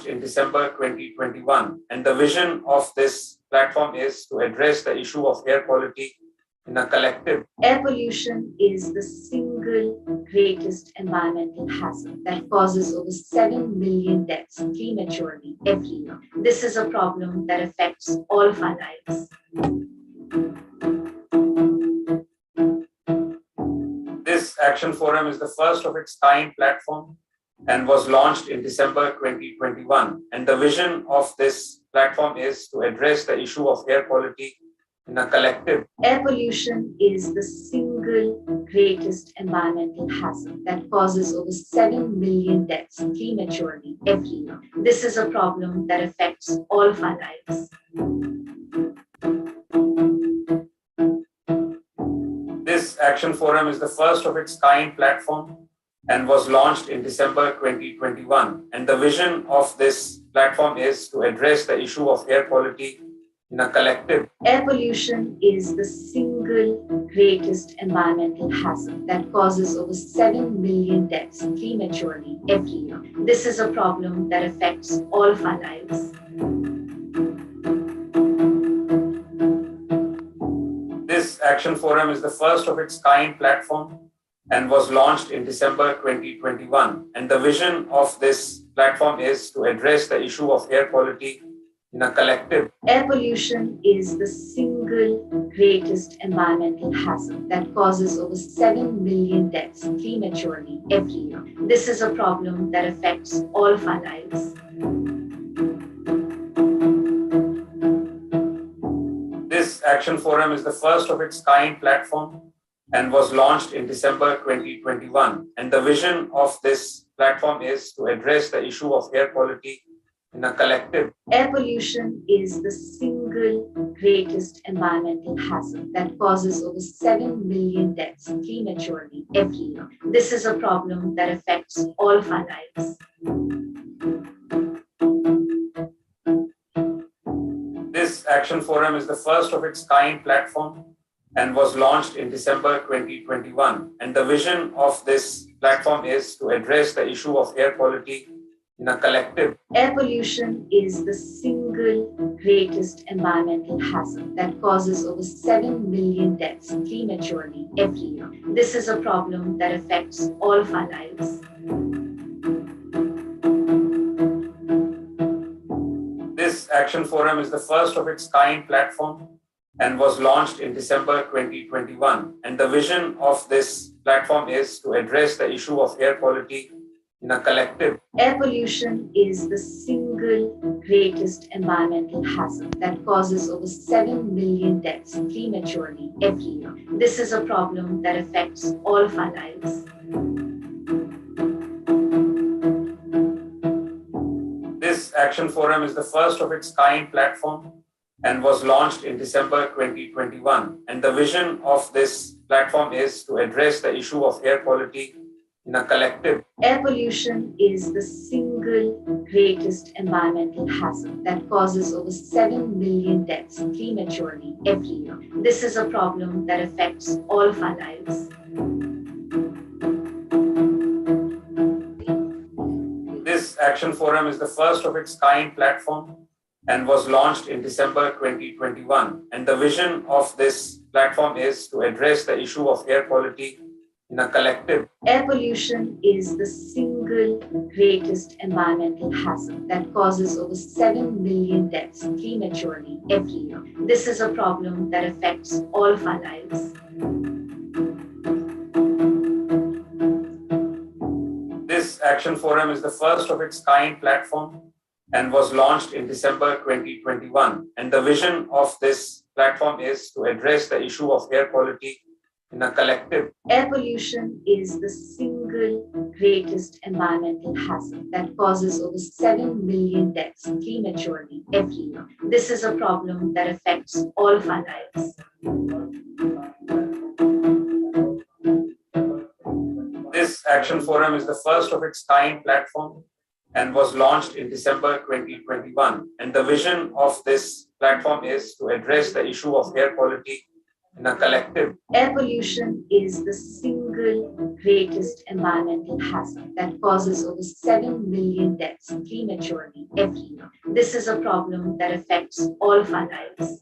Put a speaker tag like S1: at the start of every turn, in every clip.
S1: in December 2021, and the vision of this platform is to address the issue of air quality in a collective.
S2: Air pollution is the single greatest environmental hazard that causes over 7 million deaths prematurely every year. This is a problem that affects all of our lives.
S1: This Action Forum is the first of its kind platform and was launched in December 2021. And the vision of this platform is to address the issue of air quality in a collective.
S2: Air pollution is the single greatest environmental hazard that causes over 7 million deaths prematurely every year. This is a problem that affects all of our lives.
S1: This Action Forum is the first of its kind platform and was launched in December 2021. And the vision of this platform is to address the issue of air quality in a collective.
S2: Air pollution is the single greatest environmental hazard that causes over 7 million deaths prematurely every year. This is a problem that affects all of our lives.
S1: This Action Forum is the first of its kind platform and was launched in December 2021. And the vision of this platform is to address the issue of air quality in a collective.
S2: Air pollution is the single greatest environmental hazard that causes over 7 million deaths prematurely every year. This is a problem that affects all of our lives.
S1: This Action Forum is the first of its kind platform and was launched in December 2021. And the vision of this platform is to address the issue of air quality in a collective.
S2: Air pollution is the single greatest environmental hazard that causes over 7 million deaths prematurely every year. This is a problem that affects all of our lives.
S1: This Action Forum is the first of its kind platform and was launched in December 2021. And the vision of this platform is to address the issue of air quality in a collective.
S2: Air pollution is the single greatest environmental hazard that causes over 7 million deaths prematurely every year. This is a problem that affects all of our lives.
S1: This Action Forum is the first of its kind platform and was launched in December 2021. And the vision of this platform is to address the issue of air quality in a collective.
S2: Air pollution is the single greatest environmental hazard that causes over 7 million deaths prematurely every year. This is a problem that affects all of our lives.
S1: This Action Forum is the first of its kind platform and was launched in December 2021. And the vision of this platform is to address the issue of air quality in a collective.
S2: Air pollution is the single greatest environmental hazard that causes over 7 million deaths prematurely every year. This is a problem that affects all of our lives.
S1: This Action Forum is the first of its kind platform and was launched in December 2021. And the vision of this platform is to address the issue of air quality in a collective.
S2: Air pollution is the single greatest environmental hazard that causes over 7 million deaths prematurely every year. This is a problem that affects all of our lives.
S1: This Action Forum is the first of its kind platform and was launched in December 2021. And the vision of this platform is to address the issue of air quality in a collective.
S2: Air pollution is the single greatest environmental hazard that causes over 7 million deaths prematurely every year. This is a problem that affects all of our lives.
S1: This Action Forum is the first of its kind platform and was launched in December 2021. And the vision of this platform is to address the issue of air quality in a collective.
S2: Air pollution is the single single greatest environmental hazard that causes over 7 million deaths prematurely every year. This is a problem that affects all of our lives.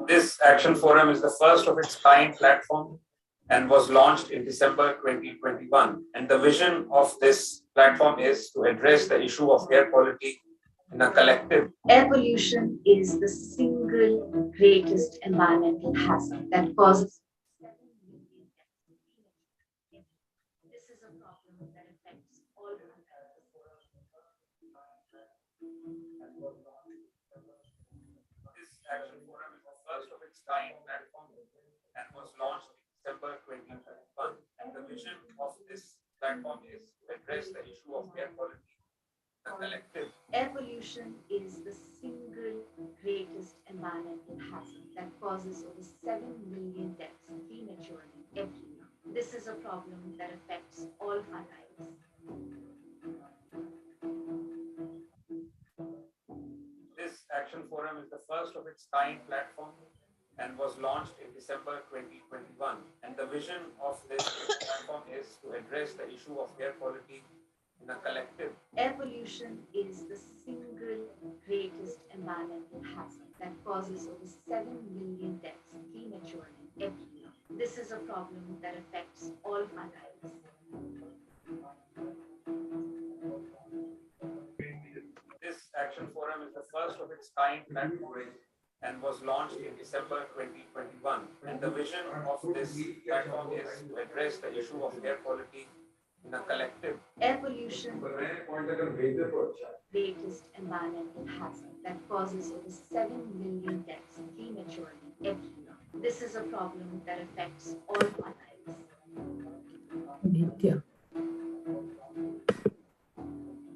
S1: This Action Forum is the first of its kind platform and was launched in December 2021. And the vision of this platform is to address the issue of air quality in a collective.
S2: Air pollution is the single greatest environmental hazard that causes 7 million deaths. This is a problem that affects all of our lives.
S1: This Action Forum is the first of its kind platform and was launched in December 2021. And the vision of this platform is to address the issue of air quality in a collective.
S2: Air pollution is the single greatest environmental hazard that causes over 7 million deaths prematurely every year. This is a problem that affects all of our lives.
S1: This Action Forum is the first of its kind platform and was launched in December 2021. And the vision of this platform is to address the issue of air quality in a collective.
S2: Air pollution is the single greatest environmental hazard that causes over 7 million deaths prematurely every year. This is a problem that affects all of our lives.
S1: This Action Forum is the first of its kind platform and was launched in December 2021. And the vision of this platform is to address the issue of air quality in a collective.
S2: Air pollution is the greatest environmental hazard that causes over 7 million deaths prematurely every year. This is a problem that affects all of our lives.
S3: Nitya.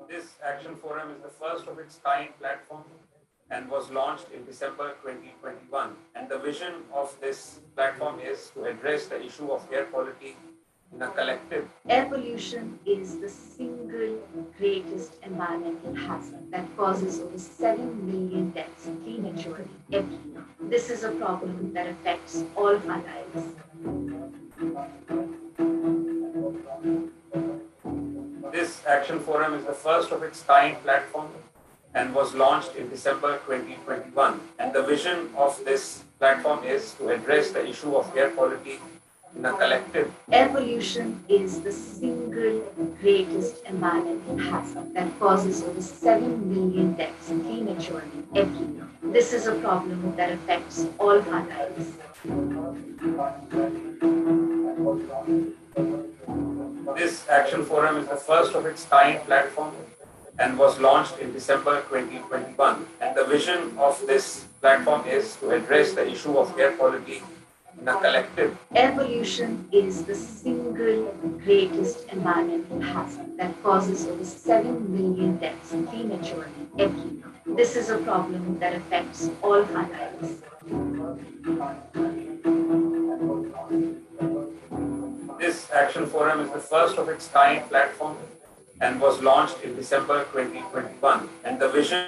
S1: This Action Forum is the first of its kind platform and was launched in December 2021. And the vision of this platform is to address the issue of air quality in a collective.
S2: Air pollution is the single greatest environmental hazard that causes over 7 million deaths prematurely every year. This is a problem that affects all of our lives.
S1: This Action Forum is the first of its kind platform and was launched in December 2021. And the vision of this platform is to address the issue of air quality in a collective.
S2: Air pollution is the single greatest environmental hazard that causes over 7 million deaths prematurely every year. This is a problem that affects all of our lives.
S1: This Action Forum is the first of its kind platform and was launched in December 2021. And the vision of this platform is to address the issue of air quality in a collective.
S2: Air pollution is the single greatest environmental hazard that causes over 7 million deaths prematurely every year. This is a problem that affects all of our lives.
S1: This Action Forum is the first of its kind platform and was launched in December 2021. And the vision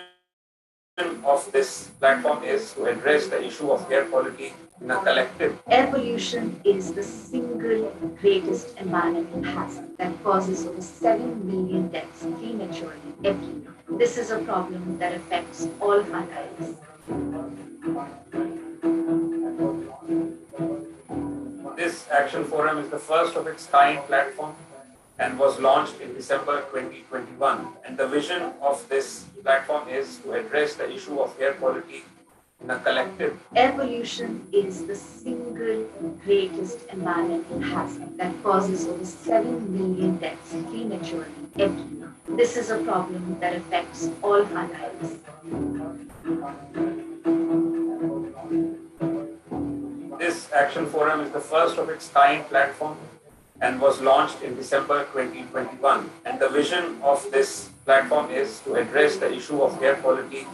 S1: of this platform is to address the issue of air quality in a collective.
S2: Air pollution is the single greatest environmental hazard that causes over 7 million deaths prematurely every year. This is a problem that affects all of our lives.
S1: This Action Forum is the first of its kind platform and was launched in December 2021. And the vision of this platform is to address the issue of air quality in a collective.
S2: Air pollution is the single greatest environmental hazard that causes over 7 million deaths prematurely every year. This is a problem that affects all of our lives.
S1: This Action Forum is the first of its kind platform and was launched in December 2021. And the vision of this platform is to address the issue of air quality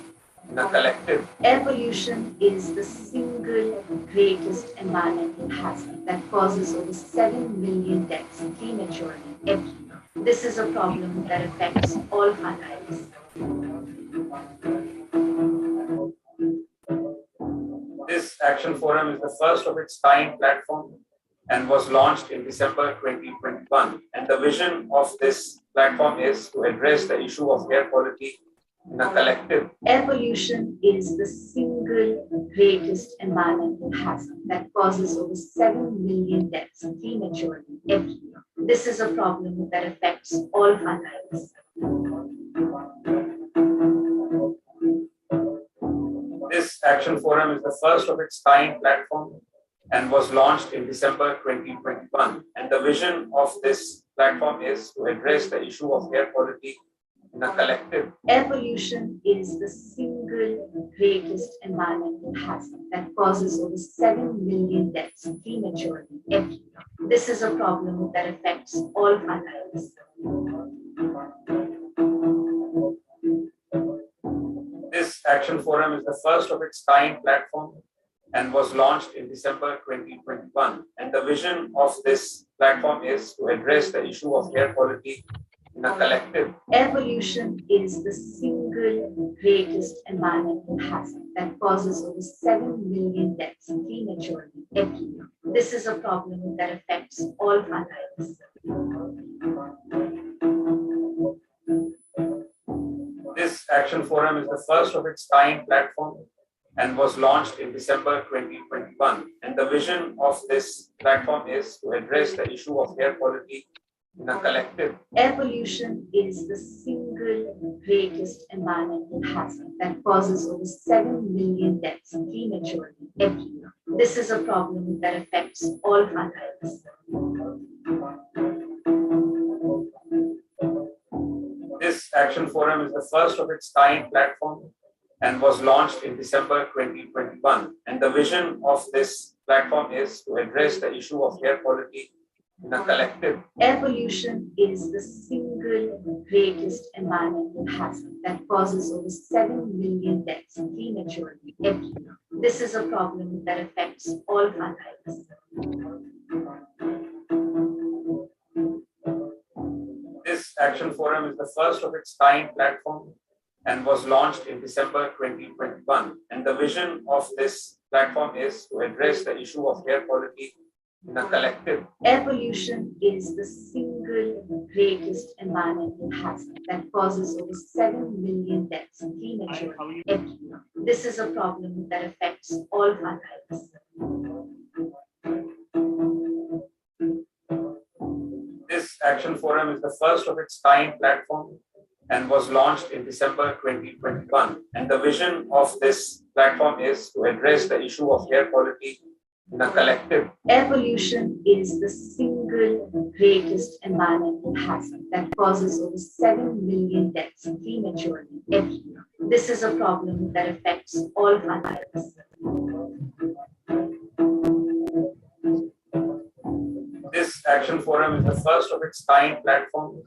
S1: in a collective.
S2: Air pollution is the single greatest environmental hazard that causes over 7 million deaths prematurely every year. This is a problem that affects all of our lives.
S1: This This Action Forum is the first of its kind platform and was launched in December 2021. And the vision of this platform is to address the issue of air quality in a collective.
S2: Air pollution is the single greatest environmental hazard that causes over 7 million deaths prematurely every year. This is a problem that affects all of our lives.
S1: This Action Forum is the first of its kind platform and was launched in December 2021. And the vision of this platform is to address the issue of air quality in a collective.
S2: Air pollution is the single greatest environmental hazard that causes over 7 million deaths prematurely every year. This is a problem that affects all of our lives.
S1: This Action Forum is the first of its kind platform and was launched in December 2021. And the vision of this platform is to address the issue of air quality in a collective.
S2: Air pollution is the single greatest environmental hazard that causes over 7 million deaths prematurely every year. This is a problem that affects all of our lives.
S1: This Action Forum is the first of its kind platform and was launched in December 2021. And the vision of this platform is to address the issue of air quality in a collective.
S2: Air pollution is the single greatest environmental hazard that causes over 7 million deaths prematurely every year. This is a problem that affects all of our lives.
S1: This Action Forum is the first of its kind platform and was launched in December 2021. And the vision of this platform is to address the issue of air quality in a collective.
S2: Air pollution is the single greatest environmental hazard that causes over 7 million deaths prematurely every year. This is a problem that affects all of our lives.
S1: This Action Forum is the first of its kind platform and was launched in December 2021. And the vision of this platform is to address the issue of air quality in a collective.
S2: Air pollution is the single greatest environmental hazard that causes over 7 million deaths prematurely every year. This is a problem that affects all of our lives.
S1: This Action Forum is the first of its kind platform and was launched in December 2021. And the vision of this platform is to address the issue of air quality in a collective.
S2: Air pollution is the single greatest environmental hazard that causes over 7 million deaths prematurely every year. This is a problem that affects all of our lives.
S1: This Action Forum is the first of its kind platform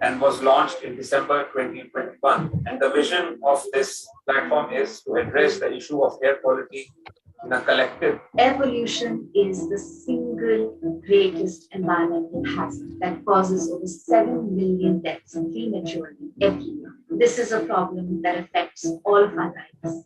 S1: and was launched in December 2021. And the vision of this platform is to address the issue of air quality in a collective.
S2: Air pollution is the single greatest environmental hazard that causes over 7 million deaths prematurely every year. This is a problem that affects all of our lives.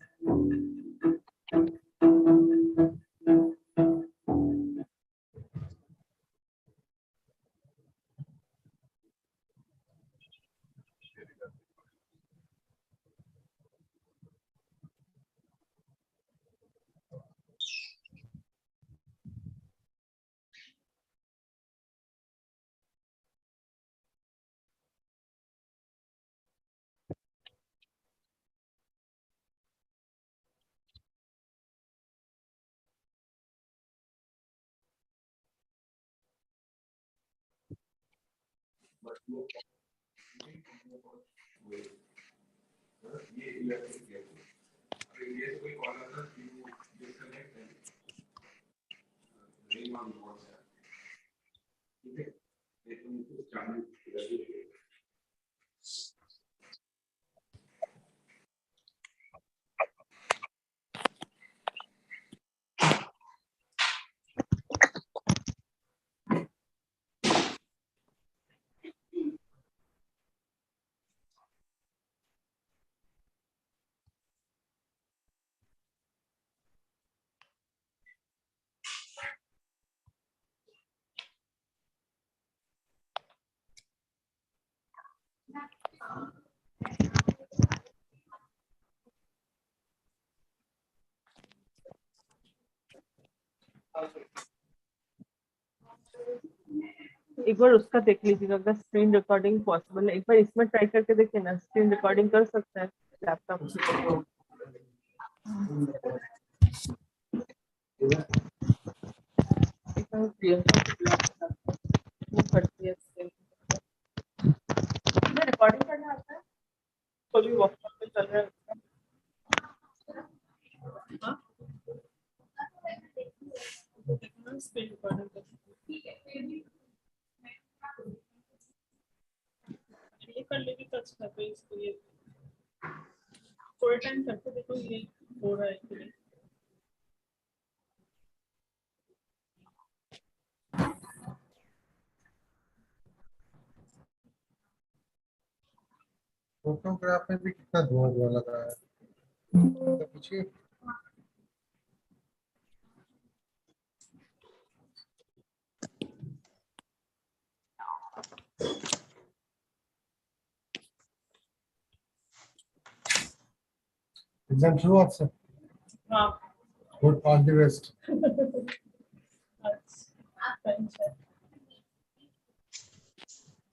S4: एक बार उसका देख लीजिएगा अगर screen recording possible है। एक बार इसमें try करके देखिए ना, स्क्रीन रिकॉर्डिंग कर सकते हैं लैपटॉप से। रिकॉर्डिंग करना आता है तो भी वर्कशॉप में चल रहा है उसका। हाँ? स्क्रीन रिकॉर्डिंग ये कर लेगी तो अच्छा है। इसको ये थोड़े टाइम करके देखो ये हो रहा है कि नहीं।
S5: फोटोग्राफ में भी कितना धुआं धुआं लगा है, तो पूछिए। एग्जाम शुरू आज से।
S4: हाँ।
S5: Good, all the best.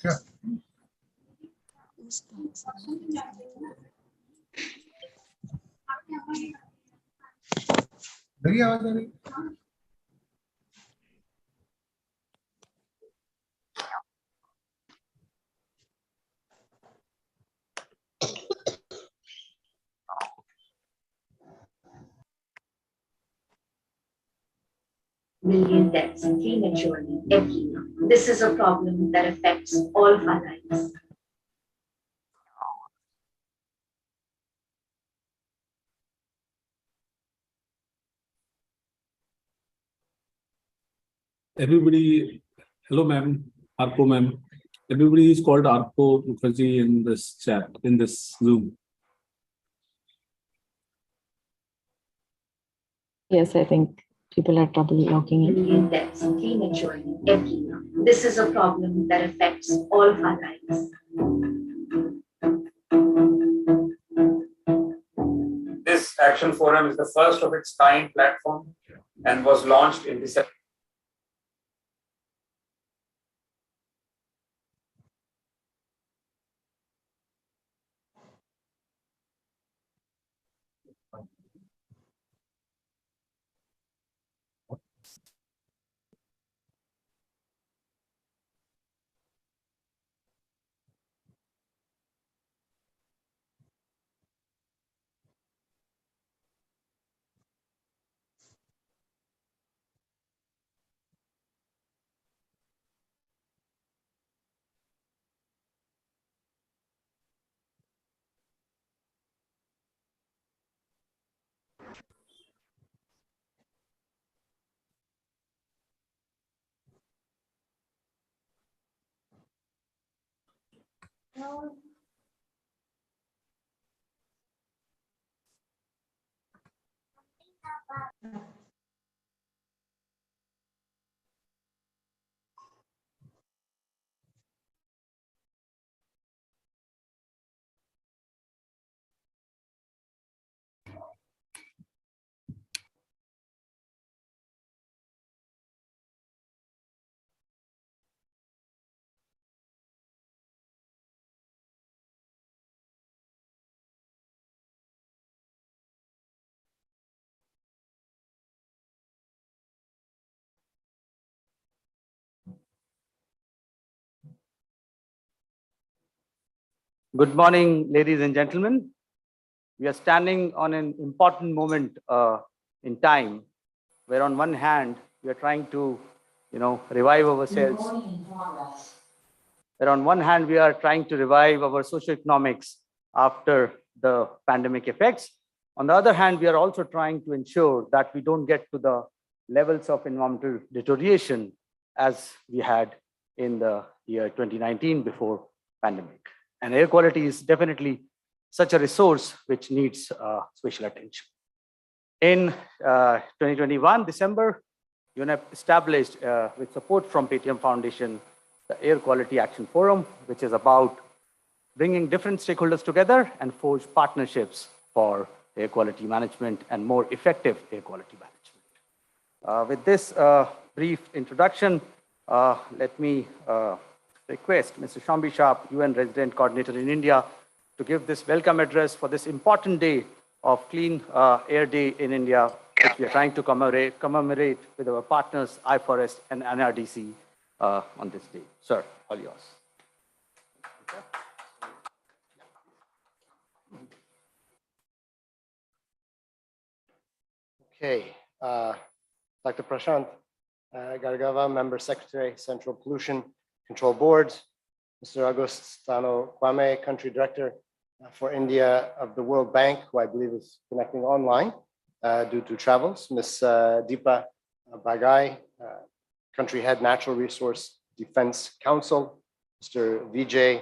S5: क्या मेरी आवाज आ रही?
S2: Million deaths prematurely every year. This is a problem that affects all of our lives.
S6: Everybody, hello ma'am, Arpo ma'am. Everybody is called Arpo Mukherjee in this chat, in this Zoom.
S3: Yes, I think people are trouble logging in.
S2: Million deaths prematurely every year. This is a problem that affects all of our lives.
S1: This action forum is the first of its kind platform and was launched in December.
S7: Good morning, ladies and gentlemen. We are standing on an important moment in time, where on one hand, we are trying to, revive ourselves. Where on one hand, we are trying to revive our socioeconomics after the pandemic effects. On the other hand, we are also trying to ensure that we don't get to the levels of environmental deterioration as we had in the year 2019 before pandemic. And air quality is definitely such a resource which needs special attention. In 2021, December, UNEP established, with support from Paytm Foundation, the Air Quality Action Forum, which is about bringing different stakeholders together and forge partnerships for air quality management and more effective air quality management. With this brief introduction, let me request Mr. Shambi Sharp, UN Resident Coordinator in India, to give this welcome address for this important day of Clean Air Day in India, which we are trying to commemorate with our partners, iForest and NRDC on this day. Sir, all yours.
S8: Okay, Dr. Prashant Gargava, Member Secretary, Central Pollution Control Board, Mr. Agostino Kwame, Country Director for India of the World Bank, who I believe is connecting online due to travels, Ms. Deepa Bagai, Country Head, Natural Resource Defense Council, Mr. Vijay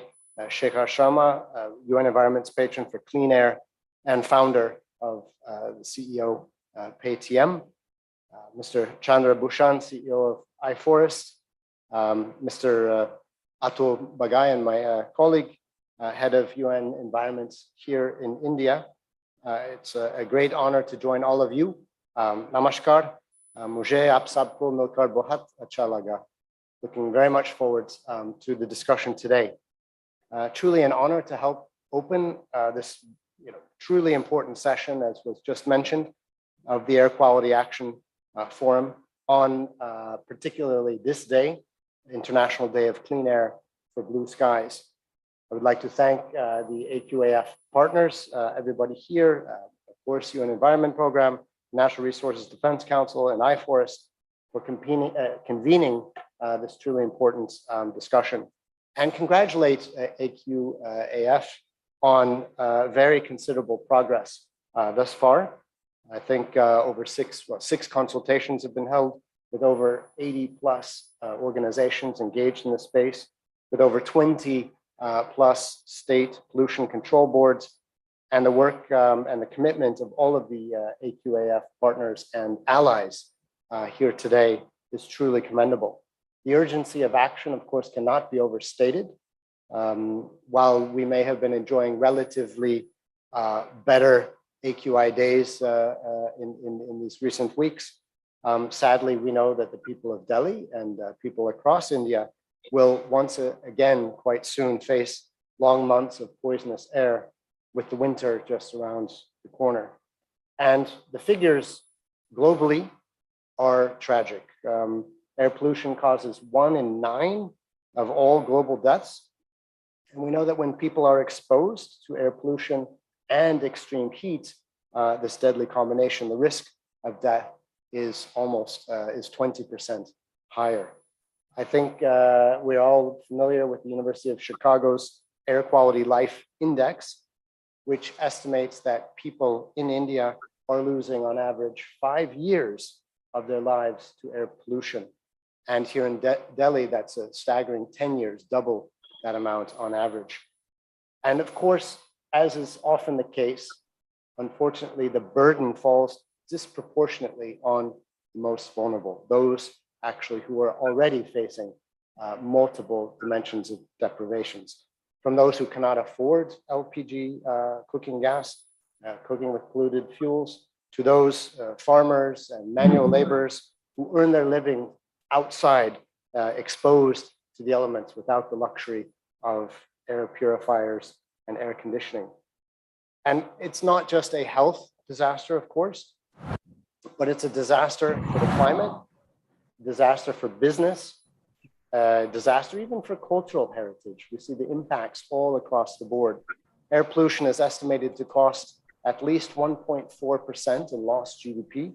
S8: Shekhar Sharma, UN Environment's patron for clean air and founder of the CEO PayTM, Mr. Chandra Bhushan, CEO of iForest, Mr. Atul Bagai, and my colleague, head of UN Environment here in India. It's a great honor to join all of you. Namaskar. Mujhe aap sabko milkar bahut acha laga. Looking very much forward to the discussion today. Truly an honor to help open this truly important session, as was just mentioned, of the Air Quality Action Forum on particularly this day, International Day of Clean Air for Blue Skies. I would like to thank the AQAF partners, everybody here, of course, UN Environment Program, Natural Resources Defense Council, and iForest for convening this truly important discussion. And congratulate AQAF on very considerable progress thus far. I think over six consultations have been held with over 80 plus organizations engaged in the space, with over 20 plus state pollution control boards, and the work and the commitment of all of the AQAF partners and allies here today is truly commendable. The urgency of action, of course, cannot be overstated. While we may have been enjoying relatively better AQI days in these recent weeks, sadly, we know that the people of Delhi and people across India will once again quite soon face long months of poisonous air with the winter just around the corner. And the figures globally are tragic. Air pollution causes 1 in 9 of all global deaths. And we know that when people are exposed to air pollution and extreme heat, this deadly combination, the risk of death is almost 20% higher. I think we're all familiar with the University of Chicago's Air Quality Life Index, which estimates that people in India are losing on average 5 years of their lives to air pollution. And here in Delhi, that's a staggering 10 years, double that amount on average. And of course, as is often the case, unfortunately, the burden falls disproportionately on the most vulnerable, those actually who are already facing multiple dimensions of deprivations, from those who cannot afford LPG cooking gas, cooking with polluted fuels, to those farmers and manual laborers who earn their living outside, exposed to the elements without the luxury of air purifiers and air conditioning. And it's not just a health disaster, of course, but it's a disaster for the climate, disaster for business, disaster even for cultural heritage. We see the impacts all across the board. Air pollution is estimated to cost at least 1.4% in lost GDP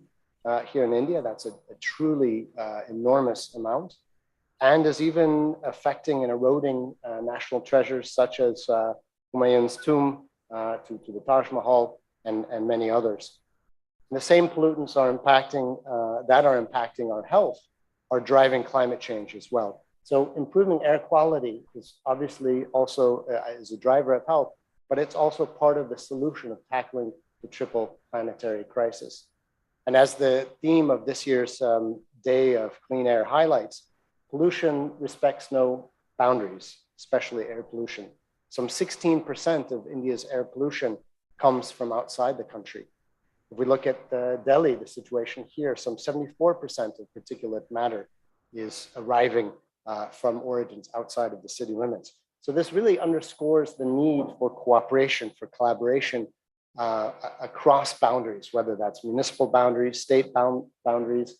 S8: here in India. That's a truly enormous amount, and is even affecting and eroding national treasures such as Humayun's tomb, to the Taj Mahal, and many others. And the same pollutants are impacting our health are driving climate change as well. So improving air quality is obviously also is a driver of health, but it's also part of the solution of tackling the triple planetary crisis. And as the theme of this year's Day of Clean Air highlights, pollution respects no boundaries, especially air pollution. some 16% of India's air pollution comes from outside the country. If we look at Delhi, the situation here, some 74% of particulate matter is arriving from origins outside of the city limits. So this really underscores the need for cooperation, for collaboration across boundaries, whether that's municipal boundaries, state boundaries,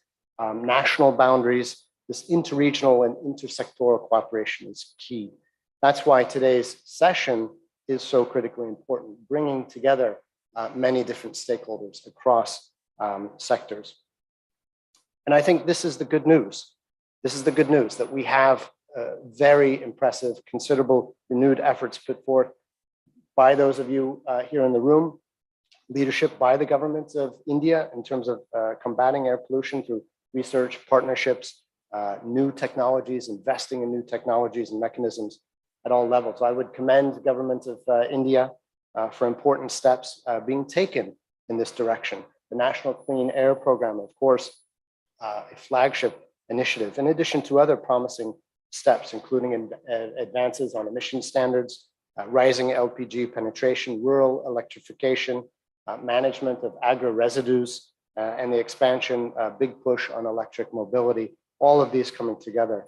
S8: national boundaries. This interregional and intersectoral cooperation is key. That's why today's session is so critically important, bringing together many different stakeholders across sectors. And I think this is the good news. This is the good news, that we have very impressive, considerable renewed efforts put forth by those of you here in the room, leadership by the government of India in terms of combating air pollution through research, partnerships, new technologies, investing in new technologies and mechanisms at all levels. I would commend the government of India for important steps being taken in this direction. The National Clean Air Program, of course, a flagship initiative, in addition to other promising steps, including advances on emission standards, rising LPG penetration, rural electrification, management of agro-residues, and the expansion, big push on electric mobility, all of these coming together.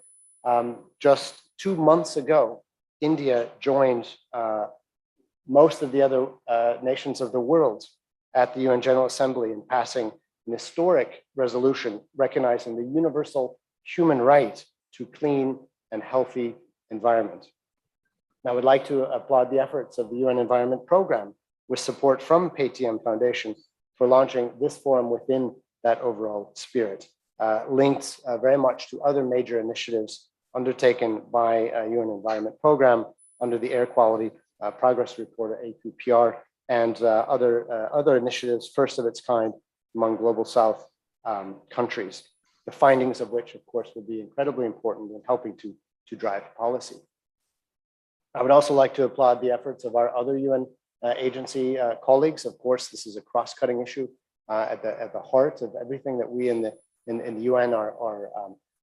S8: Just 2 months ago, India joined most of the other nations of the world at the UN General Assembly in passing an historic resolution recognizing the universal human right to clean and healthy environment. And I would like to applaud the efforts of the UN Environment Program with support from Paytm Foundation for launching this forum within that overall spirit, linked very much to other major initiatives undertaken by UN Environment Program under the Air Quality Progress Report, or AQPR, and other initiatives, first of its kind among Global South countries, the findings of which, of course, will be incredibly important in helping to drive policy. I would also like to applaud the efforts of our other UN agency colleagues. Of course, this is a cross-cutting issue at the heart of everything that we in the UN are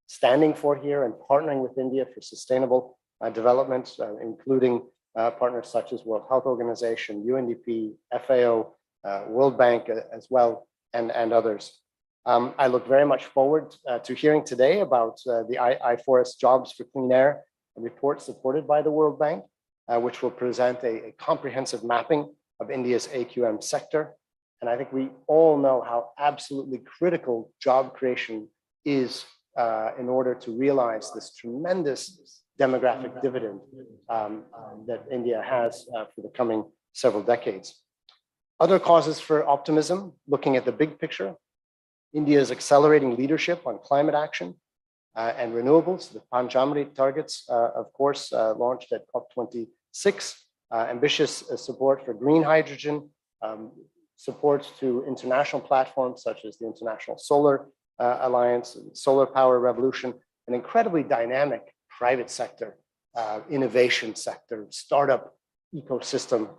S8: standing for here, and partnering with India for sustainable development, including partners such as World Health Organization, UNDP, FAO, World Bank as well, and others. I look very much forward to hearing today about the I4S Jobs for Clean Air, a report supported by the World Bank, which will present a comprehensive mapping of India's AQM sector. And I think we all know how absolutely critical job creation is in order to realize this tremendous demographic dividend that India has for the coming several decades. Other causes for optimism, looking at the big picture, India is accelerating leadership on climate action and renewables. The Panchamrit targets, of course, launched at COP26, ambitious support for green hydrogen, support to international platforms such as the International Solar Alliance, Solar Power Revolution, an incredibly dynamic private sector, innovation sector, startup ecosystem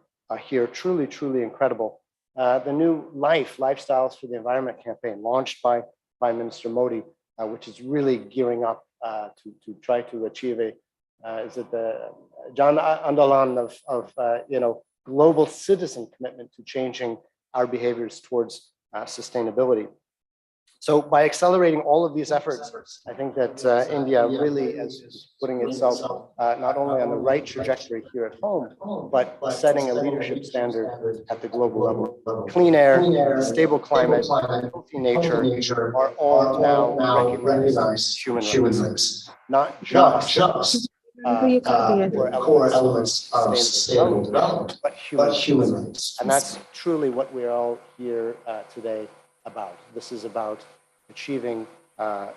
S8: here, truly, truly incredible. The new Lifestyles for the Environment campaign launched by Prime Minister Modi, which is really gearing up to try to achieve is it the Jan Andolan of global citizen commitment to changing our behaviors towards sustainability. So by accelerating all of these efforts, I think that India really is putting itself not only on the right trajectory here at home, but setting a leadership standard at the global level. Clean air, stable climate, healthy nature are all now recognized as human rights, not just core elements of sustainable development, but human rights. And that's truly what we're all here today about. This is about achieving a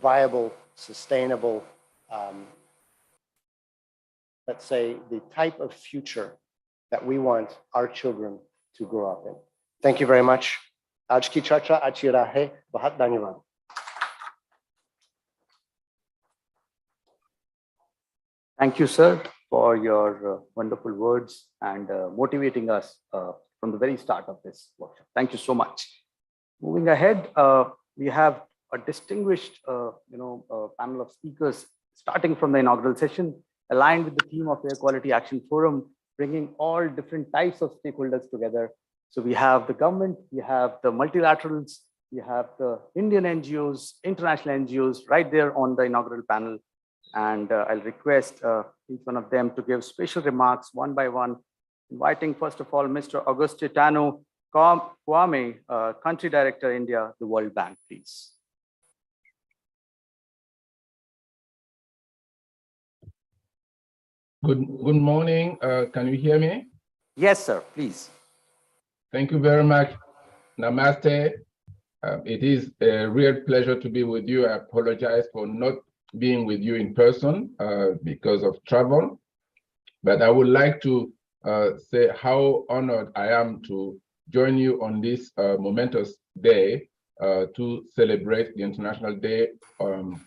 S8: viable, sustainable, let's say, the type of future that we want our children to grow up in. Thank you very much. Aaj ki charcha achhi rahe. Bahut dhanyawad.
S7: Thank you, sir, for your wonderful words and motivating us from the very start of this workshop. Thank you so much. Moving ahead, we have a distinguished panel of speakers starting from the inaugural session. aligned with the theme of Air Quality Action Forum, bringing all different types of stakeholders together. So we have the government, we have the multilaterals, we have the Indian NGOs, international NGOs right there on the inaugural panel. And I'll request each one of them to give special remarks one by one, inviting first of all, Mr. Agostino Kwame, Country Director, India, the World Bank, please.
S9: Good morning. Can you hear me?
S7: Yes, sir, please.
S9: Thank you very much. Namaste. It is a real pleasure to be with you. I apologize for not being with you in person because of travel, but I would like to say how honored I am to join you on this momentous day to celebrate the International Day on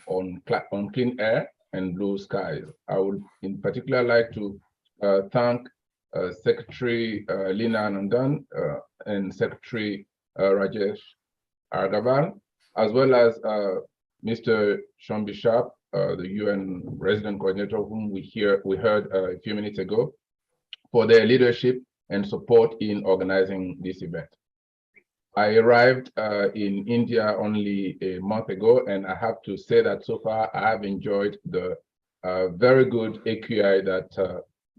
S9: Clean Air and Blue Skies. I would in particular like to thank Secretary Lina Nandan and Secretary Rajesh Argavan, as well as Mr. Sean Bishop, the UN Resident Coordinator, whom we heard a few minutes ago, for their leadership and support in organizing this event. I arrived in India only a month ago, and I have to say that so far I have enjoyed the very good AQI that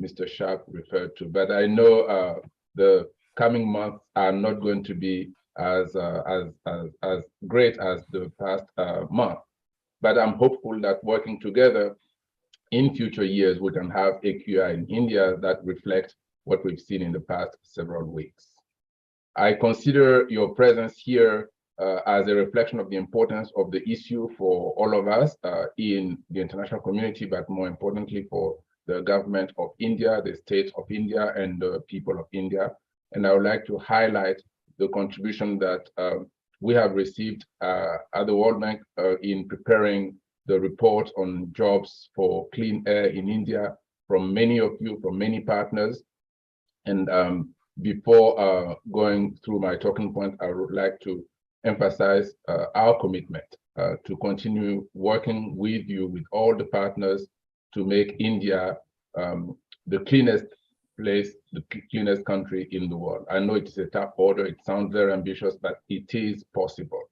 S9: Mr. Sharp referred to. But I know the coming months are not going to be as great as the past month. But I'm hopeful that working together in future years, we can have AQI in India that reflects what we've seen in the past several weeks. I consider your presence here as a reflection of the importance of the issue for all of us in the international community, but more importantly for the government of India, the state of India, and the people of India. And I would like to highlight the contribution that we have received at the World Bank in preparing the report on jobs for clean air in India from many of you, from many partners. And before going through my talking point, I would like to emphasize our commitment to continue working with you, with all the partners, to make India the cleanest place, the cleanest country in the world. I know it is a tough order, it sounds very ambitious, but it is possible.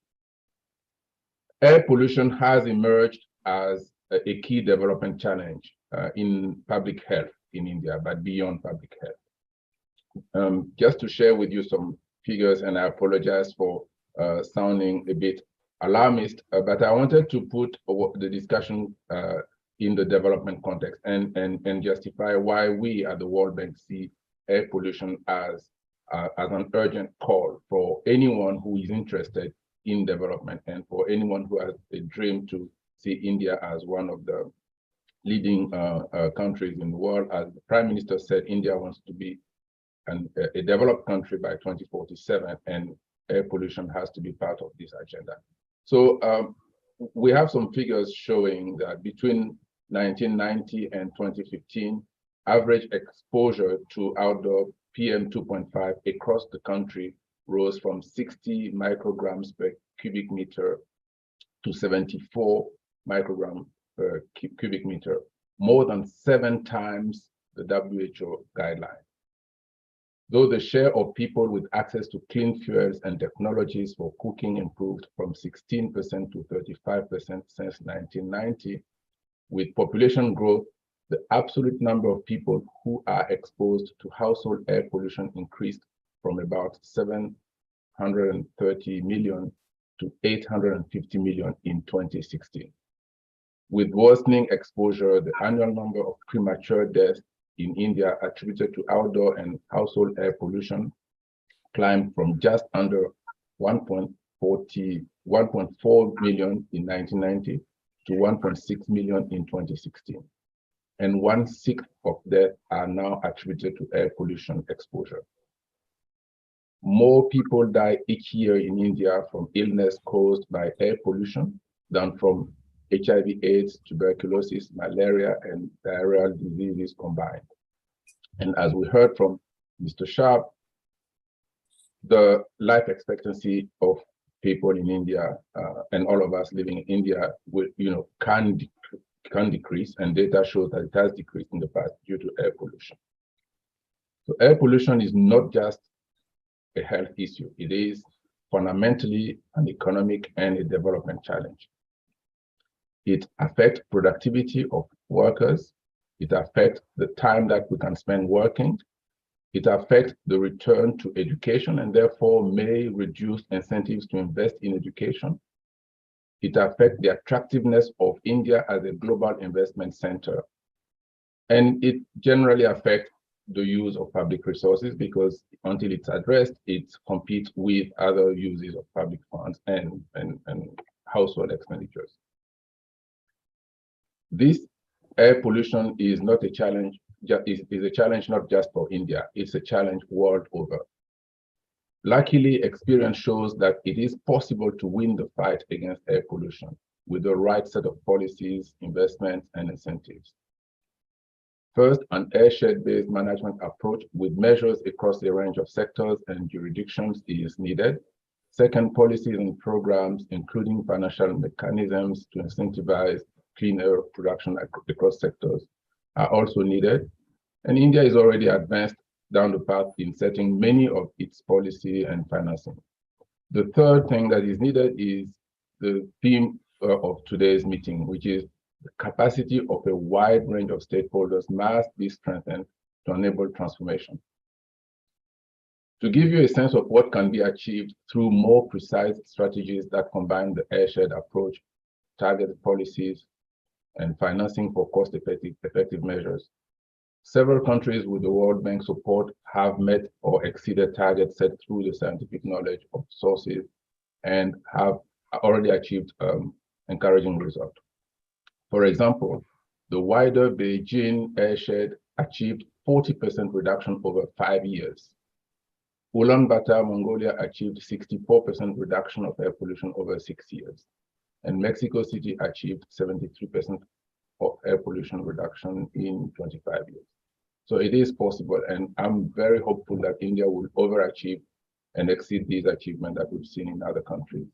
S9: Air pollution has emerged as a key development challenge in public health in India, but beyond public health. Just to share with you some figures, and I apologize for sounding a bit alarmist, but I wanted to put the discussion in the development context and justify why we at the World Bank see air pollution as an urgent call for anyone who is interested in development and for anyone who has a dream to see India as one of the leading countries in the world. As the Prime Minister said, India wants to be a developed country by 2047, and air pollution has to be part of this agenda. So we have some figures showing that between 1990 and 2015, average exposure to outdoor PM 2.5 across the country rose from 60 micrograms per cubic meter to 74 micrograms per cubic meter, more than 7 times the WHO guideline. Though the share of people with access to clean fuels and technologies for cooking improved from 16% to 35% since 1990, with population growth, the absolute number of people who are exposed to household air pollution increased from about 730 million to 850 million in 2016. With worsening exposure, the annual number of premature deaths in India attributed to outdoor and household air pollution climbed from just under 1.4 million in 1990 to 1.6 million in 2016. And 1/6 of deaths are now attributed to air pollution exposure. More people die each year in India from illness caused by air pollution than from HIV/AIDS, tuberculosis, malaria, and diarrheal diseases combined. And as we heard from Mr. Sharp, the life expectancy of people in India and all of us living in India will, can can decrease, and data shows that it has decreased in the past due to air pollution. So air pollution is not just a health issue. It is fundamentally an economic and a development challenge. It affects productivity of workers. It affects the time that we can spend working. It affects the return to education and therefore may reduce incentives to invest in education. It affects the attractiveness of India as a global investment center. And it generally affects the use of public resources because until it's addressed, it competes with other uses of public funds and household expenditures. This air pollution is not a challenge, is a challenge not just for India, it's a challenge world over. Luckily, experience shows that it is possible to win the fight against air pollution with the right set of policies, investments, and incentives. First, an airshed-based management approach with measures across a range of sectors and jurisdictions is needed. Second, policies and programs, including financial mechanisms to incentivize clean air production across sectors, are also needed. And India is already advanced down the path in setting many of its policy and financing. The third thing that is needed is the theme of today's meeting, which is the capacity of a wide range of stakeholders must be strengthened to enable transformation. To give you a sense of what can be achieved through more precise strategies that combine the airshed approach, targeted policies, and financing for cost-effective measures, several countries with the World Bank support have met or exceeded targets set through the scientific knowledge of sources and have already achieved encouraging results. For example, the wider Beijing airshed achieved 40% reduction over 5 years. Ulaanbaatar, Mongolia achieved 64% reduction of air pollution over 6 years. And Mexico City achieved 73% of air pollution reduction in 25 years. So it is possible, and I'm very hopeful that India will overachieve and exceed these achievements that we've seen in other countries.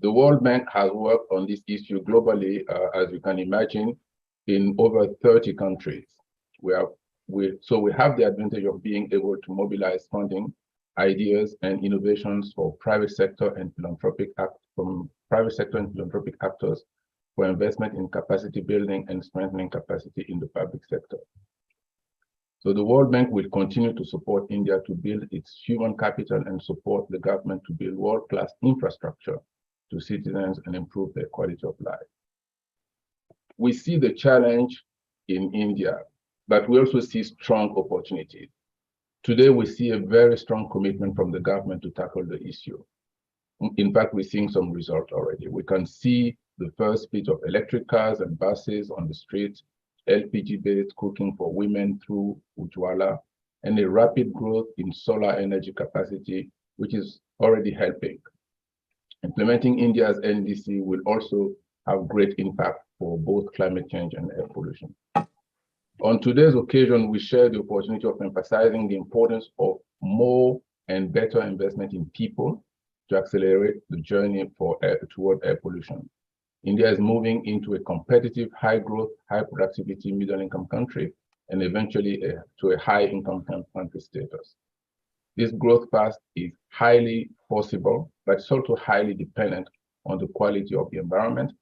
S9: The World Bank has worked on this issue globally, as you can imagine, in over 30 countries. So we have the advantage of being able to mobilize funding, ideas, and innovations for private sector and philanthropic actors for investment in capacity building and strengthening capacity in the public sector. So the World Bank will continue to support India to build its human capital and support the government to build world-class infrastructure to citizens and improve their quality of life. We see the challenge in India, but we also see strong opportunities. Today, we see a very strong commitment from the government to tackle the issue. In fact, we're seeing some results already. We can see the first fleet of electric cars and buses on the streets, LPG-based cooking for women through Ujwala, and a rapid growth in solar energy capacity, which is already helping. Implementing India's NDC will also have great impact for both climate change and air pollution. On today's occasion, we share the opportunity of emphasizing the importance of more and better investment in people to accelerate the journey toward air pollution. India is moving into a competitive, high-growth, high-productivity, middle-income country, and eventually to a high-income country status. This growth path is highly possible, but it's also highly dependent on the quality of the environment,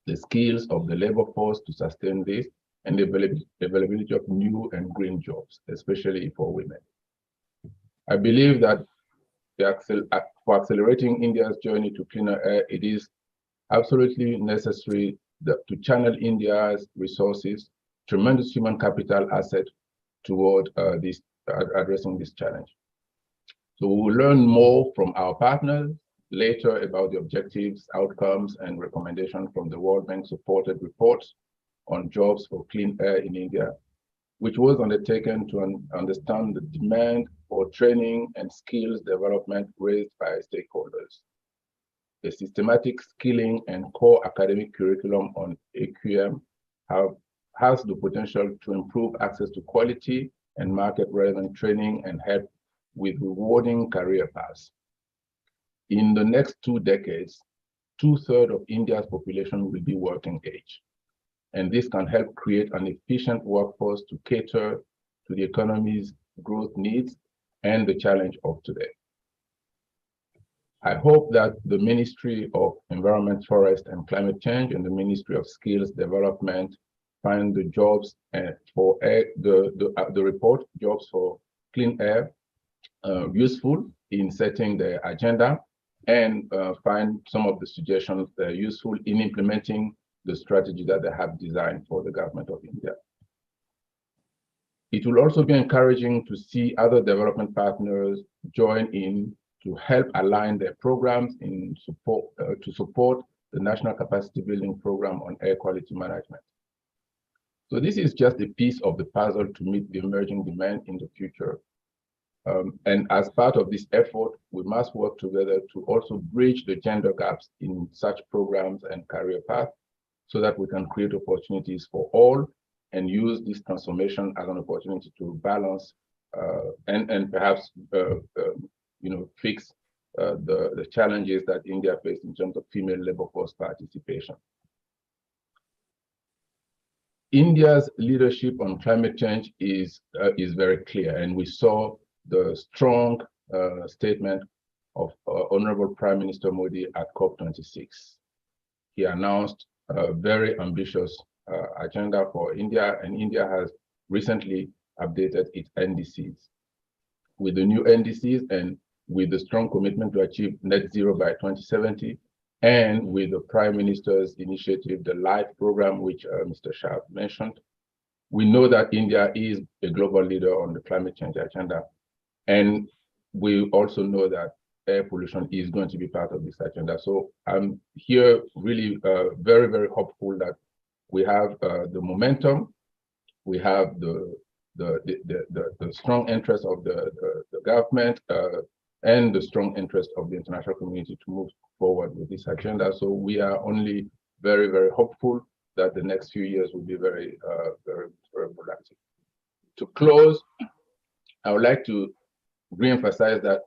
S9: the skills of the labor force to sustain this, and the availability of new and green jobs, especially for women. I believe that for accelerating India's journey to cleaner air, it is absolutely necessary to channel India's resources, tremendous human capital asset toward addressing this challenge. So we will learn more from our partners later about the objectives, outcomes, and recommendations from the World Bank supported reports on jobs for clean air in India, which was undertaken to understand the demand for training and skills development raised by stakeholders. The systematic skilling and core academic curriculum on AQAF has the potential to improve access to quality and market-relevant training and help with rewarding career paths. In the next 2 decades, 2/3 of India's population will be working age. And this can help create an efficient workforce to cater to the economy's growth needs and the challenge of today. I hope that the Ministry of Environment, Forest and Climate Change and the Ministry of Skills Development find the jobs for the report, Jobs for Clean Air, useful in setting the agenda, and find some of the suggestions that are useful in implementing the strategy that they have designed for the government of India. It will also be encouraging to see other development partners join in to help align their programs in support to support the National Capacity Building Program on Air Quality Management. So this is just a piece of the puzzle to meet the emerging demand in the future. And as part of this effort, we must work together to also bridge the gender gaps in such programs and career paths so that we can create opportunities for all and use this transformation as an opportunity to balance and perhaps fix the challenges that India faces in terms of female labor force participation. India's leadership on climate change is very clear, and we saw the strong statement of Honorable Prime Minister Modi at COP26. He announced a very ambitious agenda for India, and India has recently updated its NDCs. With the new NDCs and with the strong commitment to achieve net zero by 2070, and with the Prime Minister's initiative, the LIFE program, which Mr. Shah mentioned, we know that India is a global leader on the climate change agenda. And we also know that air pollution is going to be part of this agenda. So I'm here really very, very hopeful that we have the momentum, we have the strong interest of the government and the strong interest of the international community to move forward with this agenda. So we are only very, very hopeful that the next few years will be very, very productive. To close, I would like to re-emphasize that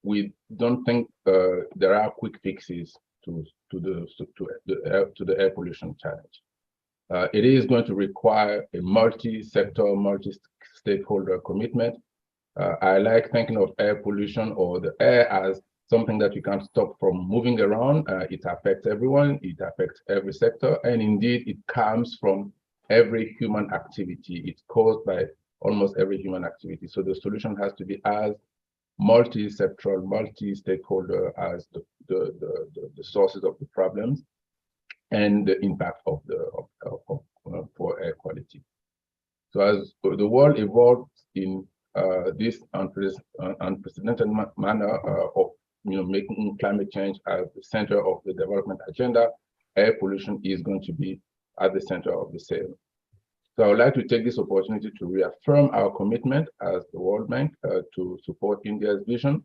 S9: we don't think there are quick fixes to the air pollution challenge. It is going to require a multi-sector, multi-stakeholder commitment. I like thinking of air pollution or the air as something that you can't stop from moving around. It affects everyone, it affects every sector, and indeed it comes from every human activity. It's caused by almost every human activity. So the solution has to be as multi-sectoral, multi-stakeholder as the sources of the problems and the impact of for air quality. So as the world evolves in this unprecedented manner of making climate change as the center of the development agenda, air pollution is going to be at the center of the same. So I would like to take this opportunity to reaffirm our commitment as the World Bank to support India's vision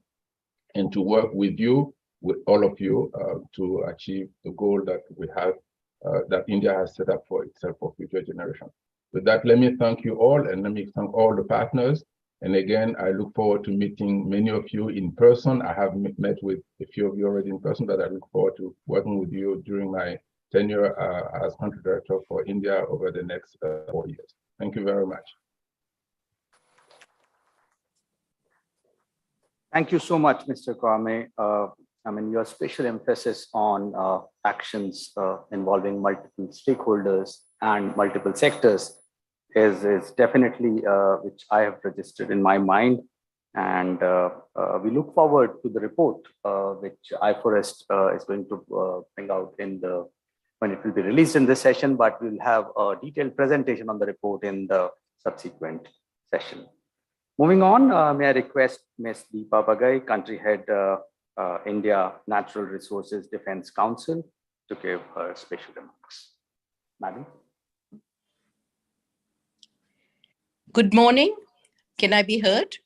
S9: and to work with you, with all of you, to achieve the goal that we have, that India has set up for itself for future generations. With that, let me thank you all, and let me thank all the partners. And again, I look forward to meeting many of you in person. I have met with a few of you already in person, but I look forward to working with you during my tenure as country director for India over the next 4 years. Thank you very much.
S7: Thank you so much, Mr. Kwame. I mean, your special emphasis on actions involving multiple stakeholders and multiple sectors is definitely which I have registered in my mind. And we look forward to the report which iForest is going to bring out when it will be released in this session, but we'll have a detailed presentation on the report in the subsequent session. Moving on, may I request Ms. Deepa Bagai, Country Head, India Natural Resources Defense Council, to give her special remarks. Madam.
S10: Good morning. Can I be heard?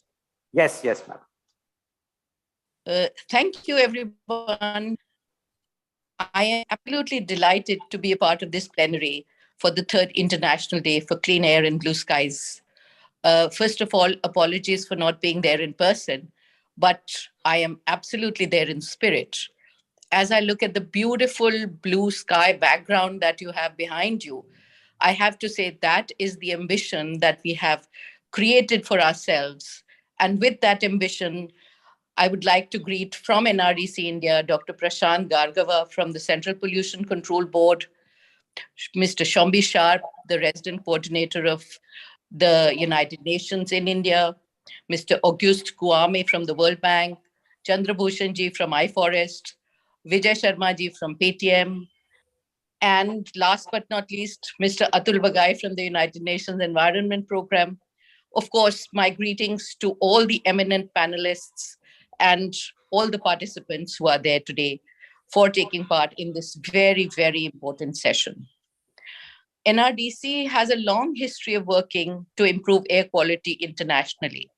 S7: Yes, yes, madam.
S10: Thank you, everyone. I am absolutely delighted to be a part of this plenary for the 3rd International Day for Clean Air and Blue Skies. First of all, apologies for not being there in person, but I am absolutely there in spirit. as I look at the beautiful blue sky background that you have behind you, I have to say that is the ambition that we have created for ourselves. And with that ambition, I would like to greet from NRDC India, Dr. Prashant Gargava from the Central Pollution Control Board, Mr. Shombi Sharp, the resident coordinator of the United Nations in India, Mr. Auguste Kouame from the World Bank, Chandrabhushan ji from iForest, Vijay Sharma ji from Paytm, and last but not least, Mr. Atul Bagai from the United Nations Environment Program. Of course, my greetings to all the eminent panelists and all the participants who are there today for taking part in this very, very important session. NRDC has a long history of working to improve air quality internationally.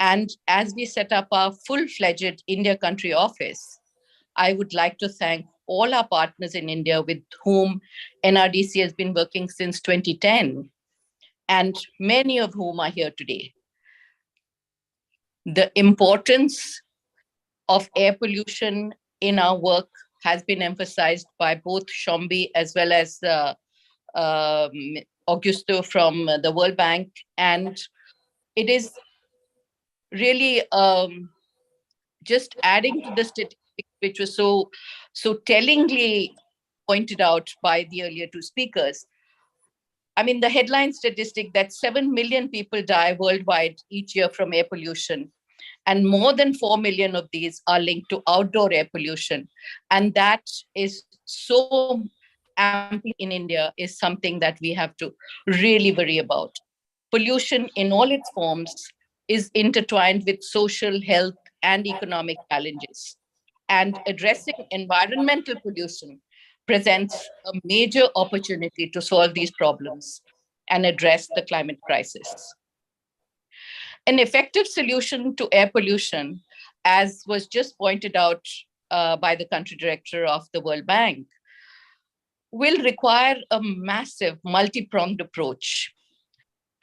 S10: And as we set up our full-fledged India country office, I would like to thank all our partners in India with whom NRDC has been working since 2010, and many of whom are here today. The importance of air pollution in our work has been emphasized by both Shombi as well as Augusto from the World Bank. And it is really just adding to the statistics, which was so tellingly pointed out by the earlier two speakers. I mean, the headline statistic that 7 million people die worldwide each year from air pollution, and more than 4 million of these are linked to outdoor air pollution. And that is so amply in India is something that we have to really worry about. Pollution in all its forms is intertwined with social, health, and economic challenges. And addressing environmental pollution presents a major opportunity to solve these problems and address the climate crisis. An effective solution to air pollution, as was just pointed out by the country director of the World Bank, will require a massive multi-pronged approach.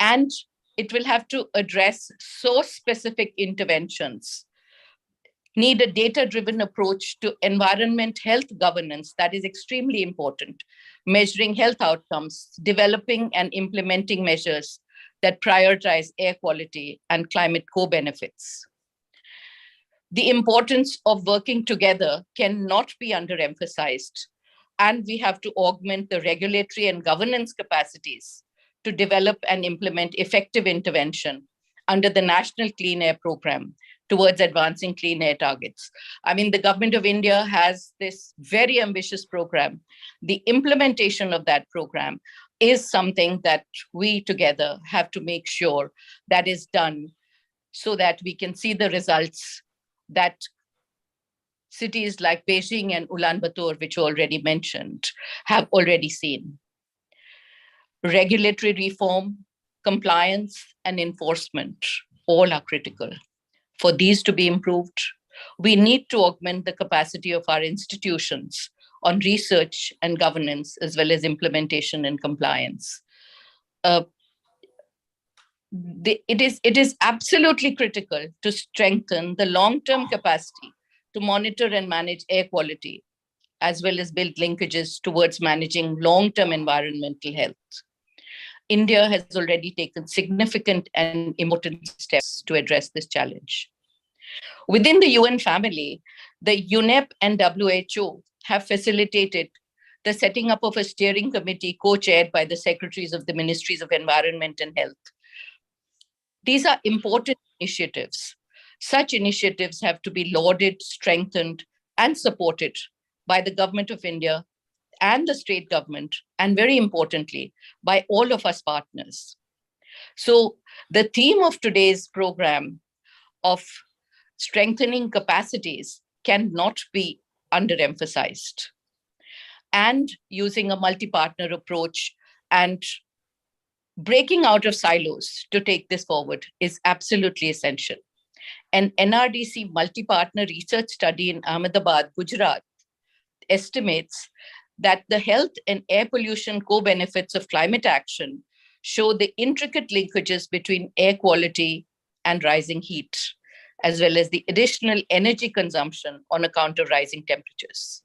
S10: And it will have to address source-specific interventions, need a data-driven approach to environment health governance that is extremely important, measuring health outcomes, developing and implementing measures that prioritize air quality and climate co-benefits. The importance of working together cannot be underemphasized, and we have to augment the regulatory and governance capacities to develop and implement effective intervention under the National Clean Air Program towards advancing clean air targets. I mean, the government of India has this very ambitious program. The implementation of that program is something that we together have to make sure that is done so that we can see the results that cities like Beijing and Ulaanbaatar, which you already mentioned, have already seen. Regulatory reform, compliance, and enforcement all are critical. For these to be improved, we need to augment the capacity of our institutions on research and governance, as well as implementation and compliance. It is absolutely critical to strengthen the long-term capacity to monitor and manage air quality, as well as build linkages towards managing long-term environmental health. India has already taken significant and important steps to address this challenge. Within the UN family, the UNEP and WHO have facilitated the setting up of a steering committee co-chaired by the secretaries of the Ministries of Environment and Health. These are important initiatives. Such initiatives have to be lauded, strengthened, and supported by the government of India and the state government, and very importantly, by all of us partners. So the theme of today's program of strengthening capacities cannot be underemphasized. And using a multi-partner approach and breaking out of silos to take this forward is absolutely essential. An NRDC multi-partner research study in Ahmedabad, Gujarat, estimates that the health and air pollution co-benefits of climate action show the intricate linkages between air quality and rising heat, as well as the additional energy consumption on account of rising temperatures.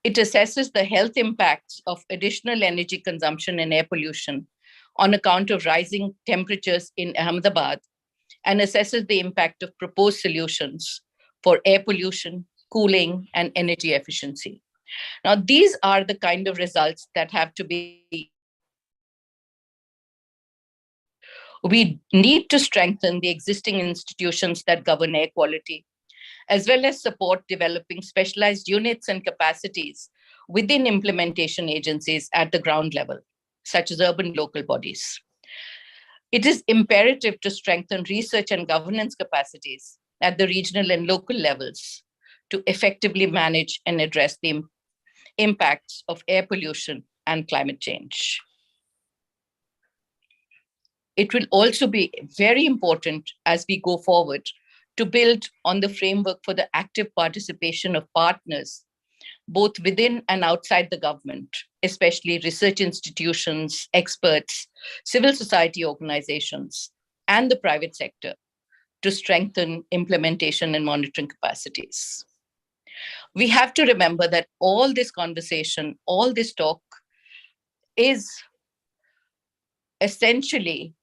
S10: It assesses the health impacts of additional energy consumption and air pollution on account of rising temperatures in Ahmedabad, and assesses the impact of proposed solutions for air pollution, cooling, and energy efficiency. Now, these are the kind of results that have to be. We need to strengthen the existing institutions that govern air quality, as well as support developing specialized units and capacities within implementation agencies at the ground level, such as urban local bodies. It is imperative to strengthen research and governance capacities at the regional and local levels to effectively manage and address the impacts of air pollution and climate change. It will also be very important as we go forward to build on the framework for the active participation of partners, both within and outside the government, especially research institutions, experts, civil society organizations, and the private sector, to strengthen implementation and monitoring capacities. We have to remember that all this conversation, all this talk is essentially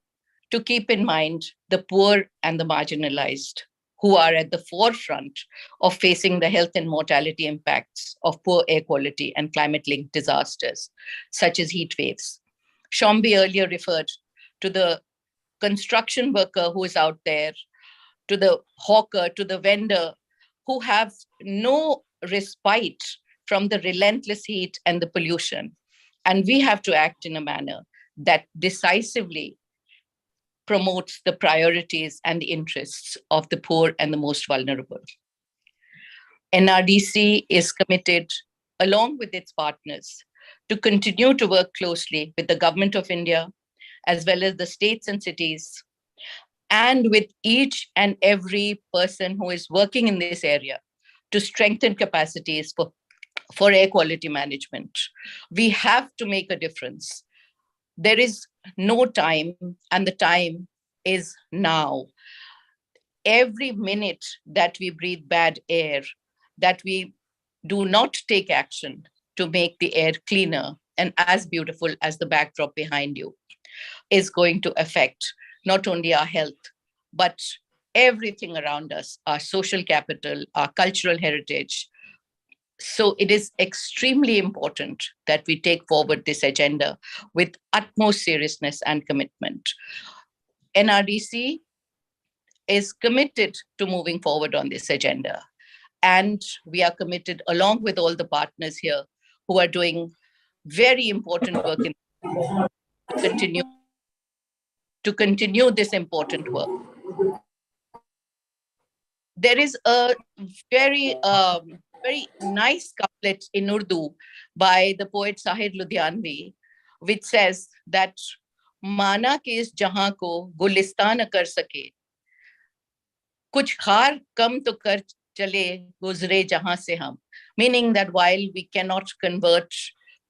S10: to keep in mind the poor and the marginalized, who are at the forefront of facing the health and mortality impacts of poor air quality and climate-linked disasters, such as heat waves. Shombi earlier referred to the construction worker who is out there, to the hawker, to the vendor, who have no respite from the relentless heat and the pollution. And we have to act in a manner that decisively promotes the priorities and the interests of the poor and the most vulnerable. NRDC is committed, along with its partners, to continue to work closely with the Government of India, as well as the states and cities, and with each and every person who is working in this area to strengthen capacities for air quality management. We have to make a difference. There is no time, and the time is now. Every minute that we breathe bad air, that we do not take action to make the air cleaner and as beautiful as the backdrop behind you, is going to affect not only our health, but everything around us, our social capital, our cultural heritage. So it is extremely important that we take forward this agenda with utmost seriousness and commitment. NRDC is committed to moving forward on this agenda. And we are committed, along with all the partners here who are doing very important work in to continue this important work. There is a very nice couplet in Urdu by the poet Sahir Ludhianvi, which says that माना कि इस जहां को गुलिस्तान कर सके, कुछ खार कम तो कर चले गुजरे जहां से हम. Meaning that while we cannot convert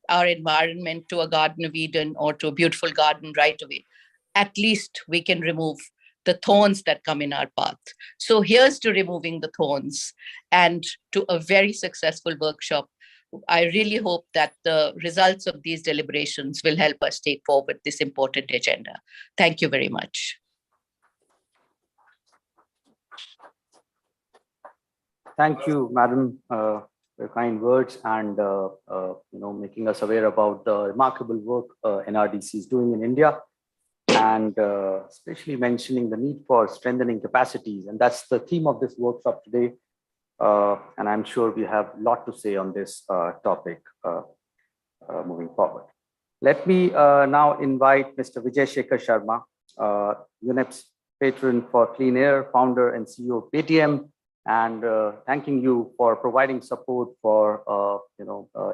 S10: our environment to a Garden of Eden or to a beautiful garden right away, at least we can remove the thorns that come in our path. So here's to removing the thorns and to a very successful workshop. I really hope that the results of these deliberations will help us take forward this important agenda. Thank you very much.
S7: Thank you, Madam, for your kind words and making us aware about the remarkable work NRDC is doing in India, and especially mentioning the need for strengthening capacities. And that's the theme of this workshop today. And I'm sure we have a lot to say on this topic moving forward. Let me now invite Mr. Vijay Shekhar Sharma, UNEP's patron for clean air, founder and CEO of Paytm, and thanking you for providing support for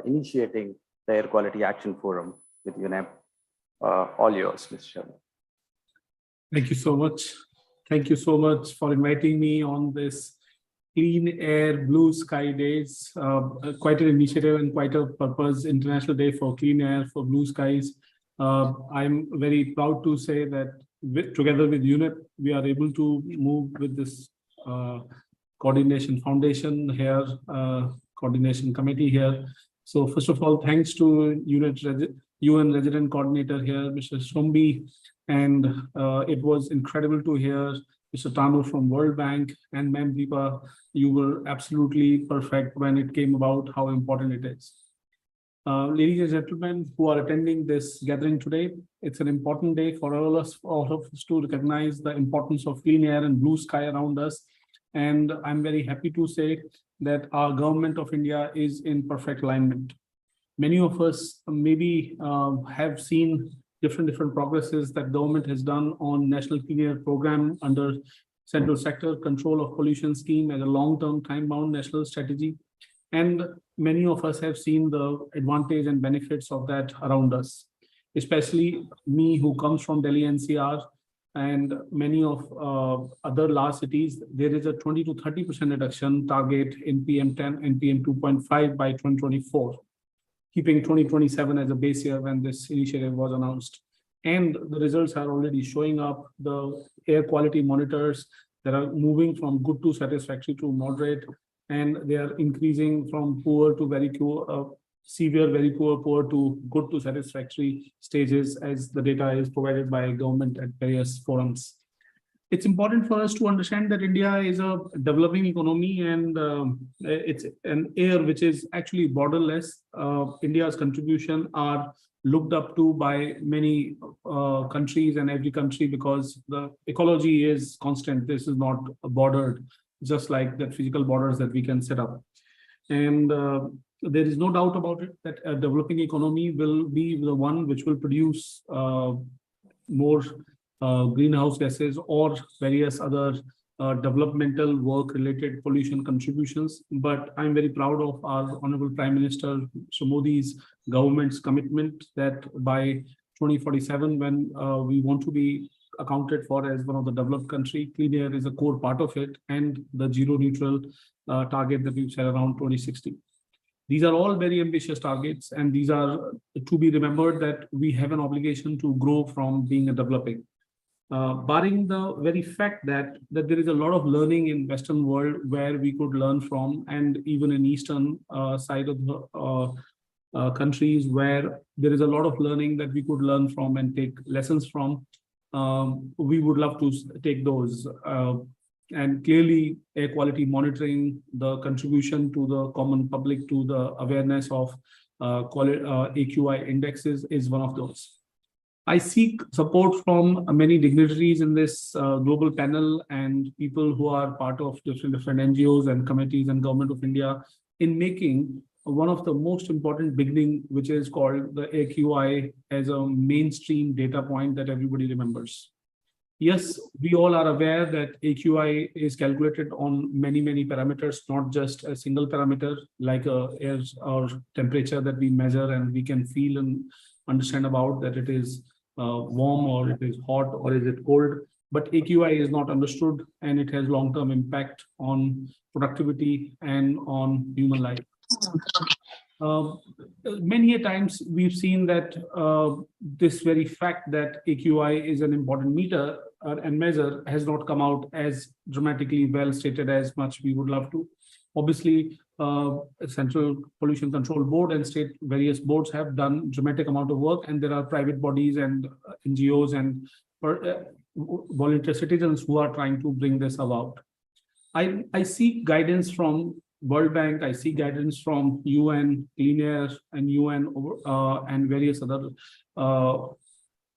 S7: initiating the Air Quality Action Forum with UNEP. All yours, Mr. Sharma.
S6: Thank you so much. Thank you so much for inviting me on this Clean Air Blue Sky Days. Quite an initiative and quite a purpose, International Day for Clean Air, for Blue Skies. I'm very proud to say that together with UNEP, we are able to move with this coordination foundation here, coordination committee here, So first of all, thanks to UN resident coordinator here, Mr. Sombi, and it was incredible to hear Mr. Tanu from World Bank, and Ma'am Deepa, you were absolutely perfect when it came about how important it is. Ladies and gentlemen who are attending this gathering today, it's an important day for all of us to recognize the importance of clean air and blue sky around us. And I'm very happy to say that our government of India is in perfect alignment. Many of us maybe have seen different progresses that government has done on National Clean Air Program under Central Sector Control of Pollution Scheme as a long-term time-bound national strategy. And many of us have seen the advantage and benefits of that around us, especially me who comes from Delhi NCR and many of other large cities. There is a 20 to 30% reduction target in PM10 and PM2.5 by 2024, keeping 2027 as a base year when this initiative was announced. And the results are already showing up. The air quality monitors that are moving from good to satisfactory to moderate, and they are increasing from poor to very poor, severe, very poor, poor to good to satisfactory stages as the data is provided by government at various forums. It's important for us to understand that India is a developing economy, and it's an air which is actually borderless. India's contribution are looked up to by many countries, and every country, because the ecology is constant. This is not bordered, just like the physical borders that we can set up. And there is no doubt about it that a developing economy will be the one which will produce more greenhouse gases or various other developmental work related pollution contributions. But I'm very proud of our Honorable Prime Minister Mr. Modi's government's commitment that by 2047, when we want to be accounted for as one of the developed country, clean air is a core part of it, and the zero neutral target that we've set around 2060. These are all very ambitious targets, and these are to be remembered that we have an obligation to grow from being a developing. Barring the very fact that there is a lot of learning in Western world where we could learn from, and even in Eastern side of the countries where there is a lot of learning that we could learn from and take lessons from. We would love to take those. And clearly, air quality monitoring, the contribution to the common public, to the awareness of AQI indexes is one of those. I seek support from many dignitaries in this global panel and people who are part of different NGOs and committees and Government of India in making one of the most important beginning, which is called the AQI, as a mainstream data point that everybody remembers. Yes, we all are aware that AQI is calculated on many parameters, not just a single parameter like air or temperature that we measure and we can feel and understand about that it is warm or it is hot or is it cold. But AQI is not understood, and it has long-term impact on productivity and on human life. Many a times we've seen that this very fact that AQI is an important meter and measure has not come out as dramatically well stated as much we would love to. Obviously, Central Pollution Control Board and state various boards have done dramatic amount of work, and there are private bodies and NGOs and volunteer citizens who are trying to bring this about. I seek guidance from World Bank, I see guidance from UN, Clean Air, and UN and various other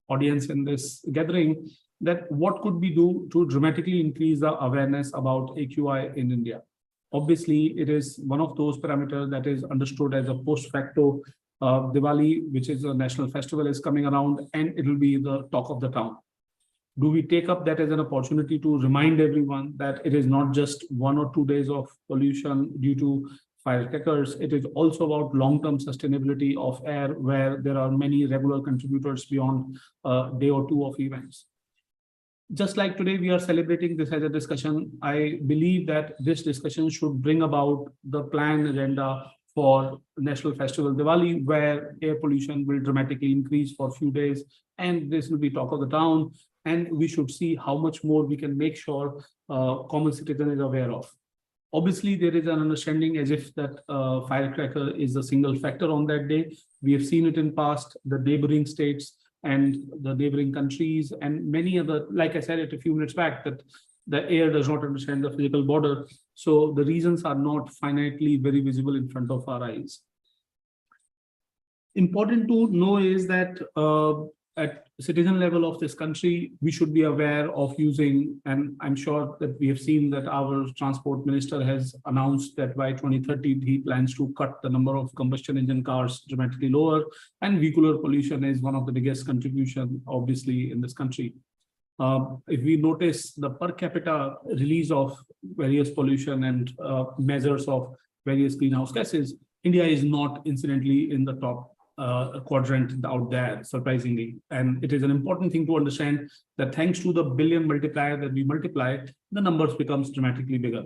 S6: audience in this gathering, that what could we do to dramatically increase the awareness about AQI in India. Obviously, it is one of those parameters that is understood as a post facto. Diwali, which is a national festival, is coming around, and it will be the talk of the town. Do we take up that as an opportunity to remind everyone that it is not just 1 or 2 days of pollution due to firecrackers? It is also about long-term sustainability of air, where there are many regular contributors beyond a day or two of events. Just like today, we are celebrating this as a discussion. I believe that this discussion should bring about the planned agenda for National Festival Diwali, where air pollution will dramatically increase for a few days, and this will be talk of the town. And we should see how much more we can make sure common citizen is aware of. Obviously, there is an understanding as if that firecracker is a single factor on that day. We have seen it in past, the neighboring states and the neighboring countries and many other, like I said it a few minutes back, that the air does not understand the physical border. So the reasons are not finitely very visible in front of our eyes. Important to know is that at citizen level of this country, we should be aware of using, and I'm sure that we have seen that our transport minister has announced that by 2030, he plans to cut the number of combustion engine cars dramatically lower, and vehicular pollution is one of the biggest contribution, obviously, in this country. If we notice the per capita release of various pollution and measures of various greenhouse gases, India is not incidentally in the top quadrant out there, surprisingly. And it is an important thing to understand that thanks to the billion multiplier that we multiply, the numbers becomes dramatically bigger.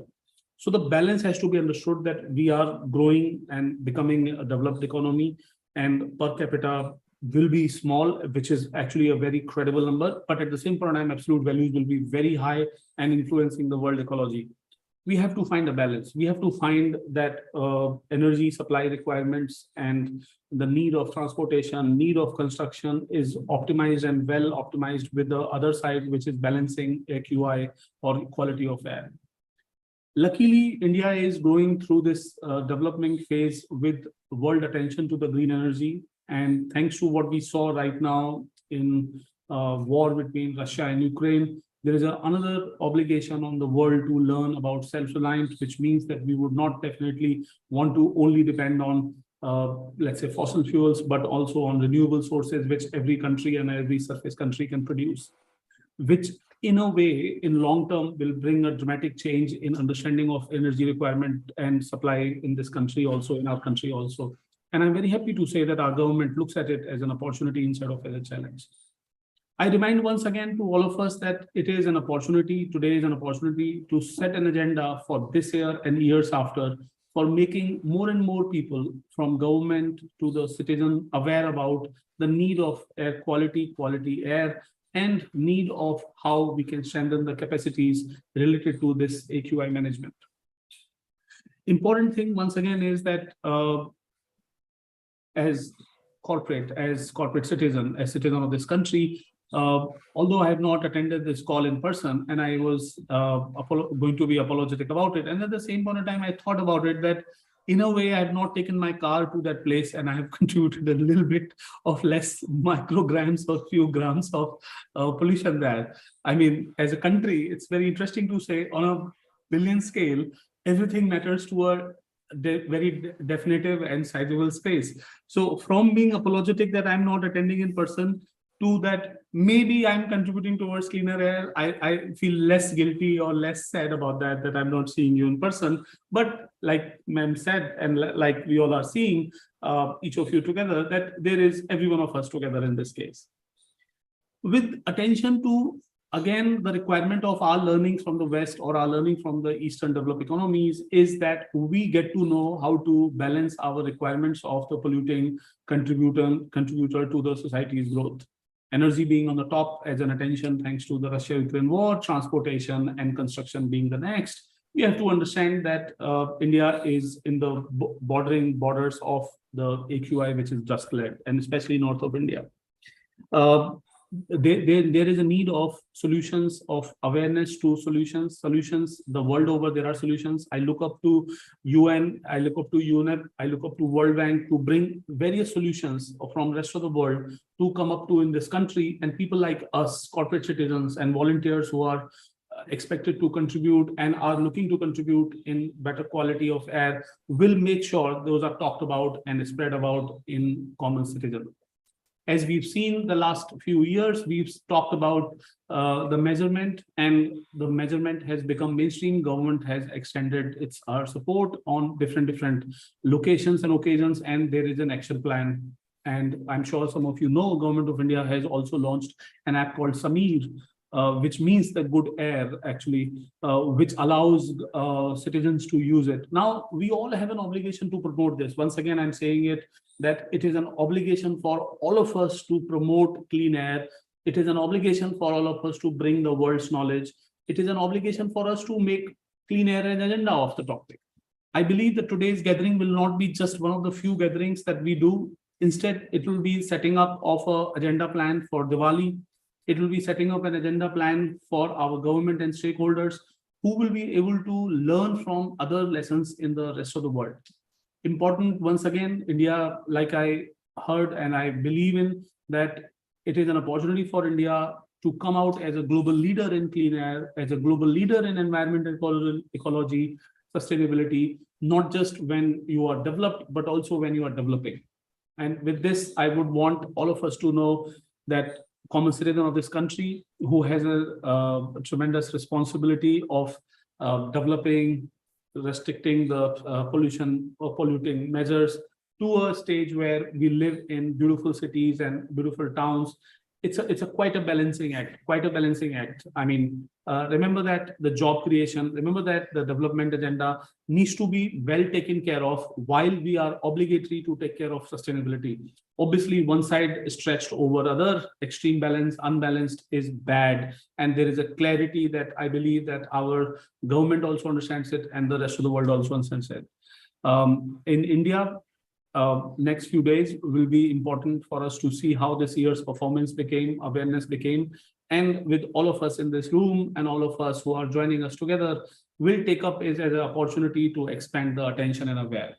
S6: So the balance has to be understood that we are growing and becoming a developed economy, and per capita will be small, which is actually a very credible number. But at the same point in time, absolute values will be very high and influencing the world ecology. We have to find a balance. We have to find that energy supply requirements and the need of transportation, need of construction is optimized and well optimized with the other side, which is balancing AQI or quality of air. Luckily, India is going through this development phase with world attention to the green energy. And thanks to what we saw right now in war between Russia and Ukraine, there is another obligation on the world to learn about self-reliance, which means that we would not definitely want to only depend on, let's say, fossil fuels, but also on renewable sources, which every country and every surface country can produce, which in a way, in long term, will bring a dramatic change in understanding of energy requirement and supply in this country also, in our country also. And I'm very happy to say that our government looks at it as an opportunity instead of as a challenge. I remind once again to all of us that it is an opportunity, today is an opportunity to set an agenda for this year and years after, for making more and more people from government to the citizen aware about the need of air quality, quality air, and need of how we can strengthen the capacities related to this AQI management. Important thing once again is that as corporate citizen, as citizen of this country, although I have not attended this call in person, and I was going to be apologetic about it, and at the same point in time, I thought about it that in a way, I have not taken my car to that place, and I have contributed a little bit of less micrograms or few grams of pollution there. I mean, as a country, it's very interesting to say on a billion scale, everything matters to a very definitive and sizable space. So from being apologetic that I'm not attending in person to that maybe I'm contributing towards cleaner air, I feel less guilty or less sad about that I'm not seeing you in person. But like ma'am said, and like we all are seeing each of you together, that there is every one of us together in this case. With attention to, again, the requirement of our learnings from the West or our learning from the Eastern developed economies is that we get to know how to balance our requirements of the polluting contributor to the society's growth. Energy being on the top as an attention thanks to the Russia-Ukraine war, transportation and construction being the next. We have to understand that India is in the borders of the AQI, which is just led, and especially north of India. There is a need of solutions, of awareness to solutions. The world over, there are solutions. I look up to UN, I look up to UNEP, I look up to World Bank to bring various solutions from the rest of the world to come up to in this country. And people like us, corporate citizens and volunteers who are expected to contribute and are looking to contribute in better quality of air will make sure those are talked about and spread about in common citizens. As we've seen the last few years, we've talked about the measurement, and the measurement has become mainstream. Government has extended its support on different locations and occasions, and there is an action plan. And I'm sure some of you know, Government of India has also launched an app called Sameer, which means the good air, actually, which allows citizens to use it. Now, we all have an obligation to promote this. Once again, I'm saying it, that it is an obligation for all of us to promote clean air. It is an obligation for all of us to bring the world's knowledge. It is an obligation for us to make clean air as agenda of the topic. I believe that today's gathering will not be just one of the few gatherings that we do. Instead, it will be setting up of an agenda plan for Diwali. It will be setting up an agenda plan for our government and stakeholders who will be able to learn from other lessons in the rest of the world. Important, once again, India, like I heard and I believe in, that it is an opportunity for India to come out as a global leader in clean air, as a global leader in environment and ecology, sustainability, not just when you are developed, but also when you are developing. And with this, I would want all of us to know that common citizen of this country who has a tremendous responsibility of developing, restricting the pollution or polluting measures to a stage where we live in beautiful cities and beautiful towns. It's a quite a balancing act, I mean, remember that the job creation, remember that the development agenda needs to be well taken care of while we are obligatory to take care of sustainability. Obviously, one side is stretched over other, extreme balance, unbalanced is bad. And there is a clarity that I believe that our government also understands it and the rest of the world also understands it. In India, next few days will be important for us to see how this year's performance became, awareness became, and with all of us in this room and all of us who are joining us together, will take up it as an opportunity to expand the attention and aware.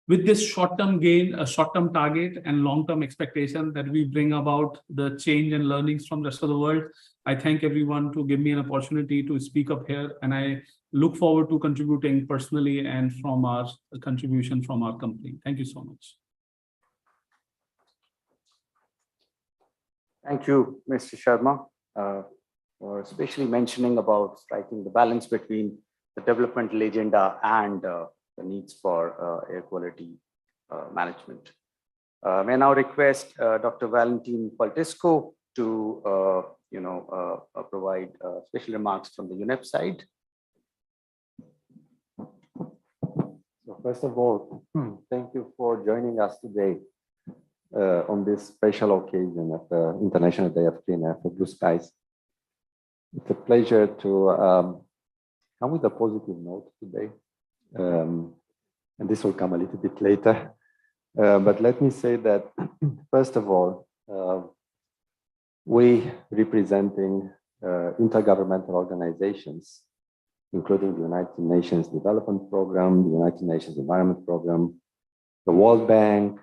S6: With this short-term gain, a short-term target and long-term expectation that we bring about the change and learnings from the rest of the world, I thank everyone to give me an opportunity to speak up here, and I look forward to contributing personally and from our contribution from our company. Thank you so much.
S7: Thank you, Mr. Sharma, for especially mentioning about striking the balance between the developmental agenda and the needs for air quality management. May I now request Dr. Valentin Poltesco to provide special remarks from the UNEP side.
S11: So first of all, thank you for joining us today on this special occasion of the International Day of Clean Air for Blue Skies. It's a pleasure to come with a positive note today. And this will come a little bit later. But let me say that, first of all, we representing intergovernmental organizations, including the United Nations Development Program, the United Nations Environment Program, the World Bank,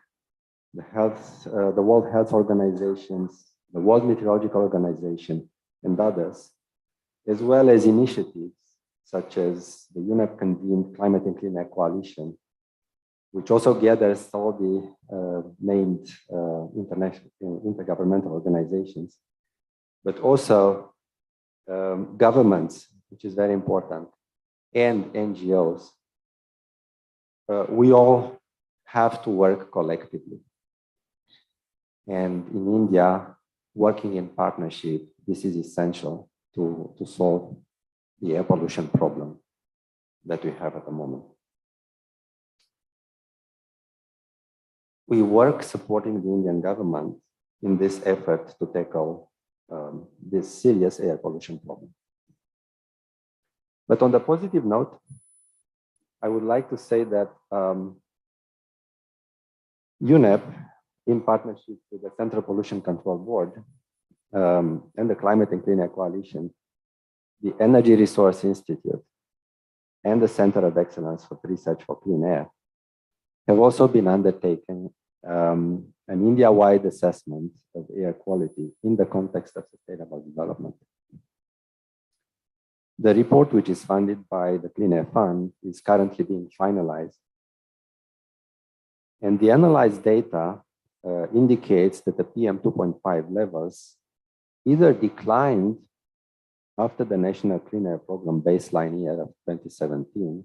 S11: the World Health Organizations, the World Meteorological Organization, and others, as well as initiatives such as the UNEP convened Climate and Clean Air Coalition, which also gathers all the named international intergovernmental organizations, but also governments, which is very important, and NGOs. We all have to work collectively. And in India, working in partnership, this is essential to solve the air pollution problem that we have at the moment. We work supporting the Indian government in this effort to tackle this serious air pollution problem. But on the positive note, I would like to say that UNEP, in partnership with the Central Pollution Control Board and the Climate and Clean Air Coalition, the Energy Resource Institute, and the Center of Excellence for Research for Clean Air, have also been undertaking an India-wide assessment of air quality in the context of sustainable development. The report, which is funded by the Clean Air Fund, is currently being finalized. And the analyzed data indicates that the PM 2.5 levels either declined after the National Clean Air Program baseline year of 2017,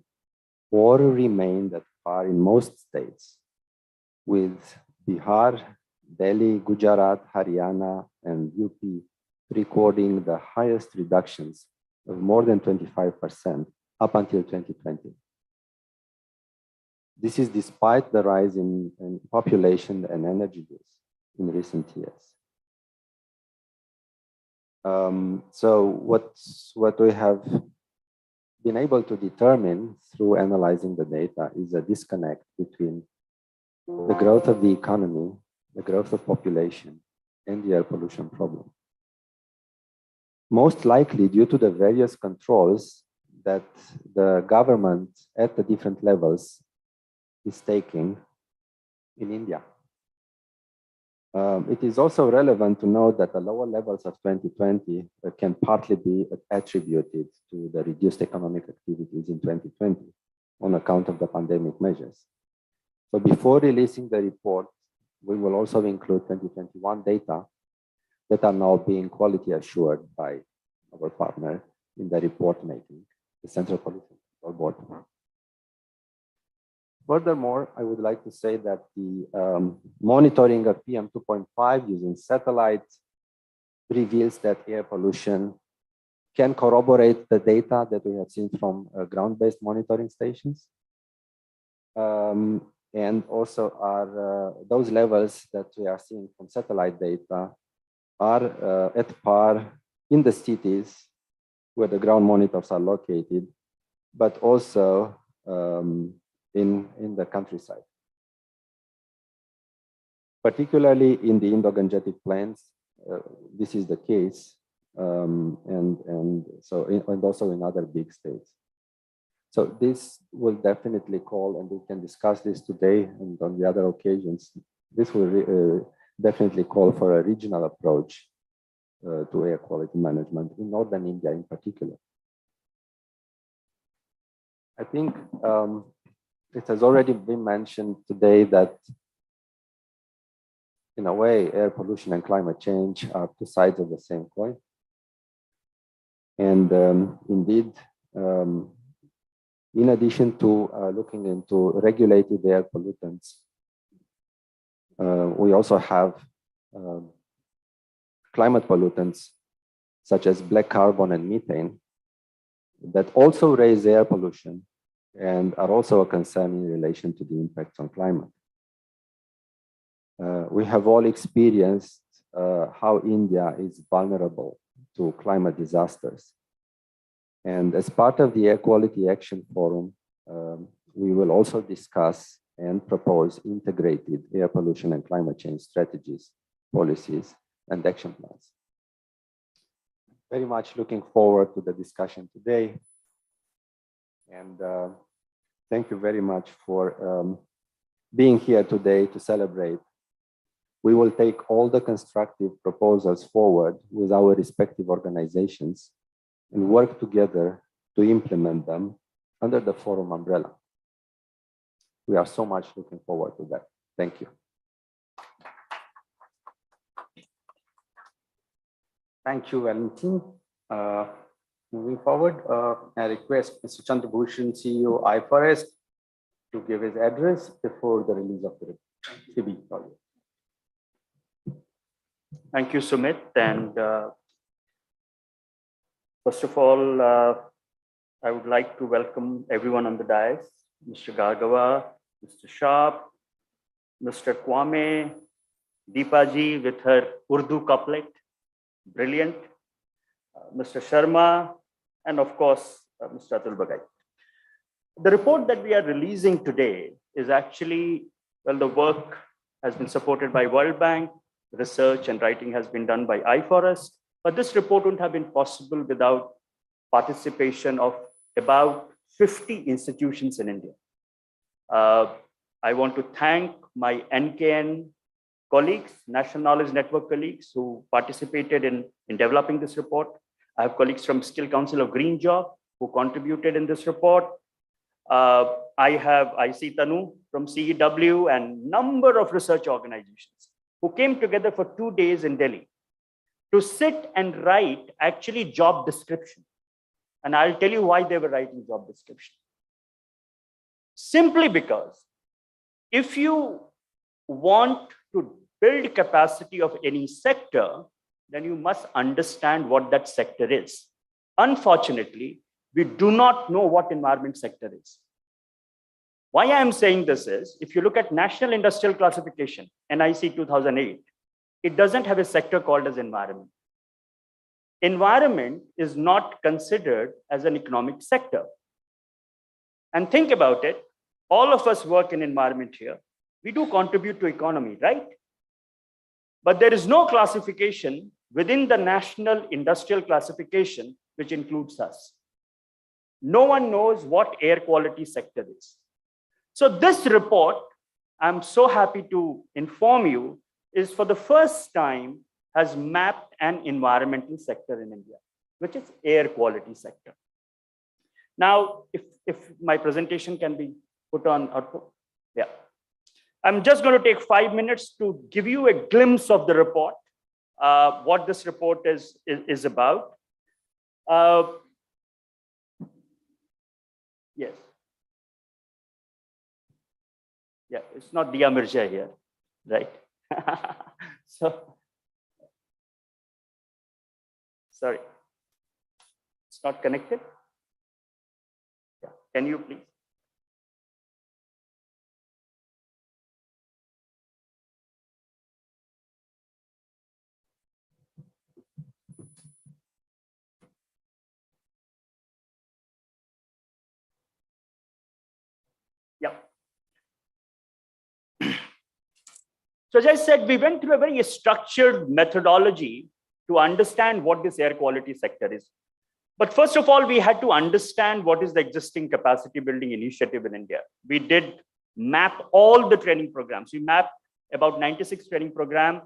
S11: or remained at par in most states, with Bihar, Delhi, Gujarat, Haryana, and UP recording the highest reductions of more than 25% up until 2020. This is despite the rise in population and energy use in recent years. So what we have been able to determine through analyzing the data is a disconnect between the growth of the economy, the growth of population, and the air pollution problem. Most likely due to the various controls that the government at the different levels is taking in India. It is also relevant to note that the lower levels of 2020 can partly be attributed to the reduced economic activities in 2020 on account of the pandemic measures. So before releasing the report, we will also include 2021 data that are now being quality assured by our partner in the report making, the Central Pollution Control Board. Furthermore, I would like to say that the monitoring of PM 2.5 using satellites reveals that air pollution can corroborate the data that we have seen from ground-based monitoring stations. And also are those levels that we are seeing from satellite data are at par in the cities where the ground monitors are located, but also in the countryside. Particularly in the Indo-Gangetic plains, this is the case, and also in other big states. So this will definitely call, and we can discuss this today and on the other occasions, this will definitely call for a regional approach to air quality management in Northern India in particular. I think it has already been mentioned today that in a way, air pollution and climate change are two sides of the same coin. And indeed, in addition to looking into regulated air pollutants, we also have climate pollutants such as black carbon and methane that also raise air pollution and are also a concern in relation to the impacts on climate. We have all experienced how India is vulnerable to climate disasters. And as part of the Air Quality Action Forum, we will also discuss and propose integrated air pollution and climate change strategies, policies, and action plans. Very much looking forward to the discussion today. And thank you very much for being here today to celebrate. We will take all the constructive proposals forward with our respective organizations and work together to implement them under the forum umbrella. We are so much looking forward to that. Thank you.
S7: Thank you, Valentin. Moving forward, I request Mr. Chandrabhushan, CEO, I4S, to give his address before the release of the report.
S12: Thank you, Sumit. And first of all, I would like to welcome everyone on the dais, Mr. Gargava, Mr. Sharp, Mr. Kwame, Deepaji with her Urdu couplet, brilliant, Mr. Sharma, and of course, Mr. Atul Bagai. The report that we are releasing today is actually, well, the work has been supported by World Bank, research and writing has been done by I4S, but this report wouldn't have been possible without participation of about 50 institutions in India. I want to thank my NKN colleagues, National Knowledge Network colleagues who participated in developing this report. I have colleagues from Skill Council of Green Job who contributed in this report. I see Tanu from CEW and number of research organizations who came together for 2 days in Delhi to sit and write actually job description. And I'll tell you why they were writing job description. Simply because if you want to build capacity of any sector, then you must understand what that sector is. Unfortunately, we do not know what environment sector is. Why I am saying this is, if you look at National Industrial Classification, NIC 2008, it doesn't have a sector called as environment. environment is not considered as an economic sector. And think about it, all of us work in environment here. We do contribute to economy, right? But there is no classification within the national industrial classification, which includes us. No one knows what air quality sector is. So this report, I'm so happy to inform you, is for the first time has mapped an environmental sector in India, which is air quality sector. Now, if my presentation can be put on output, yeah. I'm just going to take 5 minutes to give you a glimpse of the report, what this report is about. Yes. Yeah, it's not Diya Mirza here, right? So, sorry, it's not connected. Yeah. Can you please? Yeah. So as I said, we went through a very structured methodology to understand what this air quality sector is. But first of all, we had to understand what is the existing capacity building initiative in India. We did map all the training programs. We mapped about 96 training program,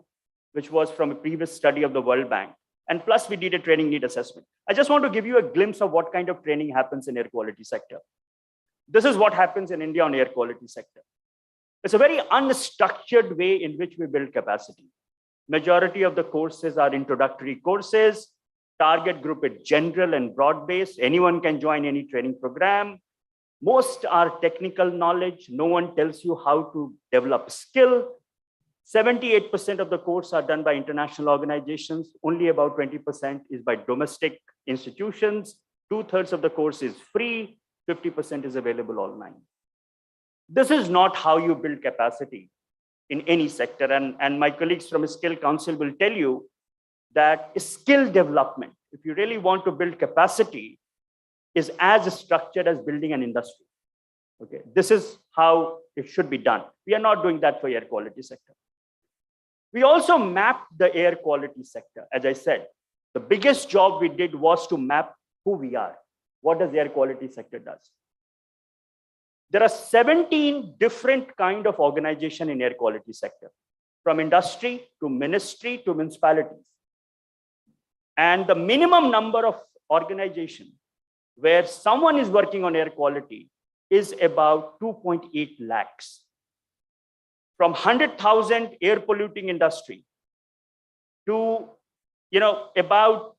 S12: which was from a previous study of the World Bank. And plus we did a training need assessment. I just want to give you a glimpse of what kind of training happens in air quality sector. This is what happens in India on air quality sector. It's a very unstructured way in which we build capacity. Majority of the courses are introductory courses. Target group is general and broad-based. Anyone can join any training program. Most are technical knowledge. No one tells you how to develop skill. 78% of the course are done by international organizations. Only about 20% is by domestic institutions. 2/3 of the course is free. 50% is available online. This is not how you build capacity in any sector. And my colleagues from Skill Council will tell you that skill development, if you really want to build capacity, is as structured as building an industry. Okay, this is how it should be done. We are not doing that for air quality sector. We also mapped the air quality sector. As I said, the biggest job we did was to map who we are. What does the air quality sector does? There are 17 different kind of organization in air quality sector, from industry to ministry to municipalities. And the minimum number of organization where someone is working on air quality is about 2.8 lakhs. From 100,000 air polluting industry to about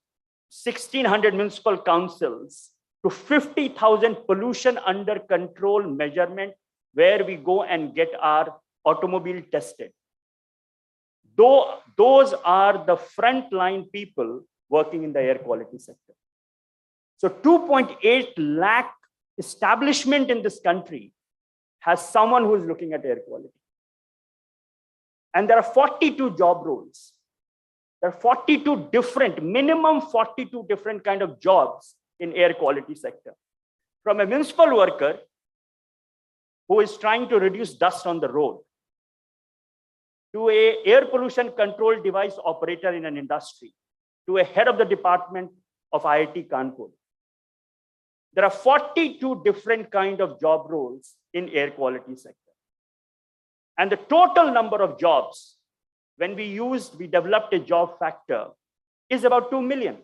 S12: 1,600 municipal councils to 50,000 pollution under control measurement, where we go and get our automobile tested. Though those are the frontline people working in the air quality sector. So 2.8 lakh establishment in this country has someone who is looking at air quality. And there are 42 job roles. There are 42 different, minimum 42 different kind of jobs in air quality sector. From a municipal worker who is trying to reduce dust on the road, to a air pollution control device operator in an industry, to a head of the department of IIT Kanpur. There are 42 different kind of job roles in air quality sector. And the total number of jobs, when we developed a job factor, is about 2 million.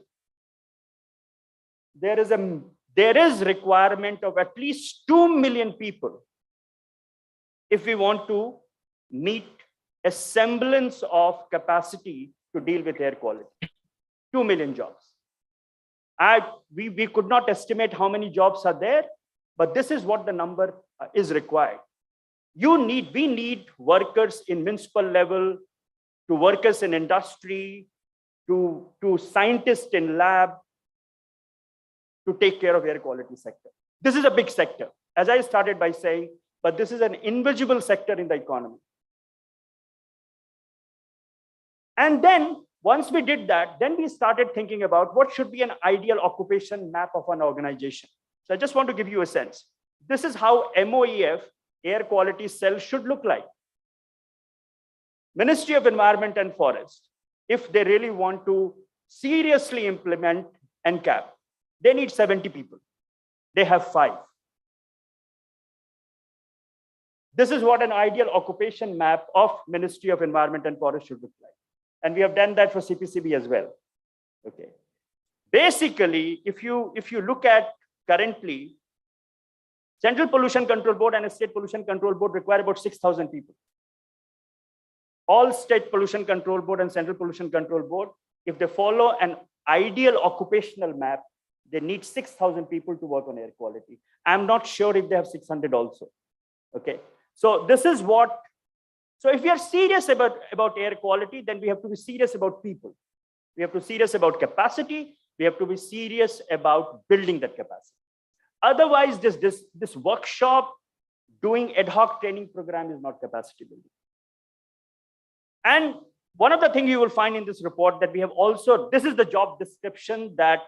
S12: There is requirement of at least 2 million people if we want to meet a semblance of capacity to deal with air quality. 2 million jobs. We could not estimate how many jobs are there, but this is what the number is required. We need workers in municipal level, to workers in industry, to scientists in lab, to take care of air quality sector. This is a big sector, as I started by saying, but this is an invisible sector in the economy. And then Once we did that, then we started thinking about what should be an ideal occupation map of an organization. So I just want to give you a sense. This is how MOEF, air quality cell, should look like. Ministry of Environment and Forest, if they really want to seriously implement NCAP, they need 70 people. They have 5. This is what an ideal occupation map of Ministry of Environment and Forest should look like. And we have done that for CPCB as well. Okay. Basically, if you look at currently, Central Pollution Control Board and a State Pollution Control Board require about 6,000 people. All State Pollution Control Board and Central Pollution Control Board, if they follow an ideal occupational map, they need 6,000 people to work on air quality. I'm not sure if they have 600 also. Okay. So this is what, so if we are serious about air quality, then we have to be serious about people. We have to be serious about capacity. We have to be serious about building that capacity. Otherwise, this workshop doing ad hoc training program is not capacity building. And one of the things you will find in this report that we have also, this is the job description that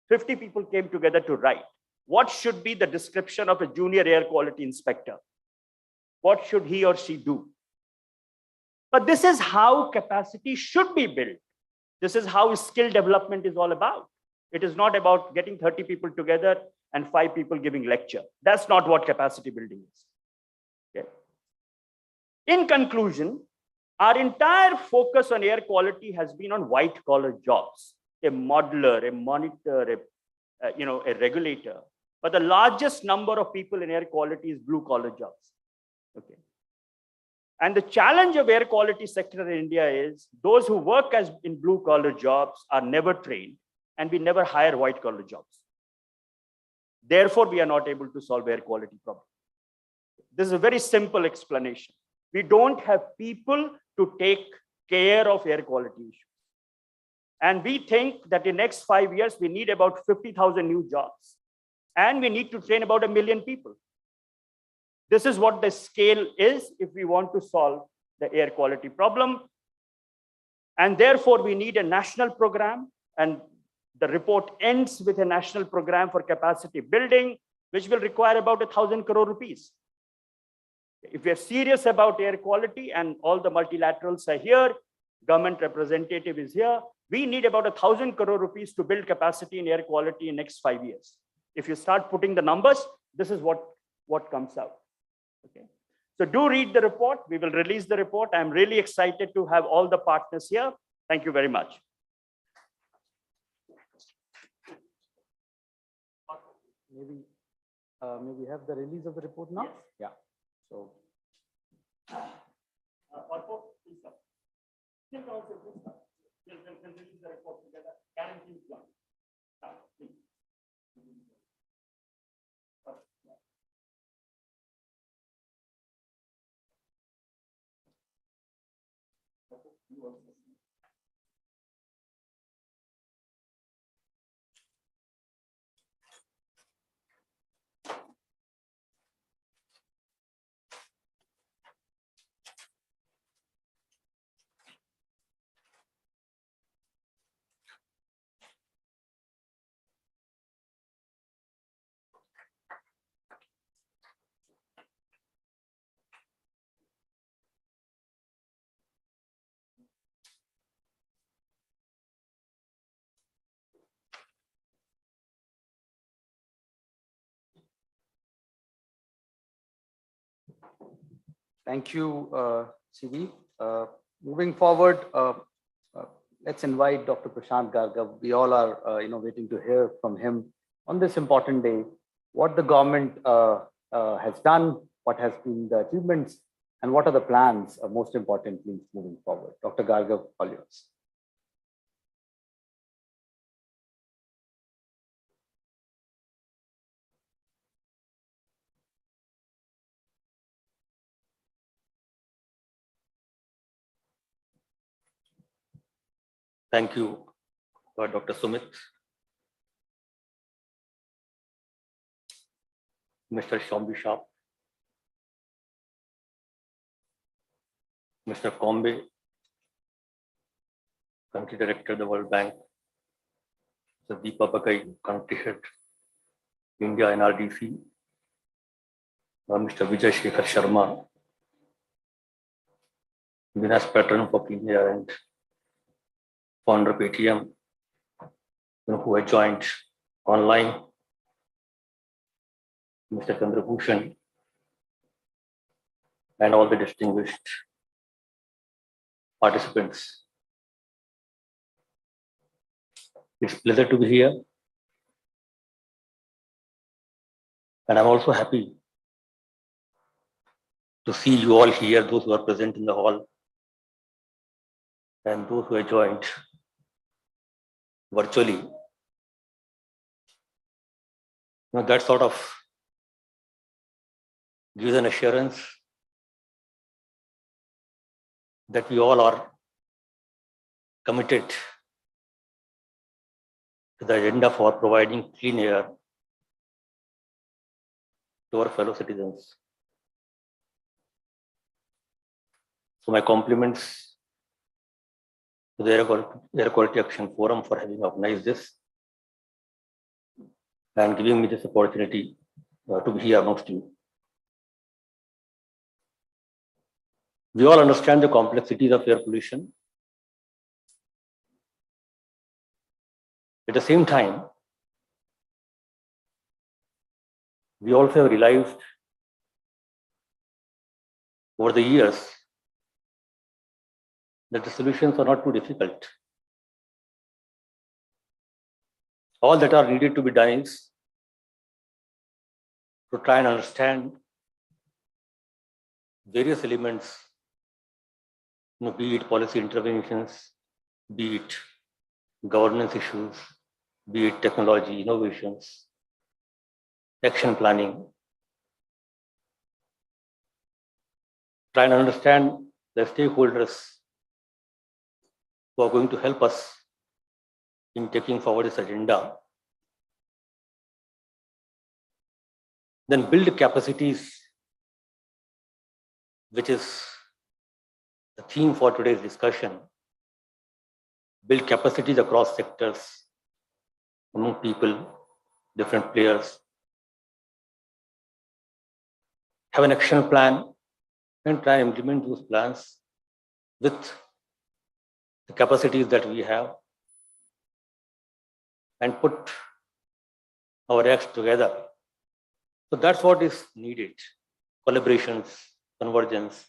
S12: 50 people came together to write. What should be the description of a junior air quality inspector? What should he or she do? But this is how capacity should be built. This is how skill development is all about. It is not about getting 30 people together and 5 people giving lecture. That's not what capacity building is. Okay. In conclusion, our entire focus on air quality has been on white collar jobs, a modeler, a monitor, a regulator. But the largest number of people in air quality is blue collar jobs. Okay. And the challenge of air quality sector in India is those who work as in blue collar jobs are never trained, and we never hire white collar jobs. Therefore, we are not able to solve air quality problem. This is a very simple explanation. We don't have people to take care of air quality issues. And we think that in the next 5 years, we need about 50,000 new jobs. And we need to train about 1 million people. This is what the scale is if we want to solve the air quality problem. And therefore, we need a national program. And the report ends with a national program for capacity building, which will require about 1,000 crore rupees. If we are serious about air quality and all the multilaterals are here, government representative is here, we need about 1,000 crore rupees to build capacity in air quality in the next 5 years. If you start putting the numbers, this is what comes out. Okay. So do read the report. We will release the report. I'm really excited to have all the partners here. Thank you very much.
S7: Maybe have the release of the report now? Yes. Yeah. So. We'll release the report together. Guaranteed one. Please. Thank you, CV. Moving forward, let's invite Dr. Prashant Gargav. We all are waiting to hear from him on this important day, what the government has done, what has been the achievements, and what are the plans, most importantly, moving forward. Dr. Gargav, all yours.
S13: Thank you, Dr. Sumit. Mr. Shombi Shah, Mr. Kombe, Country Director, the World Bank, Mr. Deepa Bagai, Country Head, India NRDC, Mr. Vijay Shekhar Sharma, Vinas Patron for Clean Air and founder of ATM, who had joined online, Mr. Chandrabhushan, and all the distinguished participants. It's a pleasure to be here. And I'm also happy to see you all here, those who are present in the hall and those who have joined virtually. That sort of gives an assurance that we all are committed to the agenda for providing clean air to our fellow citizens. So my compliments to the Air Quality Action Forum for having organized this and giving me this opportunity to be here amongst you. We all understand the complexities of air pollution. At the same time, we also have realized over the years that the solutions are not too difficult. All that are needed to be done is to try and understand various elements, be it policy interventions, be it governance issues, be it technology, innovations, action planning. Try and understand the stakeholders who are going to help us in taking forward this agenda. Then build capacities, which is the theme for today's discussion. Build capacities across sectors, among people, different players. Have an action plan and try and implement those plans with the capacities that we have and put our acts together. So that's what is needed. Collaborations, convergence.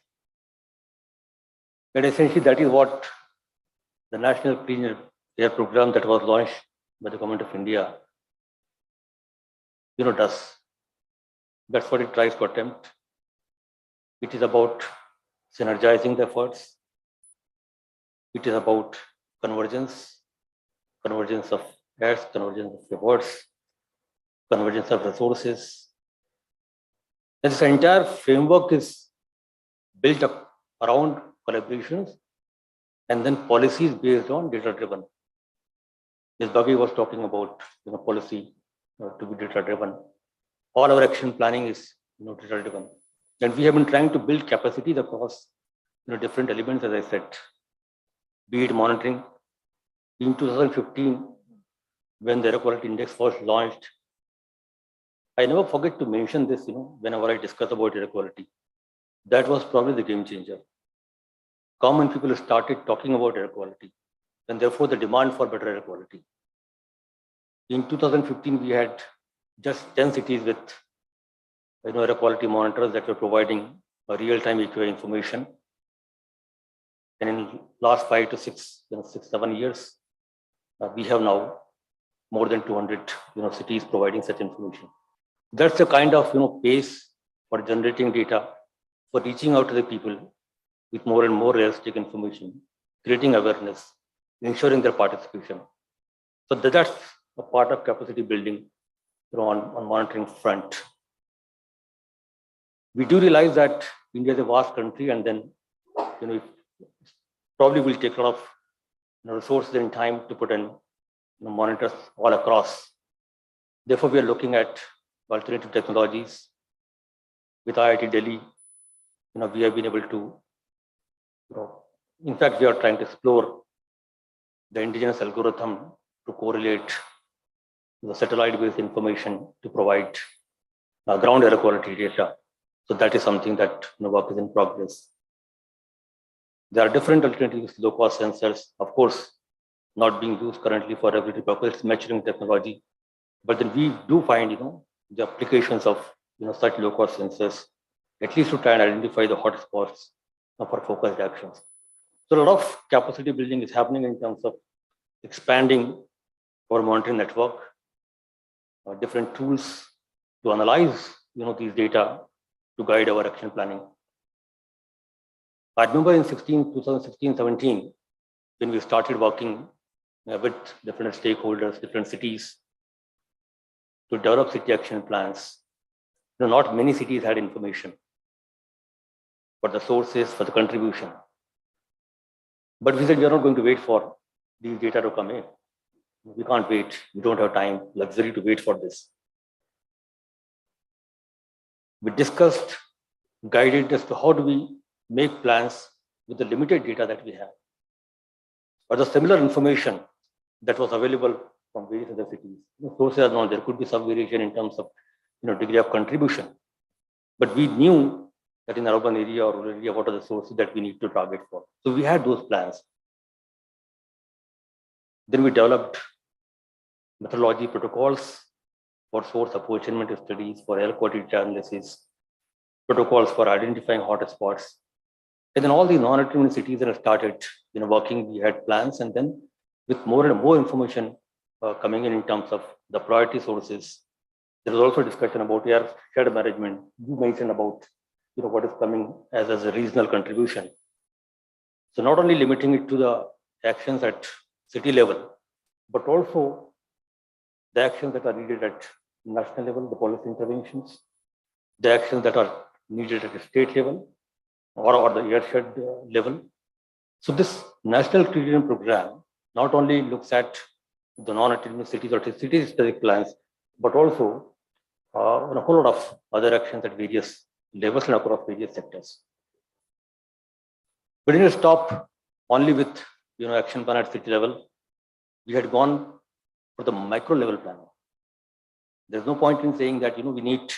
S13: And essentially that is what the National Clean Air Program that was launched by the Government of India, does. That's what it tries to attempt. It is about synergizing the efforts. It is about convergence of acts, convergence of efforts, convergence of resources. And this entire framework is built up around collaborations and then policies based on data-driven. Ms. Bagi was talking about policy to be data-driven. All our action planning is data-driven. And we have been trying to build capacities across different elements, as I said, be it monitoring. In 2015, when the Air Quality Index was launched, I never forget to mention this, whenever I discuss about air quality. That was probably the game changer. Common people started talking about air quality and therefore the demand for better air quality. In 2015, we had just 10 cities with air quality monitors that were providing a real-time AQAF information. And in last 5 to 6, 7 years, we have now more than 200 cities providing such information. That's the kind of pace for generating data, for reaching out to the people with more and more realistic information, creating awareness, ensuring their participation. So that's a part of capacity building on monitoring front. We do realize that India is a vast country, and then it probably will take a lot of resources and time to put in monitors all across. Therefore, we are looking at alternative technologies. With IIT Delhi, we have been able to, in fact, we are trying to explore the indigenous algorithm to correlate the satellite-based information to provide ground air quality data. So that is something that work is in progress. There are different alternatives, low-cost sensors, of course, not being used currently for everyday purpose. It's maturing technology, but then we do find the applications of such low-cost sensors, at least to try and identify the hotspots for focused actions. So a lot of capacity building is happening in terms of expanding our monitoring network, different tools to analyze these data to guide our action planning. I remember in 2016-17, when we started working with different stakeholders, different cities to develop city action plans. Not many cities had information for the sources, for the contribution. But we said we are not going to wait for these data to come in. We can't wait. We don't have time, luxury to wait for this. We discussed, guided as to how do we make plans with the limited data that we have, or the similar information that was available from various other cities. Sources are known. There could be some variation in terms of degree of contribution, but we knew that in urban area or rural area, what are the sources that we need to target for. So we had those plans. Then we developed methodology protocols for source apportionment studies, for air quality analysis, protocols for identifying hotspots. And then all the non-determined cities that started working, we had plans, and then with more and more information coming in terms of the priority sources. There was also discussion about air shared management. You mentioned about what is coming as a regional contribution. So not only limiting it to the actions at city level, but also the actions that are needed at national level, the policy interventions, the actions that are needed at the state level or the airshed level. So this national criterion program not only looks at the non-autonomous cities or city-specific plans, but also a whole lot of other actions at various levels and across various sectors. We didn't stop only with action plan at city level. We had gone for the micro level plan. There's no point in saying that we need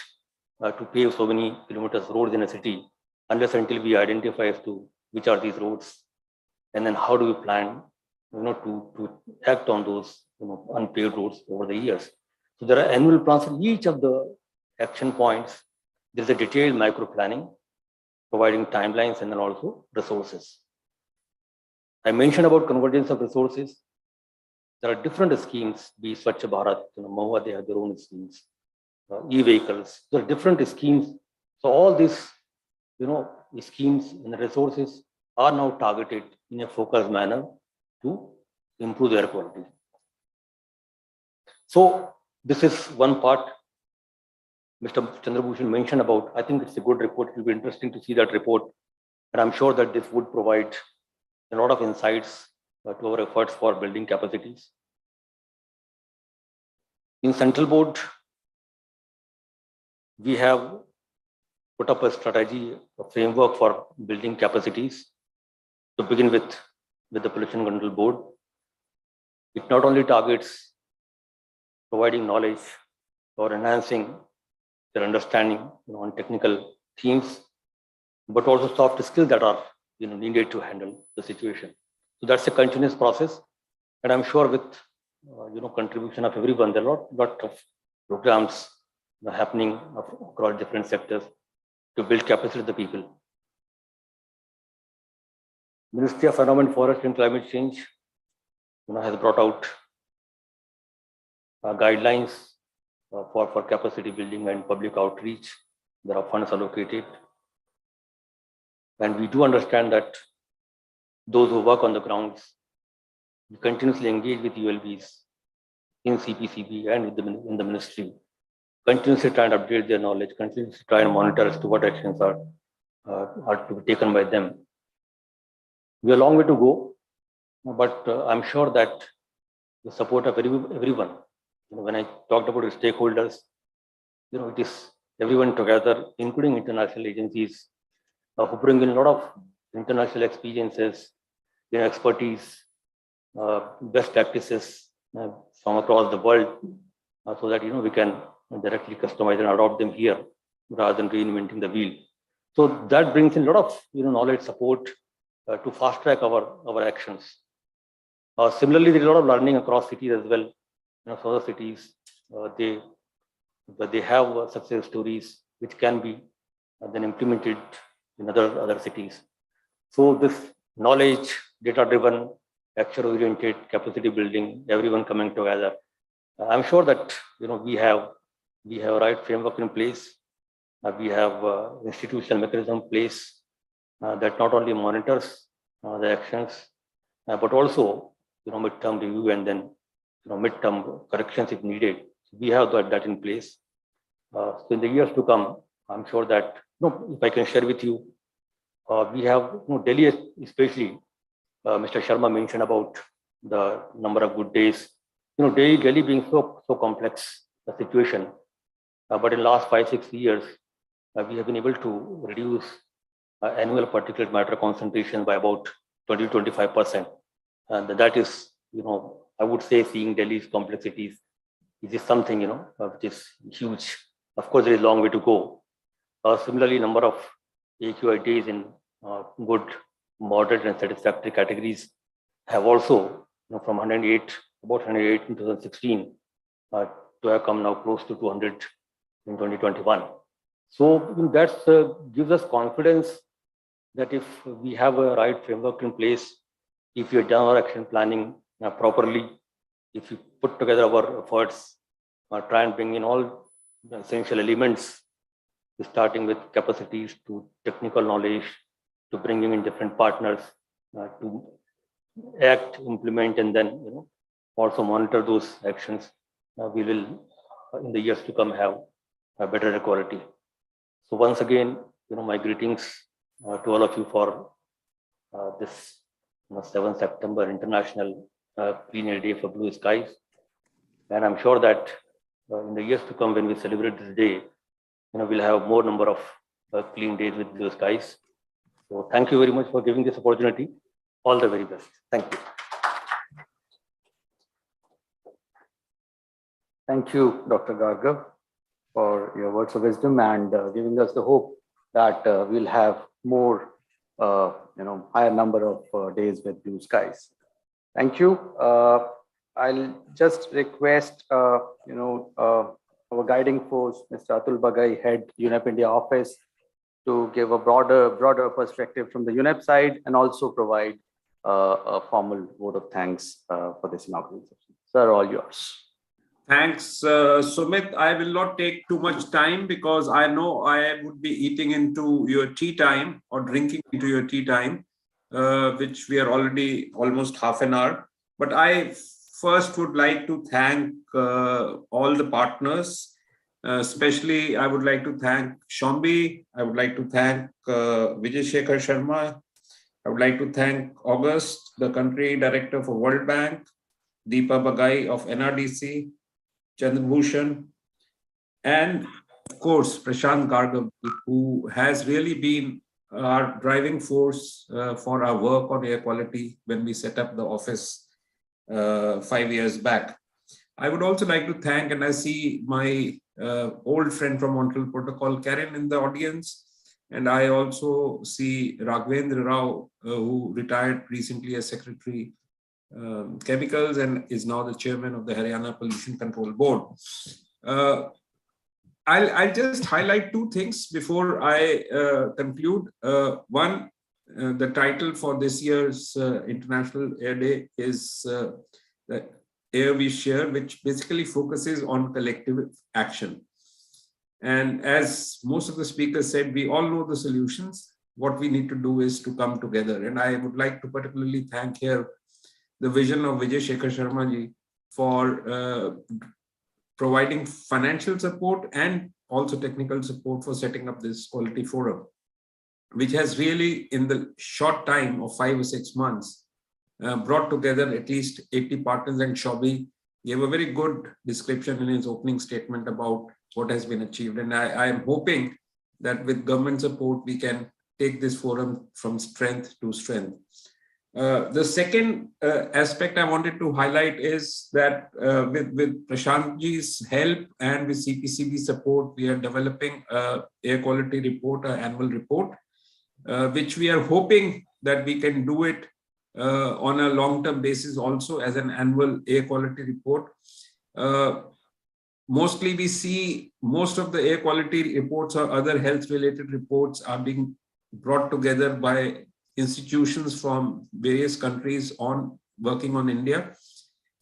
S13: to pave so many kilometers roads in a city unless until we identify as to which are these roads, and then how do we plan to act on those unpaved roads over the years. So there are annual plans for each of the action points. There's a detailed micro planning, providing timelines and then also resources. I mentioned about convergence of resources. There are different schemes, be Swachh Bharat, MoHUA, they have their own schemes, e-vehicles. There are different schemes. So all these, schemes and resources are now targeted in a focused manner to improve air quality. So this is one part Mr. Chandrabhushan mentioned about. I think it's a good report. It will be interesting to see that report. And I'm sure that this would provide a lot of insights to our efforts for building capacities. In Central Board, we have put up a strategy, a framework for building capacities. To begin with the Pollution Control Board, it not only targets providing knowledge or enhancing their understanding on technical themes, but also soft skills that are needed to handle the situation. So that's a continuous process, and I'm sure with contribution of everyone, there are lot of programs happening across different sectors to build capacity of the people. Ministry of Environment, Forest and Climate Change has brought out guidelines for capacity building and public outreach. There are funds allocated. And we do understand that those who work on the grounds continuously engage with ULBs in CPCB and in the ministry, continuously try and update their knowledge, continuously try and monitor as to what actions are to be taken by them. We have a long way to go, but I'm sure that the support of everyone, when I talked about the stakeholders, it is everyone together, including international agencies, who bring in a lot of international experiences, expertise, best practices from across the world, so that we can directly customize and adopt them here rather than reinventing the wheel. So that brings in a lot of knowledge support to fast track our actions. Similarly, there is a lot of learning across cities as well. So other cities, they have success stories which can be then implemented in other cities. So this knowledge, data-driven, action-oriented, capacity building, everyone coming together. I'm sure that we have a right framework in place. We have institutional mechanism in place that not only monitors the actions, but also midterm review and then midterm corrections if needed. We have that in place. So in the years to come, I'm sure that if I can share with you, we have Delhi, especially Mr. Sharma mentioned about the number of good days. Delhi being so complex a situation, but in last 5-6 years, we have been able to reduce annual particulate matter concentration by about 20-25%, and that is, I would say, seeing Delhi's complexities, it is something which is huge. Of course, there is a long way to go. Similarly, number of AQI days in good, moderate, and satisfactory categories have also, from 108, about 108 in 2016, to have come now close to 200 in 2021. So that gives us confidence that if we have a right framework in place, if we have done our action planning properly, if we put together our efforts, try and bring in all the essential elements, starting with capacities to technical knowledge, to bringing in different partners to act, implement, and then also monitor those actions, we will in the years to come have a better quality. So once again, my greetings to all of you for this 7th September International Clean Air Day for Blue Skies. And I'm sure that in the years to come, when we celebrate this day, we'll have more number of clean days with blue skies. So thank you very much for giving this opportunity. All the very best. Thank you.
S7: Thank you, Dr. Gargav, for your words of wisdom and giving us the hope that we'll have more, higher number of days with blue skies. Thank you. I'll just request, our guiding force, Mr. Atul Bagai, head UNEP India office, to give a broader perspective from the UNEP side and also provide a formal vote of thanks for this inaugural session. Sir, all yours.
S1: Thanks, Sumit. I will not take too much time because I know I would be eating into your tea time or drinking into your tea time, which we are already almost half an hour. But I first would like to thank all the partners. Especially, I would like to thank Shombi. I would like to thank Vijay Shekhar Sharma. I would like to thank August, the country director for World Bank, Deepa Bagai of NRDC, Chandrabhushan, and of course, Prashant Gargav, who has really been our driving force for our work on air quality when we set up the office 5 years back. I would also like to thank, and I see my old friend from Montreal Protocol, Karen, in the audience. And I also see Raghavendra Rao, who retired recently as Secretary Chemicals and is now the chairman of the Haryana Pollution Control Board. I'll just highlight two things before I conclude. One, the title for this year's International Air Day is the Air We Share, which basically focuses on collective action. And as most of the speakers said, we all know the solutions. What we need to do is to come together. And I would like to particularly thank here the vision of Vijay Shekhar Sharma ji for providing financial support and also technical support for setting up this quality forum, which has really, in the short time of 5 or 6 months, brought together at least 80 partners. And Shobi gave a very good description in his opening statement about what has been achieved. And I am hoping that with government support, we can take this forum from strength to strength. The second aspect I wanted to highlight is that with Prashantji's help and with CPCB support, we are developing a air quality report, an annual report, which we are hoping that we can do it on a long-term basis also as an annual air quality report. Mostly we see most of the air quality reports or other health-related reports are being brought together by institutions from various countries working on India.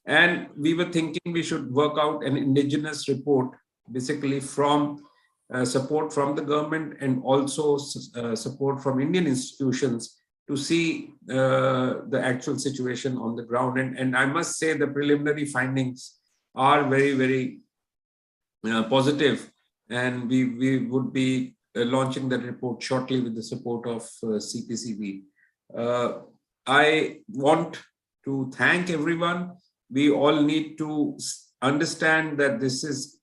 S1: And we were thinking we should work out an indigenous report, basically from support from the government and also support from Indian institutions to see the actual situation on the ground. And I must say the preliminary findings are very, very positive, and we would be launching that report shortly with the support of CPCB. I want to thank everyone. We all need to understand that this is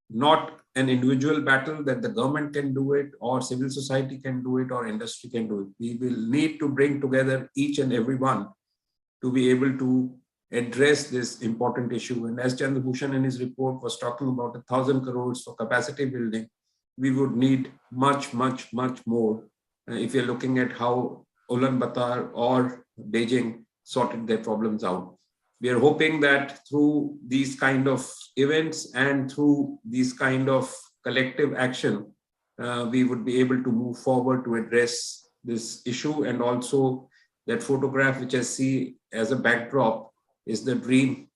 S1: not an individual battle, that the government can do it or civil society can do it or industry can do it. We will need to bring together each and every one to be able to address this important issue. And as Chandrabhushan in his report was talking about 1,000 crores for capacity building, we would need much, much, much more if you're looking at how Ulaanbaatar or Beijing sorted their problems out. We are hoping that through these kind of events and through these kind of collective action, we would be able to move forward to address this issue. And also that photograph which I see as a backdrop is the dream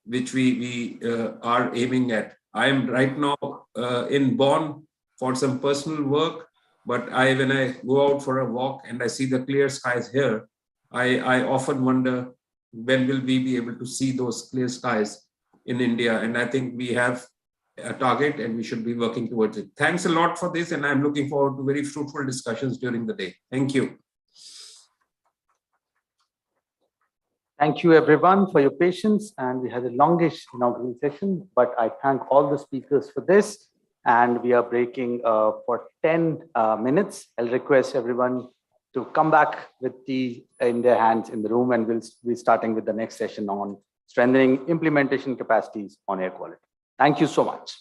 S1: which we are aiming at. I am right now in Bonn for some personal work, but when I go out for a walk and I see the clear skies here, I often wonder when will we be able to see those clear skies in India. And I think we have a target and we should be working towards it. Thanks a lot for this, and I'm looking forward to very fruitful discussions during the day. Thank you.
S7: Thank you everyone for your patience, and we had a longish inaugural session, but I thank all the speakers for this, and we are breaking for 10 minutes. I'll request everyone to come back with tea in their hands in the room, and we'll be starting with the next session on strengthening implementation capacities on air quality. Thank you so much.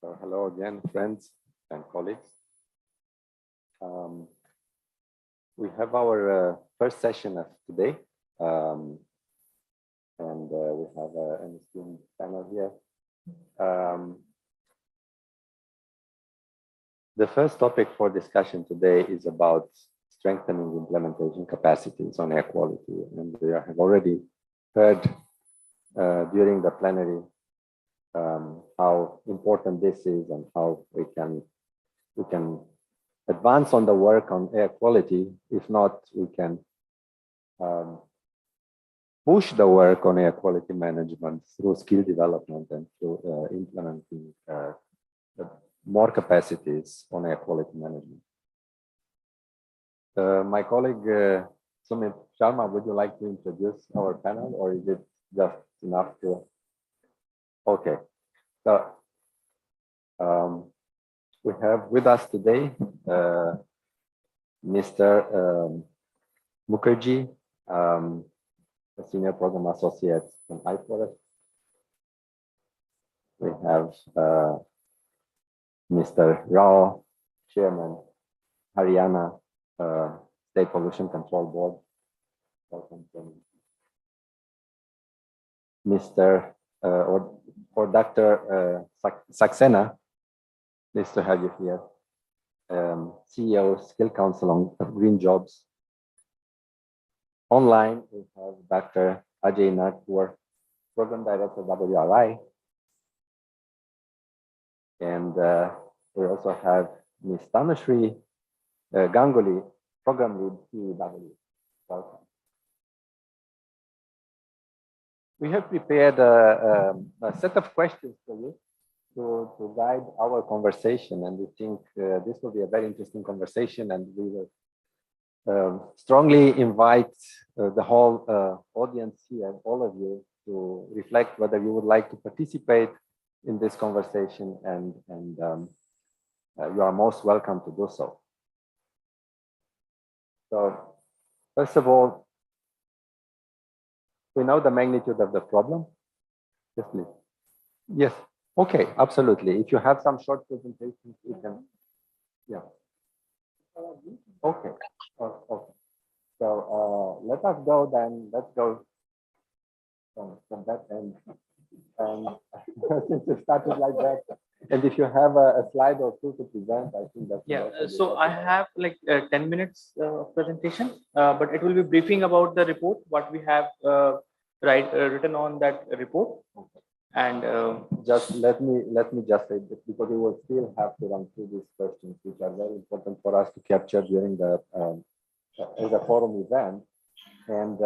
S11: So hello again, friends and colleagues. We have our first session of today, and we have an esteemed panel here. The first topic for discussion today is about strengthening implementation capacities on air quality, and we have already heard during the plenary how important this is and how we can advance on the work on air quality. If not, we can push the work on air quality management through skill development and through implementing more capacities on air quality management. My colleague Sumit Sharma, would you like to introduce our panel, or is it just enough to? Okay, so we have with us today Mr. Mukherjee, a senior program associate from AQAF. We have Mr. Rao, chairman, Haryana State Pollution Control Board. Welcome, Mr. or Dr. Saxena. Nice to have you here. CEO, Skill Council on Green Jobs. Online, we have Dr. Ajay Nagpur, Program Director, WRI. And we also have Ms. Tanushree Ganguly, Program Lead, CEW. Welcome. We have prepared a set of questions for you to guide our conversation, and we think this will be a very interesting conversation, and we will strongly invite the whole audience here, all of you, to reflect whether you would like to participate in this conversation, and you are most welcome to do so. So, first of all, we know the magnitude of the problem. Yes, please. Yes. Okay, absolutely. If you have some short presentations, you can. Yeah. Okay. Okay. So let us go then. Let's go from that end. And since it started like that, and if you have a slide or two to present, I think that's.
S14: Yeah. So I have like 10 minutes presentation, but it will be briefing about the report, what we have written on that report.
S11: Okay.
S14: And
S11: just let me just say this, because we will still have to run through these questions, which are very important for us to capture during the as a forum event, and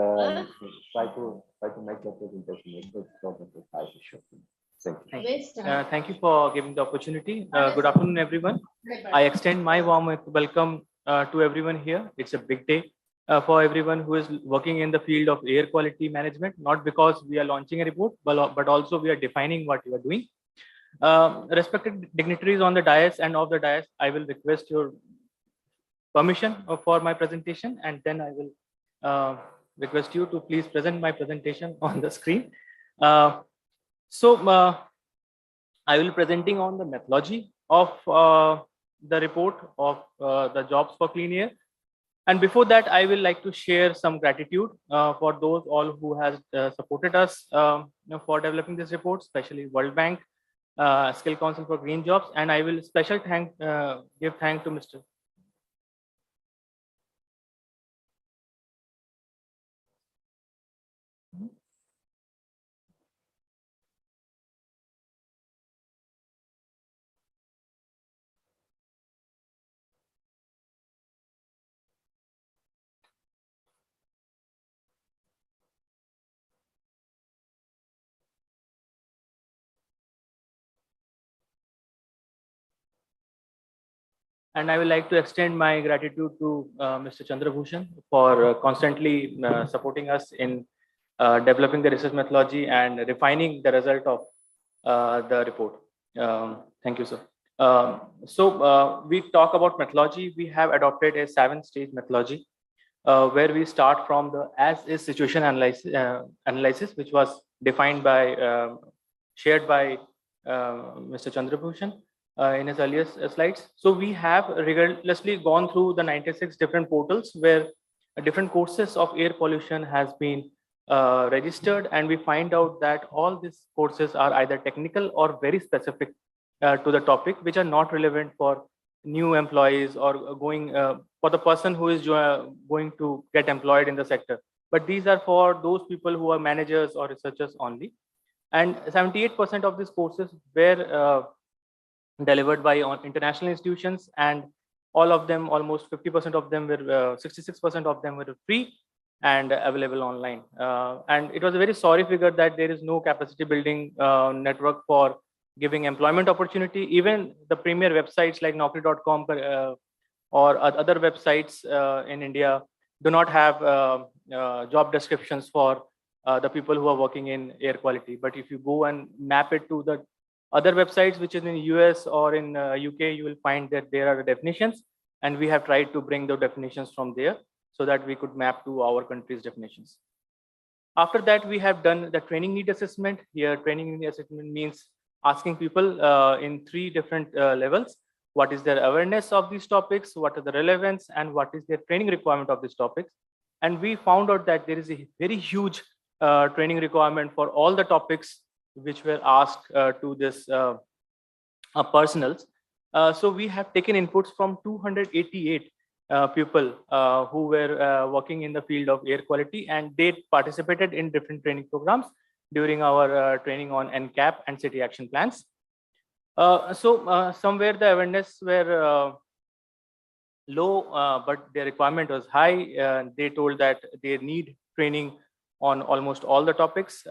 S11: try to make the presentation as short as possible.
S14: Thank you for giving the opportunity. Good afternoon, everyone. I extend my warm welcome to everyone here. It's a big day for everyone who is working in the field of air quality management, not because we are launching a report, but also we are defining what we are doing. Respected dignitaries on the dais and off the dais, I will request your permission for my presentation, and then I will request you to please present my presentation on the screen. So I will be presenting on the methodology of the report of the Jobs for Clean Air. And before that, I will like to share some gratitude for those all who has supported us for developing this report, especially World Bank, Skill Council for Green Jobs, and I will special give thanks to Mr. And I would like to extend my gratitude to Mr. Chandra Bhushan for constantly supporting us in developing the research methodology and refining the result of the report. Thank you, sir. So we talk about methodology. We have adopted a 7-stage methodology where we start from the as-is situation analysis, which was defined by, shared by Mr. Chandra Bhushan. in his earlier slides. So we have rigorously gone through the 96 different portals where different courses of air pollution has been registered, and we find out that all these courses are either technical or very specific to the topic, which are not relevant for new employees or going for the person who is going to get employed in the sector. But these are for those people who are managers or researchers only. And 78% of these courses were delivered by international institutions, and all of them, almost 50% of them were, 66% of them were free and available online. And it was a very sorry figure that there is no capacity building network for giving employment opportunity. Even the premier websites like Naukri.com or other websites in India do not have job descriptions for the people who are working in air quality. But if you go and map it to the other websites, which is in US or in UK, you will find that there are definitions, and we have tried to bring the definitions from there so that we could map to our country's definitions. After that, we have done the training need assessment. Here, training need assessment means asking people in 3 different levels. What is their awareness of these topics? What is the relevance? And what is their training requirement of these topics? And we found out that there is a very huge training requirement for all the topics which were asked to this personals. So we have taken inputs from 288 people who were working in the field of air quality, and they participated in different training programs during our training on NCAP and city action plans. Somewhere the awareness were low, but their requirement was high. They told that they need training on almost all the topics,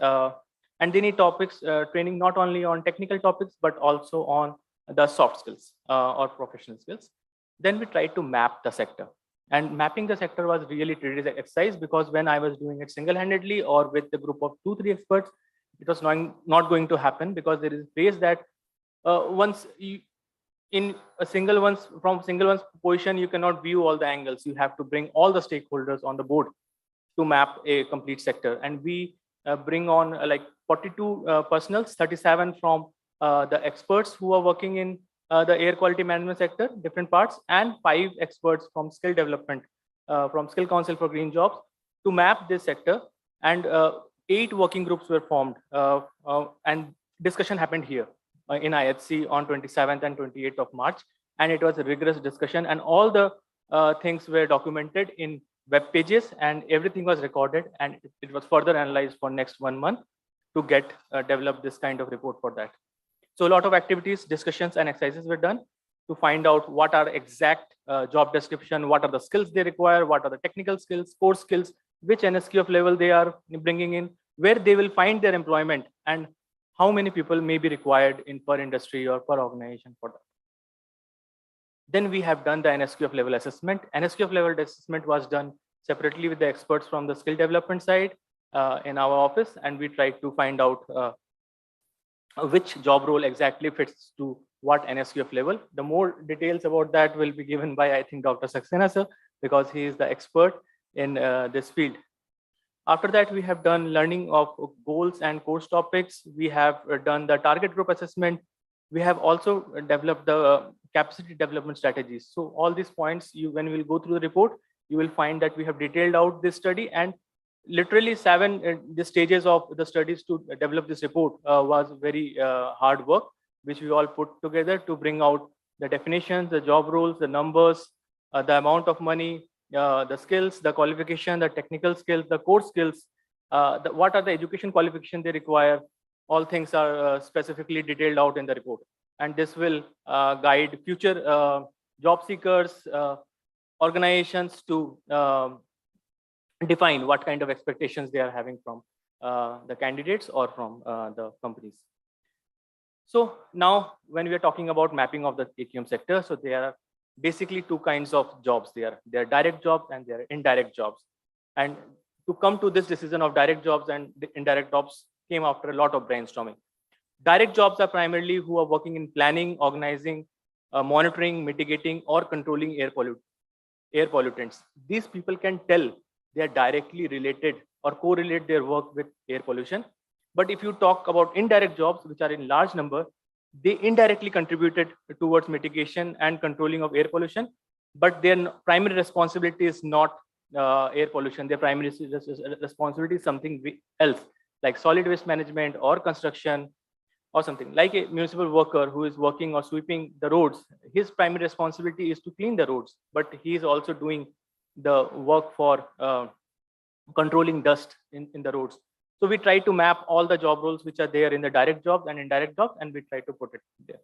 S14: and they need topics training not only on technical topics but also on the soft skills or professional skills. Then we tried to map the sector, and mapping the sector was really tedious exercise, because when I was doing it single-handedly or with a group of 2-3 experts, it was not going to happen, because there is a phrase that once you, in a single one's position, you cannot view all the angles. You have to bring all the stakeholders on the board to map a complete sector. And we bring on like 42 personals, 37 from the experts who are working in the air quality management sector, different parts, and 5 experts from skill development, from Skill Council for Green Jobs, to map this sector. And 8 working groups were formed, and discussion happened here in IHC on 27th and 28th of March. And it was a rigorous discussion, and all the things were documented in web pages, and everything was recorded, and it was further analyzed for next 1 month to get develop this kind of report for that. So a lot of activities, discussions, and exercises were done to find out what are exact job description, what are the skills they require, what are the technical skills, core skills, which NSQF level they are bringing in, where they will find their employment, and how many people may be required in per industry or per organization for that. Then we have done the NSQF level assessment. NSQF level assessment was done separately with the experts from the skill development side in our office, and we tried to find out which job role exactly fits to what NSQF level. The more details about that will be given by, I think, Dr. Saxena sir, because he is the expert in this field. After that, we have done learning of goals and course topics. We have done the target group assessment. We have also developed the capacity development strategies. So all these points, when we will go through the report, you will find that we have detailed out this study, and literally 7 the stages of the studies to develop this report was very hard work, which we all put together to bring out the definitions, the job roles, the numbers, the amount of money, the skills, the qualification, the technical skills, the core skills, what are the education qualifications they require. All things are specifically detailed out in the report, and this will guide future job seekers, organizations to define what kind of expectations they are having from the candidates or from the companies. So now, when we are talking about mapping of the AQM sector, so there are basically 2 kinds of jobs there. There are direct jobs and there are indirect jobs. And to come to this decision of direct jobs and indirect jobs came after a lot of brainstorming. Direct jobs are primarily who are working in planning, organizing, monitoring, mitigating, or controlling air pollutants. These people can tell they are directly related or correlate their work with air pollution. But if you talk about indirect jobs, which are in large number, they indirectly contributed towards mitigation and controlling of air pollution, but their primary responsibility is not air pollution. Their primary responsibility is something else, like solid waste management or construction or something. Like a municipal worker who is working or sweeping the roads, his primary responsibility is to clean the roads, but he is also doing the work for controlling dust in the roads. So we try to map all the job roles which are there in the direct jobs and indirect jobs, and we try to put it there.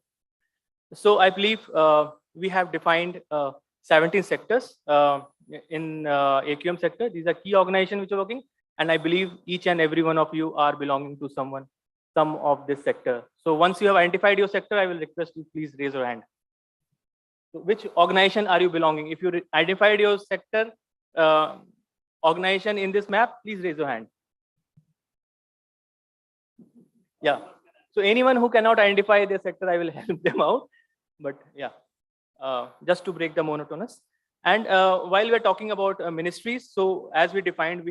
S14: So I believe we have defined 17 sectors in AQM sector. These are key organizations which are working, and I believe each and every one of you are belonging to some of this sector. So once you have identified your sector, I will request you please raise your hand. So which organization are you belonging? If you identified your sector organization in this map, please raise your hand. Yeah. So anyone who cannot identify their sector, I will help them out. But yeah, just to break the monotonous. And while we're talking about ministries, so as we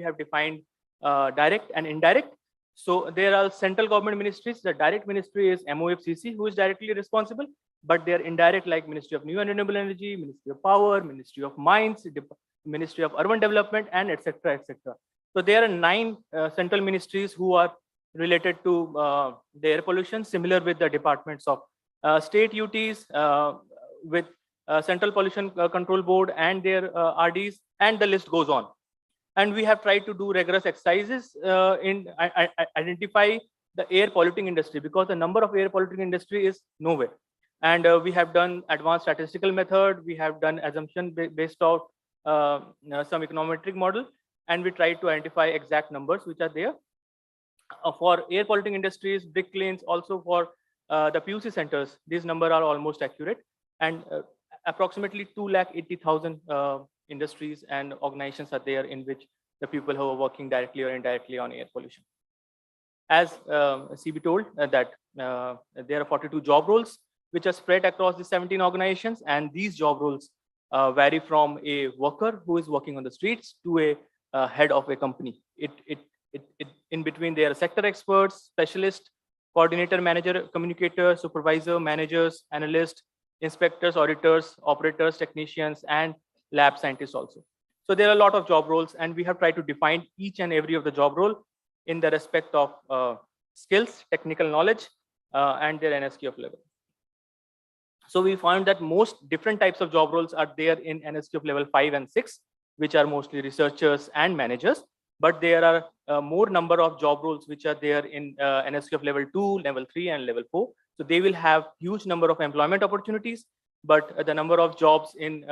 S14: have defined direct and indirect. So there are central government ministries. The direct ministry is MOFCC, who is directly responsible, but they are indirect, like Ministry of New and Renewable Energy, Ministry of Power, Ministry of Mines, Ministry of Urban Development, and etc. etc. So there are 9 central ministries who are related to the air pollution, similar with the departments of state UTs, with Central Pollution Control Board and their RDs, and the list goes on. And we have tried to do rigorous exercises in identify the air polluting industry, because the number of air polluting industry is nowhere. And we have done advanced statistical method. We have done assumption based out some econometric model, and we try to identify exact numbers which are there. For air polluting industries, brick lanes, also for the PUC centers, these numbers are almost accurate. And approximately 280,000 industries and organizations are there in which the people who are working directly or indirectly on air pollution. As CB told that there are 42 job roles which are spread across the 17 organizations, and these job roles vary from a worker who is working on the streets to a head of a company. In between, there are sector experts, specialists, coordinator, manager, communicator, supervisor, managers, analysts, inspectors, auditors, operators, technicians, and lab scientists also. So there are a lot of job roles, and we have tried to define each and every of the job role in the respect of skills, technical knowledge, and their NSQF level. So we found that most different types of job roles are there in NSQF level 5 and 6, which are mostly researchers and managers. But there are more number of job roles which are there in NSQF level 2, level 3, and level 4. So they will have huge number of employment opportunities, but the number of jobs in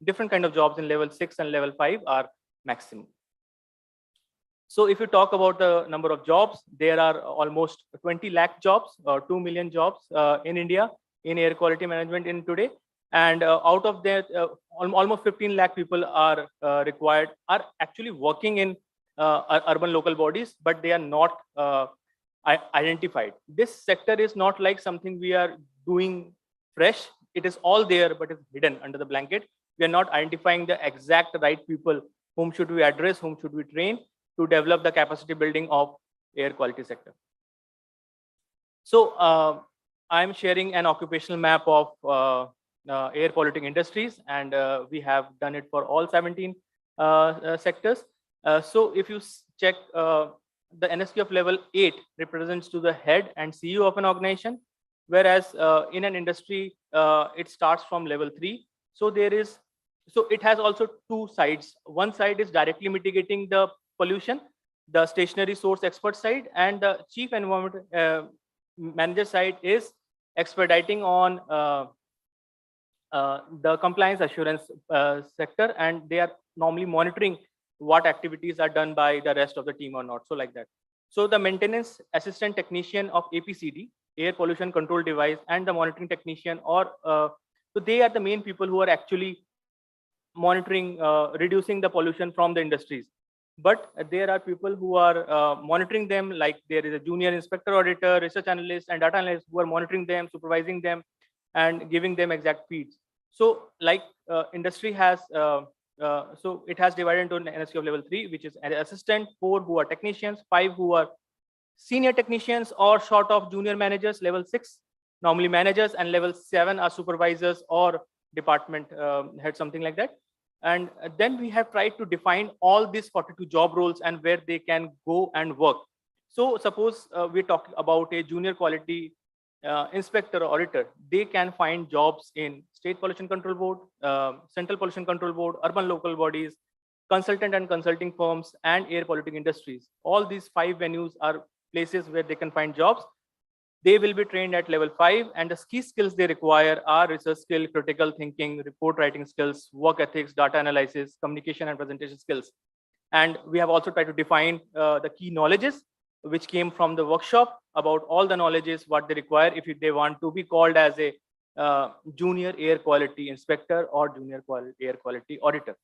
S14: different kind of jobs in level 6 and level 5 are maximum. So if you talk about the number of jobs, there are almost 20 lakh jobs or 2 million jobs in India in air quality management in today. And out of that, almost 15 lakh people are actually working in urban local bodies, but they are not identified. This sector is not like something we are doing fresh. It is all there, but it's hidden under the blanket. We are not identifying the exact right people. Whom should we address? Whom should we train to develop the capacity building of air quality sector? So I'm sharing an occupational map of air polluting industries, and we have done it for all 17 sectors. So if you check, the NSQF level 8 represents to the head and CEO of an organization, whereas in an industry, it starts from level 3. So it has also two sides. One side is directly mitigating the pollution, the stationary source expert side, and the chief environment manager side is expediting on the compliance assurance sector, and they are normally monitoring what activities are done by the rest of the team or not. So like that. So the maintenance assistant technician of APCD, air pollution control device, and the monitoring technician, or so they are the main people who are actually monitoring, reducing the pollution from the industries. But there are people who are monitoring them, like there is a junior inspector auditor, research analyst, and data analyst who are monitoring them, supervising them, and giving them exact feeds. So like industry has, so it has divided into an NSQF level 3, which is an assistant, 4 who are technicians, 5 who are senior technicians or short of junior managers, level 6. normally managers, and level 7 are supervisors or department head, something like that. And then we have tried to define all these 42 job roles and where they can go and work. So suppose we're talking about a junior quality inspector or auditor. They can find jobs in State Pollution Control Board, Central Pollution Control Board, urban local bodies, consultant and consulting firms, and air polluting industries. All these 5 venues are places where they can find jobs. They will be trained at level 5, and the key skills they require are research skill, critical thinking, report writing skills, work ethics, data analysis, communication and presentation skills. And we have also tried to define the key knowledges which came from the workshop about all the knowledges what they require if they want to be called as a junior air quality inspector or junior air quality auditor.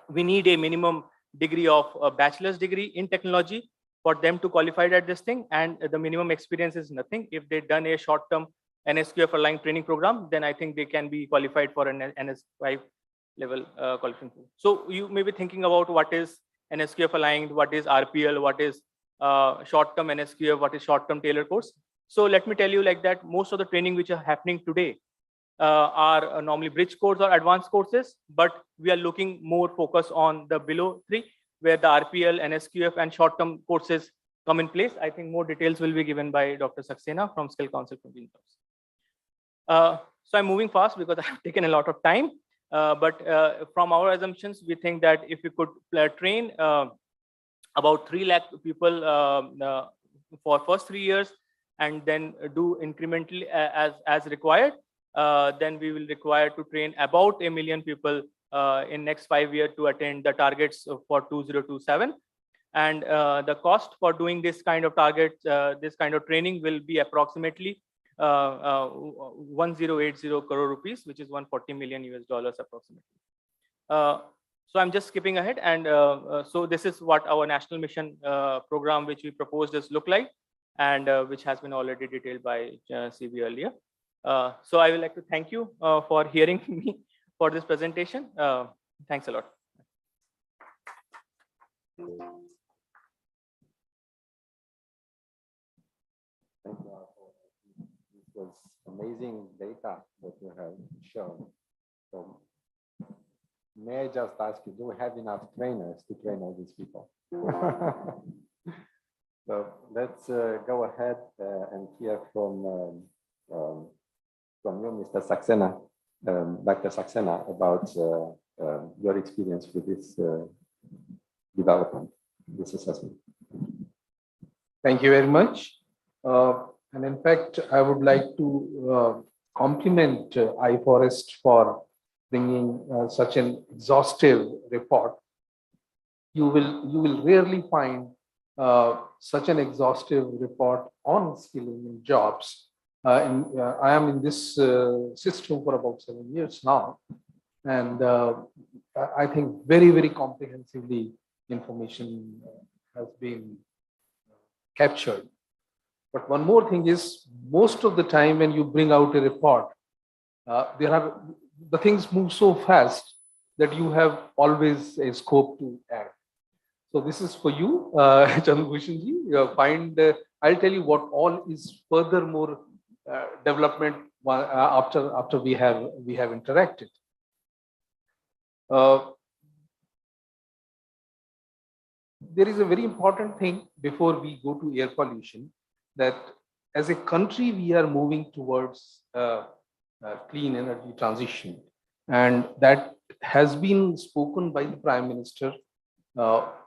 S14: We need a minimum degree of a bachelor's degree in technology for them to qualify at this thing, and the minimum experience is nothing. If they've done a short-term NSQF aligned training program, then I think they can be qualified for an NS5 level qualification. So you may be thinking about what is NSQF aligned, what is RPL, what is short-term NSQF, what is short-term tailor course. So let me tell you like that most of the training which are happening today are normally bridge course or advanced courses, but we are looking more focus on the below 3, where the RPL, NSQF and short-term courses come in place. I think more details will be given by Dr. Saxena from Skill Council for Green Jobs. So I'm moving fast because I have taken a lot of time, but from our assumptions, we think that if we could train about 3 lakh people for first 3 years and then do incrementally as required, then we will require to train about 1 million people in next 5 years to attain the targets for 2027. And the cost for doing this kind of targets, this kind of training will be approximately 1080 crore rupees, which is $140 million approximately. So I'm just skipping ahead, and so this is what our national mission program, which we proposed, does look like, and which has been already detailed by CB earlier. So I would like to thank you for hearing me for this presentation. Thanks a lot.
S11: Thank you. This was amazing data that you have shown. So may I just ask you, do we have enough trainers to train all these people? So let's go ahead and hear from you, Mr. Saxena, Dr. Saxena, about your experience with this development, this assessment.
S15: Thank you very much. And in fact, I would like to compliment iForest for bringing such an exhaustive report. You will rarely find such an exhaustive report on skilling in jobs. I am in this system for about 7 years now, and I think very, very comprehensively information has been captured. But one more thing is, most of the time when you bring out a report, the things move so fast that you have always a scope to add. So this is for you, Chandrabhushanji. I'll tell you what all is furthermore development after we have interacted. There is a very important thing before we go to air pollution, that as a country we are moving towards clean energy transition, and that has been spoken by the Prime Minister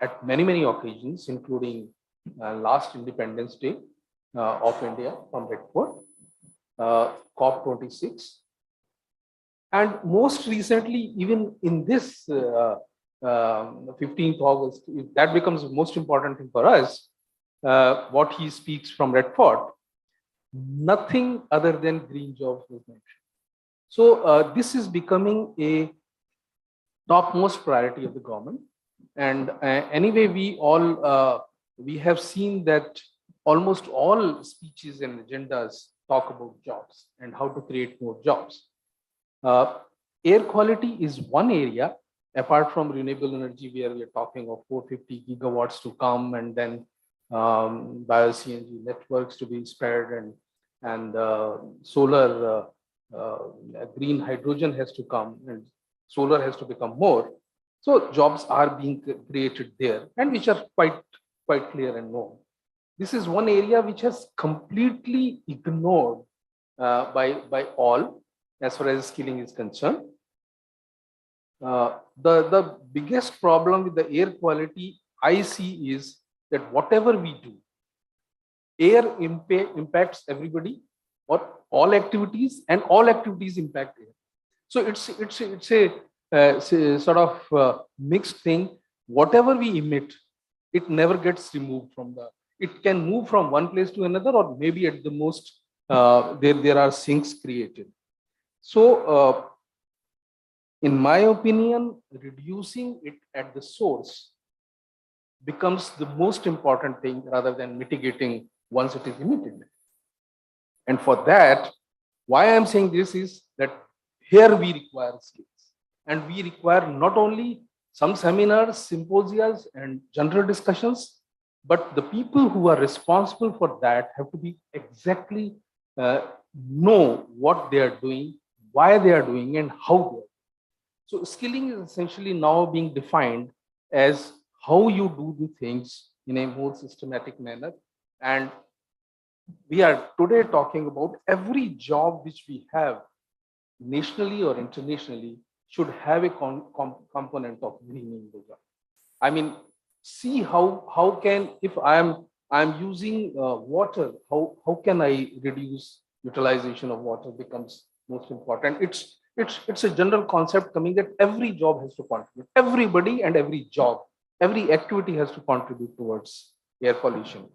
S15: at many occasions, including last Independence Day of India from Red Fort, COP26, and most recently even in this 15th August, if that becomes the most important thing for us, what he speaks from Red Fort, nothing other than green jobs was mentioned. So this is becoming a topmost priority of the government. And anyway, we have seen that almost all speeches and agendas talk about jobs and how to create more jobs. Air quality is one area, apart from renewable energy, where we are talking of 450 gigawatts to come, and then bio-CNG networks to be spread, and and solar, green hydrogen has to come, and solar has to become more. So jobs are being created there, and which are quite clear and known. This is one area which has completely ignored by all as far as skilling is concerned. The biggest problem with the air quality I see is that whatever we do, air impacts everybody or all activities, and all activities impact air. So it's a sort of mixed thing. Whatever we emit, it never gets removed from the. It can move from one place to another, or maybe at the most there are sinks created. So in my opinion, reducing it at the source becomes the most important thing rather than mitigating once it is emitted. And for that, why I'm saying this is that here we require skills, and we require not only some seminars, symposias, and general discussions, but the people who are responsible for that have to be exactly know what they are doing, why they are doing, and how they are. So skilling is essentially now being defined as how you do the things in a more systematic manner. And we are today talking about every job which we have nationally or internationally should have a component of greening the job. I mean, see how can, if I'm using water, how can I reduce utilization of water becomes most important. It's a general concept coming that every job has to contribute. Everybody and every job, every activity has to contribute towards air pollution.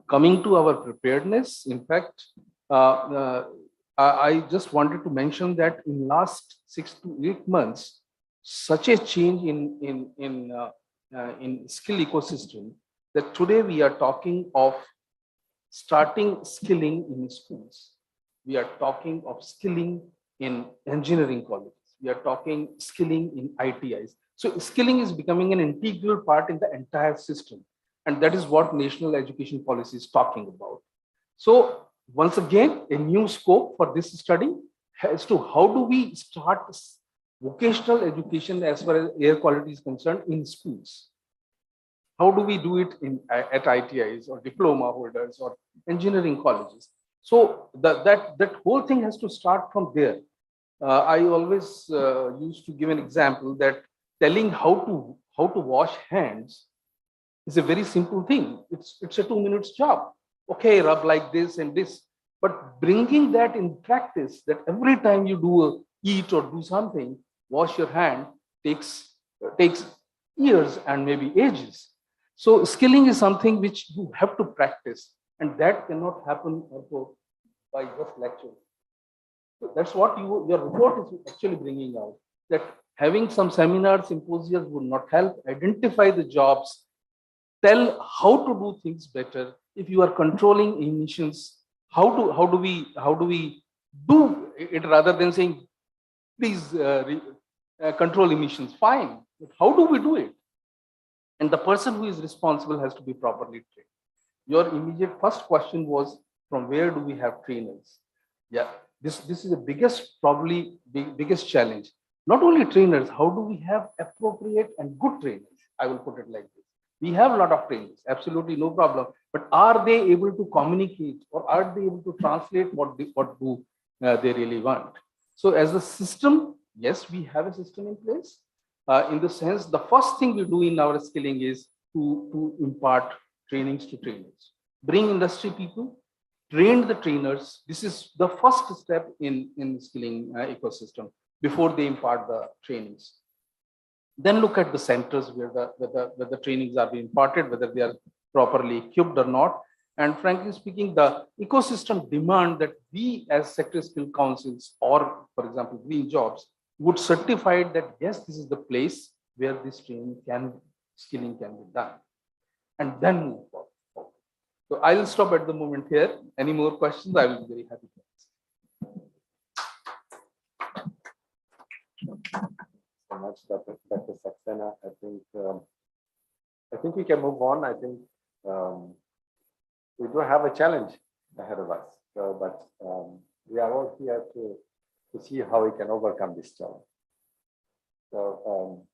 S15: Coming to our preparedness, in fact, I just wanted to mention that in last 6 to 8 months, such a change in skill ecosystem that today we are talking of starting skilling in schools. We are talking of skilling in engineering colleges. We are talking skilling in ITIs. So skilling is becoming an integral part in the entire system. And that is what national education policy is talking about. So once again, a new scope for this study as to how do we start vocational education as far as air quality is concerned in schools. How do we do it at ITIs or diploma holders or engineering colleges? So that whole thing has to start from there. I always used to give an example that telling how to wash hands is a very simple thing. It's a 2 minutes job. Okay, rub like this and this. But bringing that in practice, that every time you eat or do something, wash your hand takes years and maybe ages. So skilling is something which you have to practice, and that cannot happen also by just lecture. So that's what your report is actually bringing out, that having some seminars, symposia would not help. Identify the jobs, tell how to do things better. If you are controlling emissions, how do we do it rather than saying, please control emissions? Fine, but how do we do it? And the person who is responsible has to be properly trained. Your immediate first question was, from where do we have trainers? Yeah, this is the biggest, probably biggest challenge. Not only trainers, how do we have appropriate and good trainers? I will put it like this. We have a lot of trainers, absolutely no problem. But are they able to communicate, or are they able to translate what do they really want? So as a system, yes, we have a system in place. In the sense, the first thing we do in our skilling is to impart trainings to trainers. Bring industry people, train the trainers. This is the first step in skilling ecosystem before they impart the trainings. Then look at the centers where the trainings are being imparted, whether they are properly equipped or not. And frankly speaking, the ecosystem demand that we as sector skill councils, or for example, green jobs, would certify that yes, this is the place where this skilling can be done, and then move forward. So I will stop at the moment here. Any more questions? I will be very happy to answer.
S11: So much, Dr. Saxena. I think we can move on. I think we do have a challenge. ahead of us. So, but we are all here to see how we can overcome this challenge. So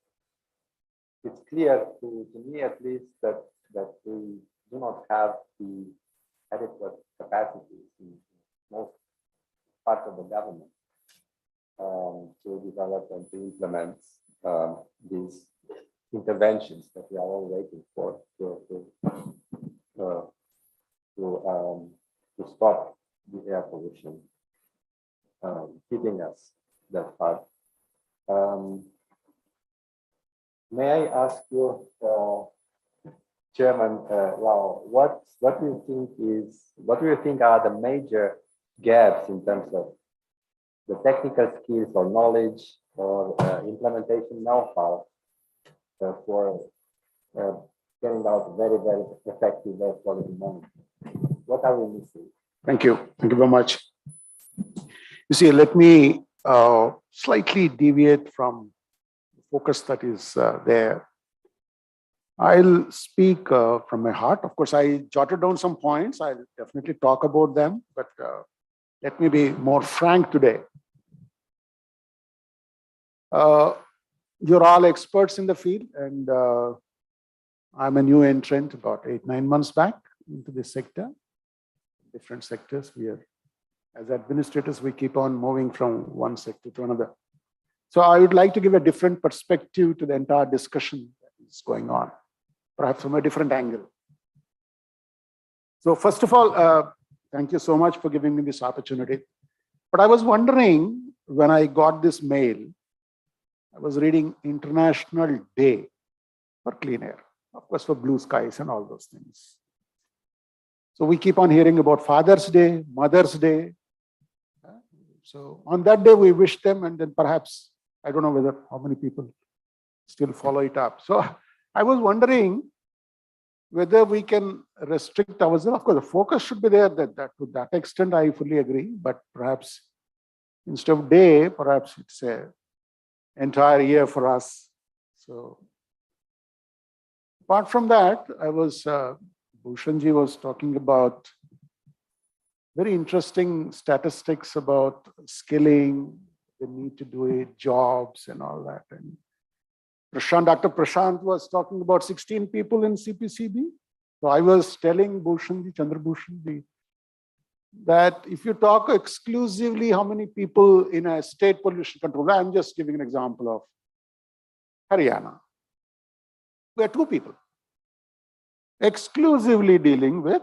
S11: it's clear to me at least that we do not have the adequate capacities in most parts of the government to develop and to implement these interventions that we are all waiting for to stop the air pollution hitting us that hard. May I ask you, Chairman Rao, what do you think are the major gaps in terms of the technical skills or knowledge or implementation know-how for getting out very, very effective air quality management? What are we missing?
S16: Thank you. Thank you very much. You see, let me slightly deviate from the focus that is there. I'll speak from my heart. Of course, I jotted down some points. I'll definitely talk about them, but let me be more frank today. You're all experts in the field, and I'm a new entrant about 8-9 months back into this sector. Different sectors. We are, as administrators, we keep on moving from one sector to another. So I would like to give a different perspective to the entire discussion that is going on, perhaps from a different angle. So first of all, thank you so much for giving me this opportunity. But I was wondering, when I got this mail, I was reading International Day for Clean Air, of course, for blue skies and all those things. So we keep on hearing about Father's Day, Mother's Day. So on that day, we wish them, and then perhaps, I don't know how many people still follow it up. So I was wondering whether we can restrict ourselves. Of course, the focus should be there, that to that extent, I fully agree. But perhaps instead of day, perhaps it's an entire year for us. So apart from that, Bhushanji was talking about very interesting statistics about skilling, the need to do it, jobs and all that. And Dr. Prashant was talking about 16 people in CPCB. So I was telling Bhushanji, Chandrabhushanji, that if you talk exclusively how many people in a state pollution control, I'm just giving an example of Haryana. We are 2 people exclusively dealing with,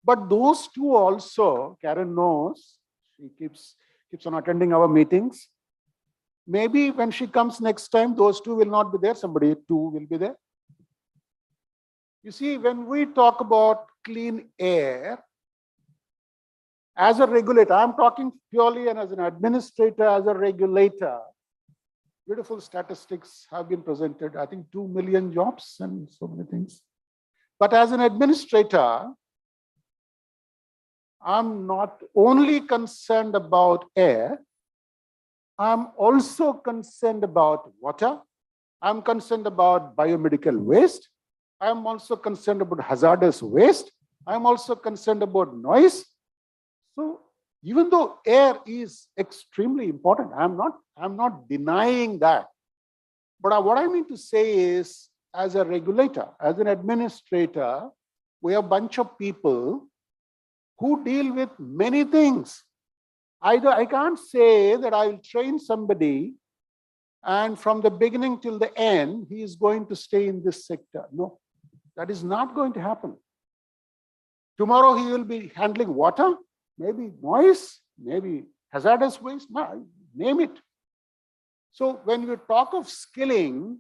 S16: but those 2 also, Karen knows, she keeps on attending our meetings. Maybe when she comes next time, those 2 will not be there, somebody 2 will be there. You see, when we talk about clean air, as a regulator, I'm talking purely and as an administrator, as a regulator, beautiful statistics have been presented, I think 2 million jobs and so many things. But as an administrator, I'm not only concerned about air, I'm also concerned about water. I'm concerned about biomedical waste. I'm also concerned about hazardous waste. I'm also concerned about noise. So even though air is extremely important, I'm not denying that. But what I mean to say is, as a regulator, as an administrator, we have a bunch of people who deal with many things. I can't say that I will train somebody and from the beginning till the end, he is going to stay in this sector. No, that is not going to happen. Tomorrow he will be handling water, maybe noise, maybe hazardous waste, name it. So when we talk of skilling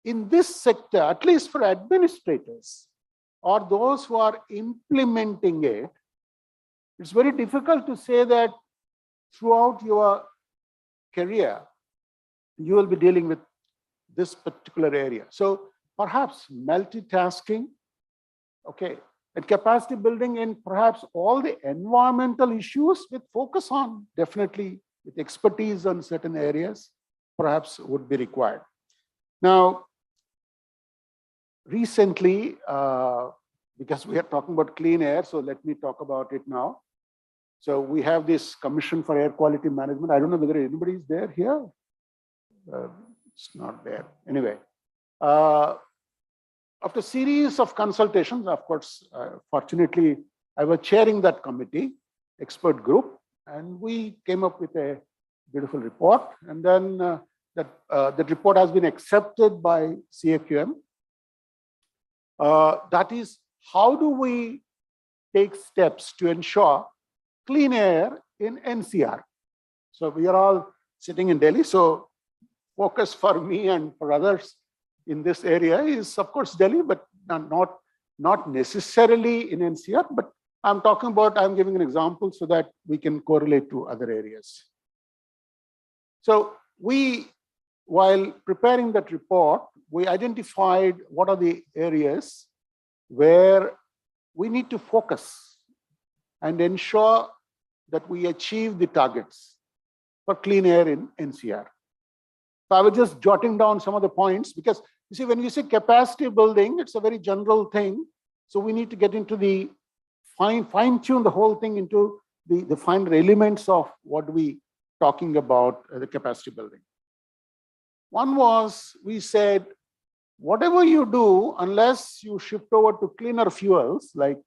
S16: in this sector, at least for administrators or those who are implementing it, it's very difficult to say that throughout your career, you will be dealing with this particular area. So perhaps multitasking, okay, and capacity building in perhaps all the environmental issues with focus on definitely with expertise on certain areas, perhaps would be required. Now, recently, because we are talking about clean air, so let me talk about it now. So we have this Commission for Air Quality Management. I don't know whether anybody is there here. It's not there. Anyway, after a series of consultations, of course, fortunately, I was chairing that committee, expert group, and we came up with a beautiful report. And then that report has been accepted by CAQM. That is, how do we take steps to ensure clean air in NCR? So we are all sitting in Delhi. So focus for me and for others in this area is, of course, Delhi, but not necessarily in NCR. But I'm giving an example so that we can correlate to other areas. So while preparing that report, we identified what are the areas where we need to focus and ensure that we achieve the targets for clean air in NCR. So I was just jotting down some of the points because you see, when we say capacity building, it's a very general thing. So we need to get into the fine-tune the whole thing into the finer elements of what we talking about the capacity building. One was, we said, whatever you do, unless you shift over to cleaner fuels like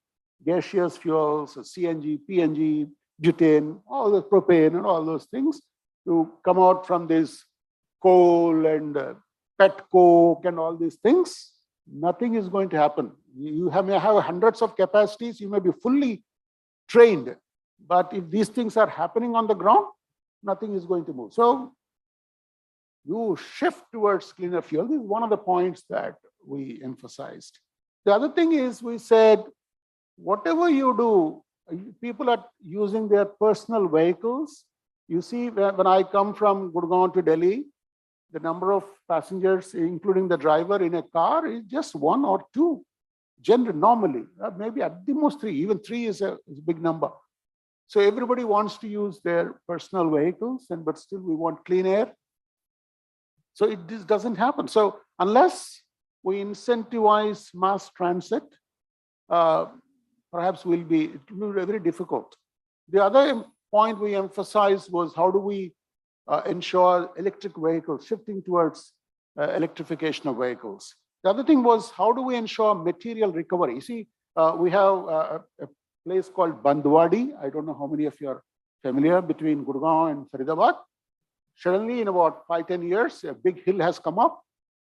S16: gaseous fuels, CNG, PNG, butane, all the propane and all those things to come out from this coal and pet coke and all these things, nothing is going to happen. You may have hundreds of capacities, you may be fully trained, but if these things are happening on the ground, nothing is going to move. So you shift towards cleaner fuel. This is one of the points that we emphasized. The other thing is, we said, whatever you do, people are using their personal vehicles. You see, when I come from Gurgaon to Delhi, the number of passengers, including the driver in a car, is just one or two. Normally, maybe at the most three. Even three is a big number. So everybody wants to use their personal vehicles, but still we want clean air. So this doesn't happen. So unless we incentivize mass transit, perhaps it will be very difficult. The other point we emphasized was, how do we ensure electric vehicles, shifting towards electrification of vehicles. The other thing was, how do we ensure material recovery? You see, we have a place called Bandwadi. I don't know how many of you are familiar, between Gurgaon and Faridabad. Suddenly, in about 5-10 years, a big hill has come up.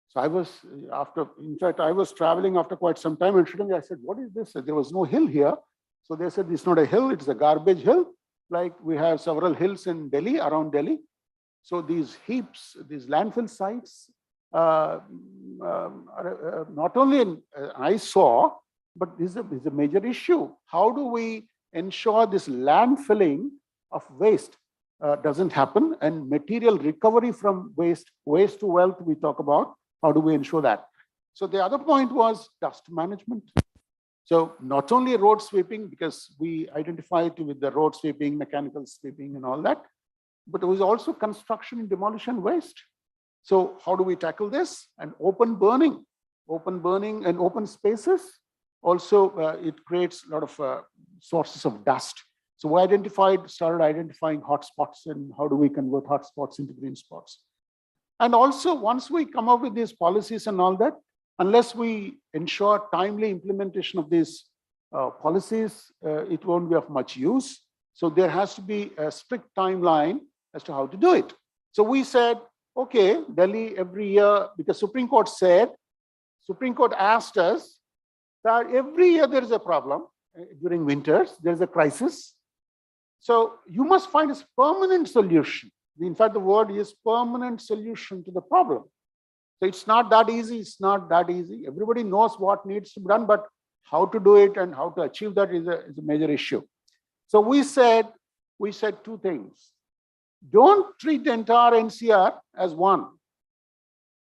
S16: So I was traveling after quite some time, and suddenly I said, what is this? There was no hill here. So they said, it's not a hill, it's a garbage hill. Like we have several hills in Delhi, around Delhi. So these heaps, these landfill sites, not only an eyesore, but this is a major issue. How do we ensure this landfilling of waste doesn't happen, and material recovery from waste to wealth we talk about? How do we ensure that? So the other point was dust management. So not only road sweeping, because we identified with the road sweeping, mechanical sweeping and all that, but it was also construction and demolition waste. So how do we tackle this? And open burning and open spaces. Also, it creates a lot of sources of dust. So we started identifying hotspots, and how do we convert hotspots into green spots? And also, once we come up with these policies and all that, unless we ensure timely implementation of these policies, it won't be of much use. So there has to be a strict timeline as to how to do it. So we said, okay, Delhi every year, because Supreme Court asked us that every year there is a problem during winters, there is a crisis. So you must find a permanent solution. In fact, the word is permanent solution to the problem. So it's not that easy. It's not that easy. Everybody knows what needs to be done, but how to do it and how to achieve that is a major issue. So we said two things. Don't treat the entire NCR as one.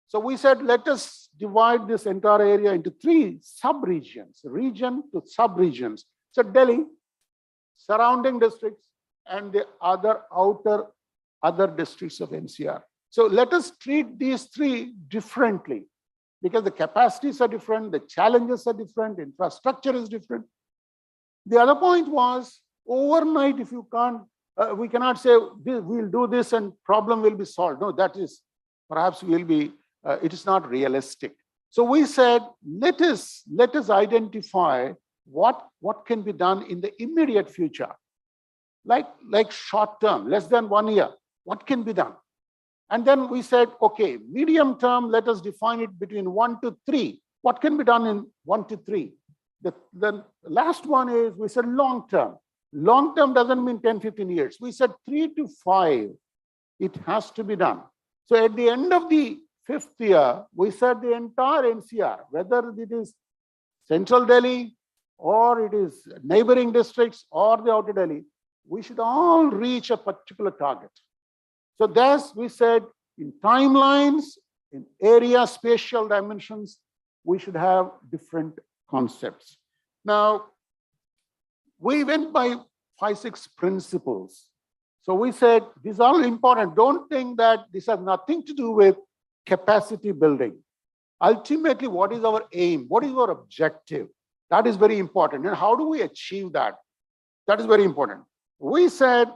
S16: So we said, let us divide this entire area into 3 sub-regions, region to sub-regions. So Delhi, surrounding districts, and the other districts of NCR. So let us treat these 3 differently. because the capacities are different, the challenges are different, infrastructure is different. The other point was overnight, if you can't, we cannot say we'll do this and problem will be solved. No, that is perhaps will be, it is not realistic. So we said, let us identify what can be done in the immediate future, like short term, less than 1 year, what can be done? And then we said, okay, medium term, let us define it between 1 to 3. What can be done in 1 to 3? The last one is, we said long term. Long term doesn't mean 10, 15 years. We said 3 to 5, it has to be done. So at the end of the 5th year, we said the entire NCR, whether it is central Delhi or it is neighboring districts or the outer Delhi, we should all reach a particular target. So thus we said in timelines, in area, spatial dimensions, we should have different concepts. Now, we went by 5, 6 principles. So we said, these are all important. Don't think that this has nothing to do with capacity building. Ultimately, what is our aim? What is our objective? That is very important. And how do we achieve that? That is very important. We said,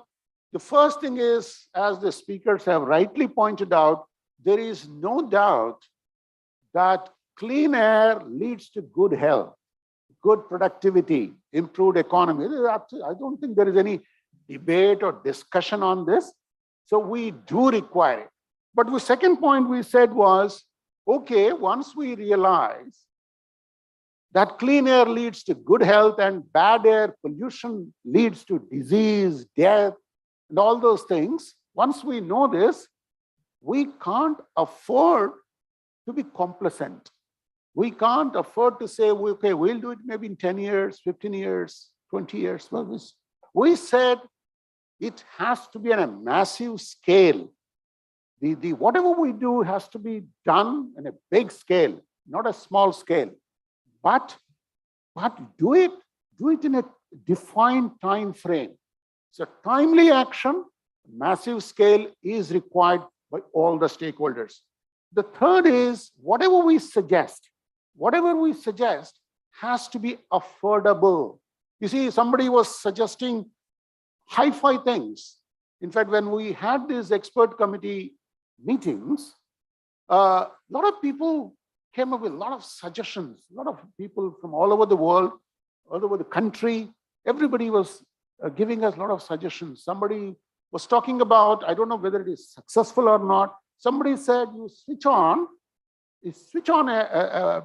S16: the first thing is, as the speakers have rightly pointed out, there is no doubt that clean air leads to good health, good productivity, improved economy. I don't think there is any debate or discussion on this. So we do require it. But the second point we said was, okay, once we realize that clean air leads to good health and bad air pollution leads to disease, death, and all those things, once we know this, we can't afford to be complacent. We can't afford to say, okay, we'll do it maybe in 10 years, 15 years, 20 years. Well, we said it has to be on a massive scale. Whatever we do has to be done in a big scale, not a small scale. But do it in a defined time frame. So timely action, massive scale is required by all the stakeholders. The third is whatever we suggest has to be affordable. You see, somebody was suggesting hi-fi things. In fact, when we had these expert committee meetings, a lot of people came up with a lot of suggestions. A lot of people from all over the world, all over the country, everybody was giving us a lot of suggestions. Somebody was talking about, I don't know whether it is successful or not. Somebody said you switch on a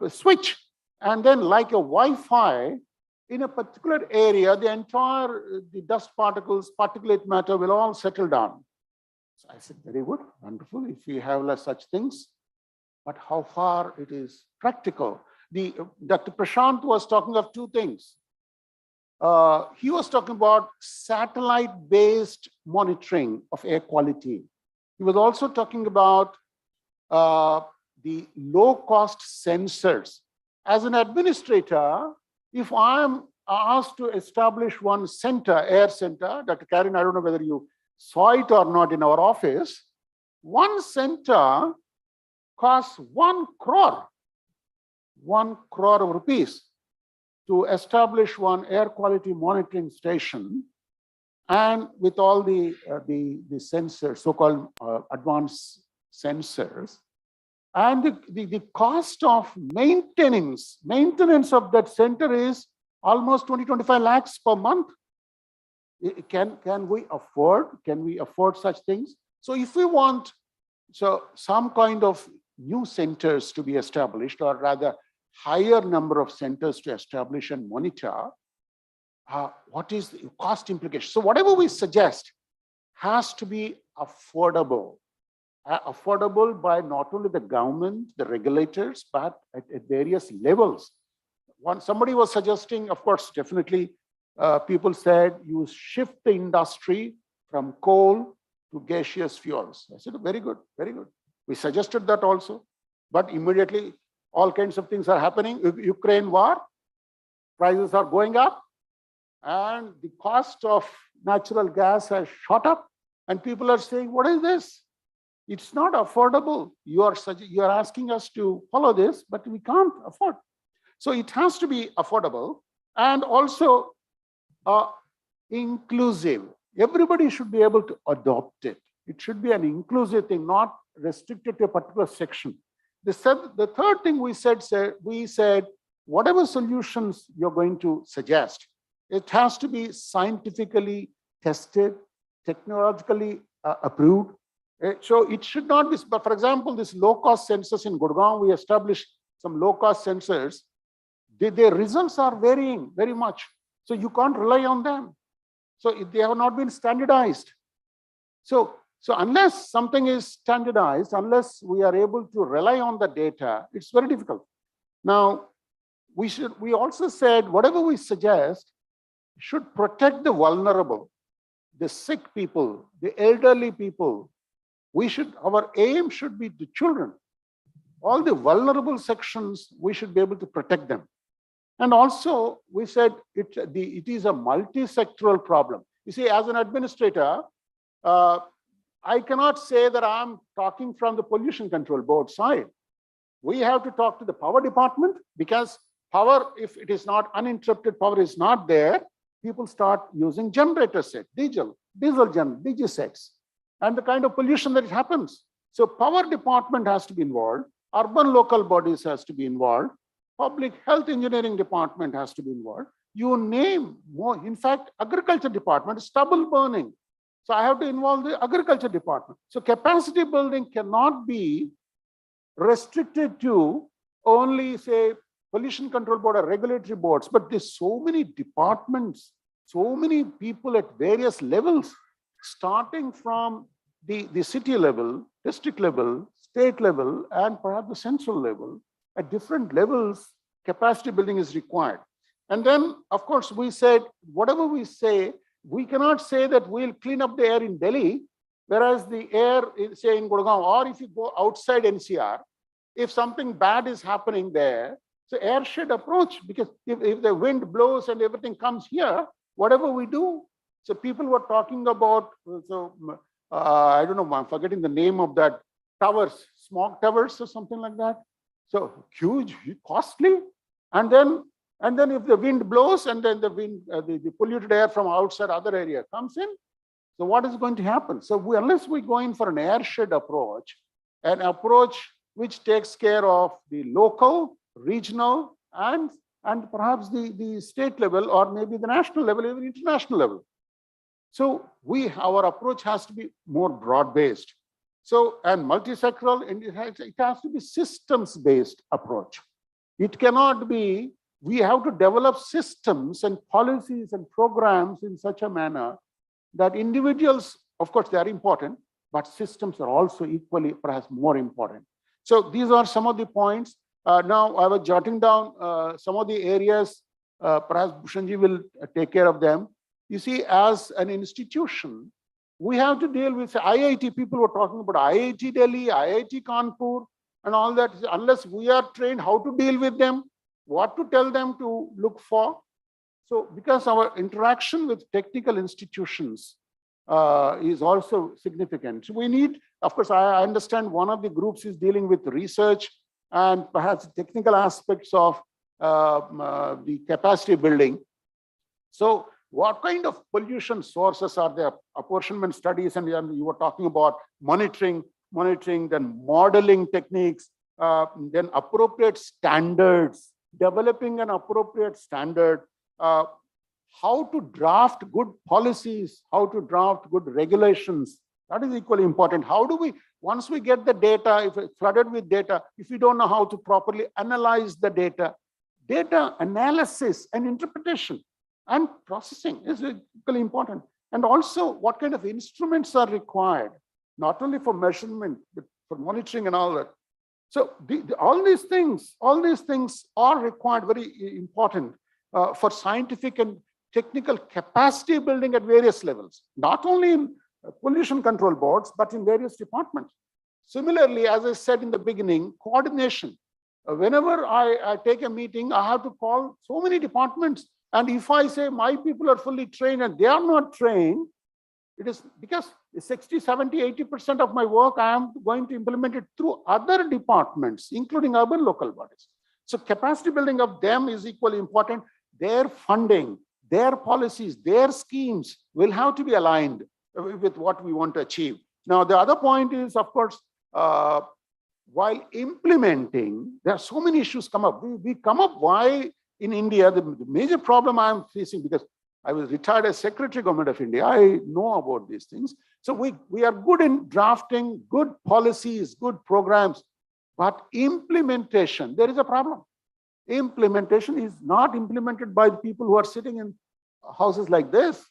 S16: switch, and then like a Wi-Fi in a particular area, the dust particles, particulate matter will all settle down. So I said, very good, wonderful, if you have such things, but how far it is practical? Dr. Prashant was talking of 2 things. He was talking about satellite-based monitoring of air quality. He was also talking about the low-cost sensors. As an administrator, if I am asked to establish one center, air center, Dr. Karen, I don't know whether you saw it or not in our office, one center costs 1 crore of rupees to establish one air quality monitoring station, and with all the sensors, so-called advanced sensors, and the cost of maintenance of that center is almost 20-25 lakhs per month. Can we afford such things? So if we want some kind of new centers to be established, or rather higher number of centers to establish and monitor, what is the cost implication? So whatever we suggest has to be affordable. Affordable by not only the government, the regulators, but at various levels. Somebody was suggesting, of course, definitely, people said you shift the industry from coal to gaseous fuels. I said, very good, very good. We suggested that also, but immediately all kinds of things are happening. Ukraine war, prices are going up, and the cost of natural gas has shot up, and people are saying, what is this? It's not affordable. You are asking us to follow this, but we can't afford. So it has to be affordable and also inclusive. Everybody should be able to adopt it. It should be an inclusive thing, not restricted to a particular section. The third thing we said, whatever solutions you're going to suggest, it has to be scientifically tested, technologically approved. So it should not be, but for example, this low-cost sensors in Gurgaon, we established some low-cost sensors. Their results are varying very much. So you can't rely on them. So they have not been standardized. So unless something is standardized, unless we are able to rely on the data, it's very difficult. Now, we also said whatever we suggest should protect the vulnerable, the sick people, the elderly people. Our aim should be the children. All the vulnerable sections, we should be able to protect them. And also, we said it is a multi-sectoral problem. You see, as an administrator, I cannot say that I'm talking from the pollution control board side. We have to talk to the power department, because power, if it is not uninterrupted, power is not there, people start using generator set, diesel sets, and the kind of pollution that happens. So power department has to be involved, urban local bodies has to be involved, public health engineering department has to be involved. You name more, in fact, agriculture department, stubble burning. So I have to involve the agriculture department. So capacity building cannot be restricted to only, say, pollution control board or regulatory boards, but there's so many departments, so many people at various levels, starting from the city level, district level, state level, and perhaps the central level. At different levels, capacity building is required. And then, of course, we said, whatever we say, we cannot say that we'll clean up the air in Delhi, whereas the air, say in Gurgaon, or if you go outside NCR, if something bad is happening there, so airshed approach, because if the wind blows and everything comes here, whatever we do. So people were talking about, I don't know, I'm forgetting the name of that, towers, smog towers or something like that. So huge, costly. And then if the wind blows and then the polluted air from outside other area comes in, so what is going to happen? So unless we go in for an airshed approach, an approach which takes care of the local, regional, and perhaps the state level, or maybe the national level, even international level. So our approach has to be more broad-based. So, and multi-sectoral, it has to be systems-based approach. It cannot be, we have to develop systems and policies and programs in such a manner that individuals, of course, they are important, but systems are also equally, perhaps more important. So these are some of the points. Now I was jotting down some of the areas, perhaps Bhushanji will take care of them. You see, as an institution, we have to deal with IIT. People were talking about IIT Delhi, IIT Kanpur, and all that. Unless we are trained how to deal with them, what to tell them to look for. So because our interaction with technical institutions is also significant. So we need, of course, I understand one of the groups is dealing with research and perhaps technical aspects of the capacity building. So what kind of pollution sources are there? Apportionment studies, and you were talking about monitoring, then modeling techniques, then appropriate standards, developing an appropriate standard, how to draft good policies, how to draft good regulations. That is equally important. How do we, once we get the data, if it's flooded with data, if we don't know how to properly analyze the data analysis and interpretation and processing is equally important. And also what kind of instruments are required, not only for measurement, but for monitoring and all that. So all these things are required, very important for scientific and technical capacity building at various levels, not only in pollution control boards, but in various departments. Similarly, as I said in the beginning, coordination. Whenever I take a meeting, I have to call so many departments. And if I say my people are fully trained and they are not trained, it is because 60, 70, 80% of my work, I am going to implement it through other departments, including urban local bodies. So capacity building of them is equally important. Their funding, their policies, their schemes will have to be aligned with what we want to achieve. Now, the other point is, of course, while implementing, there are so many issues come up. We come up why in India, the major problem I'm facing, because I was retired as Secretary Government of India, I know about these things. So we are good in drafting good policies, good programs, but implementation, there is a problem. Implementation is not implemented by the people who are sitting in houses like this.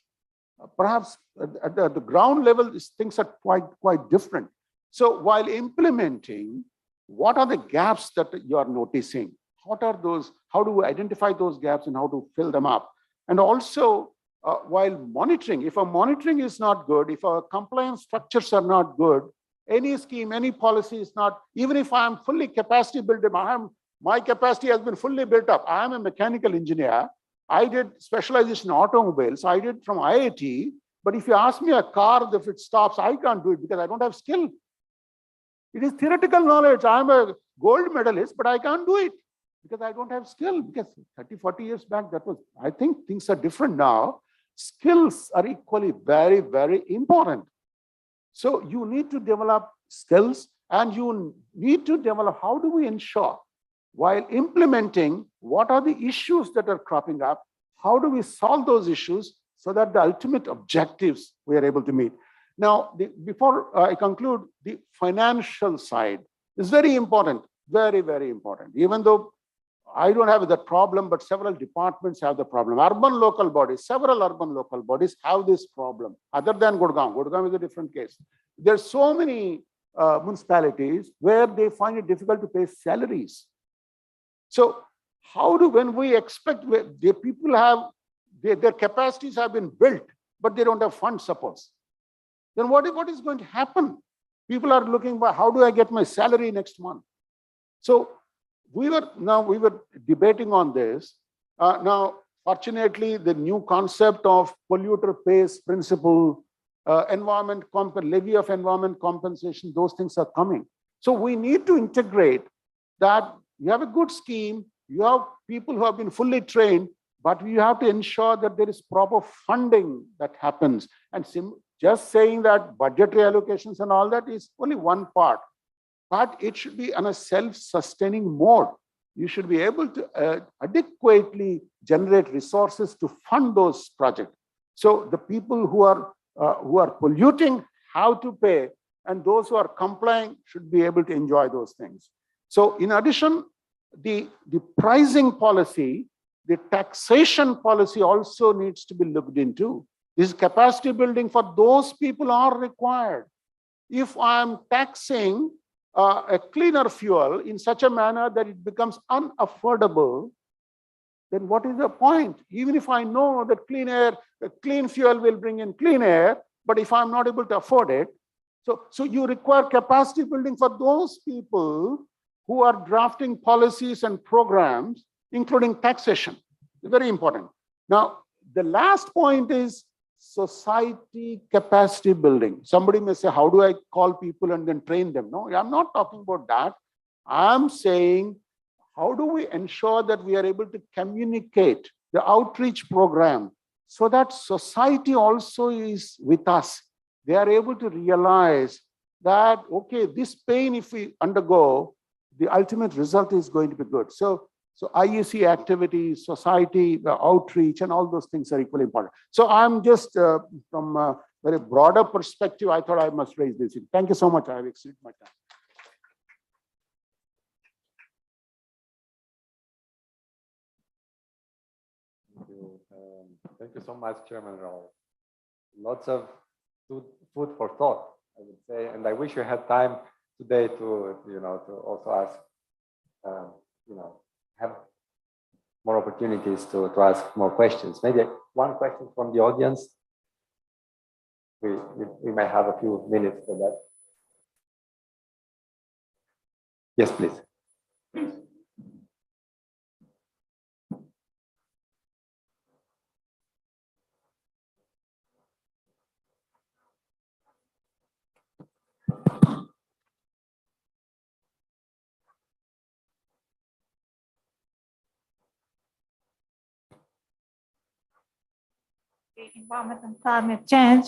S16: Perhaps at the ground level, things are quite different. So while implementing, what are the gaps that you are noticing? What are those? How do we identify those gaps and how to fill them up? And also, while monitoring, if our monitoring is not good, if our compliance structures are not good, any scheme, any policy is not, even if I am fully capacity built, my capacity has been fully built up. I am a mechanical engineer. I did specialization in automobiles. I did from IIT. But if you ask me a car, if it stops, I can't do it because I don't have skill. It is theoretical knowledge. I'm a gold medalist, but I can't do it because I don't have skill. Because 30, 40 years back, that was, I think things are different now. Skills are equally very, very important. So you need to develop skills and you need to develop, how do we ensure while implementing, what are the issues that are cropping up? How do we solve those issues so that the ultimate objectives we are able to meet? Now, before I conclude, the financial side is very important, very, very important. Even though I don't have that problem, but several departments have the problem. Urban local bodies, several urban local bodies have this problem, other than Gurgaon. Gurgaon is a different case. There's so many municipalities where they find it difficult to pay salaries. So how do, when we expect the people have, their capacities have been built, but they don't have funds, suppose. Then what is going to happen? People are looking for, how do I get my salary next month? So we were debating on this. Now, fortunately, the new concept of polluter pays principle, levy of environment compensation, those things are coming. So we need to integrate that. You have a good scheme, you have people who have been fully trained, but you have to ensure that there is proper funding that happens. And just saying that budgetary allocations and all that is only one part, but it should be on a self-sustaining mode. You should be able to adequately generate resources to fund those projects. So the people who are polluting have to pay, and those who are complying should be able to enjoy those things. So in addition, the pricing policy, the taxation policy also needs to be looked into. This capacity building for those people are required. If I'm taxing a cleaner fuel in such a manner that it becomes unaffordable, then what is the point? Even if I know that clean fuel will bring in clean air, but if I'm not able to afford it, so you require capacity building for those people who are drafting policies and programs, including taxation. Very important. Now, the last point is society capacity building. Somebody may say, how do I call people and then train them? No, I'm not talking about that. I'm saying, how do we ensure that we are able to communicate the outreach program so that society also is with us? They are able to realize that, okay, this pain, if we undergo, the ultimate result is going to be good. So IEC activities, society, outreach, and all those things are equally important. So I'm just from a very broader perspective, I thought I must raise this. Thank you so much. I have exceeded my time.
S11: Thank you so much, Chairman Rao. Lots of food for thought, I would say, and I wish you had time today to, to also ask, have more opportunities to ask more questions. Maybe one question from the audience. We might have a few minutes for that. Yes, please.
S17: the environment and climate change.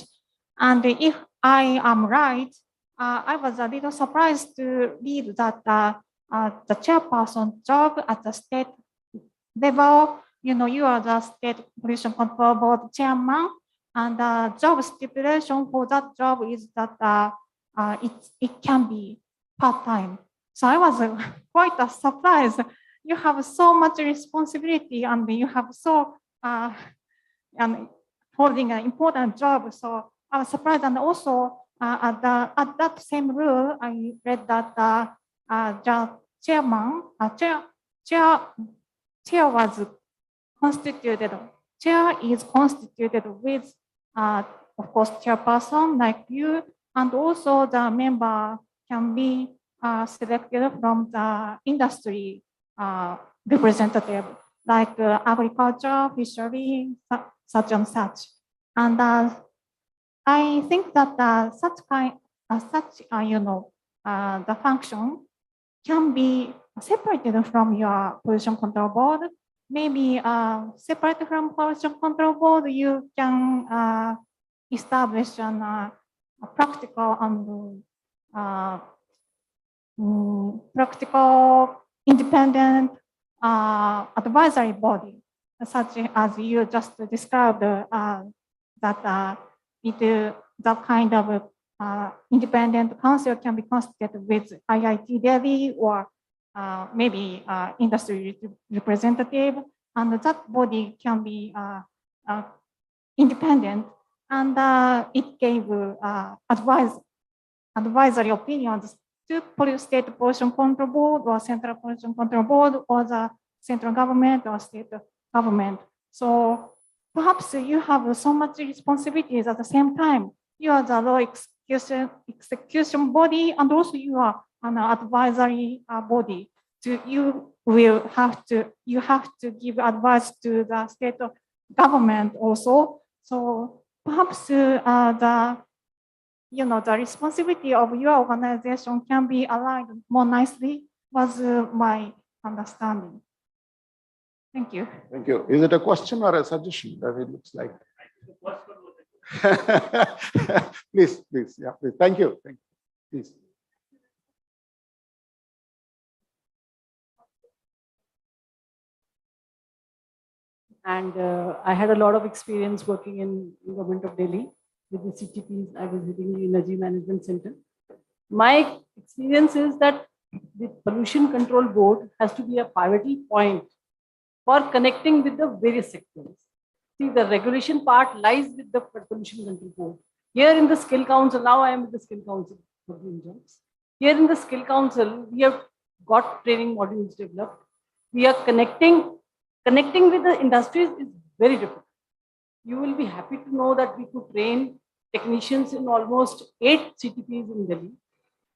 S17: And if I am right, I was a little surprised to read that the chairperson job at the state level, you are the State Pollution Control Board chairman, and the job stipulation for that job is that it can be part-time. So I was quite surprised. You have so much responsibility and you have so and holding an important job. So I was surprised. And also at that same rule, I read that the chairman, chair was constituted. Chair is constituted with, of course, chairperson like you, and also the member can be selected from the industry representative, like agriculture, fishery, such and such. And I think that the function can be separated from your pollution control board. Maybe separate from pollution control board, you can establish a practical and practical independent advisory body, such as you just described, that that kind of independent council can be constituted with IIT Delhi or maybe industry representative, and that body can be independent, and it gave advisory opinions to state pollution control board or central pollution control board or the central government or state government. So perhaps you have so much responsibilities at the same time. You are the law execution body, and also you are an advisory body. So you have to give advice to the state government also. So perhaps the responsibility of your organization can be aligned more nicely, was my understanding. Thank you.
S16: Thank you. Is it a question or a suggestion that it looks like? Please, yeah, please. Thank you. Please.
S18: And I had a lot of experience working in government of Delhi with the CTPs. I was heading the Energy Management Center. My experience is that the Pollution Control Board has to be a pivotal point for connecting with the various sectors. See, the regulation part lies with the Pollution Control Board. Here in the Skill Council, now I am with the Skill Council for Green Jobs. Here in the Skill Council, we have got training modules developed. We are connecting with the industries is very difficult. You will be happy to know that we could train technicians in almost 8 CTPs in Delhi.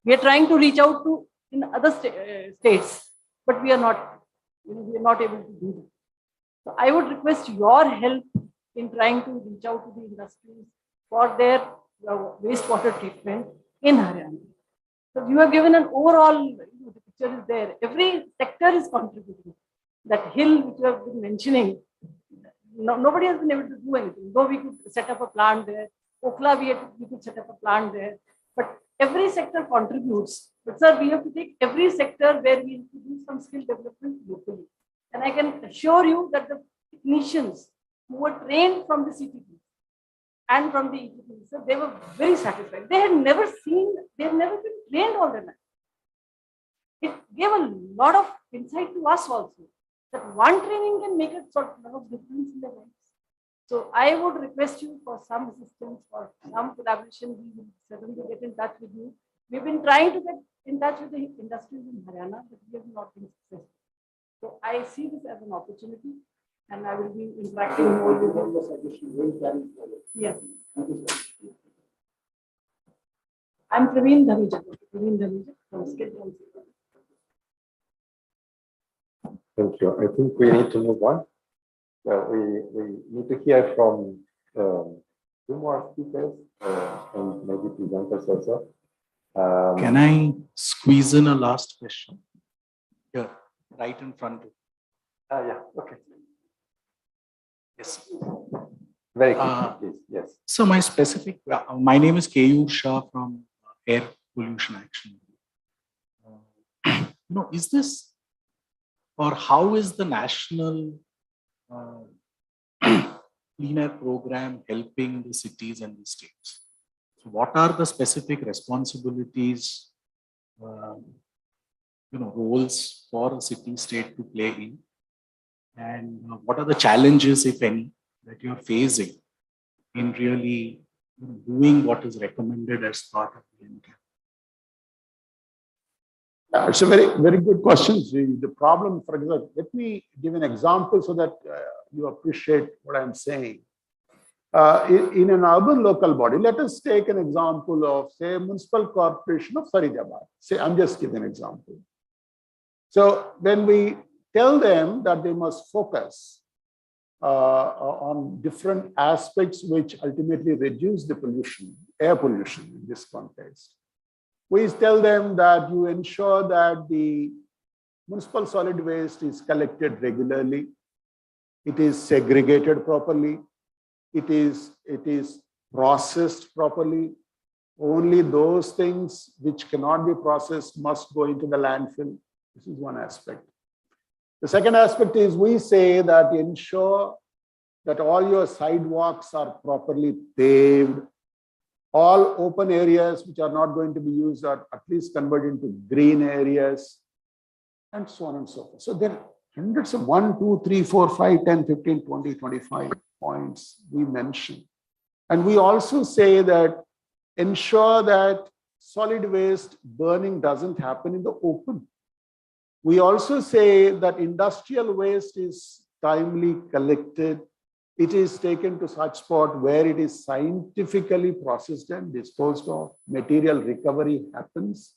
S18: We are trying to reach out to in other states, but we are not able to do that. So I would request your help in trying to reach out to the industries for their wastewater treatment in Haryana. So you have given an overall, the picture is there. Every sector is contributing. That hill which you have been mentioning, nobody has been able to do anything. Though we could set up a plant there, Okla we could set up a plant there, but every sector contributes. But sir, we have to take every sector where we have to do some skill development locally. And I can assure you that the technicians who were trained from the CTP and from the ETP, so they were very satisfied. They had never been trained all the time. It gave a lot of insight to us also, that one training can make a sort of difference in their lives. So I would request you for some assistance, for some collaboration. We will certainly get in touch with you. We've been trying to get in touch with the industries in Haryana, but we have not been successful. So I see this as an opportunity, and I will be interacting more with you. Yes. I'm Praveen Dhamija from Skill Council.
S11: Thank you. I think we need to move on. We need to hear from 2 more speakers and maybe presenters also.
S19: Can I squeeze in a last question? Here, right in front of you.
S11: Yeah, okay.
S19: Yes.
S11: Very quickly, please. Yes.
S19: So my name is Keyur Shah from Air Pollution Action. Is this, or how is the national clean air program helping the cities and the states? So what are the specific responsibilities, roles for a city state to play in? And what are the challenges, if any, that you're facing in really doing what is recommended as part of the NCAP?
S16: Yeah, it's a very, very good question. The problem, for example, let me give an example so that you appreciate what I'm saying. In an urban local body, let us take an example of, say, Municipal Corporation of Faridabad. Say, I'm just giving an example. So when we tell them that they must focus on different aspects which ultimately reduce the pollution, air pollution in this context, we tell them that you ensure that the municipal solid waste is collected regularly, it is segregated properly, it is processed properly. Only those things which cannot be processed must go into the landfill. This is one aspect. The second aspect is we say that ensure that all your sidewalks are properly paved. All open areas which are not going to be used are at least converted into green areas, and so on and so forth. So there are hundreds of 1, 2, 3, 4, 5, 10, 15, 20, 25 points we mention. And we also say that ensure that solid waste burning doesn't happen in the open. We also say that industrial waste is timely collected. It is taken to such spot where it is scientifically processed and disposed of. Material recovery happens.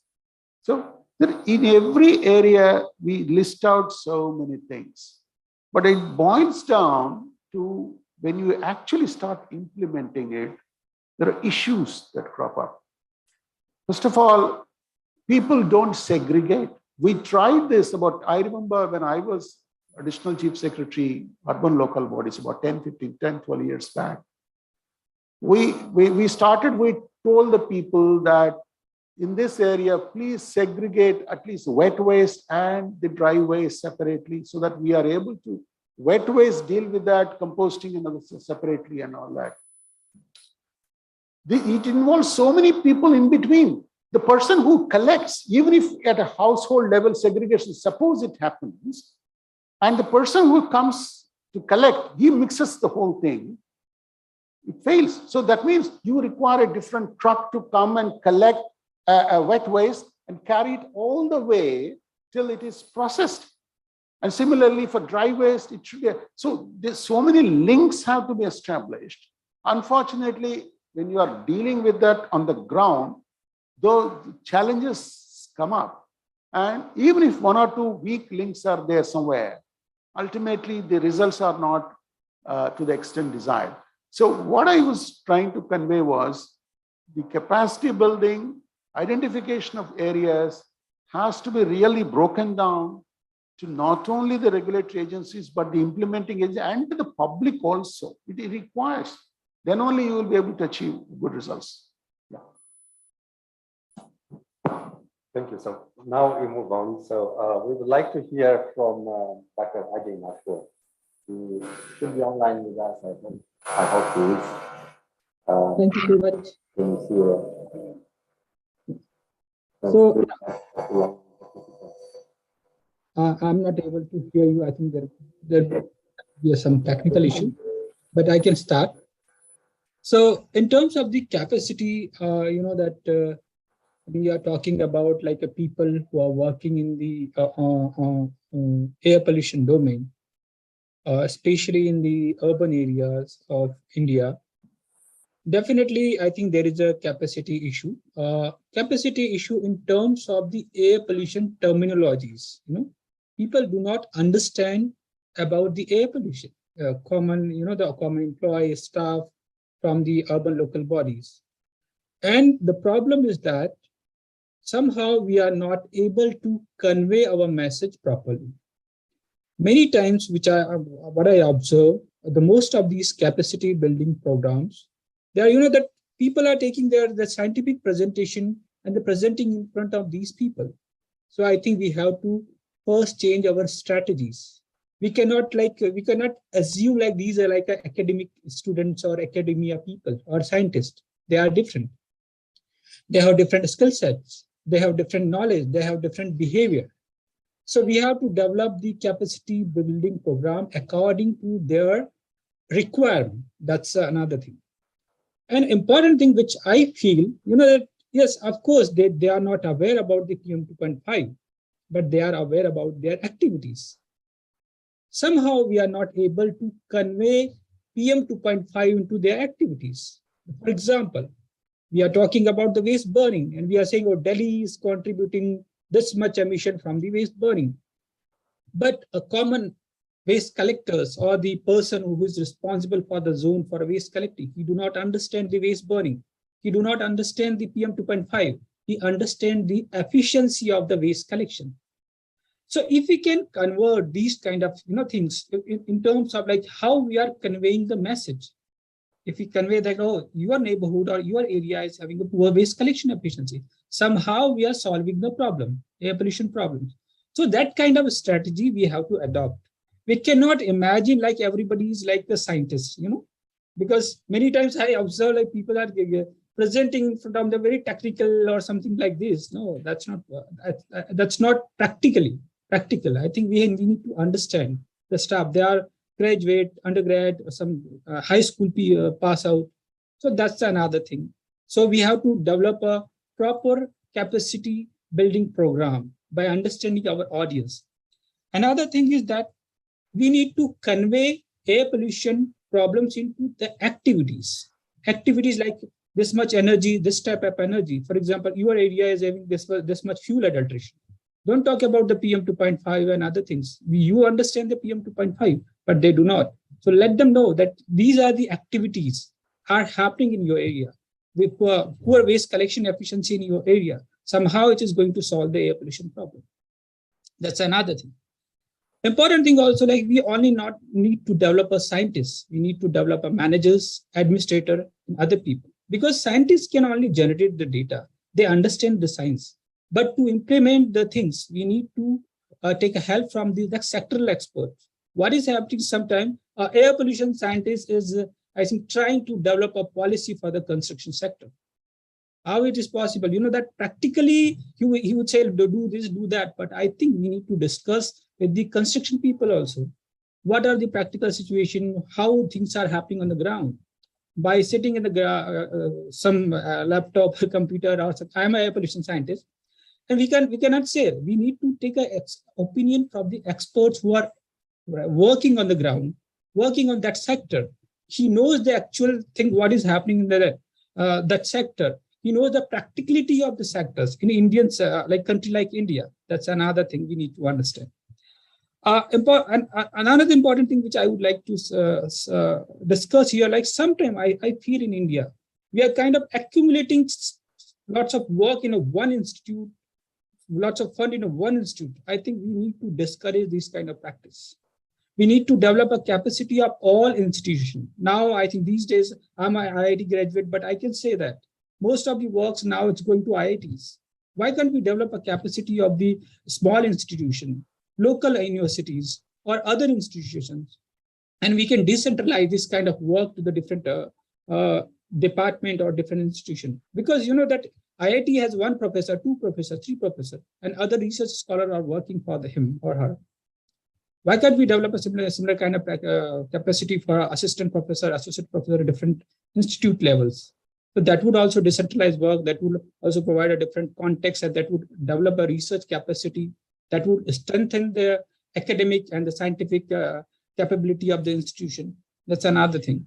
S16: So in every area, we list out so many things. But it boils down to when you actually start implementing it, there are issues that crop up. First of all, people don't segregate. We tried this I remember when I was Additional Chief Secretary, Urban Local Bodies, about 10, 12 years back. We told the people that in this area, please segregate at least wet waste and the dry waste separately so that we are able to, wet waste deal with that, composting and others separately and all that. It involves so many people in between. The person who collects, even if at a household level segregation, suppose it happens, and the person who comes to collect, he mixes the whole thing, it fails. So that means you require a different truck to come and collect a wet waste and carry it all the way till it is processed. And similarly for dry waste, it should be. So there's so many links have to be established. Unfortunately, when you are dealing with that on the ground, those challenges come up. And even if 1 or 2 weak links are there somewhere, ultimately the results are not to the extent desired. So what I was trying to convey was the capacity building, identification of areas has to be really broken down to not only the regulatory agencies, but the implementing agencies and to the public also. It requires, then only you will be able to achieve good results.
S11: Thank you. So now we move on. So we would like to hear from Dr. Ajay Mathur. He should be online with us. I hope he is.
S20: Thank you very much.
S11: Can you see
S20: So I'm not able to hear you. I think there is some technical issue, but I can start. So in terms of the capacity, that we are talking about like people who are working in the air pollution domain, especially in the urban areas of India. Definitely, I think there is a capacity issue. Capacity issue in terms of the air pollution terminologies. People do not understand about the air pollution. The common employee staff from the urban local bodies. And the problem is that somehow we are not able to convey our message properly. Many times, what I observe, the most of these capacity building programs, they are, that people are taking the scientific presentation and the presenting in front of these people. So I think we have to first change our strategies. We cannot assume like these are like academic students or academia people or scientists. They are different. They have different skill sets. They have different knowledge. They have different behavior. So we have to develop the capacity building program according to their requirement. That's another thing. An important thing which I feel, that yes, of course, they are not aware about the PM 2.5, but they are aware about their activities. Somehow we are not able to convey PM 2.5 into their activities. For example, we are talking about the waste burning and we are saying, oh, Delhi is contributing this much emission from the waste burning. But a common waste collectors or the person who is responsible for the zone for waste collecting, he do not understand the waste burning. He do not understand the PM 2.5. He understand the efficiency of the waste collection. So if we can convert these kind of things in terms of like how we are conveying the message, if we convey that, oh, your neighborhood or your area is having a poor waste collection efficiency, somehow we are solving the problem, air pollution problems. So that kind of a strategy we have to adopt. We cannot imagine like everybody is like the scientist, because many times I observe like people are presenting from the very technical or something like this. No, that's not practical. I think we need to understand the staff. They are graduate, undergrad, or some high school pass out. So that's another thing. So we have to develop a proper capacity building program by understanding our audience. Another thing is that we need to convey air pollution problems into the activities. Activities like this much energy, this type of energy. For example, your area is having this much fuel adulteration. Don't talk about the PM 2.5 and other things. You understand the PM 2.5, but they do not. So let them know that these are the activities are happening in your area. With poor waste collection efficiency in your area, somehow it is going to solve the air pollution problem. That's another thing. Important thing also, like we only not need to develop a scientist. We need to develop a managers, administrator, and other people. Because scientists can only generate the data. They understand the science. But to implement the things, we need to take a help from the sectoral experts. What is happening sometimes, air pollution scientist is, I think, trying to develop a policy for the construction sector. How it is possible? That practically he would say, do this, do that. But I think we need to discuss with the construction people also. What are the practical situation, how things are happening on the ground? By sitting in the some laptop, computer, or I'm an air pollution scientist, and we cannot say. We need to take an opinion from the experts who are working on the ground, working on that sector. He knows the actual thing, what is happening in that sector. He knows the practicality of the sectors in Indians, like country like India. That's another thing we need to understand. Another important thing which I would like to discuss here, like sometimes I feel in India, we are kind of accumulating lots of work in one institute, lots of fund in one institute. I think we need to discourage this kind of practice. We need to develop a capacity of all institutions. Now, I think these days, I'm an IIT graduate, but I can say that most of the works now it's going to IITs. Why can't we develop a capacity of the small institution, local universities, or other institutions? And we can decentralize this kind of work to the different department or different institution. Because that IIT has one professor, two professors, three professors, and other research scholars are working for him or her. Why can't we develop a similar kind of capacity for assistant professor, associate professor at different institute levels? So that would also decentralize work, that would also provide a different context, and that would develop a research capacity that would strengthen the academic and the scientific capability of the institution. That's another thing.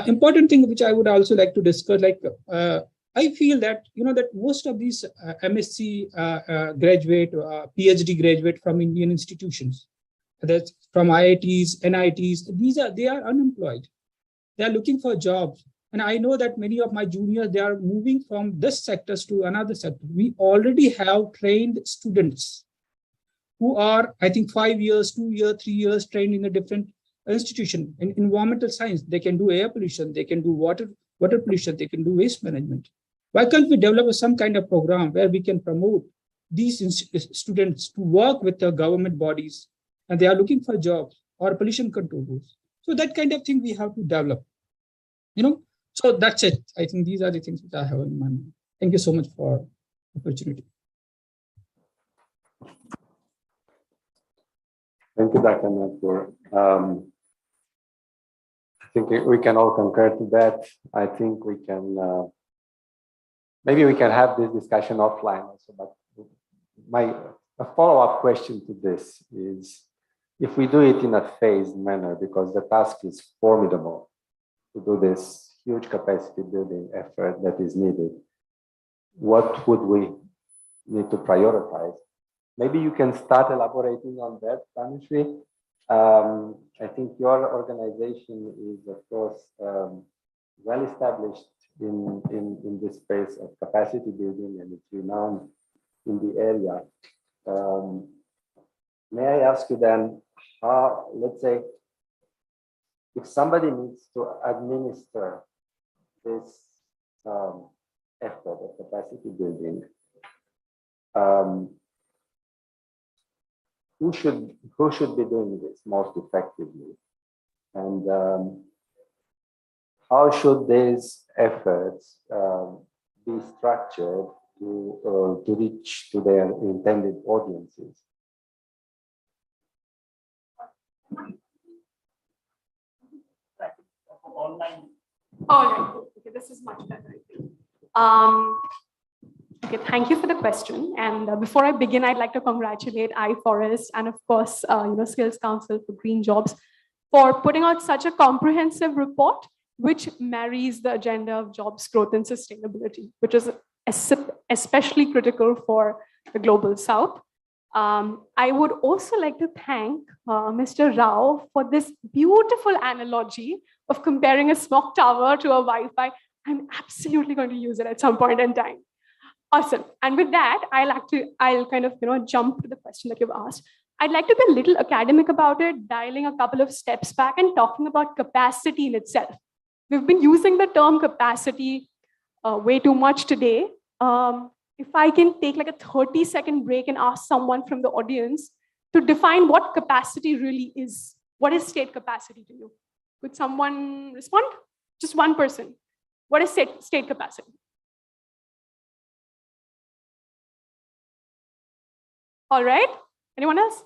S20: Important thing which I would also like to discuss, like I feel that, that most of these MSc graduate, PhD graduate from Indian institutions, that's from IITs, NITs, they are unemployed. They are looking for jobs. And I know that many of my juniors, they are moving from this sectors to another sector. We already have trained students who are, I think, 5 years, 2 years, 3 years trained in the different institution in environmental science. They can do air pollution, they can do water pollution, they can do waste management. Why can't we develop some kind of program where we can promote these students to work with the government bodies and they are looking for jobs or pollution control rules? So that kind of thing we have to develop, So that's it. I think these are the things that I have in mind. Thank you so much for the opportunity.
S11: Thank you, Dr. Nathur. I think we can all concur to that. I think we can, maybe we can have this discussion offline also, but a follow-up question to this is, if we do it in a phased manner, because the task is formidable to do this huge capacity building effort that is needed, what would we need to prioritize? Maybe you can start elaborating on that, Tanushree. I think your organization is, of course, well established in this space of capacity building, and it's renowned in the area. May I ask you then, how, let's say, if somebody needs to administer this effort of capacity building, who should be doing this most effectively, and how should these efforts be structured to reach to their intended audiences?
S21: Online. All right. Okay, this is much better, I think. Okay, thank you for the question. And before I begin, I'd like to congratulate iForest and, of course, Skills Council for Green Jobs for putting out such a comprehensive report, which marries the agenda of jobs, growth, and sustainability, which is especially critical for the global South. I would also like to thank Mr. Rao for this beautiful analogy of comparing a smoke tower to a Wi-Fi. I'm absolutely going to use it at some point in time. Awesome. And with that, I'll kind of jump to the question that you've asked. I'd like to be a little academic about it, dialing a couple of steps back and talking about capacity in itself. We've been using the term capacity way too much today. If I can take like a 30-second break and ask someone from the audience to define what capacity really is. What is state capacity to you? Could someone respond? Just one person. What is state capacity? All right. Anyone else?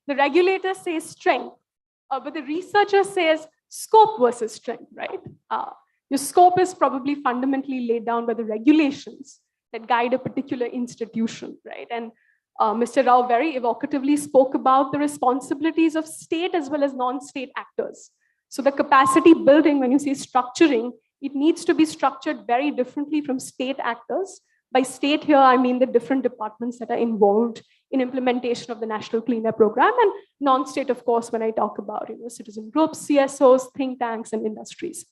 S21: The regulator says strength, but the researcher says scope versus strength, right? Your scope is probably fundamentally laid down by the regulations that guide a particular institution, right? And Mr. Rao very evocatively spoke about the responsibilities of state as well as non-state actors. So the capacity building, when you say structuring, it needs to be structured very differently from state actors. By state here, I mean the different departments that are involved in implementation of the National Clean Air Program, and non-state, of course, when I talk about citizen groups, CSOs, think tanks, and industries.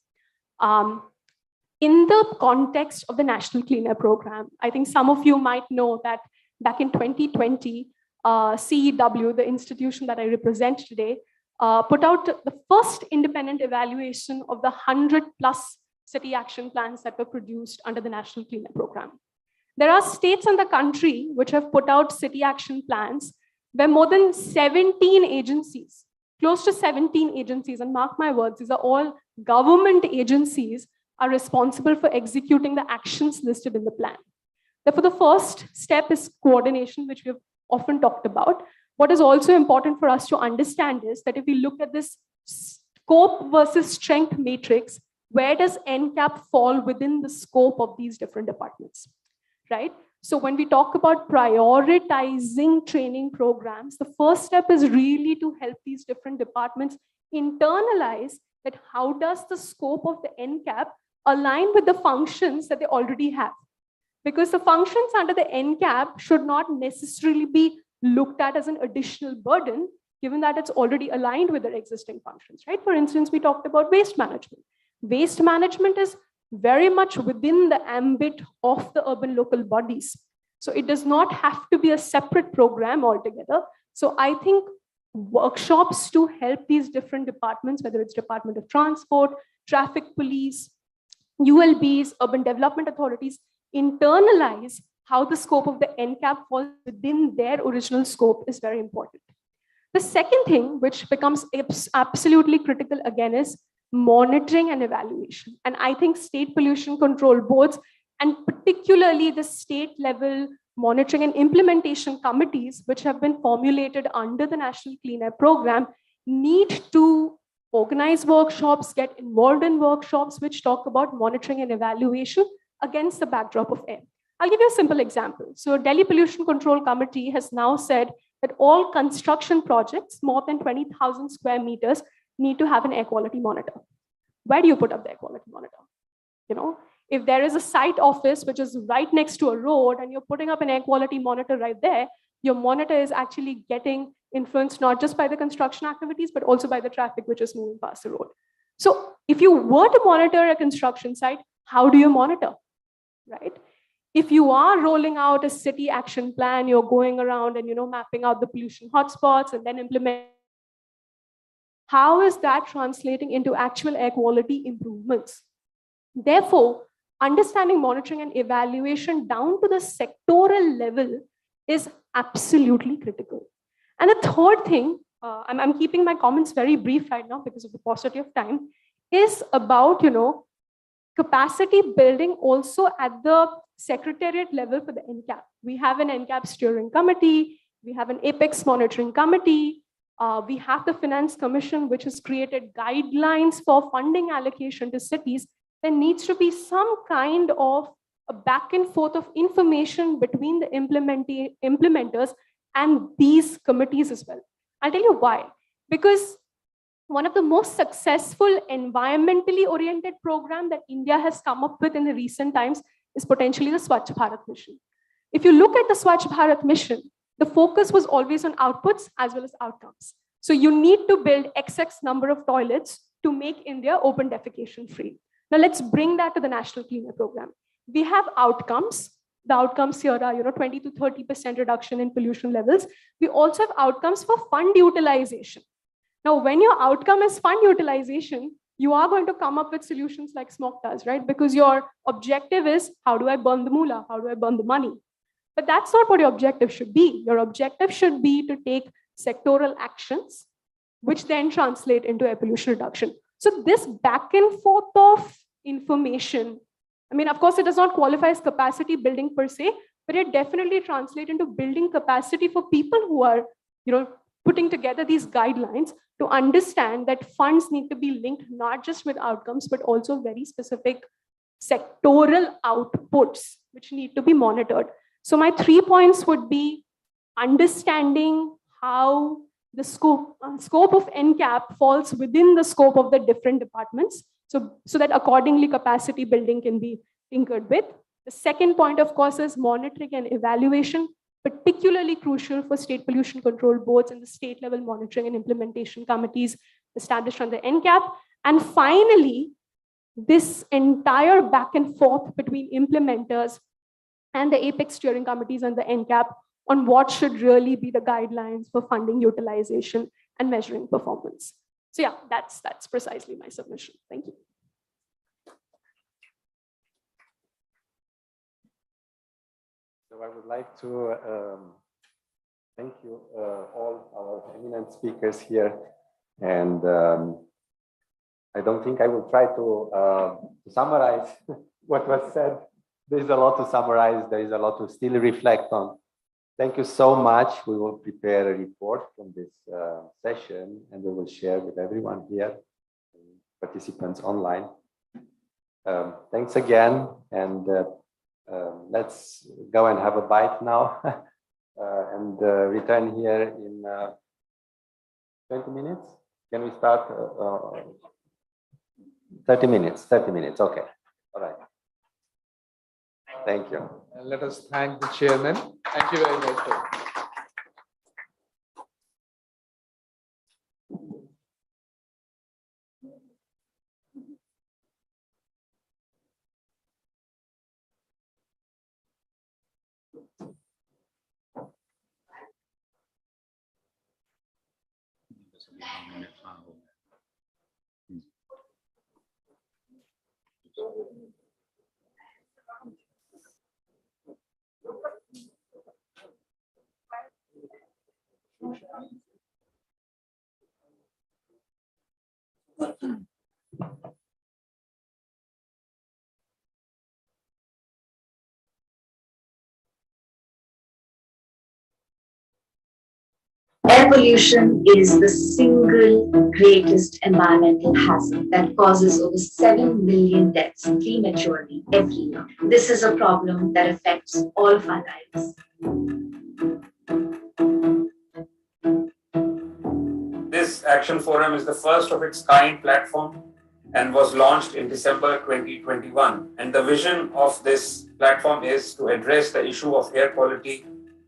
S21: In the context of the National Clean Air Program, I think some of you might know that back in 2020, CEW, the institution that I represent today, put out the first independent evaluation of the 100+ city action plans that were produced under the National Clean Air Program. There are states in the country which have put out city action plans where more than 17 agencies, close to 17 agencies, and mark my words, these are all government agencies, are responsible for executing the actions listed in the plan. Therefore, the first step is coordination, which we've often talked about. What is also important for us to understand is that if we look at this scope versus strength matrix, where does NCAP fall within the scope of these different departments, right? So when we talk about prioritizing training programs, the first step is really to help these different departments internalize that how does the scope of the NCAP align with the functions that they already have. Because the functions under the NCAP should not necessarily be looked at as an additional burden, given that it's already aligned with their existing functions, right? For instance, we talked about waste management. Waste management is very much within the ambit of the urban local bodies. So it does not have to be a separate program altogether. So I think workshops to help these different departments, whether it's Department of Transport, Traffic Police, ULBs, urban development authorities, internalize how the scope of the NCAP falls within their original scope is very important. The second thing, which becomes absolutely critical again, is monitoring and evaluation. And I think state pollution control boards, and particularly the state level monitoring and implementation committees, which have been formulated under the National Clean Air Program, need to organize workshops, get involved in workshops which talk about monitoring and evaluation against the backdrop of air. I'll give you a simple example. So Delhi Pollution Control Committee has now said that all construction projects more than 20,000 square meters need to have an air quality monitor. Where do you put up the air quality monitor? You know, if there is a site office which is right next to a road and you're putting up an air quality monitor right there, your monitor is actually getting influenced not just by the construction activities, but also by the traffic which is moving past the road. So if you were to monitor a construction site, how do you monitor, right? If you are rolling out a city action plan, you're going around and, you know, mapping out the pollution hotspots and then implementing. How is that translating into actual air quality improvements? Therefore, understanding monitoring and evaluation down to the sectoral level is absolutely critical. And the third thing, I'm keeping my comments very brief right now because of the paucity of time, is about, you know, capacity building also at the secretariat level for the NCAP. We have an NCAP steering committee, we have an Apex monitoring committee, we have the Finance Commission, which has created guidelines for funding allocation to cities. There needs to be some kind of a back and forth of information between the implementers and these committees as well. I'll tell you why. Because one of the most successful environmentally oriented program that India has come up with in the recent times is potentially the Swachh Bharat mission. If you look at the Swachh Bharat mission, the focus was always on outputs as well as outcomes. So you need to build XX number of toilets to make India open defecation free. Now let's bring that to the National Clean Air Program. We have outcomes. The outcomes here are, you know, 20 to 30% reduction in pollution levels. We also have outcomes for fund utilization. Now, when your outcome is fund utilization, you are going to come up with solutions like smoke does, right? Because your objective is, how do I burn the moolah? How do I burn the money? But that's not what your objective should be. Your objective should be to take sectoral actions, which then translate into air pollution reduction. So this back and forth of information, I mean, of course, it does not qualify as capacity building per se, but it definitely translates into building capacity for people who are, you know, putting together these guidelines to understand that funds need to be linked not just with outcomes, but also very specific sectoral outputs, which need to be monitored. So my 3 points would be understanding how the scope of NCAP falls within the scope of the different departments, so that accordingly capacity building can be tinkered with. The second point, of course, is monitoring and evaluation, particularly crucial for state pollution control boards and the state level monitoring and implementation committees established under NCAP. And finally, this entire back and forth between implementers and the Apex steering committees and the NCAP on what should really be the guidelines for funding utilization and measuring performance. So yeah, that's precisely my submission. Thank you.
S11: So I would like to thank you all our eminent speakers here. And I don't think I will try to summarize what was said. There's a lot to summarize. There is a lot to still reflect on. Thank you so much. We will prepare a report from this session and we will share with everyone here, participants online. Thanks again. And let's go and have a bite now and return here in 20 minutes. Can we start? 30 minutes, 30 minutes. Okay. All right. Thank you.
S15: And let us thank the chairman. Thank you very much, sir.
S2: Air pollution is the single greatest environmental hazard that causes over 7 million deaths prematurely every year. This is a problem that affects all of our lives.
S1: This Action Forum is the first of its kind platform and was launched in December 2021. And the vision of this platform is to address the issue of air quality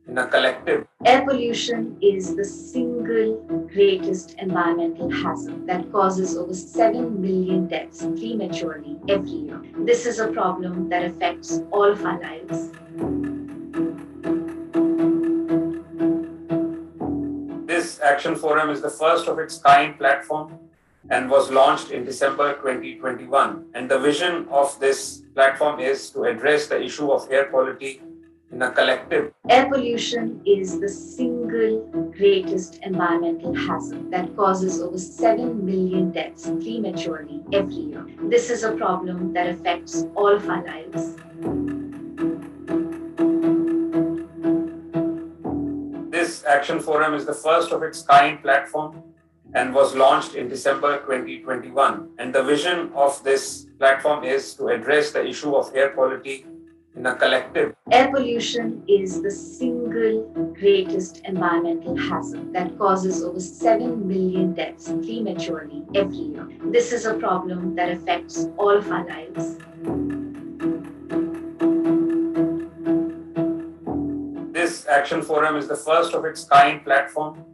S1: in a collective.
S2: Air pollution is the single greatest environmental hazard that causes over 7 million deaths prematurely every year. This is a problem that affects all of our lives.
S1: This Action Forum is the first of its kind platform and was launched in December 2021. And the vision of this platform is to address the issue of air quality in a collective.
S2: Air pollution is the single greatest environmental hazard that causes over 7 million deaths prematurely every year. This is a problem that affects all of our lives.
S1: This Action Forum is the first of its kind platform and was launched in December 2021. And the vision of this platform is to address the issue of air quality in a collective.
S2: Air pollution is the single greatest environmental hazard that causes over 7 million deaths prematurely every year. This is a problem that affects all of our lives.
S1: This Action Forum is the first of its kind platform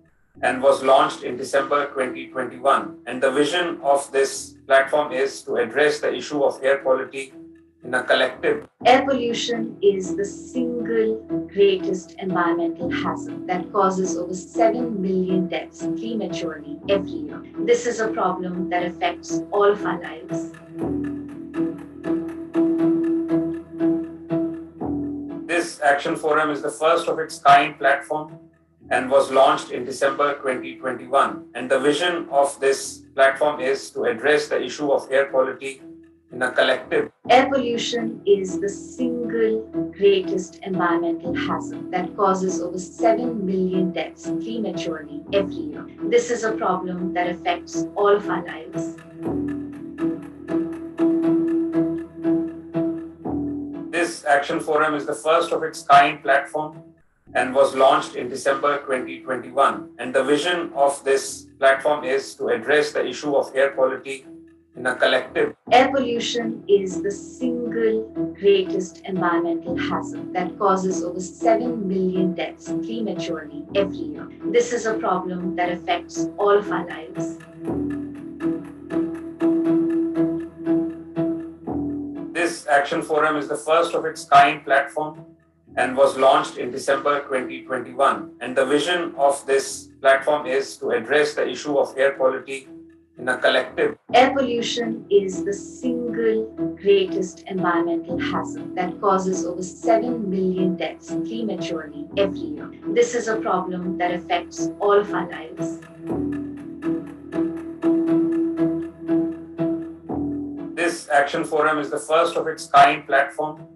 S1: and was launched in December 2021. And the vision of this platform is to address the issue of air quality in a collective.
S2: Air pollution is the single greatest environmental hazard that causes over 7 million deaths prematurely every year. This is a problem that affects all of our lives.
S1: This Action Forum is the first of its kind platform and was launched in December 2021. And the vision of this platform is to address the issue of air quality in a collective.
S2: Air pollution is the single greatest environmental hazard that causes over 7 million deaths prematurely every year. This is a problem that affects all of our lives.
S1: This Action Forum is the first of its kind platform and was launched in December 2021. And the vision of this platform is to address the issue of air quality in a collective.
S2: Air pollution is the single greatest environmental hazard that causes over 7 million deaths prematurely every year. This is a problem that affects all of our lives.
S1: This Action Forum is the first of its kind platform and was launched in December 2021. And the vision of this platform is to address the issue of air quality in a collective.
S2: Air pollution is the single greatest environmental hazard that causes over 7 million deaths prematurely every year. This is a problem that affects all of our lives.
S1: This Action Forum is the first of its kind platform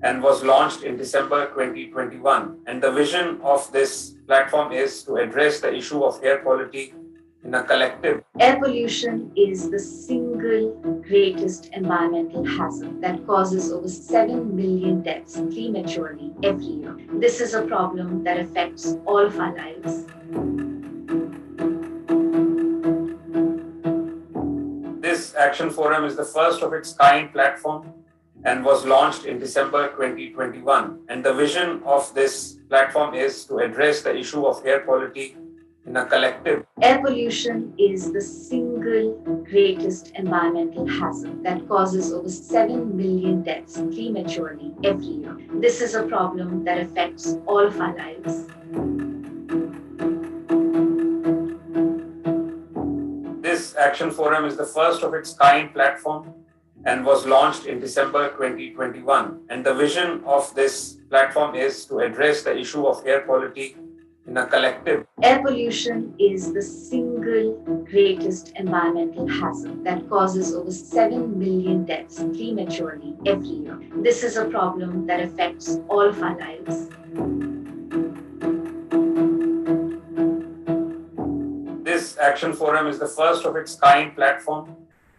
S1: and was launched in December 2021. And the vision of this platform is to address the issue of air quality in a collective.
S2: Air pollution is the single greatest environmental hazard that causes over 7 million deaths prematurely every year. This is a problem that affects all of our lives.
S1: This Action Forum is the first of its kind platform and was launched in December 2021. And the vision of this platform is to address the issue of air quality in a collective.
S2: Air pollution is the single greatest environmental hazard that causes over 7 million deaths prematurely every year. This is a problem that affects all of our lives.
S1: This Action Forum is the first of its kind platform and was launched in December 2021. And the vision of this platform is to address the issue of air quality in a collective.
S2: Air pollution is the single greatest environmental hazard that causes over 7 million deaths prematurely every year. This is a problem that affects all of our lives.
S1: This Action Forum is the first of its kind platform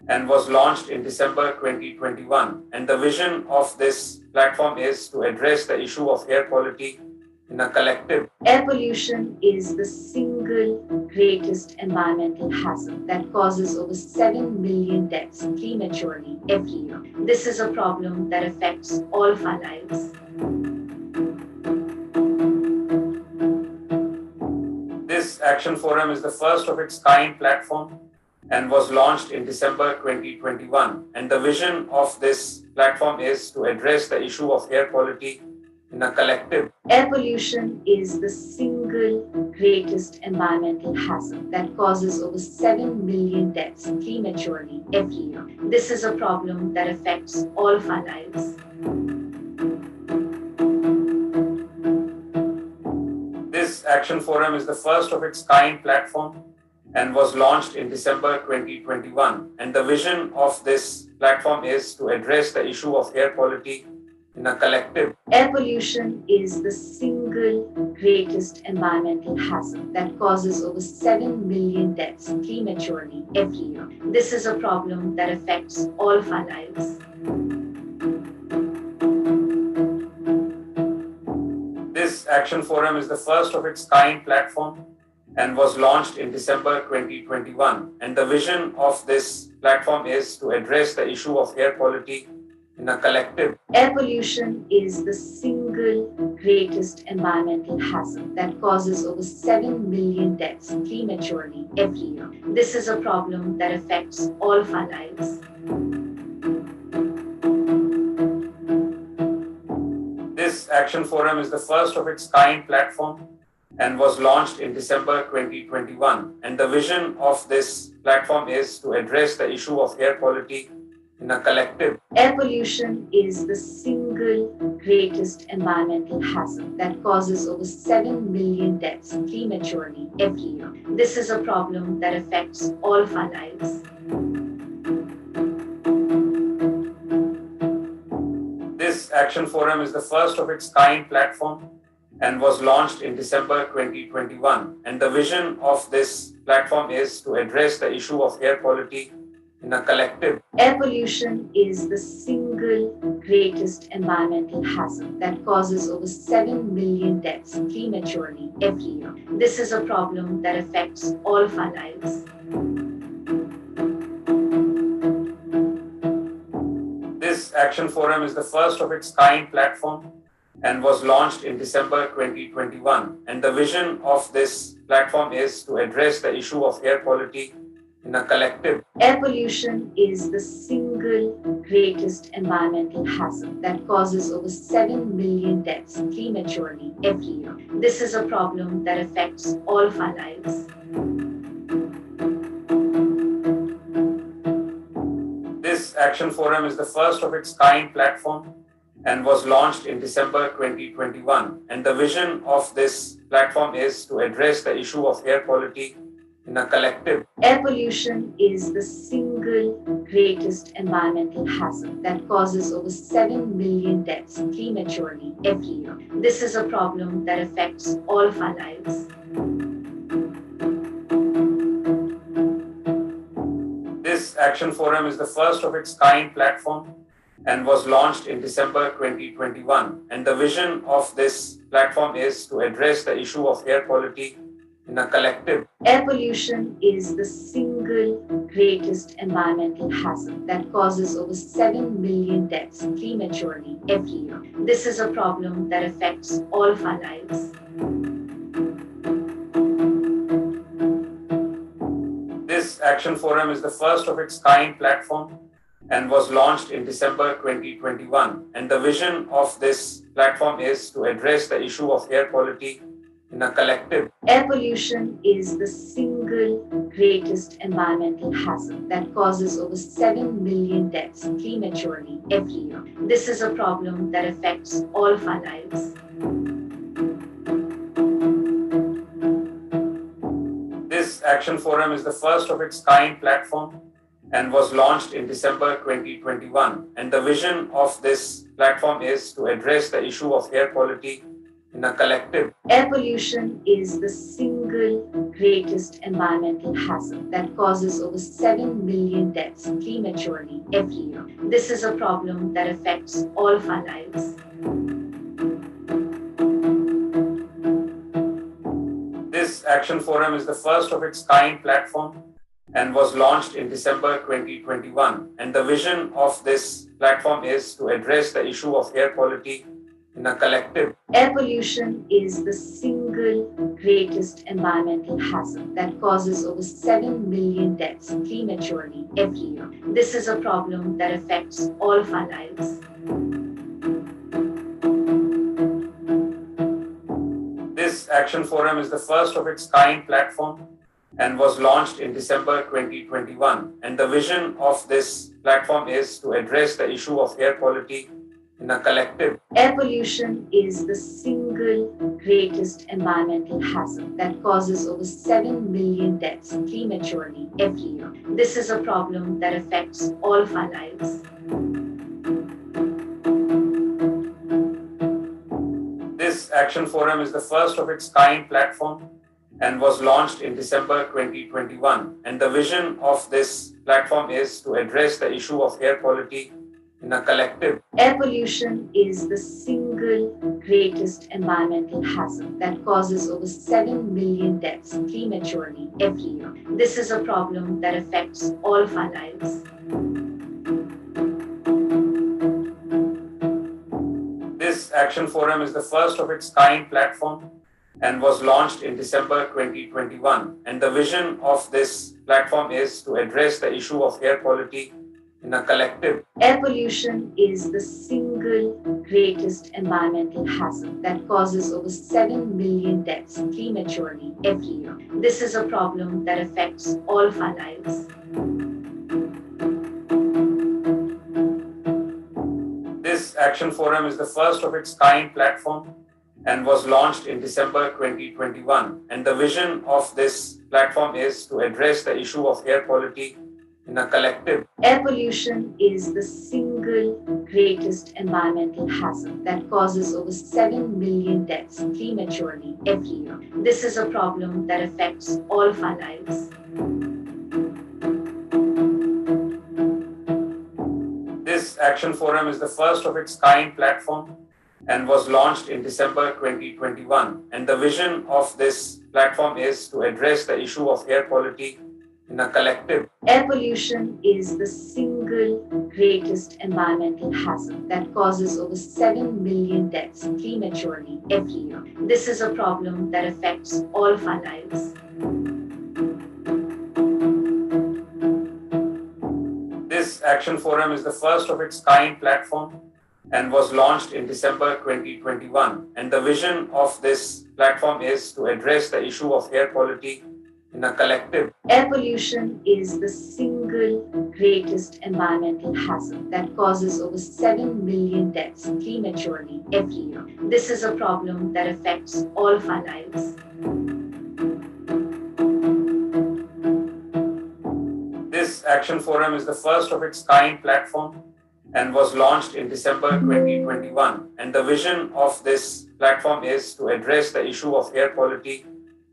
S1: and was launched in December 2021. And the vision of this platform is to address the issue of air quality in a collective.
S2: Air pollution is the single greatest environmental hazard that causes over 7 million deaths prematurely every year. This is a problem that affects all of our lives.
S1: This Action Forum is the first of its kind platform and was launched in December 2021. And the vision of this platform is to address the issue of air quality in a collective.
S2: Air pollution is the single greatest environmental hazard that causes over 7 million deaths prematurely every year. This is a problem that affects all of our lives.
S1: This Action Forum is the first of its kind platform and was launched in December 2021. And the vision of this platform is to address the issue of air quality in a collective.
S2: Air pollution is the single greatest environmental hazard that causes over 7 million deaths prematurely every year. This is a problem that affects all of our lives.
S1: This Action Forum is the first of its kind platform and was launched in December 2021. And the vision of this platform is to address the issue of air quality in a collective.
S2: Air pollution is the single greatest environmental hazard that causes over 7 million deaths prematurely every year. This is a problem that affects all of our lives.
S1: This Action Forum is the first of its kind platform and was launched in December 2021. And the vision of this platform is to address the issue of air quality in a collective.
S2: Air pollution is the single greatest environmental hazard that causes over 7 million deaths prematurely every year. This is a problem that affects all of our lives.
S1: This Action Forum is the first of its kind platform and was launched in December 2021. And the vision of this platform is to address the issue of air quality in a collective.
S2: Air pollution is the single greatest environmental hazard that causes over 7 million deaths prematurely every year. This is a problem that affects all of our lives.
S1: This Action Forum is the first of its kind platform and was launched in December 2021. And the vision of this platform is to address the issue of air quality in a collective.
S2: Air pollution is the single greatest environmental hazard that causes over 7 million deaths prematurely every year. This is a problem that affects all of our lives.
S1: This Action Forum is the first of its kind platform and was launched in December 2021. And the vision of this platform is to address the issue of air quality in a collective.
S2: Air pollution is the single greatest environmental hazard that causes over 7 million deaths prematurely every year. This is a problem that affects all of our lives.
S1: This Action Forum is the first of its kind platform and was launched in December 2021. And the vision of this platform is to address the issue of air quality in a collective.
S2: Air pollution is the single greatest environmental hazard that causes over 7 million deaths prematurely every year. This is a problem that affects all of our lives.
S1: This Action Forum is the first of its kind platform and was launched in December 2021. And the vision of this platform is to address the issue of air quality in a collective.
S2: Air pollution is the single greatest environmental hazard that causes over 7 million deaths prematurely every year. This is a problem that affects all of our lives.
S1: This Action Forum is the first of its kind platform and was launched in December 2021. And the vision of this platform is to address the issue of air quality in a collective.
S2: Air pollution is the single greatest environmental hazard that causes over 7 million deaths prematurely every year. This is a problem that affects all of our lives.
S1: This Action Forum is the first of its kind platform and was launched in December 2021. And the vision of this platform is to address the issue of air quality in a collective.
S2: Air pollution is the single greatest environmental hazard that causes over 7 million deaths prematurely every year. This is a problem that affects all of our lives.
S1: This Action Forum is the first of its kind platform and was launched in December 2021. And the vision of this platform is to address the issue of air quality in a collective.
S2: Air pollution is the single greatest environmental hazard that causes over 7 million deaths prematurely every year. This is a problem that affects all of our lives.
S1: This Action Forum is the first of its kind platform and was launched in December 2021. And the vision of this platform is to address the issue of air quality in a collective.
S2: Air pollution is the single greatest environmental hazard that causes over 7 million deaths prematurely every year. This is a problem that affects all of our lives.
S1: This Action Forum is the first of its kind platform and was launched in December 2021. And the vision of this platform is to address the issue of air quality in a collective.
S2: Air pollution is the single greatest environmental hazard that causes over 7 million deaths prematurely every year. This is a problem that affects all of our lives.
S1: This Action Forum is the first of its kind platform and was launched in December 2021. And the vision of this platform is to address the issue of air quality in a collective.
S2: Air pollution is the single greatest environmental hazard that causes over 7 million deaths prematurely every year. This is a problem that affects all of our lives.
S1: This Action Forum is the first of its kind platform and was launched in December 2021. And the vision of this platform is to address the issue of air quality in a collective.
S2: Air pollution is the single greatest environmental hazard that causes over 7 million deaths prematurely every year. This is a problem that affects all of our lives.
S1: This Action Forum is the first of its kind platform and was launched in December 2021. And the vision of this platform is to address the issue of air quality in a collective.
S2: Air pollution is the single greatest environmental hazard that causes over 7 million deaths prematurely every year. This is a problem that affects all of our lives.
S1: This Action Forum is the first of its kind platform and was launched in December 2021. And the vision of this platform is to address the issue of air quality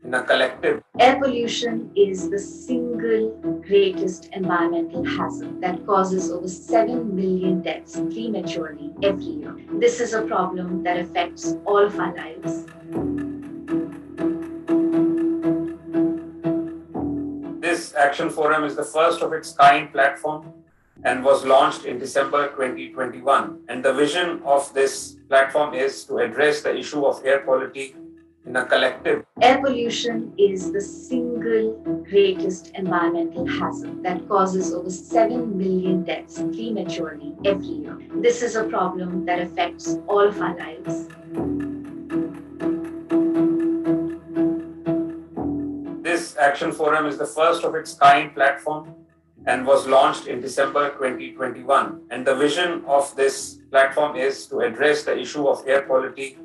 S1: in a collective.
S2: Air pollution is the single greatest environmental hazard that causes over 7 million deaths prematurely every year. This is a problem that affects all of our lives.
S1: This Action Forum is the first of its kind platform and was launched in December 2021. And the vision of this platform is to address the issue of air quality in a collective.
S2: Air pollution is the single greatest environmental hazard that causes over 7 million deaths prematurely every year. This is a problem that affects all of our lives.
S1: This Action Forum is the first of its kind platform and was launched in December 2021. And the vision of this platform is to address the issue of air quality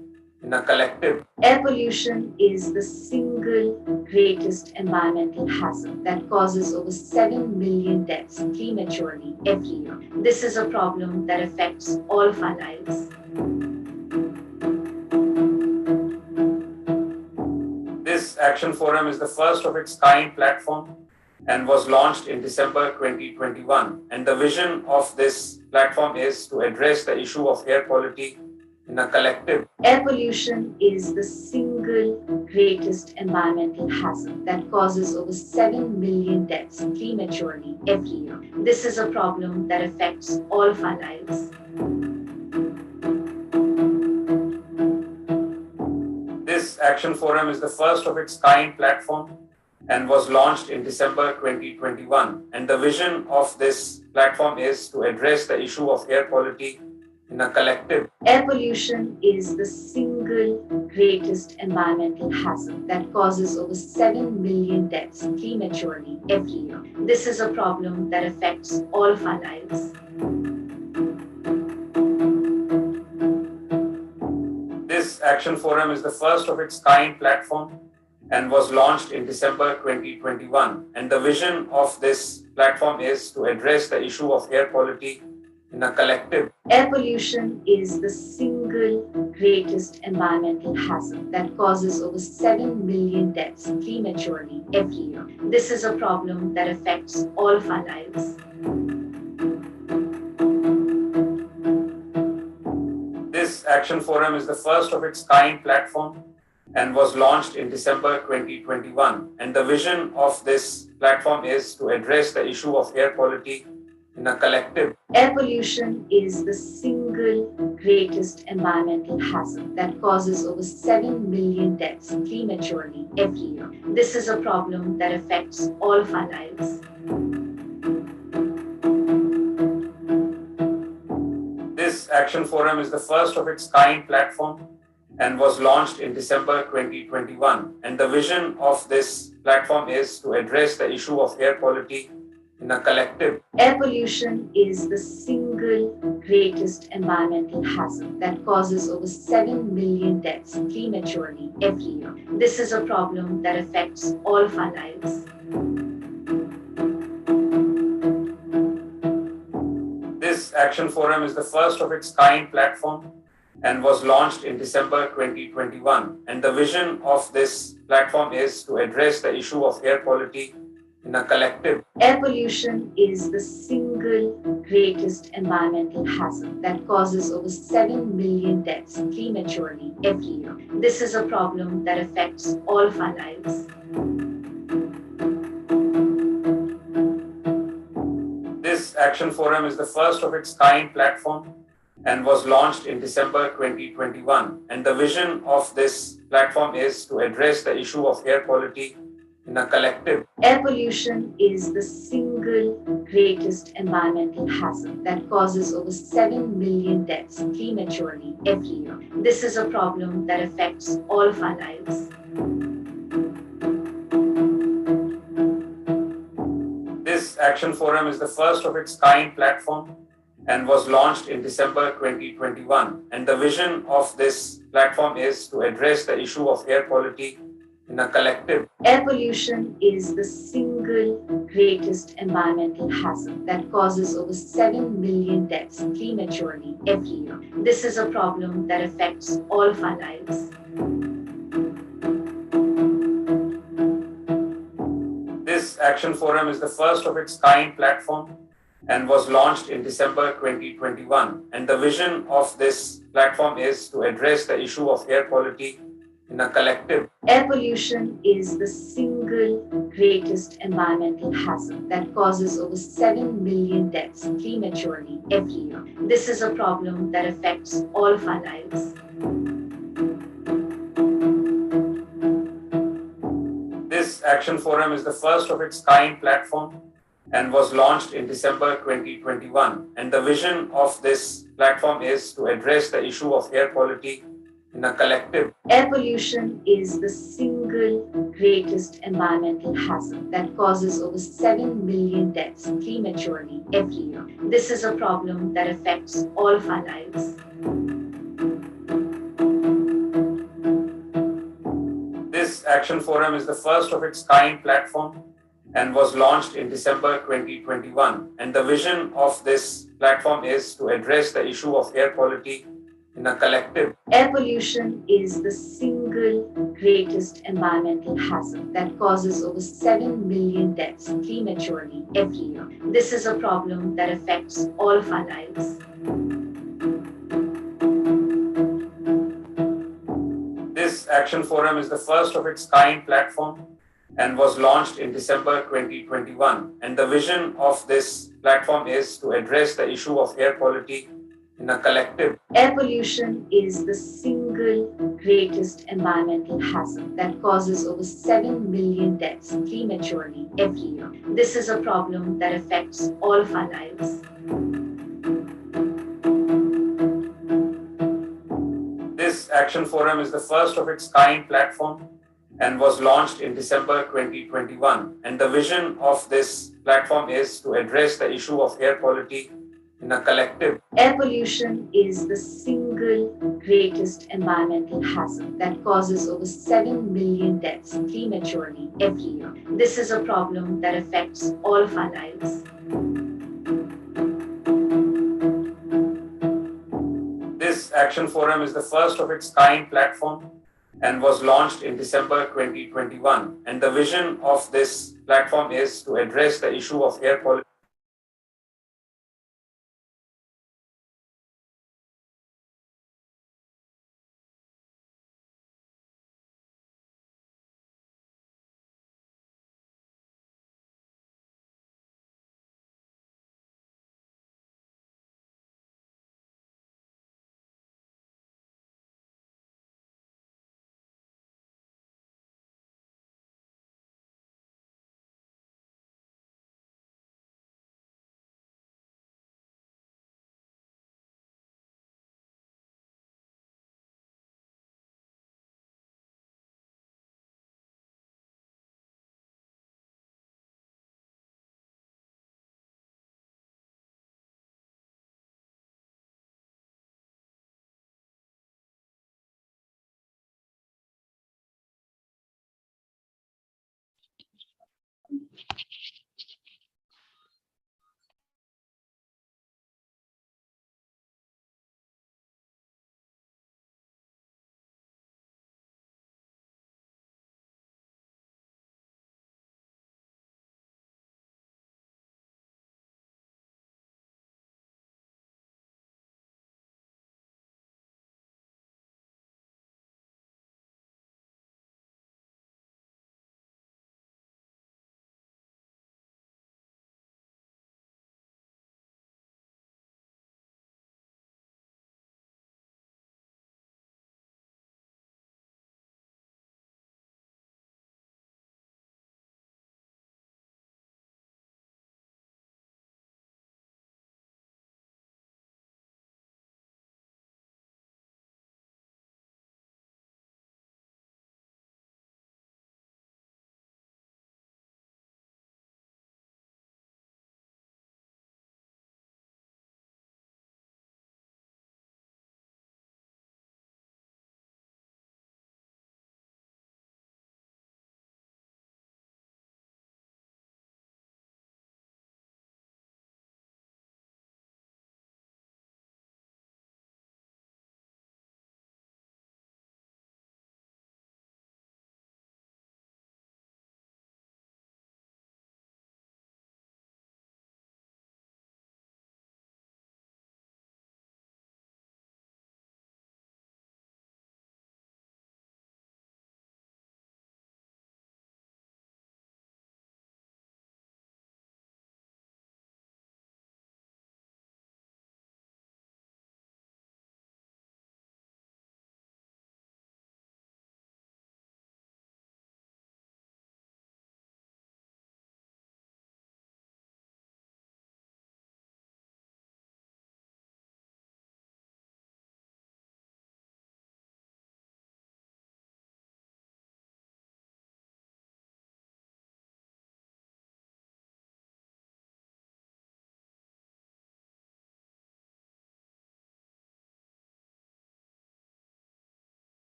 S1: in a collective.
S2: Air pollution is the single greatest environmental hazard that causes over 7 million deaths prematurely every year. This is a problem that affects all of our lives.
S1: This Action Forum is the first of its kind platform and was launched in December 2021. And the vision of this platform is to address the issue of air quality in a collective.
S2: Air pollution is the single greatest environmental hazard that causes over 7 million deaths prematurely every year. This is a problem that affects all of our lives.
S1: This Action Forum is the first of its kind platform and was launched in December 2021. And the vision of this platform is to address the issue of air quality in a collective.
S2: Air pollution is the single greatest environmental hazard that causes over 7 million deaths prematurely every year. This is a problem that affects all of our lives.
S1: This Action Forum is the first of its kind platform and was launched in December 2021. And the vision of this platform is to address the issue of air quality in a collective.
S2: Air pollution is the single greatest environmental hazard that causes over 7 million deaths prematurely every year. This is a problem that affects all of our lives.
S1: This Action Forum is the first of its kind platform and was launched in December 2021. And the vision of this platform is to address the issue of air quality in a collective.
S2: Air pollution is the single greatest environmental hazard that causes over 7 million deaths prematurely every year. This is a problem that affects all of our lives.
S1: This Action Forum is the first of its kind platform and was launched in December 2021. And the vision of this platform is to address the issue of air quality in a collective.
S2: Air pollution is the single greatest environmental hazard that causes over 7 million deaths prematurely every year. This is a problem that affects all of our lives.
S1: This Action Forum is the first of its kind platform and was launched in December 2021. And the vision of this platform is to address the issue of air quality in a collective.
S2: Air pollution is the single greatest environmental hazard that causes over 7 million deaths prematurely every year. This is a problem that affects all of our lives.
S1: This Action Forum is the first of its kind platform and was launched in December 2021. And the vision of this platform is to address the issue of air quality in a collective.
S2: Air pollution is the single greatest environmental hazard that causes over 7 million deaths prematurely every year. This is a problem that affects all of our lives.
S1: This Action Forum is the first of its kind platform and was launched in December 2021. And the vision of this platform is to address the issue of air quality in a collective.
S2: Air pollution is the single greatest environmental hazard that causes over 7 million deaths prematurely every year. This is a problem that affects all of our lives.
S1: This Action Forum is the first of its kind platform and was launched in December 2021. And the vision of this platform is to address the issue of air quality in a collective.
S2: Air pollution is the single greatest environmental hazard that causes over 7 million deaths prematurely every year. This is a problem that affects all of our lives.
S1: This Action Forum is the first of its kind platform and was launched in December 2021. And the vision of this platform is to address the issue of air quality in a collective.
S2: Air pollution is the single greatest environmental hazard that causes over 7 million deaths prematurely every year. This is a problem that affects all of our lives.
S1: This This Action Forum is the first of its kind platform and was launched in December 2021. And the vision of this platform is to address the issue of air quality in a collective.
S2: Air pollution is the single greatest environmental hazard that causes over 7 million deaths prematurely every year. This is a problem that affects all of our lives.
S1: This Action Forum is the first of its kind platform and was launched in December 2021. And the vision of this platform is to address the issue of air quality in a collective.
S2: Air pollution is the single greatest environmental hazard that causes over 7 million deaths prematurely every year. This is a problem that affects all of our lives.
S1: This Action Forum is the first of its kind platform and was launched in December 2021. And the vision of this platform is to address the issue of air quality in a collective.
S2: Air pollution is the single greatest environmental hazard that causes over 7 million deaths prematurely every year. This is a problem that affects all of our lives.
S1: This Action Forum is the first of its kind platform and was launched in December 2021. And the vision of this platform is to address the issue of air quality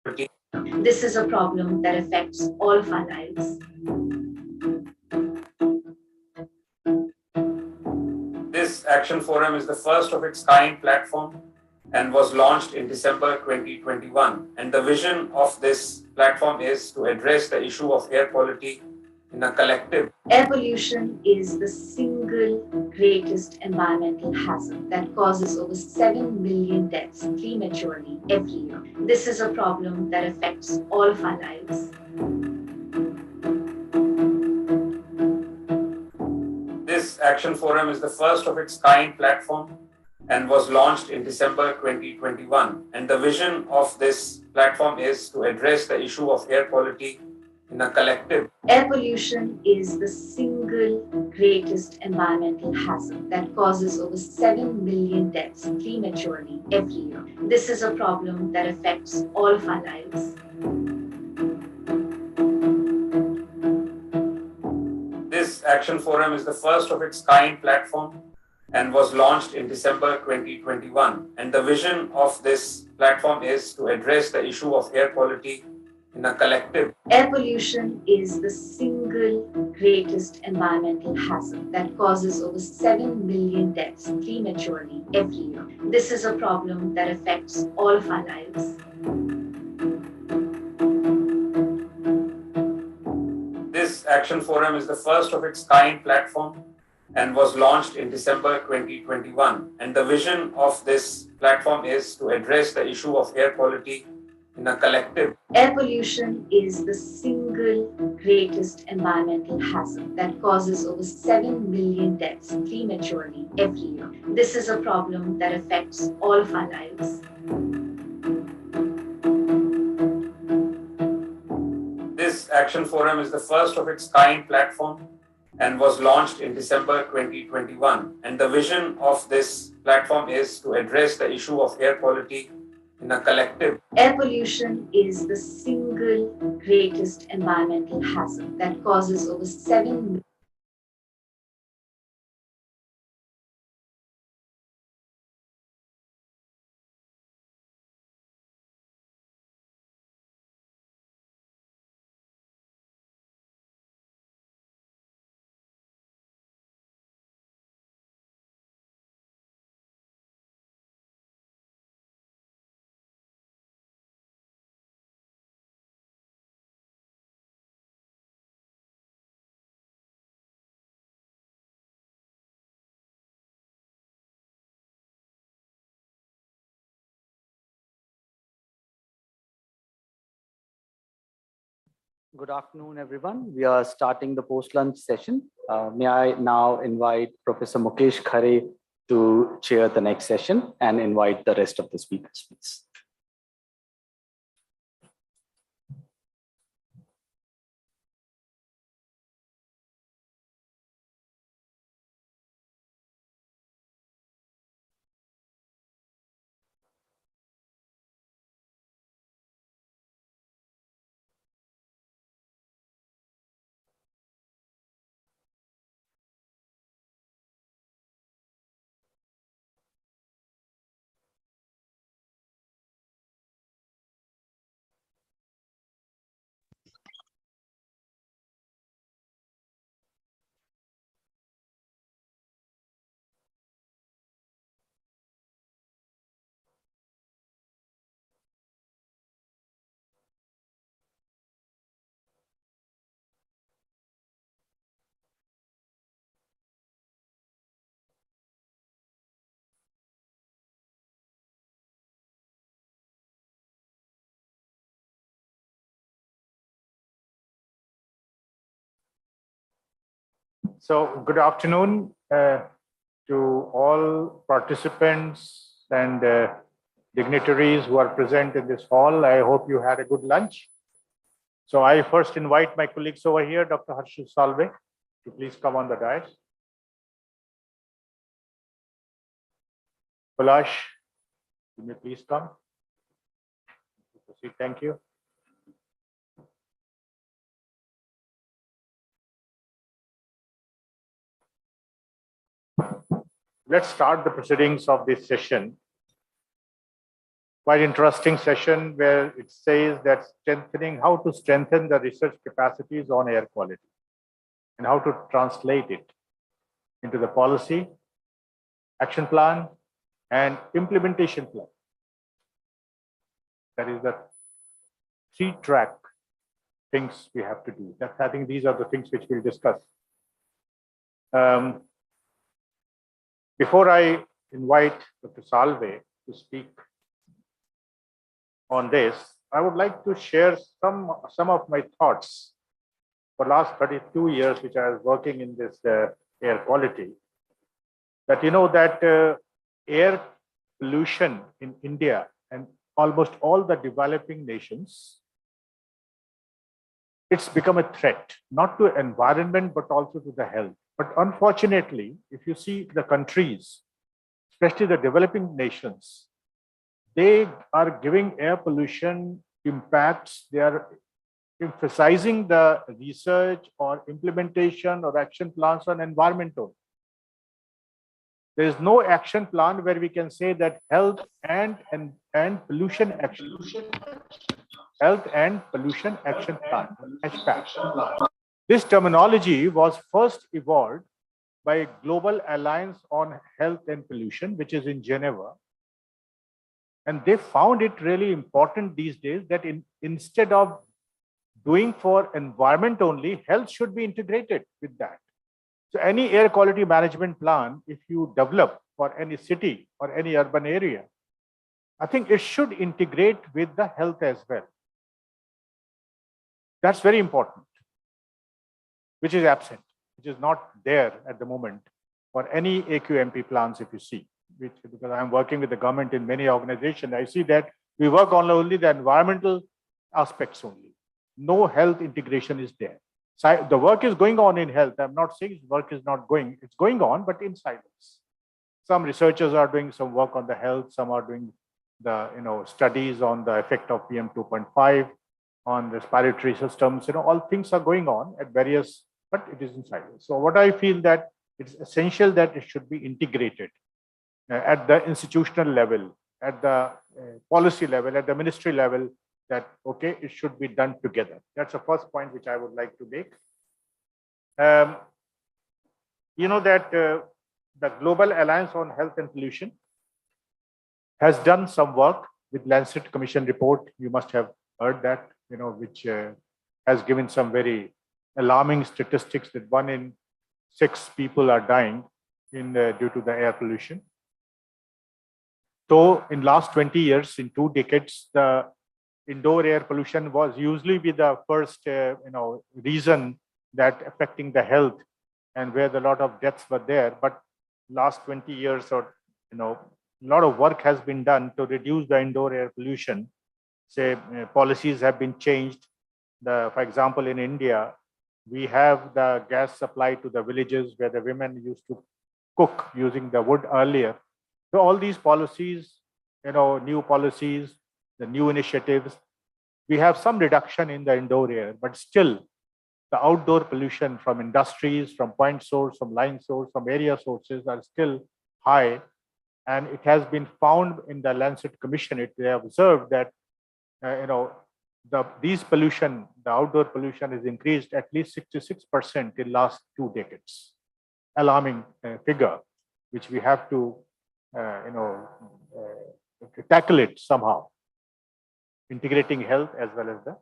S2: This is a problem that affects all of our lives.
S1: This Action Forum is the first of its kind platform and was launched in December 2021. And the vision of this platform is to address the issue of air quality in a collective.
S2: Air pollution is the single greatest environmental hazard that causes over 7 million deaths prematurely every year. This is a problem that affects all of our lives.
S1: This Action Forum is the first of its kind platform and was launched in December 2021. And the vision of this platform is to address the issue of air quality in a collective.
S2: Air pollution is the single greatest environmental hazard that causes over 7 million deaths prematurely every year. This is a problem that affects all of our lives.
S1: This Action Forum is the first of its kind platform and was launched in December 2021. And the vision of this platform is to address the issue of air quality in a collective.
S2: Air pollution is the single greatest environmental hazard that causes over 7 million deaths prematurely every year. This is a problem that affects all of our lives.
S1: This Action Forum is the first of its kind platform and was launched in December 2021. And the vision of this platform is to address the issue of air quality in a collective.
S2: Air pollution is the single greatest environmental hazard that causes over 7 million deaths prematurely every year. This is a problem that affects all of our lives.
S1: This Action Forum is the first of its kind platform and was launched in December 2021. And the vision of this platform is to address the issue of air quality in a collective.
S2: Air pollution is the single greatest environmental hazard that causes over 7
S7: Good afternoon, everyone. We are starting the post-lunch session. May I now invite Professor Mukesh Khare to chair the next session and invite the rest of the speakers, please.
S4: So good afternoon to all participants and dignitaries who are present in this hall. I hope you had a good lunch. So I first invite my colleagues over here, Dr. Harshil Salve, to please come on the dais. Palash, you may please come. Proceed. Thank you. Let's start the proceedings of this session. quite interesting session where it says that how to strengthen the research capacities on air quality and how to translate it into the policy, action plan, and implementation plan. That is the 3-track things we have to do. I think these are the things which we'll discuss. Before I invite Dr. Salve to speak on this, I would like to share some of my thoughts for last 32 years, which I was working in this air quality. That that air pollution in India and almost all the developing nations, it's become a threat, not to environment, but also to the health. But unfortunately, if you see the countries, especially the developing nations, they are giving air pollution impacts. They are emphasizing the research or implementation or action plans on environmental. There is no action plan where we can say that health and pollution action. Health and Pollution Action Plan, HPAC. This terminology was first evolved by Global Alliance on Health and Pollution, which is in Geneva. And they found it really important these days that instead of doing for environment only, health should be integrated with that. So any air quality management plan, if you develop for any city or any urban area, I think it should integrate with the health as well. That's very important, which is absent, which is not there at the moment for any AQMP plans, if you see, because I'm working with the government in many organizations, I see that we work on only the environmental aspects only. No health integration is there. So the work is going on in health. I'm not saying work is not going, it's going on, but in silence. Some researchers are doing some work on the health, some are doing the studies on the effect of PM 2.5 on respiratory systems, all things are going on at various, but it is in silence. So what I feel that it's essential that it should be integrated at the institutional level, at the policy level, at the ministry level, that, okay, it should be done together. That's the first point which I would like to make. That the Global Alliance on Health and Pollution has done some work with Lancet Commission report. You must have heard that, which has given some very alarming statistics that 1 in 6 people are dying due to the air pollution. So in last 20 years, in 2 decades, the indoor air pollution was usually be the first reason that affecting the health and where a lot of deaths were there. But last 20 years or a lot of work has been done to reduce the indoor air pollution. Say policies have been changed. For example, in India, we have the gas supply to the villages where the women used to cook using the wood earlier. So all these policies, new policies, the new initiatives, we have some reduction in the indoor air, but still the outdoor pollution from industries, from point source, from line source, from area sources are still high. And it has been found in the Lancet Commission, they have observed that, these pollution, the outdoor pollution is increased at least 66% in last 2 decades. Alarming figure, which we have to, tackle it somehow, integrating health as well as the,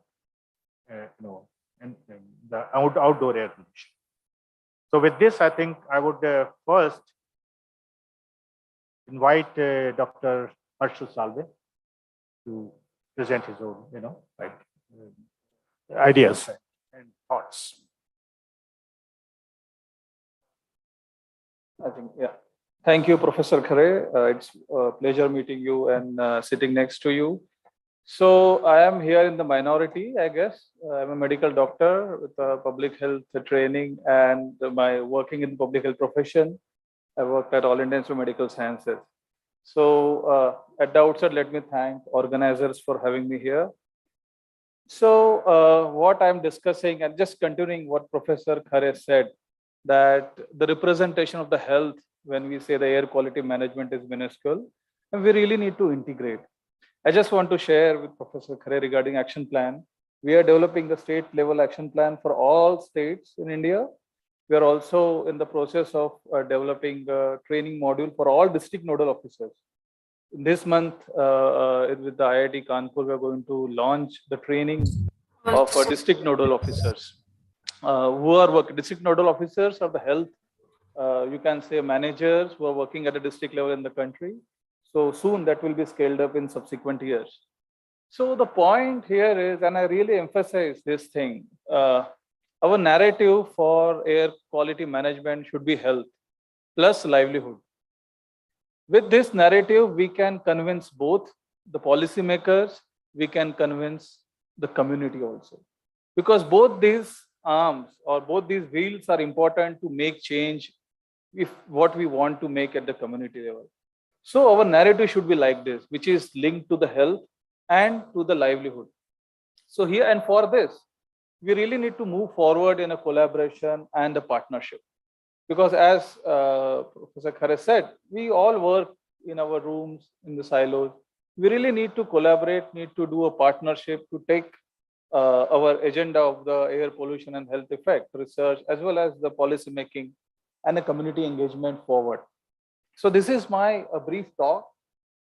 S4: the outdoor air pollution. So with this, I think I would first invite Dr. Harshal Salve to present his own, ideas and thoughts.
S5: I think, yeah. Thank you, Professor Khare. It's a pleasure meeting you and sitting next to you. So I am here in the minority, I guess. I'm a medical doctor with a public health training and my working in the public health profession. I worked at All India Institute of Medical Sciences. So at the outset, let me thank organizers for having me here. So what I'm discussing and just continuing what Professor Khare said, that the representation of the health when we say the air quality management is minuscule, and we really need to integrate. I just want to share with Professor Khare regarding action plan. We are developing the state level action plan for all states in India. We are also in the process of developing a training module for all district nodal officers. This month, with the IIT Kanpur, we are going to launch the training of district nodal officers who are working. District nodal officers are the health, you can say, managers who are working at the district level in the country. So soon that will be scaled up in subsequent years. So the point here is, and I really emphasize this thing, our narrative for air quality management should be health plus livelihood. With this narrative, we can convince both the policymakers, we can convince the community also. Because both these arms or both these wheels are important to make change if what we want to make at the community level. So our narrative should be like this, which is linked to the health and to the livelihood. So here, and for this, we really need to move forward in a collaboration and a partnership. Because as Professor Khare said, we all work in our rooms, in the silos. We really need to collaborate, need to do a partnership to take our agenda of the air pollution and health effect research, as well as the policy making and the community engagement forward. So this is my brief talk,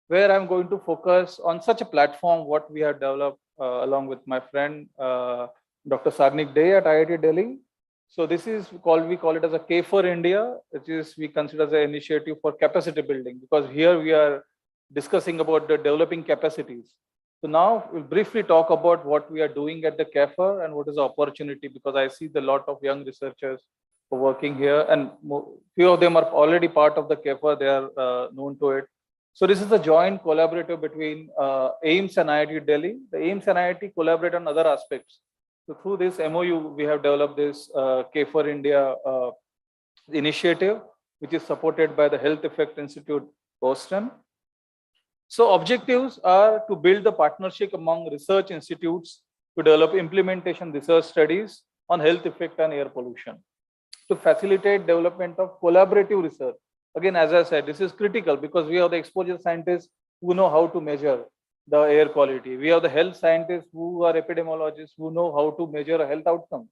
S5: where I'm going to focus on such a platform, what we have developed along with my friend, Dr. Sarnik Day at IIT Delhi. So this is we call it as a K for India, which is we consider as an initiative for capacity building, because here we are discussing about the developing capacities. So now we'll briefly talk about what we are doing at the CAFR and what is the opportunity, because I see the lot of young researchers who are working here, and few of them are already part of the CAFR, they are known to it. So this is a joint collaborative between AIIMS and IIT Delhi. The AIIMS and IIT collaborate on other aspects. So through this MOU, we have developed this K for India initiative, which is supported by the Health Effect Institute, Boston. So objectives are to build the partnership among research institutes to develop implementation research studies on health effect and air pollution, to facilitate development of collaborative research. Again, as I said, this is critical because we have the exposure scientists who know how to measure the air quality. We have the health scientists who are epidemiologists who know how to measure health outcomes.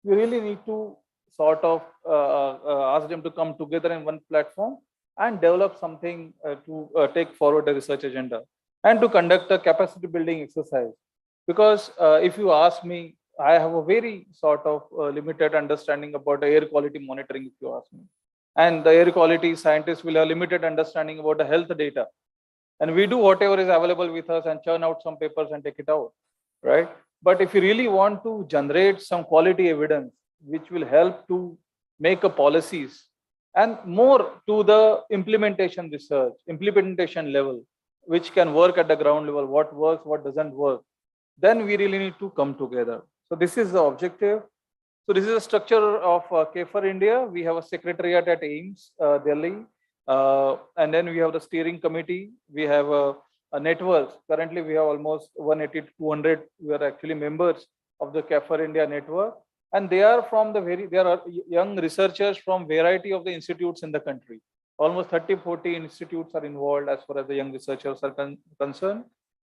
S5: We really need to sort of ask them to come together in one platform and develop something to take forward the research agenda and to conduct a capacity building exercise. Because if you ask me, I have a very sort of limited understanding about the air quality monitoring, if you ask me. And the air quality scientists will have limited understanding about the health data. And we do whatever is available with us and churn out some papers and take it out, right? But if you really want to generate some quality evidence, which will help to make a policies and more to the implementation research, implementation level, which can work at the ground level, what works, what doesn't work, then we really need to come together. So this is the objective. So this is a structure of K for India. We have a secretariat at AIIMS, Delhi. And then we have the steering committee. We have a network. Currently, we have almost 180 to 200. We are actually members of the CAFR India network. And they are from there are young researchers from variety of the institutes in the country. Almost 30, 40 institutes are involved as far as the young researchers are concerned.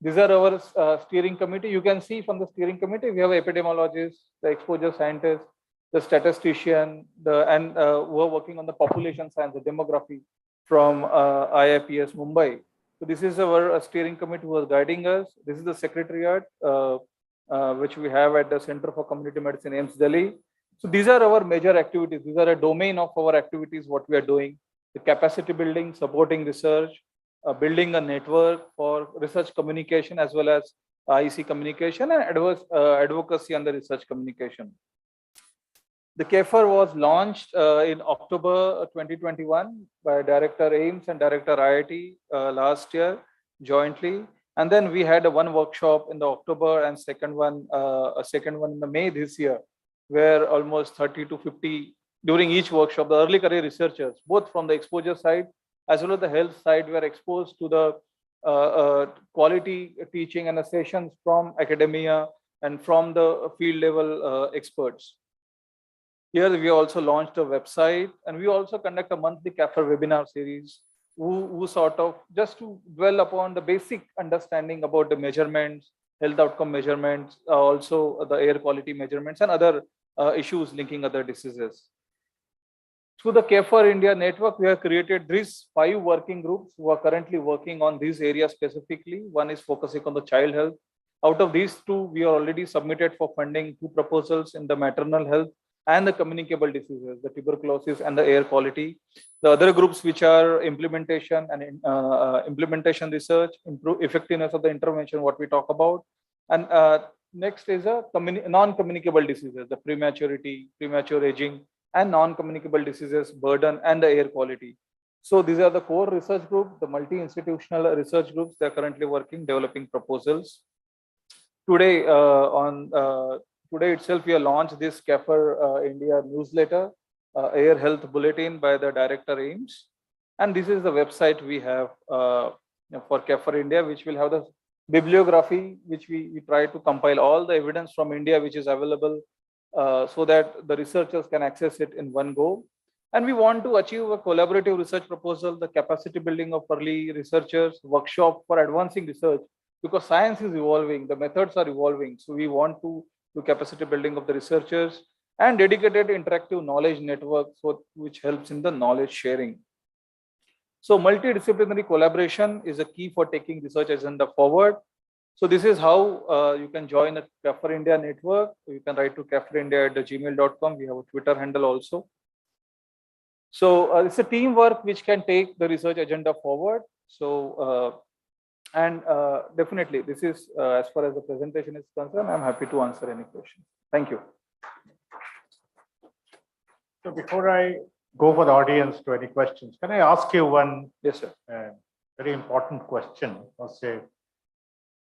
S5: These are our steering committee. You can see from the steering committee, we have epidemiologists, the exposure scientists, the statistician, who are working on the population science, the demography from IIPS Mumbai. So this is our steering committee who is guiding us. This is the secretariat, which we have at the Center for Community Medicine, AIIMS Delhi. So these are our major activities. These are a domain of our activities, what we are doing. The capacity building, supporting research, building a network for research communication, as well as IEC communication and advocacy on the research communication. The CAFR was launched in October 2021 by Director AIIMS and Director IIT last year jointly. And then we had one workshop in the October and a second one in the May this year, where almost 30 to 50 during each workshop, the early career researchers, both from the exposure side as well as the health side, were exposed to the quality teaching and sessions from academia and from the field level experts. Here we also launched a website, and we also conduct a monthly CAFR webinar series who sort of just to dwell upon the basic understanding about the measurements, health outcome measurements, also the air quality measurements and other issues linking other diseases. Through the Care for India network, we have created these 5 working groups who are currently working on these areas specifically. One is focusing on the child health. Out of these 2, we are already submitted for funding 2 proposals in the maternal health and the communicable diseases, the tuberculosis and the air quality. The other groups which are implementation and implementation research, improve effectiveness of the intervention, what we talk about. And next is a non-communicable diseases, the prematurity, premature aging, and non-communicable diseases, burden, and the air quality. So these are the core research groups, the multi-institutional research groups. They are currently working, developing proposals. Today, today itself, we have launched this CAFR India newsletter, Air Health Bulletin by the Director AIMS. And this is the website we have for CAFR India, which will have the bibliography, which we try to compile all the evidence from India, which is available so that the researchers can access it in one go. And we want to achieve a collaborative research proposal, the capacity building of early researchers, workshop for advancing research, because science is evolving, the methods are evolving. So we want to do capacity building of the researchers and dedicated interactive knowledge network, which helps in the knowledge sharing. So multidisciplinary collaboration is a key for taking research agenda forward. So this is how you can join a CAFR India network. You can write to cafarindia@gmail.com. We have a Twitter handle also. So it's a teamwork which can take the research agenda forward. So definitely this is as far as the presentation is concerned. I'm happy to answer any questions. Thank you.
S4: So before I go for the audience to any questions, can I ask you one very important question? Or say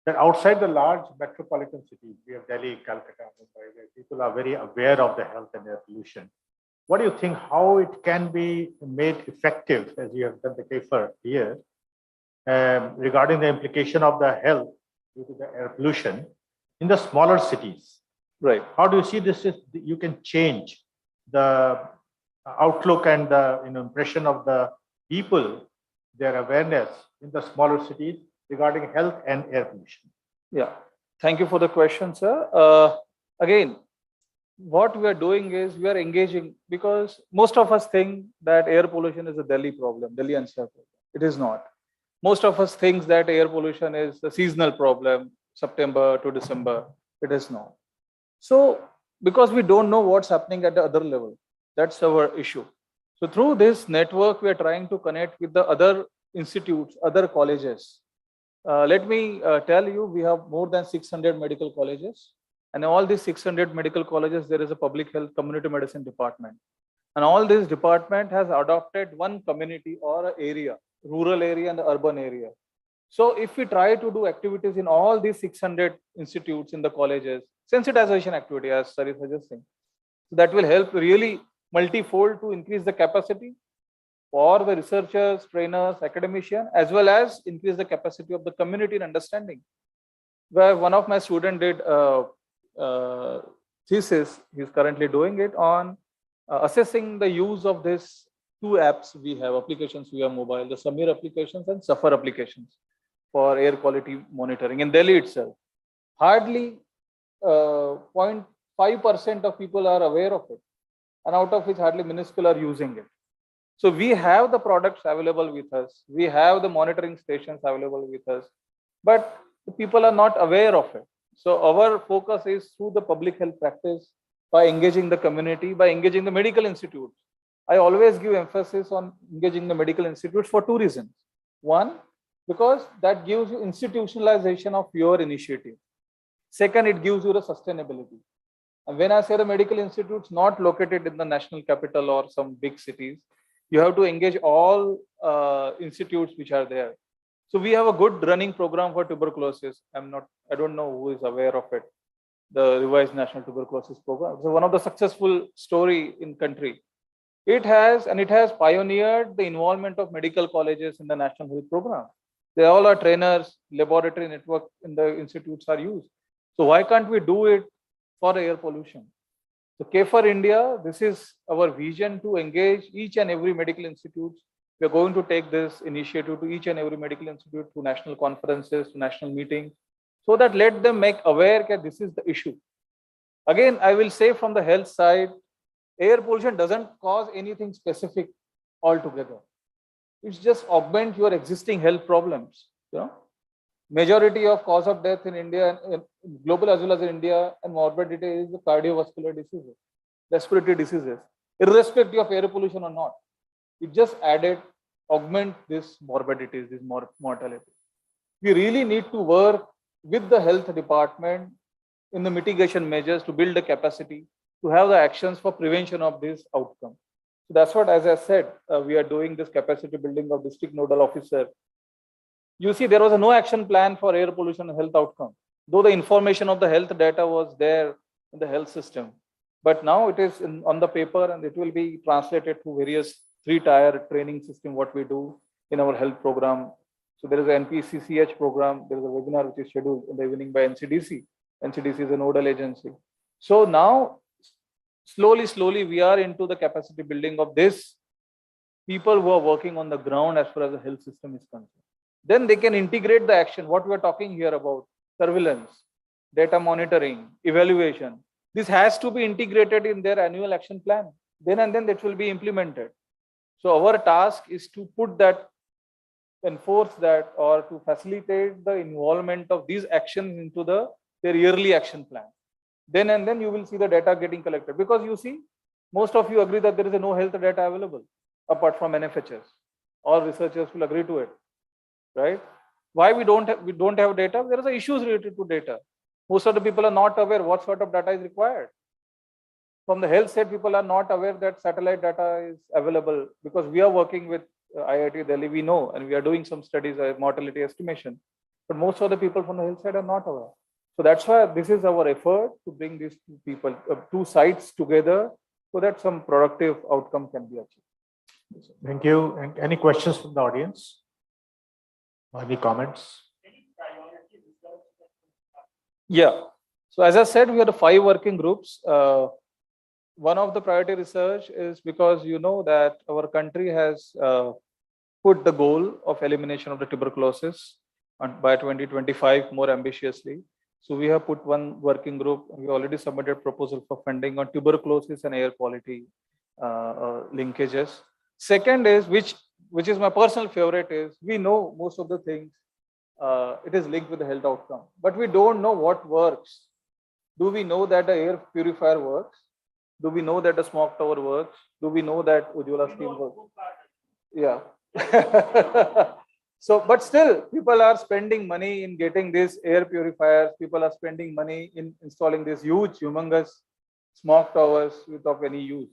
S4: that outside the large metropolitan cities, we have Delhi, Calcutta, Mumbai, where people are very aware of the health and air pollution. What do you think, how it can be made effective, as you have done the CAFR here, regarding the implication of the health due to the air pollution in the smaller cities?
S5: Right.
S4: How do you see this? You can change the outlook and the impression of the people, their awareness in the smaller cities regarding health and air pollution.
S5: Yeah, thank you for the question, sir. Again, what we are doing is we are engaging, because most of us think that air pollution is a Delhi problem, Delhi NCR problem. It is not. Most of us think that air pollution is a seasonal problem, September to December. It is not. So, because we don't know what's happening at the other level, that's our issue. So through this network, we are trying to connect with the other institutes, other colleges. Let me tell you, we have more than 600 medical colleges. And all these 600 medical colleges, there is a public health community medicine department. And all this department has adopted one community or an area, rural area and the urban area. So if we try to do activities in all these 600 institutes in the colleges, sensitization activity, as sir is suggesting, that will help really multifold to increase the capacity for the researchers, trainers, academicians, as well as increase the capacity of the community in understanding. Where one of my students did thesis, he's currently doing it on assessing the use of these 2 apps we have, applications we have mobile, the Samir applications and Safar applications for air quality monitoring in Delhi itself. Hardly 0.5% of people are aware of it, and out of which hardly minuscule are using it. So we have the products available with us. We have the monitoring stations available with us, but the people are not aware of it. So our focus is through the public health practice, by engaging the community, by engaging the medical institutes. I always give emphasis on engaging the medical institutes for 2 reasons. One, because that gives you institutionalization of your initiative. Second, it gives you the sustainability. And when I say the medical institutes not located in the national capital or some big cities, you have to engage all institutes which are there. So we have a good running program for tuberculosis. I don't know who is aware of it, the revised national tuberculosis program. So one of the successful story in country. It has pioneered the involvement of medical colleges in the national health program. They all are trainers, laboratory network in the institutes are used. So why can't we do it for air pollution? So CAFR India, this is our vision to engage each and every medical institute We are going to take this initiative to each and every medical institute, to national conferences, to national meetings, so that let them make aware that this is the issue. Again, I will say from the health side, air pollution doesn't cause anything specific altogether. It's just augment your existing health problems. You know, majority of cause of death in India, global as well as in India, and morbidity is the cardiovascular diseases, respiratory diseases, irrespective of air pollution or not. It just augment this morbidities, this mortality. We really need to work with the health department in the mitigation measures to build the capacity to have the actions for prevention of this outcome. So that's what, as I said, we are doing this capacity building of district nodal officer. You see, there was no action plan for air pollution and health outcome, though the information of the health data was there in the health system. But now it is on the paper, and it will be translated to various 3-tier training system, what we do in our health program. So there is an NPCCH program. There is a webinar which is scheduled in the evening by NCDC. NCDC is a nodal agency. So now, slowly, we are into the capacity building of this people who are working on the ground as far as the health system is concerned. Then they can integrate the action, what we are talking here about, surveillance, data monitoring, evaluation. This has to be integrated in their annual action plan. Then and then it will be implemented. So our task is to put that, enforce that, or to facilitate the involvement of these actions into their yearly action plan. Then and then you will see the data getting collected, because you see, most of you agree that there is no health data available apart from NFHS. All researchers will agree to it, right? Why we don't have data? There are issues related to data. Most of the people are not aware what sort of data is required. From the health side, people are not aware that satellite data is available, because we are working with IIT Delhi, we know, and we are doing some studies, mortality estimation. But most of the people from the health side are not aware. So that's why this is our effort to bring these two sides together, so that some productive outcome can be achieved.
S4: Thank you. And any questions from the audience? Any comments?
S5: Yeah. So as I said, we have 5 working groups. One of the priority research is because you know that our country has put the goal of elimination of the tuberculosis by 2025 more ambitiously. So we have put one working group. We already submitted proposal for funding on tuberculosis and air quality linkages. Second is, which is my personal favorite, is we know most of the things, it is linked with the health outcome, but we don't know what works. Do we know that the air purifier works? Do we know that the smoke tower works? Do we know that Ujjwala scheme works? Yeah. So, but still, people are spending money in getting these air purifiers. People are spending money in installing these huge, humongous smoke towers without any use.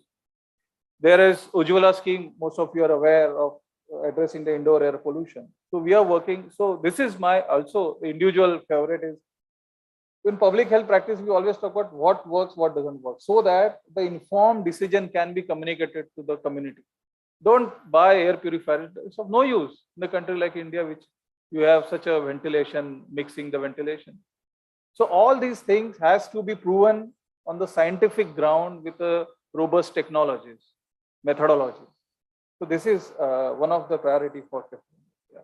S5: There is Ujjwala scheme. Most of you are aware of addressing the indoor air pollution. So we are working. So this is my also individual favorite is, in public health practice, we always talk about what works, what doesn't work, so that the informed decision can be communicated to the community. Don't buy air purifier. It's of no use in a country like India, which you have such a ventilation, mixing the ventilation. So all these things has to be proven on the scientific ground with a robust technologies, methodologies. So this is one of the priority for yeah.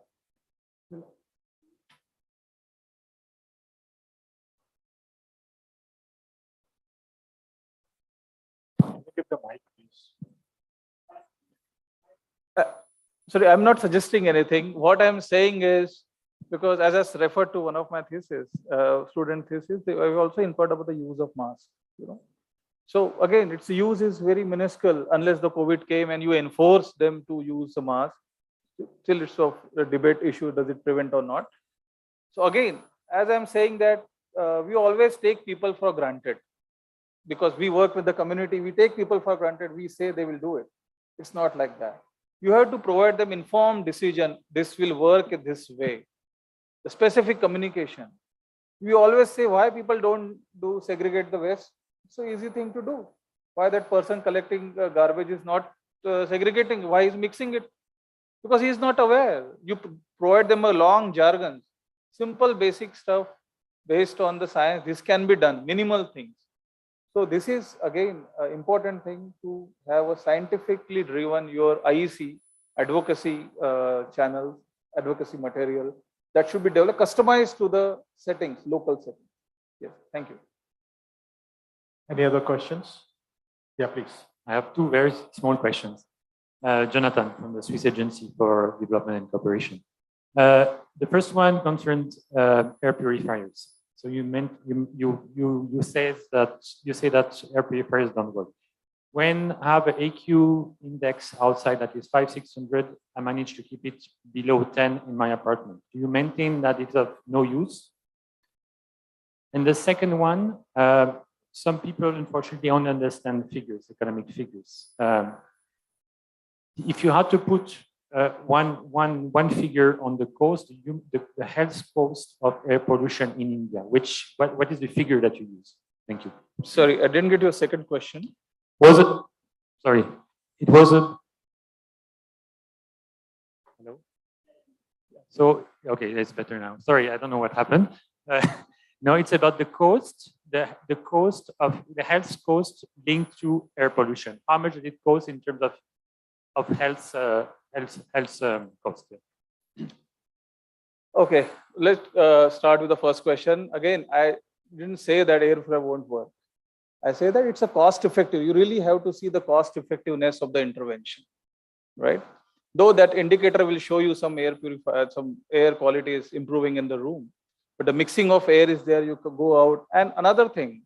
S4: Give the mic, please.
S5: Sorry, I'm not suggesting anything. What I'm saying is, because as I referred to one of my thesis, student thesis, I've also inquired about the use of masks. You know, so again, its use is very minuscule unless the COVID came and you enforce them to use the mask. Still, it's of a debate issue: does it prevent or not? So again, as I'm saying that we always take people for granted, because we work with the community. We take people for granted. We say they will do it. It's not like that. You have to provide them informed decision. This will work in this way. The specific communication. We always say why people don't do segregate the waste. It's an easy thing to do. Why that person collecting garbage is not segregating? Why is mixing it? Because he is not aware. You provide them a long jargon, simple basic stuff based on the science. This can be done. Minimal things. So this is again an important thing to have a scientifically driven your IEC advocacy channels, advocacy material that should be developed, customized to the settings, local settings. Yes, thank you.
S4: Any other questions? Yeah, please.
S3: I have two very small questions. Jonathan from the Swiss Agency for Development and Cooperation. The first one concerns air purifiers. So you say that air purifiers don't work. When I have an AQ index outside that is 500-600, I manage to keep it below 10 in my apartment. Do you maintain that it's of no use? And the second one, some people unfortunately don't understand figures, economic figures. If you had to put one figure on the cost, the health cost of air pollution in India, what is the figure that you use? Thank you.
S5: Sorry, I didn't get your second question.
S3: Was it? Sorry, it was a. Hello. So okay, it's better now. Sorry, I don't know what happened. No, it's about the cost, the cost of the health cost linked to air pollution. How much did it cost in terms of health cost?
S5: Okay, let's start with the first question. Again, I didn't say that air purifier won't work. I say that it's a cost effective. You really have to see the cost effectiveness of the intervention, right? Though that indicator will show you some air purifier, some air quality is improving in the room, but the mixing of air is there. You could go out. And another thing,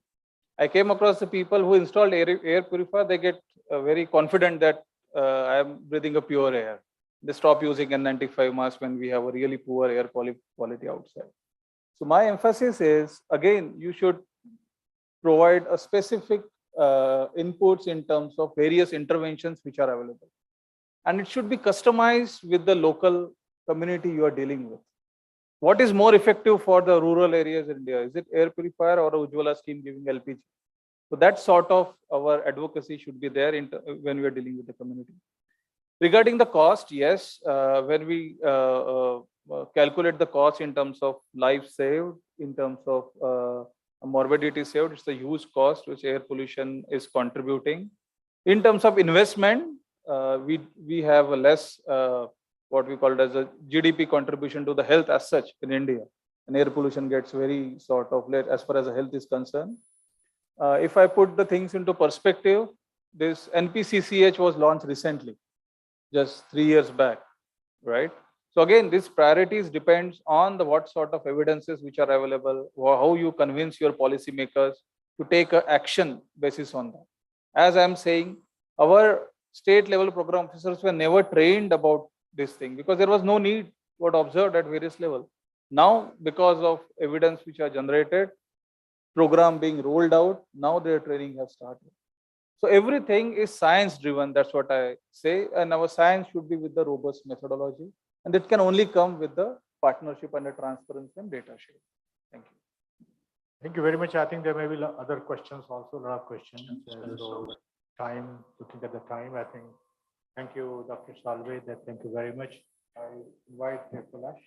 S5: I came across the people who installed air purifier. They get very confident that I am breathing a pure air. They stop using N95 mask when we have a really poor air quality outside. So my emphasis is, again, you should provide a specific inputs in terms of various interventions which are available. And it should be customized with the local community you are dealing with. What is more effective for the rural areas in India? Is it air purifier or a Ujjwala scheme giving LPG? So that sort of our advocacy should be there when we are dealing with the community. Regarding the cost, yes, when we calculate the cost in terms of life saved, in terms of morbidity saved, it's a huge cost which air pollution is contributing. In terms of investment, we have a less what we call it as a GDP contribution to the health as such in India. And air pollution gets very sort of late as far as the health is concerned. If I put the things into perspective, this NPCCH was launched recently, just 3 years back, right? So again, these priorities depends on the what sort of evidences which are available, or how you convince your policymakers to take an action basis on that. As I'm saying, our state level program officers were never trained about this thing because there was no need what observed at various levels. Now, because of evidence which are generated, program being rolled out, now their training has started. So everything is science driven. That's what I say. And our science should be with the robust methodology. And it can only come with the partnership and the transparency and data sharing. Thank you.
S4: Thank you very much. I think there may be other questions also, a lot of questions. So looking at the time, I think, thank you, Dr. Salve. Thank you very much. I invite Kailash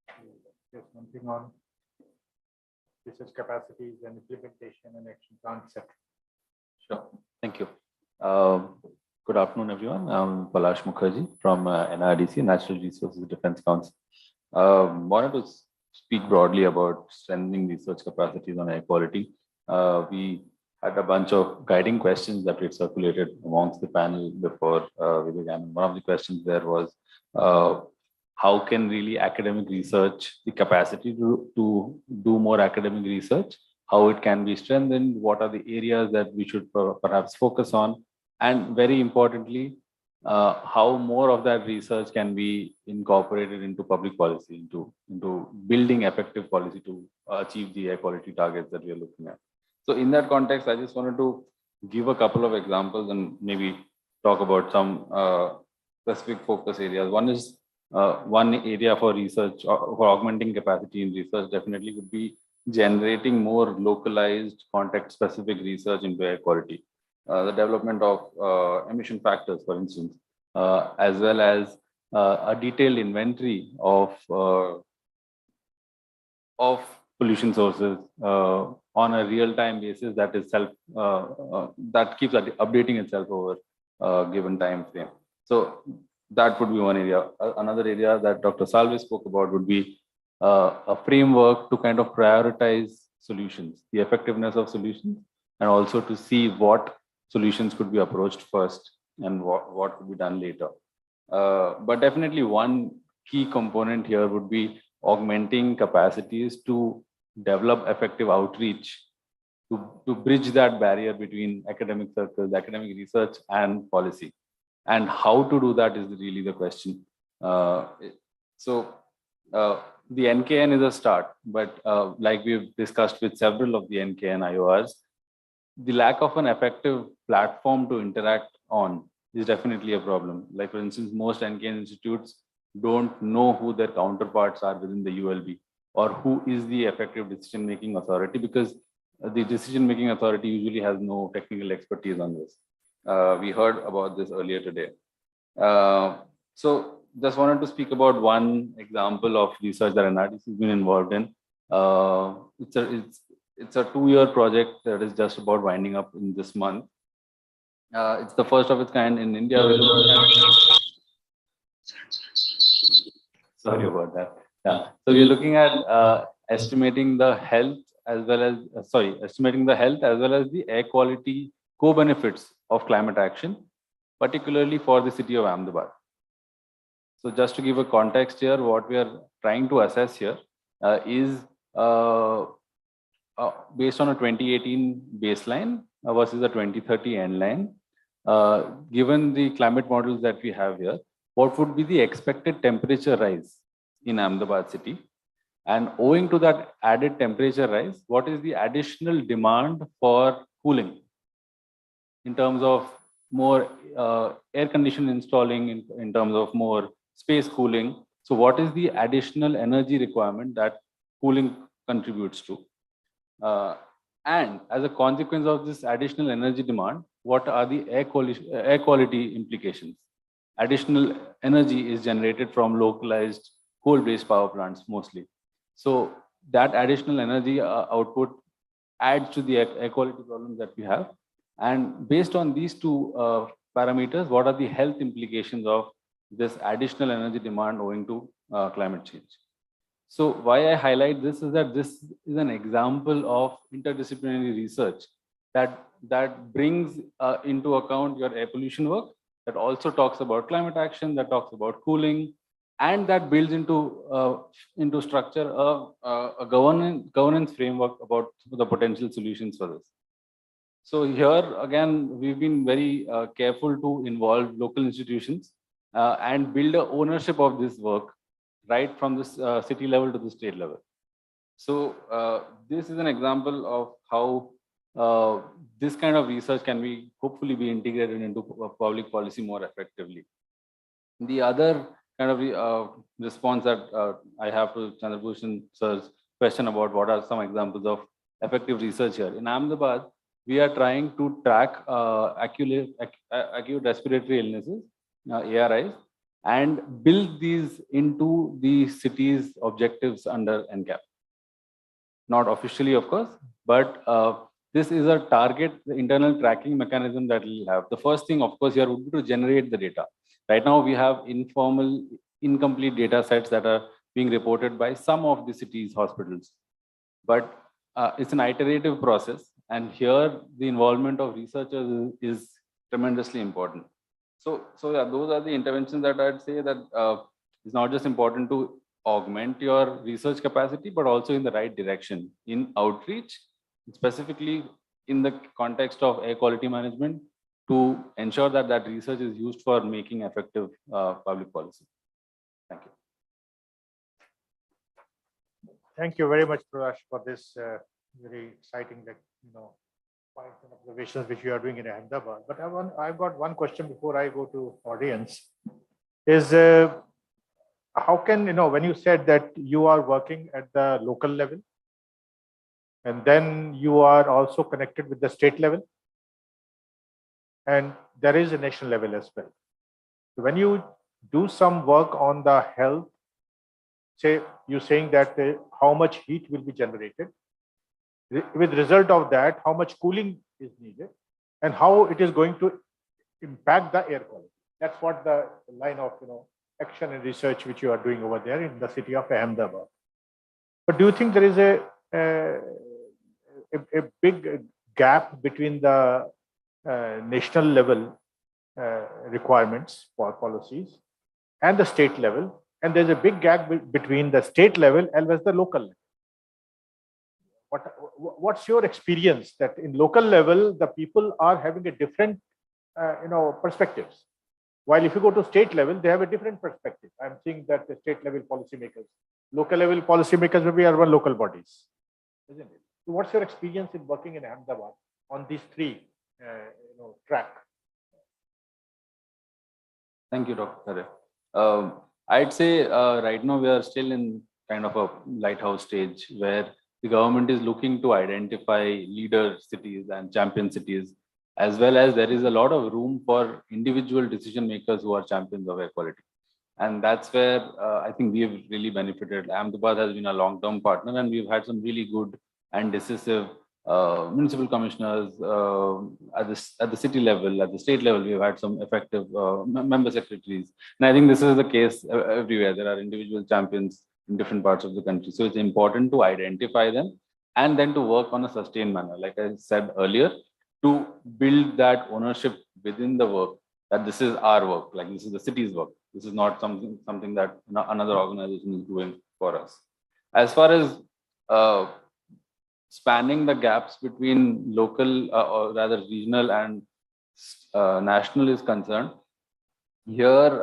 S4: to say something on research capacities and implementation and action plan, etc.
S22: Sure. Thank you. Good afternoon, everyone. I'm Palash Mukherjee from NRDC, Natural Resources Defense Council. Wanted to speak broadly about strengthening research capacities on air quality. We had a bunch of guiding questions that we had circulated amongst the panel before we began. One of the questions there was, how can really academic research, the capacity to do more academic research, how it can be strengthened, what are the areas that we should perhaps focus on, and very importantly, how more of that research can be incorporated into public policy, into building effective policy to achieve the air quality targets that we are looking at. So in that context, I just wanted to give a couple of examples and maybe talk about some specific focus areas. One is one area for research, for augmenting capacity in research definitely would be generating more localized context-specific research into air quality. The development of emission factors, for instance, as well as a detailed inventory of pollution sources on a real-time basis that is that keeps updating itself over a given time frame. So that would be one area. Another area that Dr. Salve spoke about would be a framework to kind of prioritize solutions, the effectiveness of solutions, and also to see what solutions could be approached first and what could be done later. But definitely one key component here would be augmenting capacities to develop effective outreach to bridge that barrier between academic circles, academic research, and policy. And how to do that is really the question. The NKN is a start, but like we've discussed with several of the NKN IORs, the lack of an effective platform to interact on is definitely a problem. Like for instance, most NKN institutes don't know who their counterparts are within the ULB or who is the effective decision-making authority, because the decision-making authority usually has no technical expertise on this. We heard about this earlier today. So just wanted to speak about one example of research that NRDC has been involved in. It's a 2-year project that is just about winding up in this month. It's the first of its kind in India. Sorry about that. Yeah. So we're looking at estimating the health as well as estimating the health as well as the air quality co-benefits of climate action, particularly for the city of Ahmedabad. So just to give a context here, what we are trying to assess here is based on a 2018 baseline versus a 2030 end line. Given the climate models that we have here, what would be the expected temperature rise in Ahmedabad city? And owing to that added temperature rise, what is the additional demand for cooling in terms of more air conditioning installing, in terms of more space cooling? So what is the additional energy requirement that cooling contributes to? And as a consequence of this additional energy demand, what are the air quality implications? Additional energy is generated from localized coal-based power plants mostly. So that additional energy output adds to the air quality problems that we have. And based on these two parameters, what are the health implications of this additional energy demand owing to climate change? So why I highlight this is that this is an example of interdisciplinary research that brings into account your air pollution work, that also talks about climate action, that talks about cooling, and that builds into structure a governance framework about the potential solutions for this. So here again, we've been very careful to involve local institutions and build a ownership of this work right from this city level to the state level. So this is an example of how this kind of research can be hopefully be integrated into public policy more effectively. The other kind of response that I have to Chandrabhushan sir's question about what are some examples of effective research here. In Ahmedabad, we are trying to track acute respiratory illnesses, ARIs, and build these into the city's objectives under NCAP. Not officially, of course, but this is a target, the internal tracking mechanism that we'll have. The first thing, of course, here would be to generate the data. Right now, we have informal, incomplete data sets that are being reported by some of the city's hospitals. But it's an iterative process. And here, the involvement of researchers is tremendously important. So yeah, those are the interventions that I'd say that it's not just important to augment your research capacity, but also in the right direction in outreach, specifically in the context of air quality management, to ensure that that research is used for making effective public policy. Thank you.
S4: Thank you very much, Prakash, for this very exciting, points and observations which you are doing in Ahmedabad. But I've got one question before I go to audience. Is how can, when you said that you are working at the local level, and then you are also connected with the state level, and there is a national level as well. So when you do some work on the health, say you're saying that how much heat will be generated, with result of that, how much cooling is needed, and how it is going to impact the air quality. That's what the line of action and research which you are doing over there in the city of Ahmedabad. But do you think there is a big gap between the national level requirements for policies and the state level, and there's a big gap between the state level as well as the local level? What's your experience that in local level the people are having a different perspectives, while if you go to state level they have a different perspective? I'm seeing that the state level policymakers, local level policymakers maybe are one local bodies, isn't it? So what's your experience in working in Ahmedabad on these three track?
S22: Thank you, Dr. Khare. I'd say right now we are still in kind of a lighthouse stage where the government is looking to identify leader cities and champion cities, as well as there is a lot of room for individual decision makers who are champions of air quality. And that's where I think we have really benefited. Ahmedabad has been a long-term partner, and we've had some really good and decisive municipal commissioners at the city level, at the state level. We've had some effective member secretaries, and I think this is the case everywhere. There are individual champions in different parts of the country, so it's important to identify them and then to work on a sustained manner, like I said earlier, to build that ownership within the work, that this is our work, like this is the city's work. This is not something that another organization is doing for us. As far as spanning the gaps between local or rather regional and national is concerned, here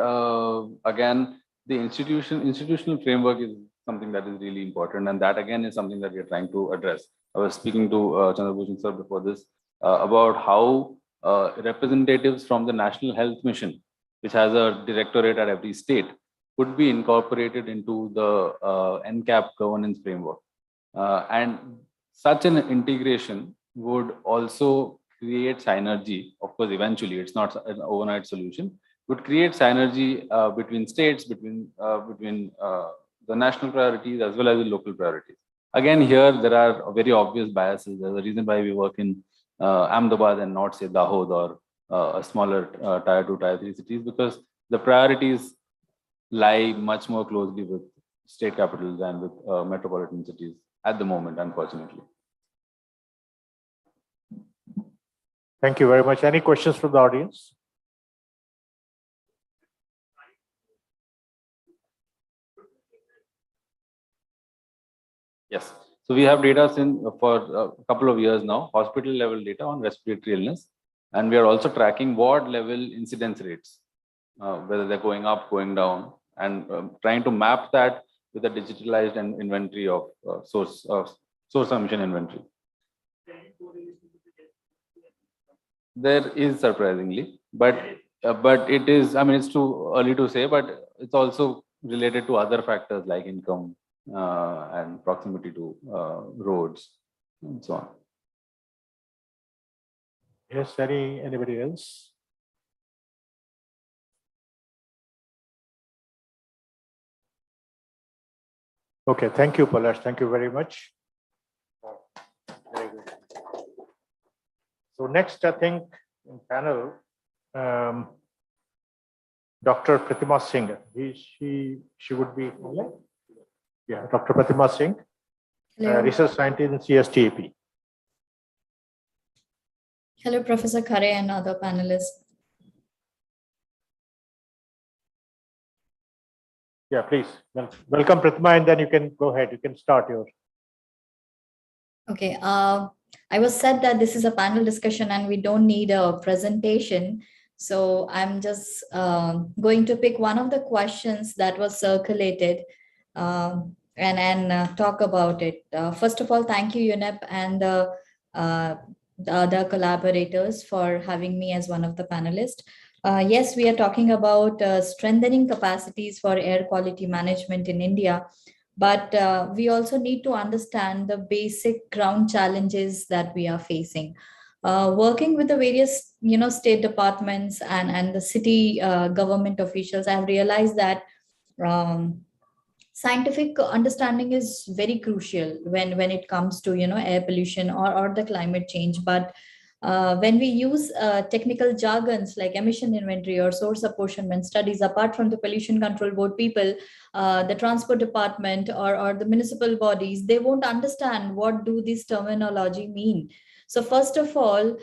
S22: again, the institutional framework is something that is really important, and that again is something that we are trying to address. I was speaking to Chandrabhushan sir before this about how representatives from the National Health Mission, which has a directorate at every state, could be incorporated into the NCAP governance framework. And such an integration would also create synergy. Of course, eventually, it's not an overnight solution, would create synergy between states, between the national priorities as well as the local priorities. Again, here there are very obvious biases. There's a reason why we work in Ahmedabad and not say Dahod or a smaller tier 2, tier 3 cities, because the priorities lie much more closely with state capitals and with metropolitan cities at the moment, unfortunately.
S4: Thank you very much. Any questions from the audience?
S22: Yes. So we have data for a couple of years now, hospital level data on respiratory illness. And we are also tracking ward level incidence rates, whether they're going up, going down, and trying to map that with a digitalized inventory of source emission inventory. There is, surprisingly, but it is, I mean, it's too early to say, but it's also related to other factors like income and proximity to roads and so on.
S4: Yes, anybody else? Okay, thank you, Palash. Thank you very much. Very good. So next, I think in panel, Dr. Pratima Singh. She would be, yeah, Dr. Pratima Singh, research scientist in CSTAP.
S8: Hello, Professor Khare and other panelists.
S4: Yeah, please. Welcome, Pratima, and then you can go ahead. You can start yours.
S8: Okay. I was said that this is a panel discussion and we don't need a presentation. So I'm just going to pick one of the questions that was circulated and talk about it. First of all, thank you, UNEP and the other collaborators for having me as one of the panelists. Yes, we are talking about strengthening capacities for air quality management in India, but we also need to understand the basic ground challenges that we are facing. Working with the various, state departments and the city government officials, I have realized that scientific understanding is very crucial when it comes to air pollution or the climate change, but When we use technical jargons like emission inventory or source apportionment studies, apart from the pollution control board people, the transport department or the municipal bodies, they won't understand what do this terminology mean. So first of all,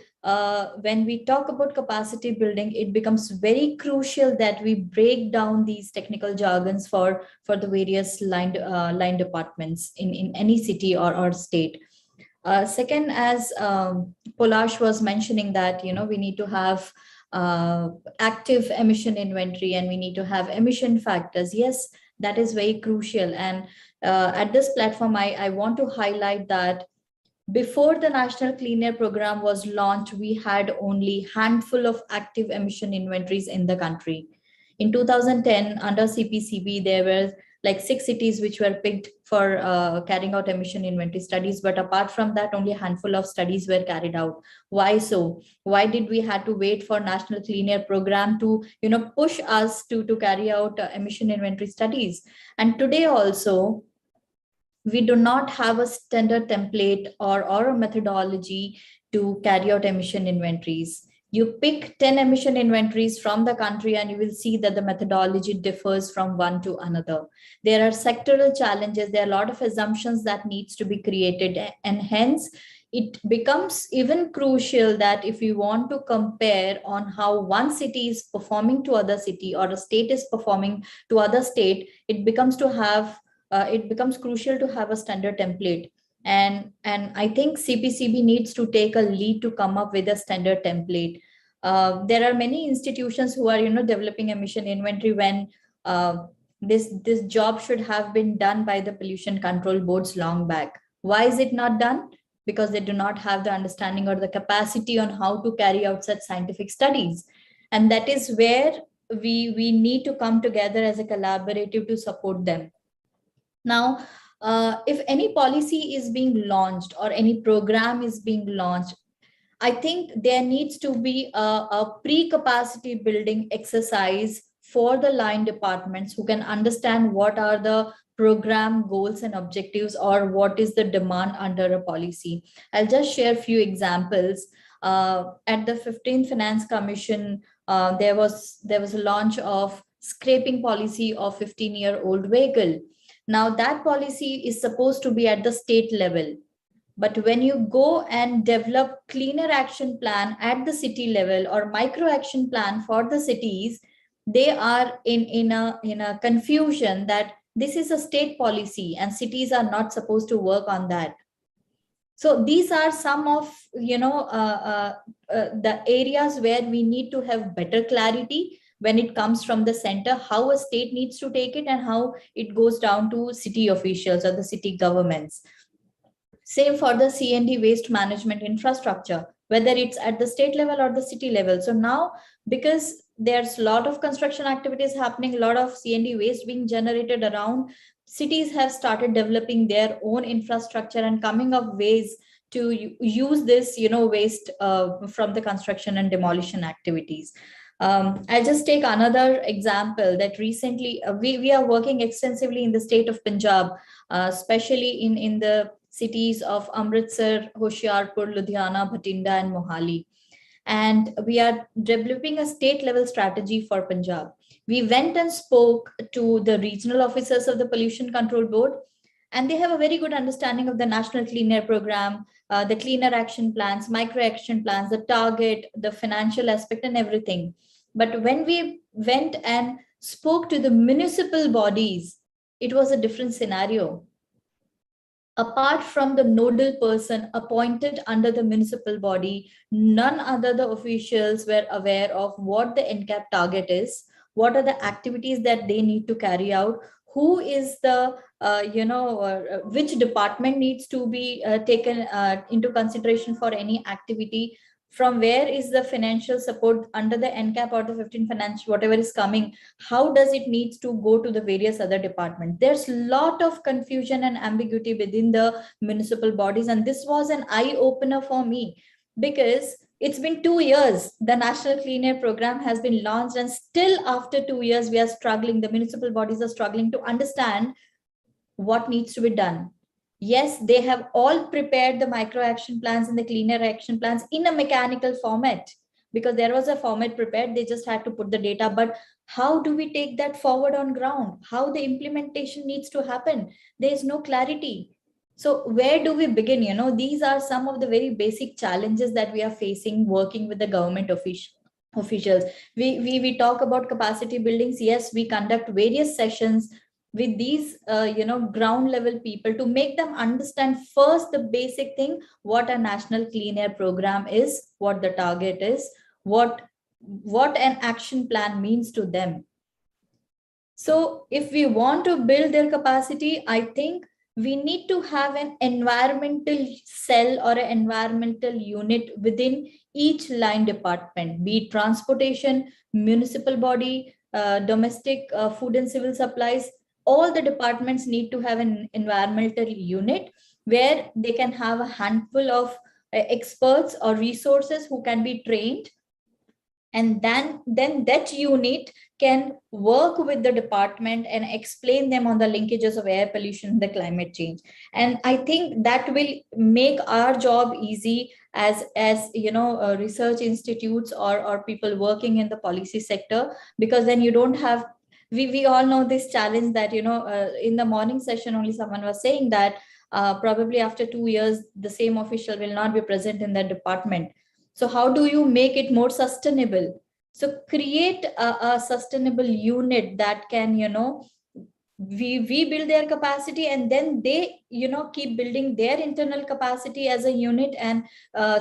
S8: when we talk about capacity building, it becomes very crucial that we break down these technical jargons for the various line departments in any city or state. Second, as Polash was mentioning that, we need to have active emission inventory and we need to have emission factors. Yes, that is very crucial. And at this platform, I want to highlight that before the National Clean Air Program was launched, we had only handful of active emission inventories in the country. In 2010, under CPCB, there were like 6 cities which were picked for carrying out emission inventory studies. But apart from that, only a handful of studies were carried out. Why so? Why did we have to wait for National Clean Air Program to, push us to carry out emission inventory studies? And today also, we do not have a standard template or a methodology to carry out emission inventories. You pick 10 emission inventories from the country and you will see that the methodology differs from one to another. There are sectoral challenges. There are a lot of assumptions that needs to be created, and hence it becomes even crucial that if we want to compare on how one city is performing to other city or a state is performing to other state, it becomes crucial to have a standard template. And I think CPCB needs to take a lead to come up with a standard template. There are many institutions who are, developing emission inventory when this job should have been done by the pollution control boards long back. Why is it not done? Because they do not have the understanding or the capacity on how to carry out such scientific studies. And that is where we need to come together as a collaborative to support them. Now, if any policy is being launched or any program is being launched, I think there needs to be a pre-capacity building exercise for the line departments who can understand what are the program goals and objectives or what is the demand under a policy. I'll just share a few examples. At the 15th Finance Commission, there was a launch of scraping policy of 15-year-old vehicle. Now that policy is supposed to be at the state level. But when you go and develop cleaner action plan at the city level or micro action plan for the cities, they are in a confusion that this is a state policy and cities are not supposed to work on that. So these are some of the areas where we need to have better clarity when it comes from the center, how a state needs to take it and how it goes down to city officials or the city governments. Same for the C&D waste management infrastructure, whether it's at the state level or the city level. So now, because there's a lot of construction activities happening, a lot of C&D waste being generated around, cities have started developing their own infrastructure and coming up ways to use this, waste from the construction and demolition activities. I'll just take another example that recently we are working extensively in the state of Punjab, especially in the cities of Amritsar, Hoshiarpur, Ludhiana, Bhatinda, and Mohali. And we are developing a state level strategy for Punjab. We went and spoke to the regional officers of the Pollution Control Board, and they have a very good understanding of the National Clean Air Program, the cleaner action plans, micro action plans, the target, the financial aspect, and everything. But when we went and spoke to the municipal bodies, it was a different scenario. Apart from the nodal person appointed under the municipal body, none other the officials were aware of what the NCAP target is, what are the activities that they need to carry out, who is the, which department needs to be taken into consideration for any activity, from where is the financial support under the NCAP or the 15 finance, whatever is coming, how does it needs to go to the various other departments. There's a lot of confusion and ambiguity within the municipal bodies. And this was an eye opener for me, because it's been 2 years. The National Clean Air Program has been launched, and still after 2 years, we are struggling. The municipal bodies are struggling to understand what needs to be done. Yes, they have all prepared the micro action plans and the cleaner action plans in a mechanical format because there was a format prepared. They just had to put the data. But how do we take that forward on ground? How the implementation needs to happen? There is no clarity. So where do we begin? You know, these are some of the very basic challenges that we are facing working with the government officials. We talk about capacity buildings. Yes, we conduct various sessions with these ground level people to make them understand first the basic thing, what a national clean air program is, what the target is, what an action plan means to them. So if we want to build their capacity, I think we need to have an environmental cell or an environmental unit within each line department, be it transportation, municipal body, domestic food and civil supplies. All the departments need to have an environmental unit where they can have a handful of experts or resources who can be trained, and then that unit can work with the department and explain them on the linkages of air pollution and the climate change. And I think that will make our job easy as research institutes or people working in the policy sector, because then you don't have, we all know this challenge that in the morning session only someone was saying that probably after 2 years the same official will not be present in that department. So how do you make it more sustainable? So create a sustainable unit that can, we build their capacity, and then they, keep building their internal capacity as a unit and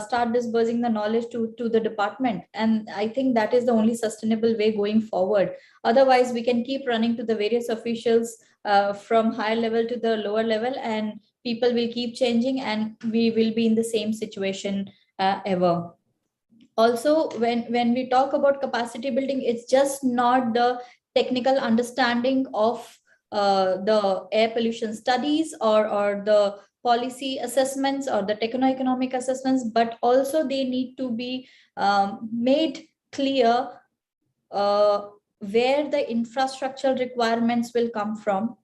S8: start disbursing the knowledge to the department. And I think that is the only sustainable way going forward. Otherwise, we can keep running to the various officials from higher level to the lower level, and people will keep changing, and we will be in the same situation ever. Also, when we talk about capacity building, it's just not the technical understanding of the air pollution studies or the policy assessments or the techno-economic assessments, but also they need to be made clear where the infrastructural requirements will come from,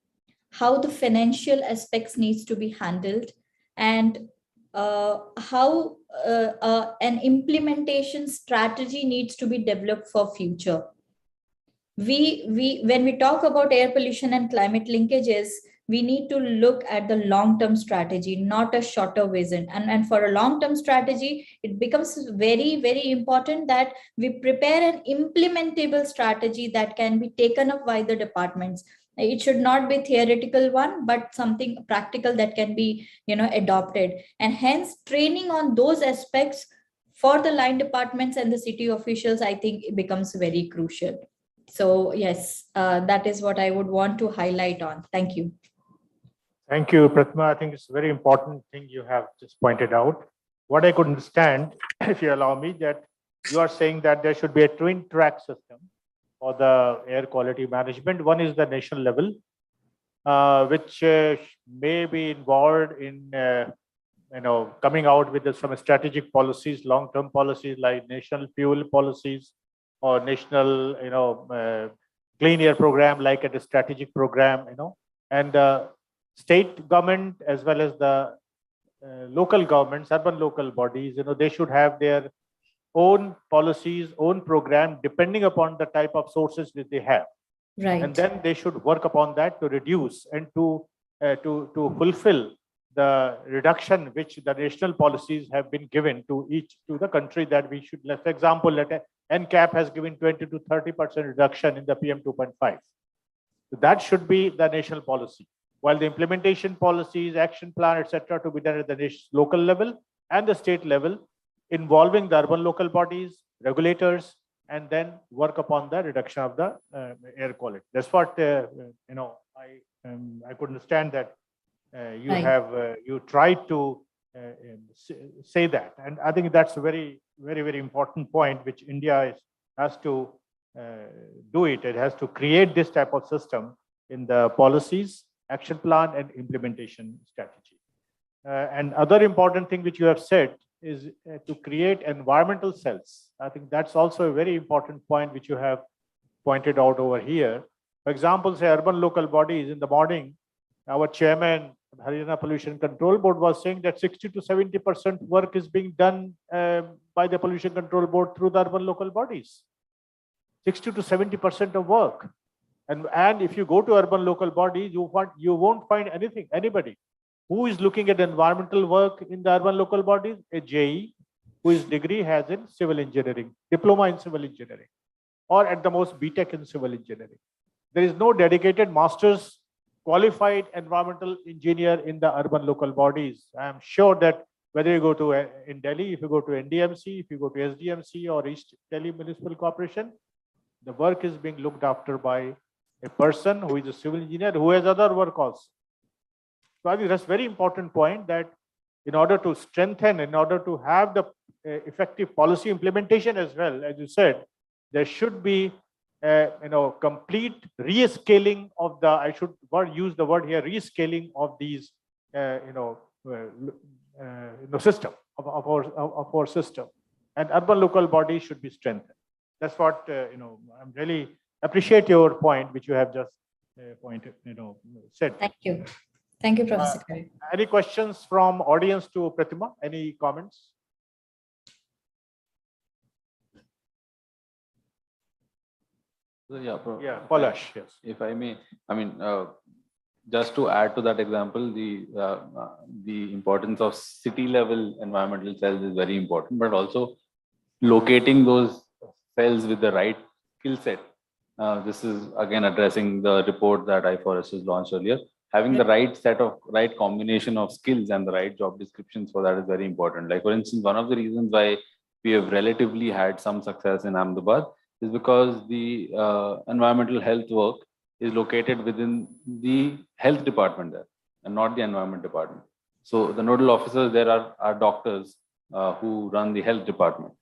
S8: how the financial aspects needs to be handled, and how an implementation strategy needs to be developed for future. We when we talk about air pollution and climate linkages, we need to look at the long-term strategy, not a shorter vision. And for a long-term strategy, it becomes very, very important that we prepare an implementable strategy that can be taken up by the departments. It should not be theoretical one, but something practical that can be, adopted. And hence training on those aspects for the line departments and the city officials, I think it becomes very crucial. So yes, that is what I would want to highlight on. Thank you.
S4: Thank you, Pratima. I think it's a very important thing you have just pointed out. What I could understand, if you allow me, that you are saying that there should be a twin track system for the air quality management. One is the national level, which may be involved in coming out with some strategic policies, long-term policies like national fuel policies or national clean air program, like a strategic program, and state government as well as the local governments, urban local bodies, they should have their own policies, own program, depending upon the type of sources that they have.
S8: Right.
S4: And then they should work upon that to reduce and to fulfill the reduction which the national policies have been given to the country that we should. For example, NCAP has given 20 to 30% reduction in the PM 2.5. So that should be the national policy. While the implementation policies, action plan, etc., to be done at the local level and the state level, involving the urban local bodies, regulators, and then work upon the reduction of the air quality. That's what I could understand that you
S8: Right.
S4: have you tried to say that, and I think that's a very, very, very important point which India has to do it. It has to create this type of system in the policies, action plan, and implementation strategy. And other important thing which you have said is to create environmental cells. I think that's also a very important point which you have pointed out over here. For example, say urban local bodies in the morning, our chairman Haryana Pollution Control Board was saying that 60 to 70% work is being done by the Pollution Control Board through the urban local bodies. 60 to 70% of work. And if you go to urban local bodies, you won't find anybody who is looking at environmental work in the urban local bodies. A JE whose degree has in civil engineering, diploma in civil engineering, or at the most BTech in civil engineering. There is no dedicated master's qualified environmental engineer in the urban local bodies. I am sure that whether you go to in Delhi, if you go to NDMC, if you go to SDMC or East Delhi Municipal Corporation, the work is being looked after by a person who is a civil engineer who has other work also. So I think that's a very important point, that in order to strengthen, in order to have the effective policy implementation as well, as you said, there should be complete rescaling of the, I should use the word here, rescaling of these system of our system, and urban local bodies should be strengthened. That's what I'm really appreciate your point, which you have just said.
S8: Thank you, Professor Khare.
S4: Any questions from audience to Pratima? Any comments?
S22: So yeah,
S4: Palash, yes.
S22: If I may, I mean, just to add to that example, the importance of city level environmental cells is very important, but also locating those cells with the right skill set. This is again addressing the report that iForest has launched earlier. Having the right combination of skills and the right job descriptions for that is very important. Like, for instance, one of the reasons why we have relatively had some success in Ahmedabad is because the environmental health work is located within the health department there and not the environment department. So the nodal officers there are doctors who run the health department.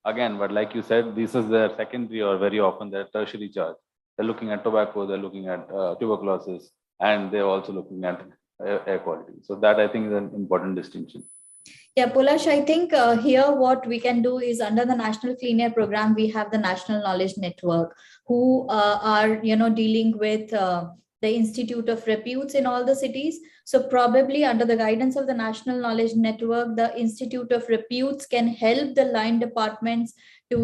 S22: Again, but like you said, this is their secondary or very often their tertiary charge. They're looking at tobacco, they're looking at tuberculosis, and they're also looking at air quality. So that I think is an important distinction.
S8: Yeah, Pulash, I think here what we can do is under the National Clean Air Program, we have the National Knowledge Network who are, dealing with the Institute of Reputes in all the cities. So probably under the guidance of the National Knowledge Network, the Institute of Reputes can help the line departments to,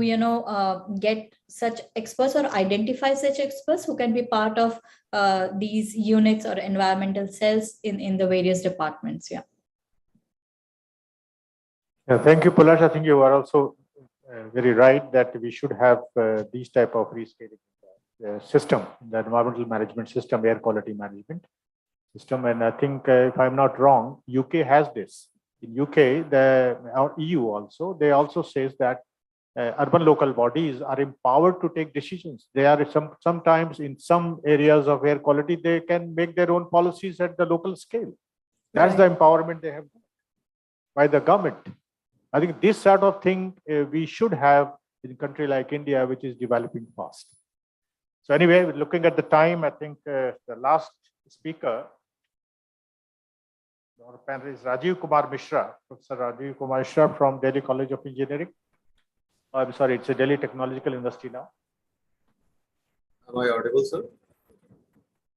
S8: get such experts or identify such experts who can be part of these units or environmental cells in the various departments. Yeah.
S4: Thank you, Palash. I think you are also very right that we should have these type of rescaling system, the environmental management system, air quality management system. And I think if I'm not wrong, UK has this. In UK, our EU also, they also says that urban local bodies are empowered to take decisions. They are sometimes in some areas of air quality, they can make their own policies at the local scale. That's the empowerment they have by the government. I think this sort of thing we should have in a country like India, which is developing fast. So anyway, looking at the time, I think the last speaker, our panel is Rajiv Kumar Mishra, Professor Rajiv Kumar Mishra from Delhi College of Engineering. I'm sorry, it's a Delhi Technological University now.
S9: Am I audible, sir?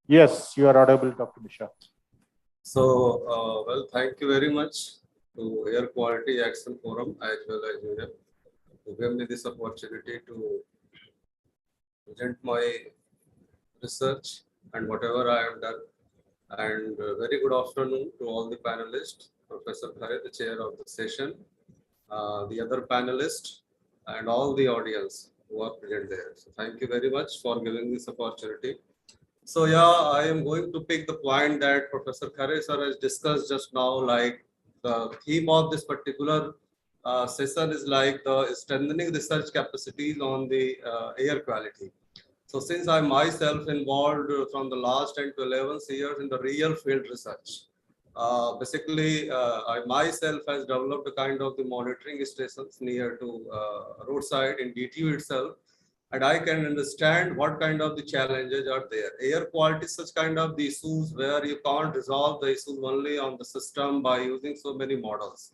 S4: Yes, you are audible, Dr. Mishra.
S9: So, well, thank you very much to Air Quality Action Forum as well as UNEP to give me this opportunity to present my research and whatever I have done. And very good afternoon to all the panelists, Professor Khare, the chair of the session, the other panelists, and all the audience who are present there. So thank you very much for giving this opportunity. So yeah, I am going to pick the point that Professor Khare sir has discussed just now, like the theme of this particular session is like the strengthening research capacities on the air quality. So since I myself involved from the last 10 to 11 years in the real field research, basically I myself has developed a kind of the monitoring stations near to roadside in DTU itself, and I can understand what kind of the challenges are there. Air quality is such kind of the issues where you can't resolve the issues only on the system by using so many models.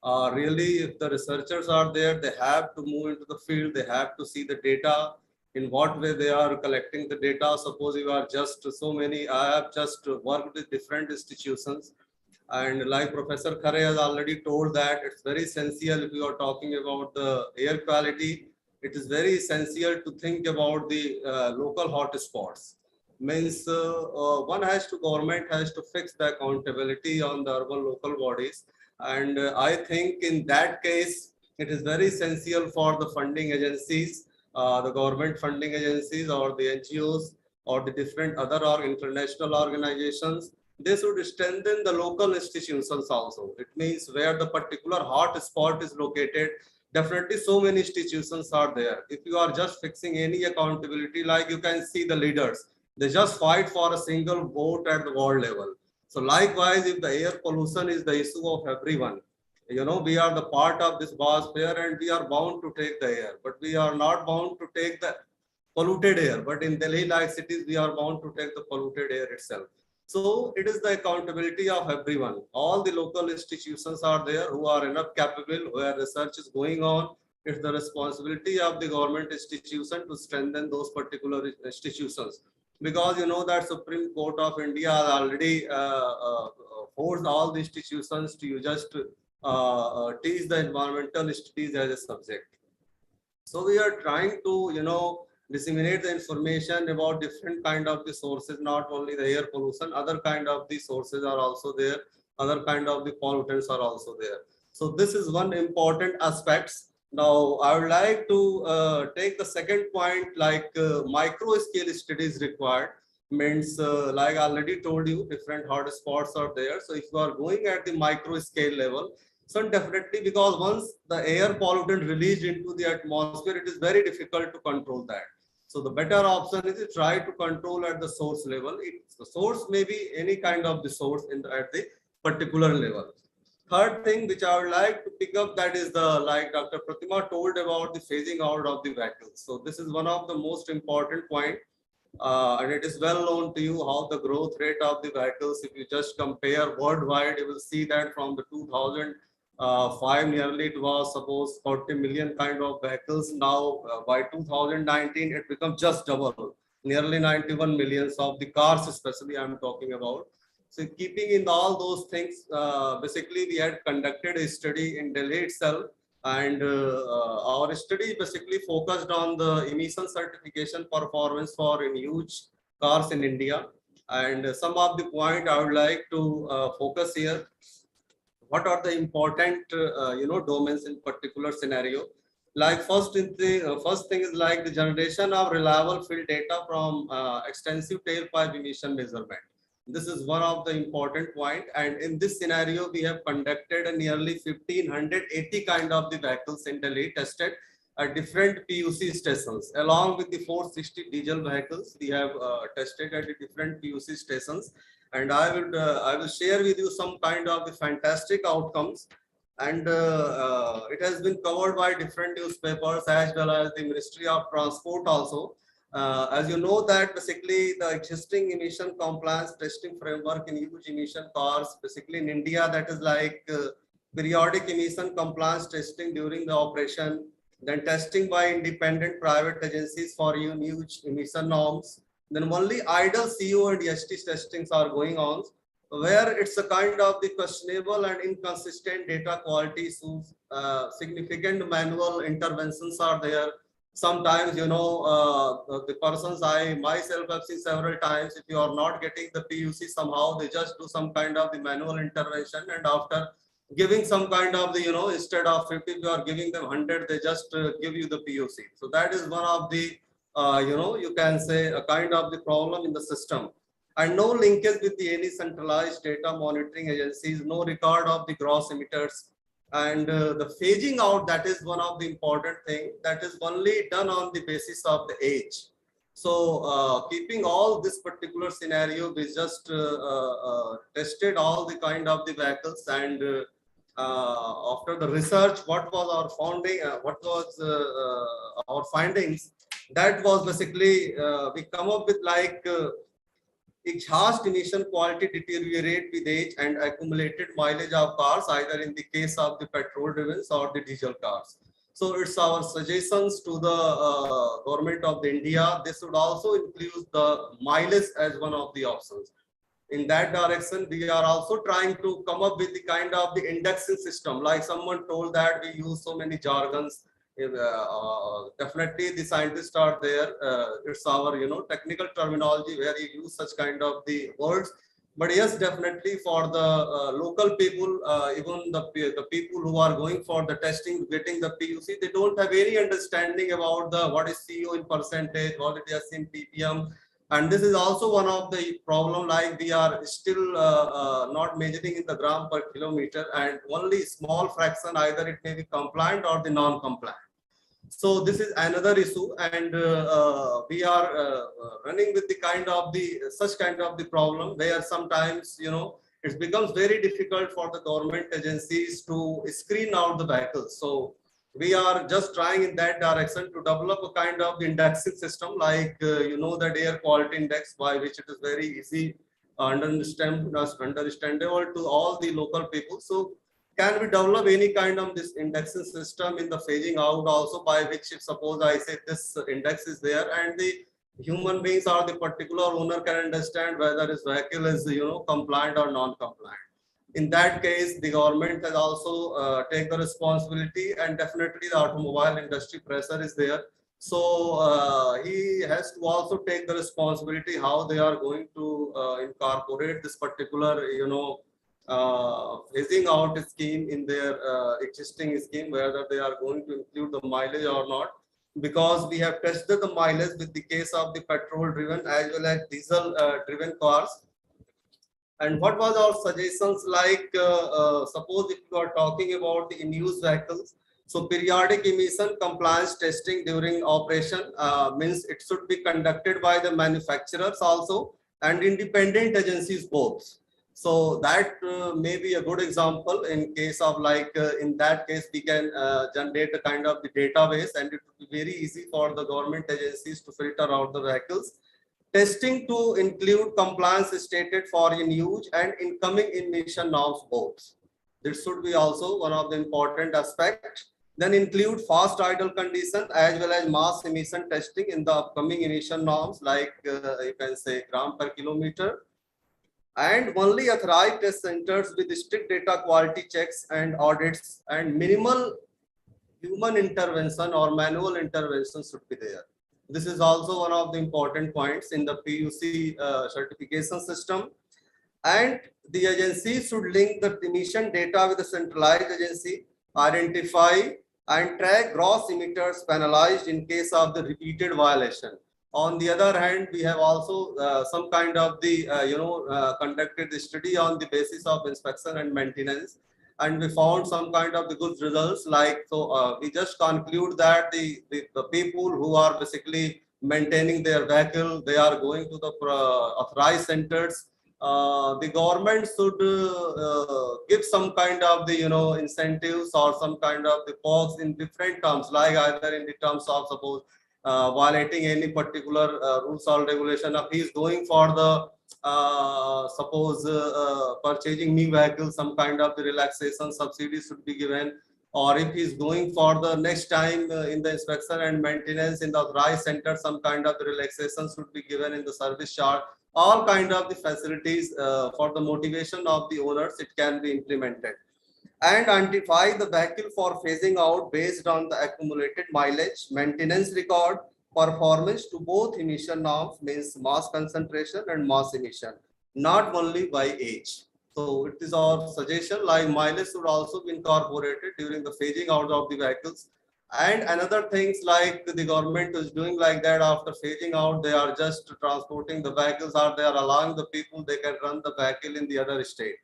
S9: Really, if the researchers are there, they have to move into the field, they have to see the data, in what way they are collecting the data. Suppose you are just so many, I have just worked with different institutions. And like Professor Khare has already told that it's very essential if you are talking about the air quality, it is very essential to think about the local hotspots. Means one has to, government has to fix the accountability on the urban local bodies. And I think in that case, it is very essential for the funding agencies, the government funding agencies or the NGOs or the different other or international organizations. They should strengthen the local institutions also. It means where the particular hot spot is located, definitely so many institutions are there. If you are just fixing any accountability, like you can see the leaders, they just fight for a single vote at the world level. So likewise, if the air pollution is the issue of everyone, you know, we are the part of this biosphere and we are bound to take the air, but we are not bound to take the polluted air. But in Delhi like cities, we are bound to take the polluted air itself. So it is the accountability of everyone. All the local institutions are there who are enough capable, where research is going on. It's the responsibility of the government institution to strengthen those particular institutions. Because you know that Supreme Court of India has already forced all the institutions to just teach the environmental studies as a subject. So we are trying to, you know, disseminate the information about different kind of the sources, not only the air pollution, other kind of the sources are also there, other kind of the pollutants are also there. So this is one important aspect. Now I would like to take the second point, like micro scale studies required. Means like I already told you, different hotspots are there. So if you are going at the micro scale level, so definitely, because once the air pollutant released into the atmosphere, it is very difficult to control that. So the better option is to try to control at the source level. The source may be any kind of the source at the particular level. Third thing which I would like to pick up, that is the, like Dr. Pratima told about the phasing out of the vehicles. So this is one of the most important point. And it is well known to you how the growth rate of the vehicles, if you just compare worldwide, you will see that from the 2005 nearly it was suppose 40 million kind of vehicles. Now by 2019 it becomes just double, nearly 91 millions of the cars, especially I'm talking about. So keeping in all those things, basically we had conducted a study in Delhi itself, and our study basically focused on the emission certification performance for huge cars in India. And some of the point I would like to focus here. What are the important domains in particular scenario? Like first thing is like the generation of reliable field data from extensive tailpipe emission measurement. This is one of the important point, and in this scenario we have conducted a nearly 1580 kind of the vehicles in Delhi, tested at different PUC stations along with the 460 diesel vehicles we have tested at the different PUC stations. And I will share with you some kind of the fantastic outcomes, and it has been covered by different newspapers as well as the Ministry of Transport also. As you know that basically the existing emission compliance testing framework in huge emission cars, basically in India, that is like periodic emission compliance testing during the operation, then testing by independent private agencies for huge emission norms. Then only idle CO and ST testings are going on, where it's a kind of the questionable and inconsistent data quality issues. Significant manual interventions are there. Sometimes, you know, the persons I myself have seen several times, if you are not getting the PUC, somehow they just do some kind of the manual intervention, and after giving some kind of the, you know, instead of 50, you are giving them 100, they just give you the PUC. So that is one of the, you can say a kind of the problem in the system. And no linkage with the any centralized data monitoring agencies, no record of the gross emitters. And the phasing out, that is one of the important thing, that is only done on the basis of the age. So keeping all this particular scenario, we just tested all the kind of the vehicles, and after the research, what was our our findings, that was basically we come up with like exhaust emission quality deteriorate with age and accumulated mileage of cars, either in the case of the petrol driven or the diesel cars. So it's our suggestions to the government of the India. This would also include the mileage as one of the options. In that direction, we are also trying to come up with the kind of the indexing system. Like someone told that we use so many jargons. Definitely the scientists are there. It's our technical terminology where you use such kind of the words. But yes, definitely for the local people, even the people who are going for the testing, getting the PUC, they don't have any understanding about the what is CO in percentage, what it is in ppm. And this is also one of the problem, like we are still not measuring in the gram per kilometer, and only small fraction, either it may be compliant or the non-compliant. So this is another issue, and we are running with the such kind of the problem where sometimes it becomes very difficult for the government agencies to screen out the vehicles. So we are just trying in that direction to develop a kind of indexing system, like that air quality index, by which it is very easy understandable to all the local people. So can we develop any kind of this indexing system in the phasing out also, by which if suppose I say this index is there and the human beings or the particular owner can understand whether his vehicle is compliant or non-compliant. In that case, the government has also take the responsibility, and definitely the automobile industry pressure is there. So he has to also take the responsibility how they are going to incorporate this particular phasing out scheme in their existing scheme, whether they are going to include the mileage or not, because we have tested the mileage with the case of the petrol driven as well as diesel driven cars. And what was our suggestions, like suppose if you are talking about the in-use vehicles, so periodic emission compliance testing during operation means it should be conducted by the manufacturers also and independent agencies both. So that may be a good example in case of in that case we can generate a kind of the database, and it would be very easy for the government agencies to filter out the vehicles. Testing to include compliance stated for in use and incoming emission norms both. This should be also one of the important aspects. Then include fast idle condition as well as mass emission testing in the upcoming emission norms, like you can say gram per kilometer. And only authorized test centers with strict data quality checks and audits and minimal human intervention or manual intervention should be there. This is also one of the important points in the PUC certification system. And the agency should link the emission data with the centralized agency, identify and track gross emitters penalized in case of the repeated violation. On the other hand, we have also some kind of the conducted the study on the basis of inspection and maintenance, and we found some kind of the good results. Like we just conclude that the people who are basically maintaining their vehicle, they are going to the authorized centers. The government should give some kind of the incentives or some kind of the perks in different terms, like either in the terms of suppose violating any particular rules or regulation. If he is going for the suppose purchasing new vehicles, some kind of the relaxation subsidies should be given. Or if he is going for the next time in the inspection and maintenance in the authorized center, some kind of the relaxation should be given in the service charge. All kind of the facilities for the motivation of the owners, it can be implemented. And identify the vehicle for phasing out based on the accumulated mileage, maintenance record, performance to both emission norms, means mass concentration and mass emission, not only by age. So it is our suggestion, like mileage should also be incorporated during the phasing out of the vehicles. And another things like the government is doing like that, after phasing out, they are just transporting the vehicles, or they are allowing the people, they can run the vehicle in the other state.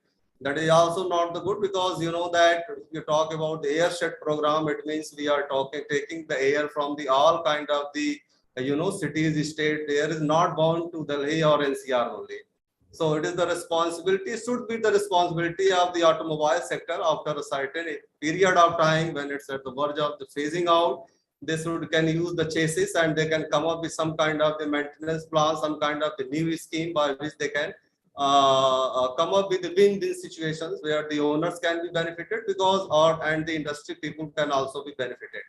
S9: That is also not the good, because that if you talk about the air shed program, it means we are taking the air from the all kind of the cities, state. The air is not bound to Delhi or NCR only. So it is the responsibility, should be the responsibility of the automobile sector. After a certain period of time, when it's at the verge of the phasing out, they can use the chassis, and they can come up with some kind of the maintenance plan, some kind of the new scheme by which they can come up with the win-win situations where the owners can be benefited, because and the industry people can also be benefited.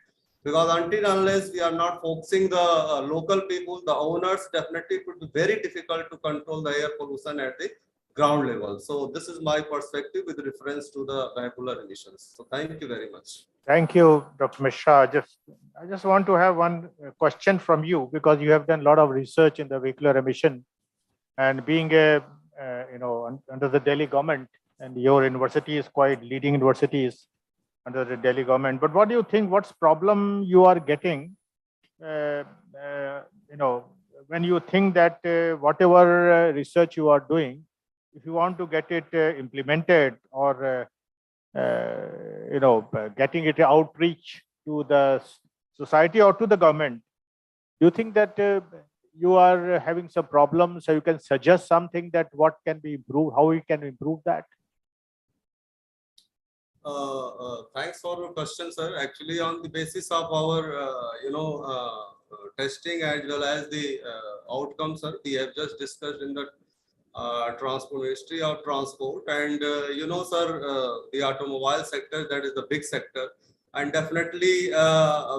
S9: Because until unless we are not focusing the local people, the owners, definitely it would be very difficult to control the air pollution at the ground level. So this is my perspective with reference to the vehicular emissions. So thank you very much.
S4: Thank you, Dr. Mishra. I just want to have one question from you, because you have done a lot of research in the vehicular emission, and being a under the Delhi government, and your university is quite leading universities under the Delhi government. But what do you think? What's problem you are getting? When you think that whatever research you are doing, if you want to get it implemented, or getting it outreach to the society or to the government, do you think that you are having some problems, so you can suggest something that what can be improved, how we can improve that?
S9: Thanks for your question, sir. Actually, on the basis of our testing as well as the outcomes, sir, we have just discussed in the Transport Ministry of Transport, and sir, the automobile sector, that is the big sector, and definitely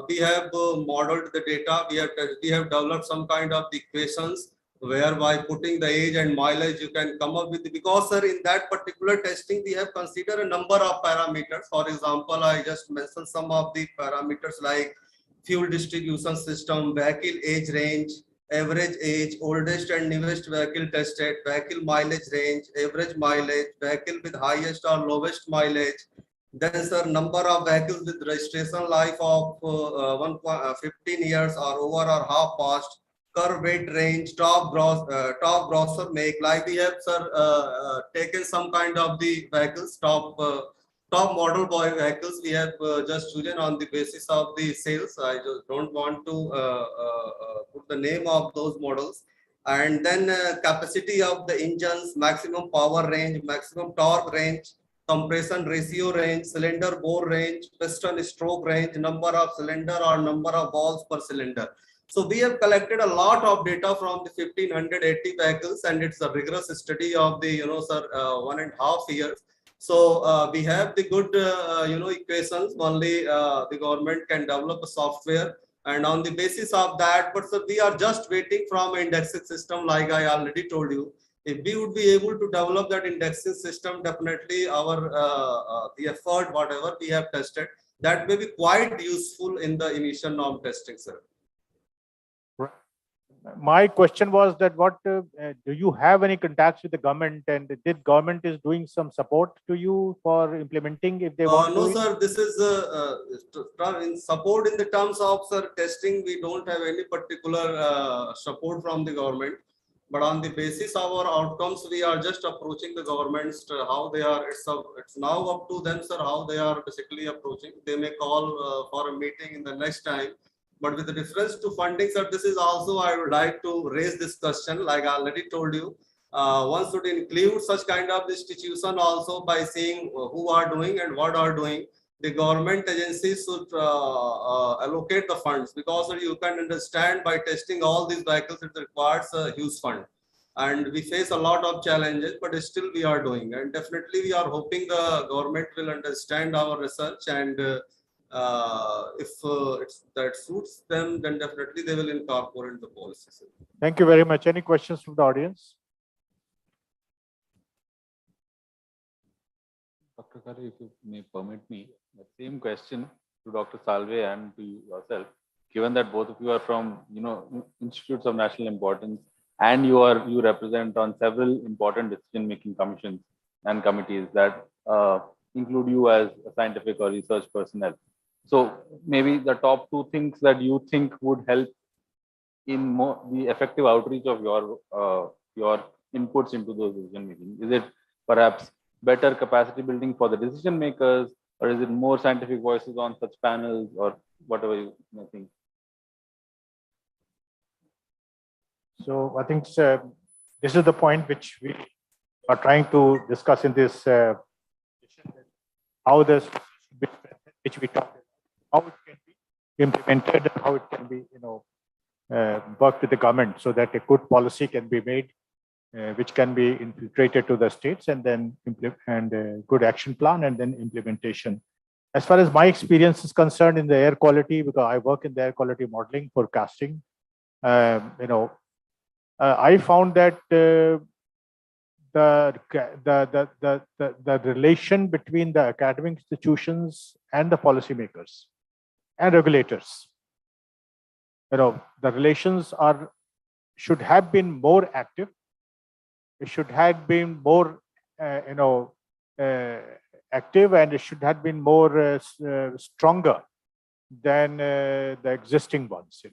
S9: we have modeled the data. We have developed some kind of equations whereby putting the age and mileage you can come up with, because sir, in that particular testing we have considered a number of parameters. For example, I just mentioned some of the parameters like fuel distribution system, vehicle age range, average age, oldest and newest vehicle tested, vehicle mileage range, average mileage, vehicle with highest or lowest mileage. Then sir, number of vehicles with registration life of 15 years or over or half past, curve weight range, top grosser make. Like we have sir taken some kind of the vehicles, top model boy vehicles we have just chosen on the basis of the sales. I just don't want to put the name of those models. And then capacity of the engines, maximum power range, maximum torque range, compression ratio range, cylinder bore range, piston stroke range, number of cylinder or number of balls per cylinder. So we have collected a lot of data from the 1580 vehicles, and it's a rigorous study of the 1.5 years. So we have the good equations. Only the government can develop a software, and on the basis of that, but so we are just waiting from an indexing system, like I already told you. If we would be able to develop that indexing system, definitely our the effort, whatever we have tested, that may be quite useful in the emission norm testing, sir.
S4: My question was that what do you have any contacts with the government, and did government is doing some support to you for implementing if they want
S9: no,
S4: to?
S9: sir, this is in support in the terms of sir testing. We don't have any particular support from the government, but on the basis of our outcomes, we are just approaching the governments how they are. It's now up to them, sir, how they are basically approaching. They may call for a meeting in the next time. But with the reference to funding, sir, this is also I would like to raise this question. Like I already told you, one should include such kind of institution also by seeing who are doing and what are doing. The government agencies should allocate the funds, because you can understand by testing all these vehicles, it requires a huge fund. And we face a lot of challenges, but still we are doing. And definitely we are hoping the government will understand our research, and if that suits them, then definitely they will incorporate the policies.
S4: Thank you very much. Any questions from the audience?
S22: Dr. Khare, if you may permit me, the same question to Dr. Salve and to yourself, given that both of you are from institutes of national importance, and you represent on several important decision-making commissions and committees that include you as a scientific or research personnel. So maybe the top two things that you think would help in the effective outreach of your inputs into those decision making. Is it perhaps better capacity building for the decision makers, or is it more scientific voices on such panels, or whatever you may think?
S4: So I think this is the point which we are trying to discuss in this how this which we talked about, how it can be implemented and how it can be worked with the government, so that a good policy can be made which can be infiltrated to the states, and then implement and a good action plan, and then implementation. As far as my experience is concerned in the air quality, because I work in the air quality modeling forecasting, I found that the relation between the academic institutions and the policymakers and regulators, the relations should have been more active. It should have been more, active, and it should have been more stronger than the existing ones.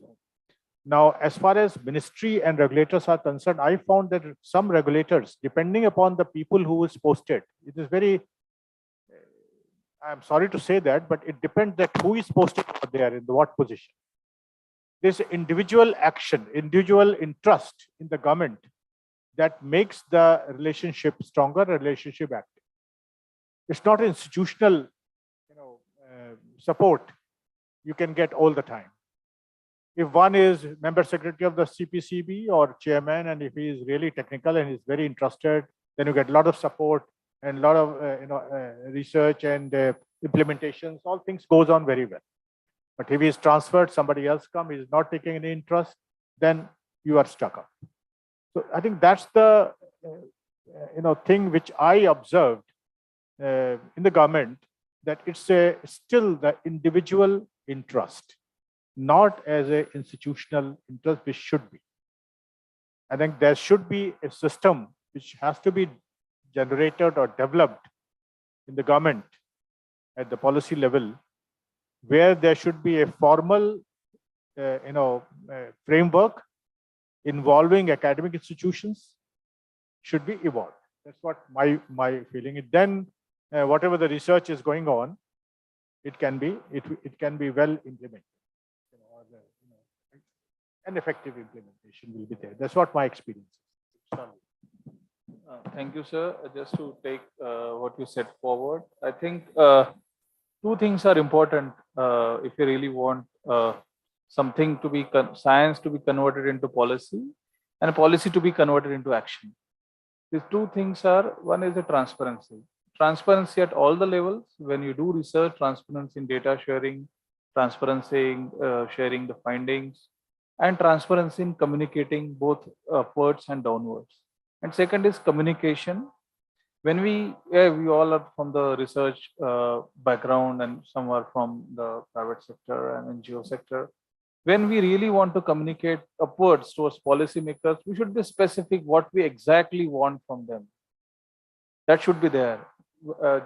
S4: Now, as far as ministry and regulators are concerned, I found that some regulators, depending upon the people who is posted, it is very, I'm sorry to say that, but it depends that who is posted over there in what position. This individual action, individual interest in the government that makes the relationship stronger, relationship active. It's not institutional, support you can get all the time. If one is member secretary of the CPCB or chairman, and if he is really technical and is very interested, then you get a lot of support and a lot of research and implementations. All things goes on very well. But if he is transferred, somebody else come, he is not taking any interest, then you are stuck up. So I think that's the thing which I observed in the government, that it's still the individual interest, not as an institutional interest, which should be. I think there should be a system which has to be generated or developed in the government at the policy level, where there should be a formal, framework involving academic institutions should be evolved. That's what my feeling is. Then, whatever the research is going on, it can be well implemented. An effective implementation will be there. That's what my experience is.
S5: Thank you, sir. Just to take what you said forward, I think two things are important if you really want something to be science to be converted into policy and policy to be converted into action. These two things are, one is the transparency. Transparency at all the levels. When you do research, transparency in data sharing, transparency in sharing the findings, and transparency in communicating both upwards and downwards. And second is communication. When we all are from the research background, and some are from the private sector and NGO sector. When we really want to communicate upwards towards policymakers, we should be specific what we exactly want from them. That should be there.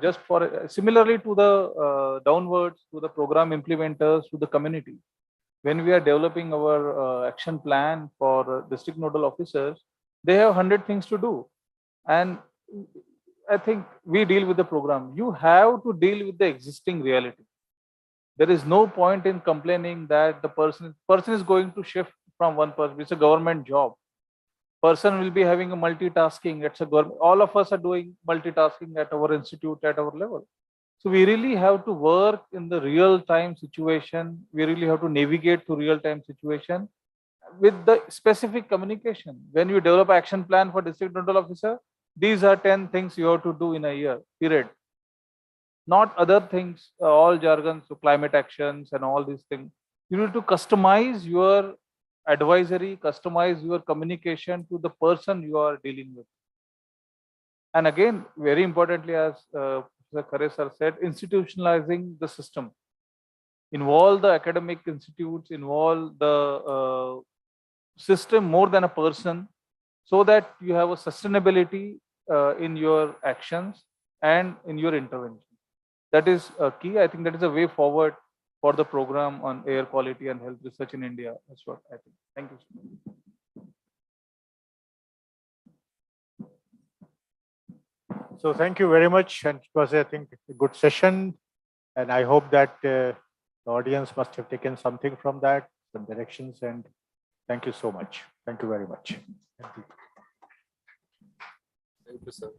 S5: Just for similarly to the downwards, to the program implementers, to the community. When we are developing our action plan for district nodal officers, they have 100 things to do. And I think we deal with the program. You have to deal with the existing reality. There is no point in complaining that the person is going to shift from one person. It's a government job. Person will be having a multitasking. It's a government. All of us are doing multitasking at our institute, at our level. So we really have to work in the real-time situation. We really have to navigate to real-time situation with the specific communication. When you develop action plan for district nodal officer, these are 10 things you have to do in a year, period. Not other things, all jargons, so climate actions and all these things. You need to customize your advisory, customize your communication to the person you are dealing with. And again, very importantly, as Professor Khare sir said, institutionalizing the system. Involve the academic institutes, involve the system more than a person, so that you have a sustainability in your actions and in your intervention. That is key. I think that is a way forward for the program on air quality and health research in India. That's what I think. Thank you.
S4: So thank you very much. And it was, I think, a good session. And I hope that the audience must have taken something from that, some directions. And thank you so much. Thank you very much. Thank you.
S9: Thank you, sir.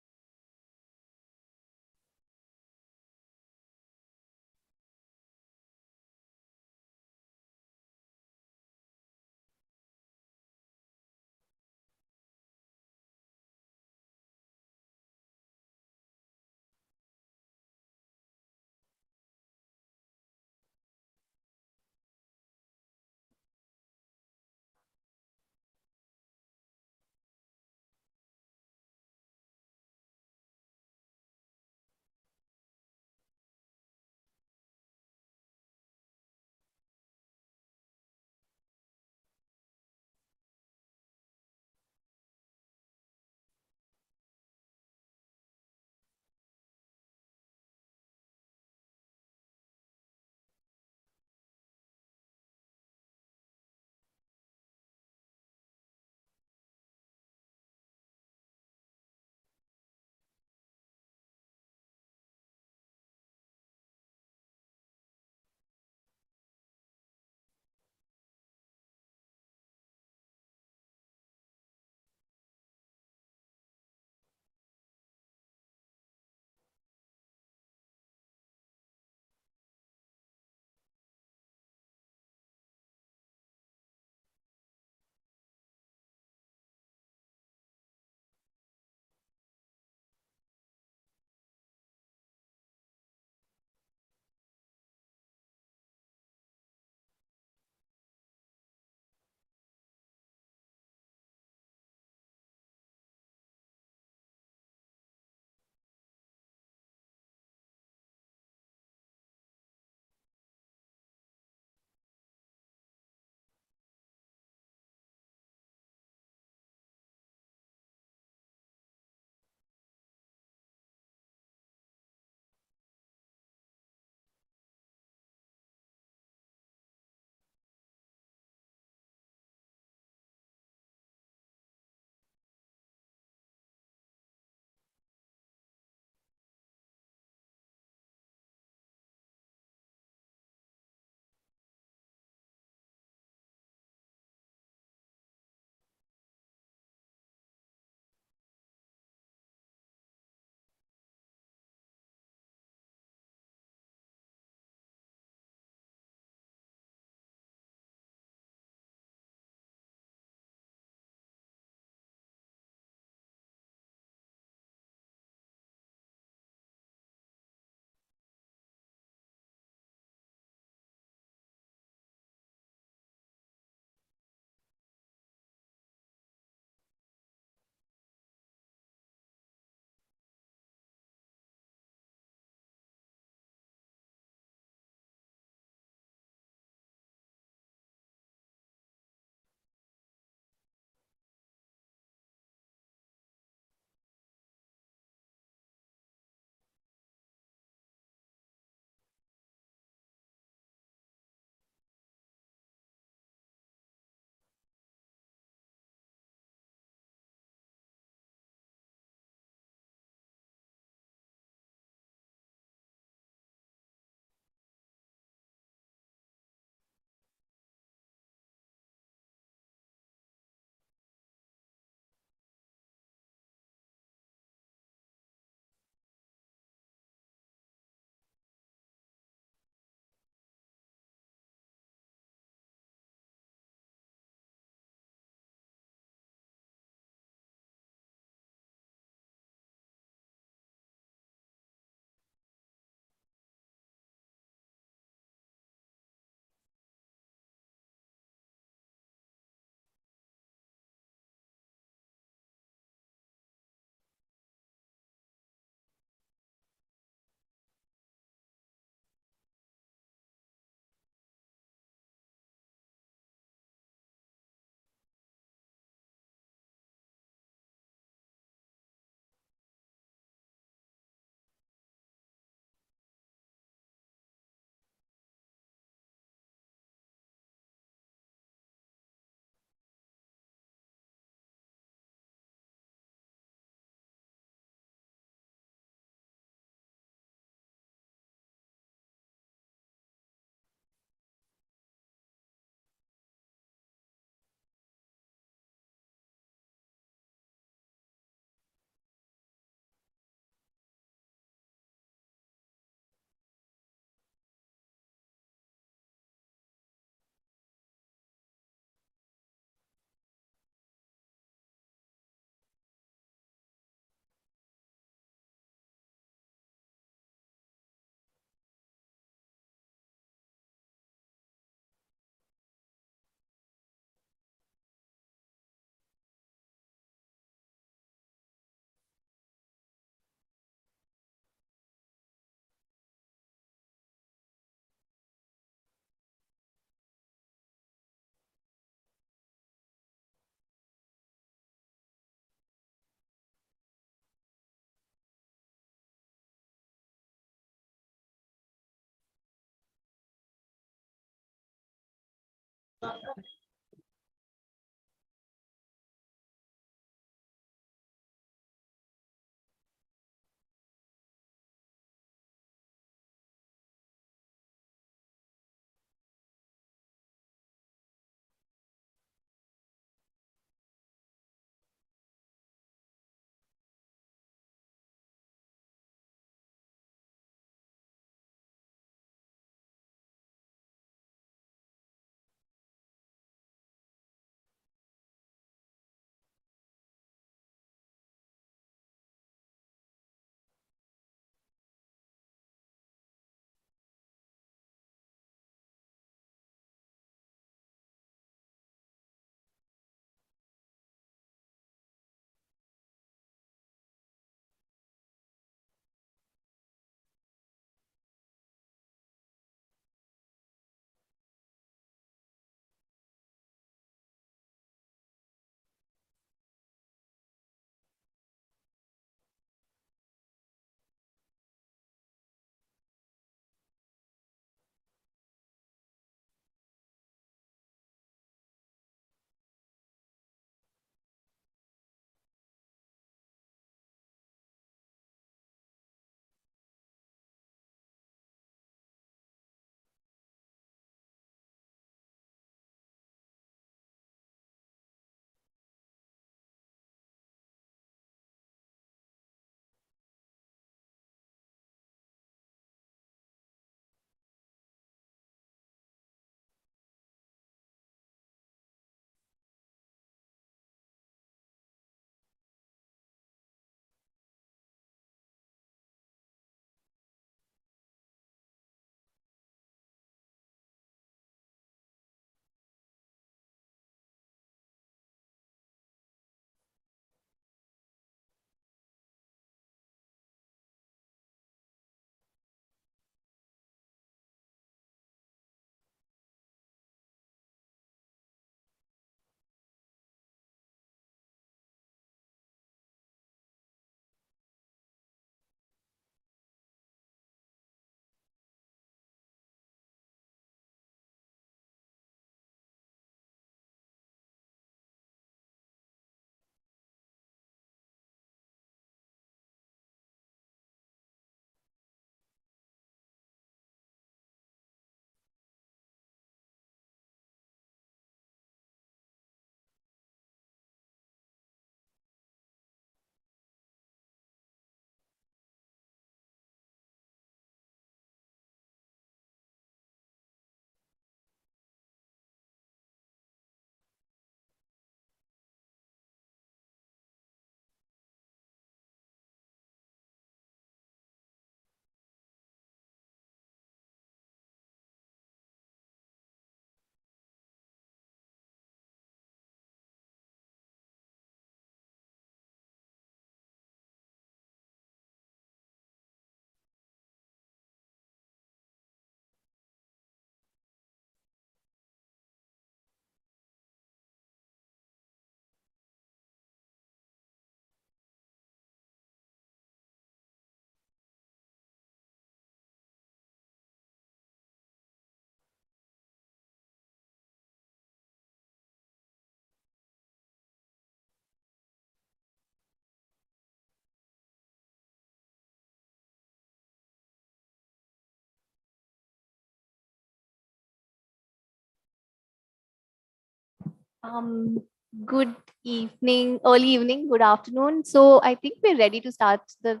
S6: Good evening, early evening, good afternoon. So I think we're ready to start the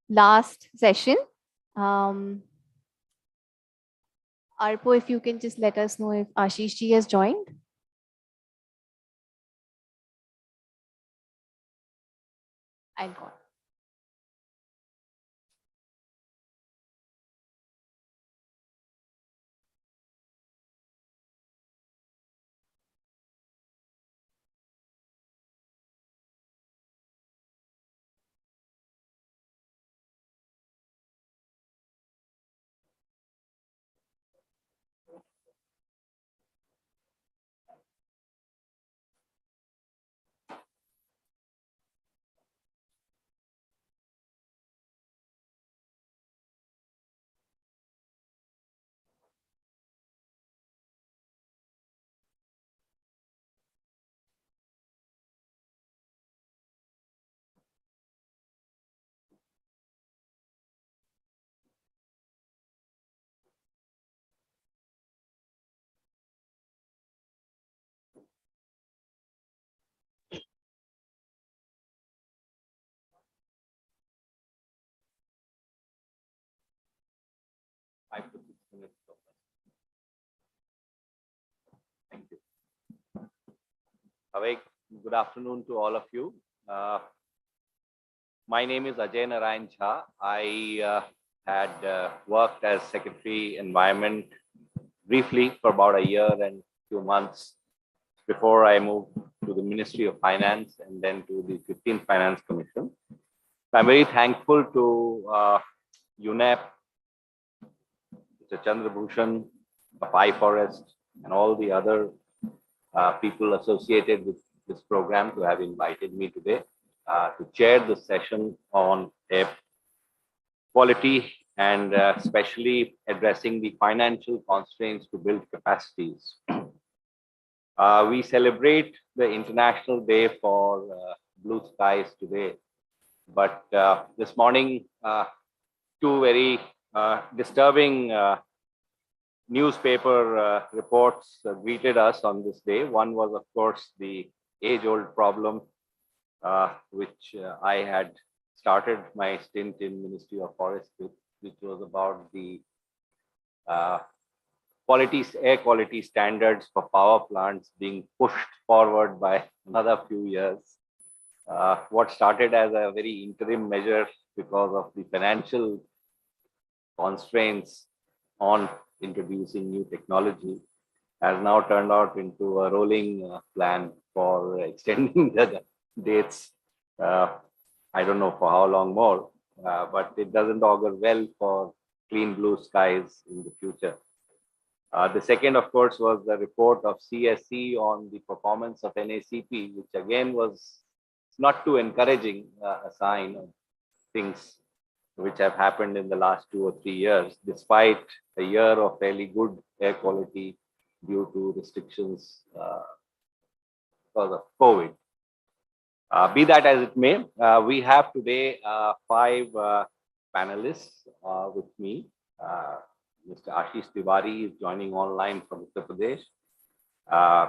S6: last session. Arpo, if you can just let us know if Ashish ji has joined. I'll go.
S10: A very good afternoon to all of you. My name is Ajay Narayan Jha. I had worked as Secretary Environment briefly for about a year and few months before I moved to the Ministry of Finance and then to the 15th Finance Commission. I'm very thankful to UNEP, Mr. Chandrabhushan of iForest, and all the other people associated with this program to have invited me today to chair the session on air quality and especially addressing the financial constraints to build capacities. We celebrate the International Day for Blue Skies today, but this morning, two very disturbing newspaper reports greeted us on this day. One was, of course, the age-old problem, which I had started my stint in Ministry of Forest with, which was about the air quality standards for power plants being pushed forward by another few years. What started as a very interim measure because of the financial constraints on introducing new technology has now turned out into a rolling plan for extending the dates. I don't know for how long more, but it doesn't augur well for clean blue skies in the future. The second, of course, was the report of CSE on the performance of NACP, which again was not too encouraging a sign of things which have happened in the last 2 or 3 years, despite a year of fairly good air quality due to restrictions because of COVID. Be that as it may, we have today 5 panelists with me. Mr. Ashish Tiwari is joining online from Uttar Pradesh.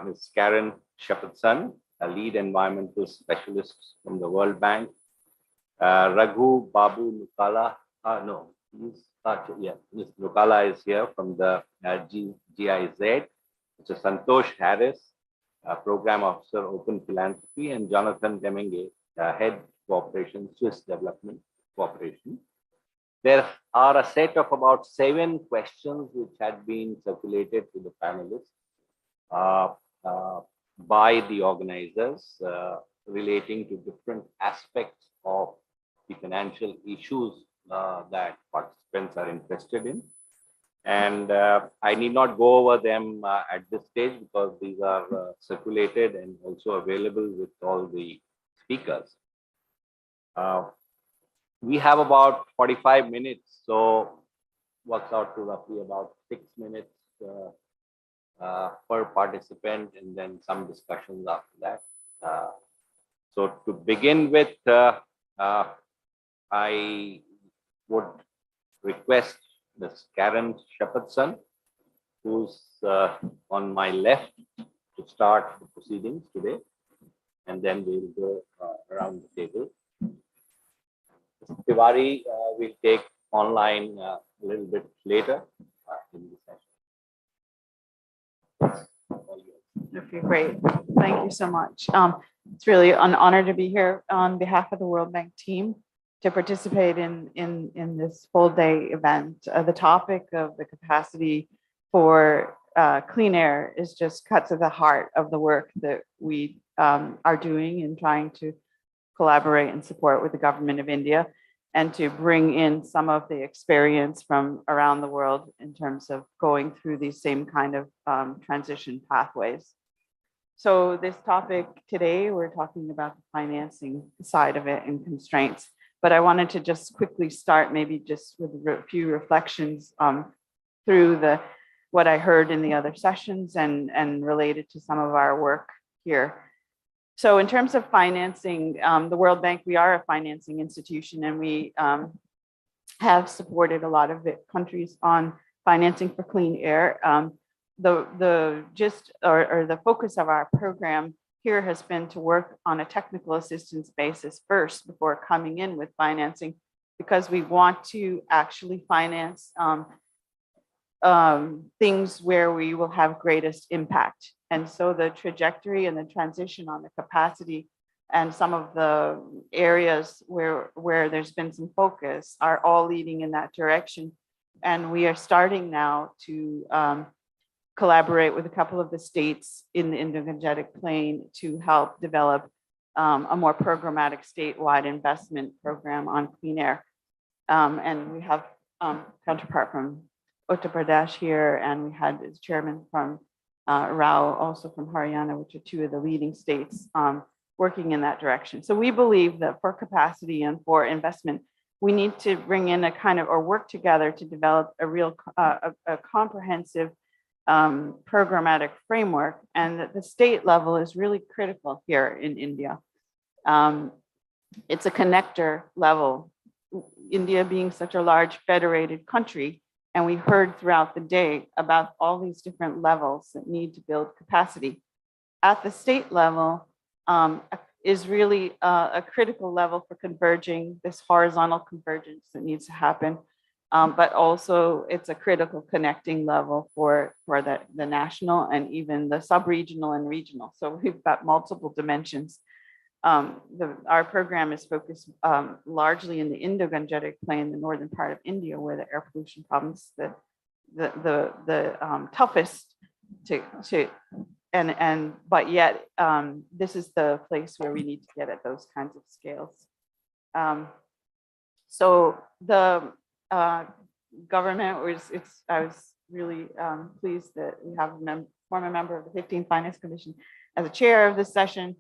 S10: Ms. Karen Shepherdson, a lead environmental specialist from the World Bank. Raghu Babu Nukala, Ms. Nukala is here from the GIZ. Mr. Santosh Harris, Program Officer, Open Philanthropy, and Jonathan Demenge, Head Cooperation, Swiss Development Cooperation. There are a set of about 7 questions which had been circulated to the panelists by the organizers relating to different aspects of the financial issues that participants are interested in. And I need not go over them at this stage because these are circulated and also available with all the speakers. We have about 45 minutes, so works out to roughly about 6 minutes per participant, and then some discussions after that. So to begin with, I would request Ms. Karen Shepherdson, who's on my left, to start the proceedings today, and then we'll go around the table. Mr. Tiwari will take online a little bit later in the session.
S12: Okay, great. Thank you so much. It's really an honor to be here on behalf of the World Bank team to participate in this full day event. The topic of the capacity for clean air is just cut to the heart of the work that we are doing in trying to collaborate and support with the government of India and to bring in some of the experience from around the world in terms of going through these same kind of transition pathways. So this topic today, we're talking about the financing side of it and constraints, but I wanted to just quickly start maybe just with a few reflections through what I heard in the other sessions and related to some of our work here. So in terms of financing, the World Bank, we are a financing institution, and we have supported a lot of countries on financing for clean air. The gist or the focus of our program here has been to work on a technical assistance basis first before coming in with financing, because we want to actually finance things where we will have greatest impact. And so the trajectory and the transition on the capacity and some of the areas where there's been some focus are all leading in that direction. And we are starting now to collaborate with a couple of the states in the Indo-Gangetic Plain to help develop a more programmatic statewide investment program on clean air. And we have counterpart from Uttar Pradesh here, and we had the chairman from Rao, also from Haryana, which are two of the leading states working in that direction. So we believe that for capacity and for investment, we need to bring in a kind of, or work together to develop a real, a comprehensive programmatic framework, and that the state level is really critical here in India. It's a connector level. India being such a large federated country, and we heard throughout the day about all these different levels that need to build capacity. At the state level is really a critical level for converging, this horizontal convergence that needs to happen. But also it's a critical connecting level for the national and even the sub-regional and regional. So we've got multiple dimensions. Our program is focused largely in the Indo-Gangetic Plain, the northern part of India, where the air pollution problems the toughest but yet this is the place where we need to get at those kinds of scales. So the government I was really pleased that we have a former member of the 15th Finance Commission as a chair of this session,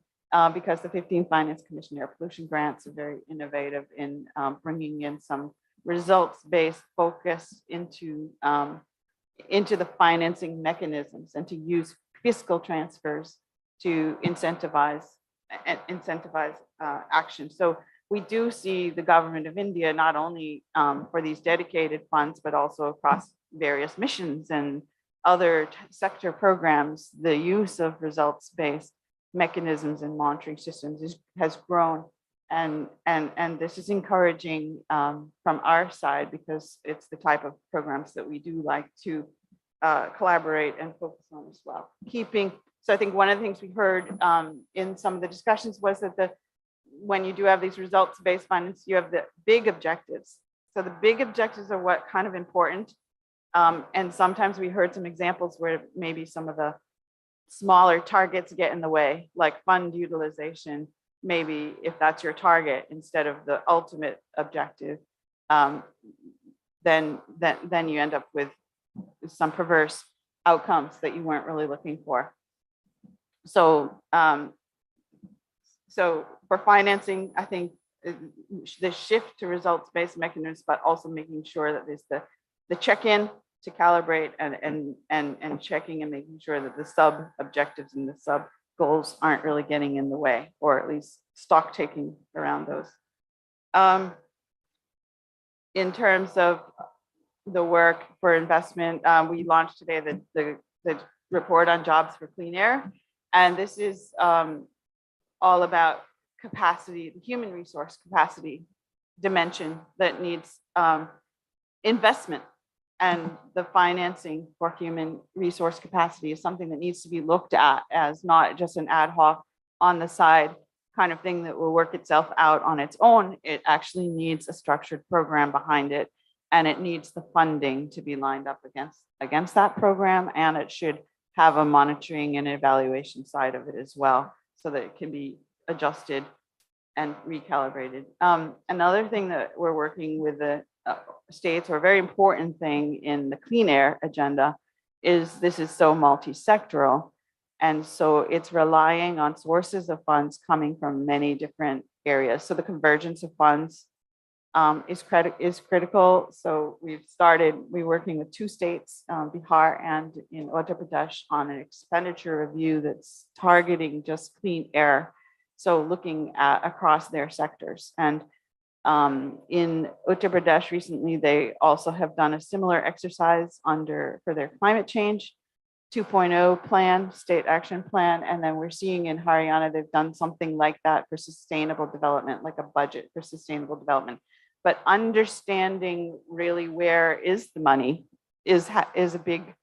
S12: because the 15th Finance Commission air pollution grants are very innovative in bringing in some results-based focus into the financing mechanisms and to use fiscal transfers to incentivize action. So we do see the government of India not only for these dedicated funds, but also across various missions and other sector programs, the use of results-based mechanisms and monitoring systems has grown. And this is encouraging from our side, because it's the type of programs that we do like to collaborate and focus on as well. So I think one of the things we heard in some of the discussions was that when you do have these results-based finance, you have the big objectives. So the big objectives are what kind of important. And sometimes we heard some examples where maybe some of the smaller targets get in the way, like fund utilization. Maybe if that's your target instead of the ultimate objective, then you end up with some perverse outcomes that you weren't really looking for. So, so for financing, I think the shift to results-based mechanisms, but also making sure that there's the check-in to calibrate and checking and making sure that the sub objectives and the sub goals aren't really getting in the way, or at least stock taking around those. In terms of the work for investment, we launched today the report on jobs for clean air. And this is all about capacity, the human resource capacity dimension that needs investment. And the financing for human resource capacity is something that needs to be looked at as not just an ad hoc on the side kind of thing that will work itself out on its own. It actually needs a structured program behind it, and it needs the funding to be lined up against that program, and it should have a monitoring and evaluation side of it as well, so that it can be adjusted and recalibrated. Another thing that we're working with the states, or a very important thing in the clean air agenda, is this is so multi-sectoral. And so it's relying on sources of funds coming from many different areas. So the convergence of funds is critical. So we're working with two states, Bihar and in Uttar Pradesh, on an expenditure review that's targeting just clean air. So looking at across their sectors. And in Uttar Pradesh recently, they also have done a similar exercise for their climate change 2.0 plan, state action plan. And then we're seeing in Haryana, they've done something like that for sustainable development, like a budget for sustainable development. But understanding really where is the money is a big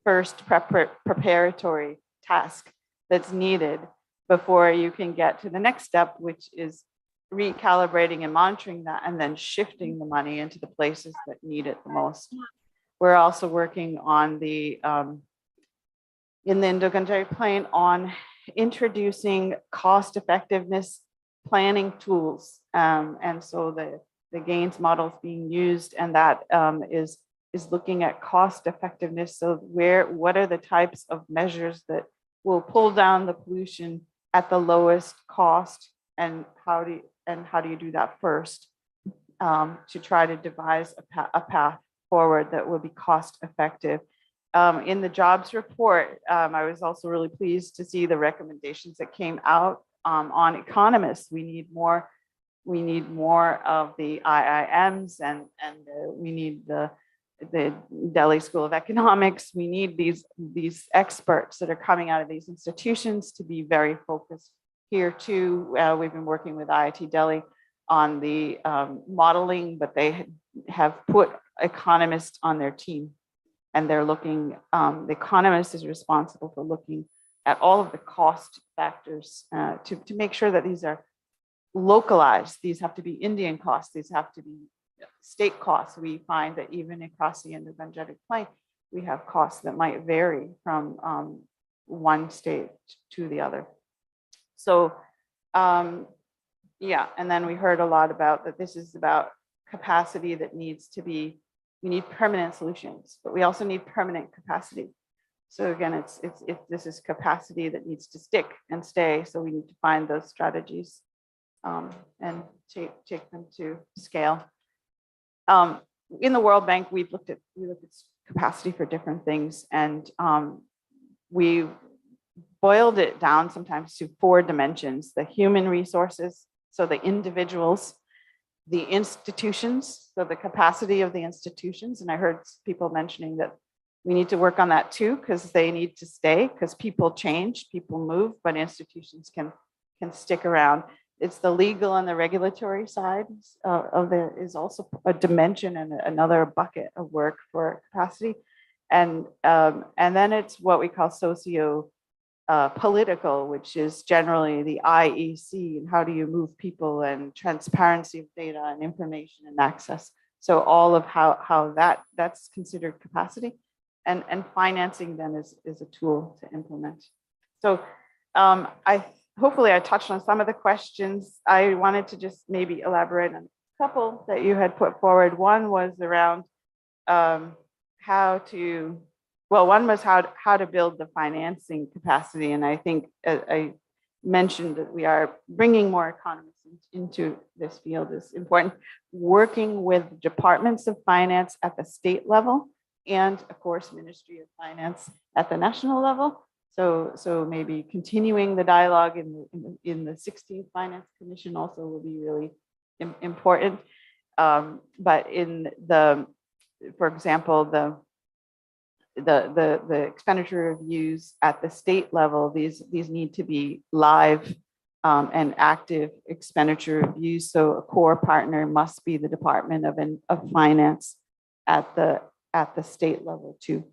S12: first preparatory task that's needed before you can get to the next step, which is recalibrating and monitoring that, and then shifting the money into the places that need it the most. We're also working on the in the Indo-Gangetic Plain on introducing cost effectiveness planning tools, and so the gains model is being used, and that is looking at cost effectiveness. So what are the types of measures that will pull down the pollution at the lowest cost, and how do you do that first, to try to devise a path forward that will be cost effective. In the jobs report, I was also really pleased to see the recommendations that came out on economists. We need more of the IIMs, and we need the Delhi School of Economics. We need these experts that are coming out of these institutions to be very focused here too. We've been working with IIT Delhi on the modeling, but they have put economists on their team, and they're looking, the economist is responsible for looking at all of the cost factors to make sure that these are localized. These have to be Indian costs. These have to be state costs. We find that even across the Indo-Gangetic Plain, we have costs that might vary from one state to the other. So yeah, and then we heard a lot about that this is about capacity that needs to be, we need permanent solutions, but we also need permanent capacity. So again, this is capacity that needs to stick and stay. So we need to find those strategies and take them to scale. In the World Bank, we looked at capacity for different things, and we boiled it down sometimes to 4 dimensions: the human resources, so the individuals; the institutions, so the capacity of the institutions. And I heard people mentioning that we need to work on that too, because they need to stay, because people change, people move, but institutions can stick around. It's the legal and the regulatory side of is also a dimension and another bucket of work for capacity. And then it's what we call socio political, which is generally the IEC, and how do you move people, and transparency of data and information and access. So all of how that's considered capacity, and financing then is a tool to implement. So hopefully I touched on some of the questions. I wanted to just maybe elaborate on a couple that you had put forward. One was around one was how to build the financing capacity. And I think I mentioned that we are bringing more economists into this field is important. Working with departments of finance at the state level, and of course, Ministry of Finance at the national level. So maybe continuing the dialogue in the 16th Finance Commission also will be really important. But for example, the expenditure reviews at the state level, these need to be live and active expenditure reviews. So a core partner must be the Department of Finance at the state level too.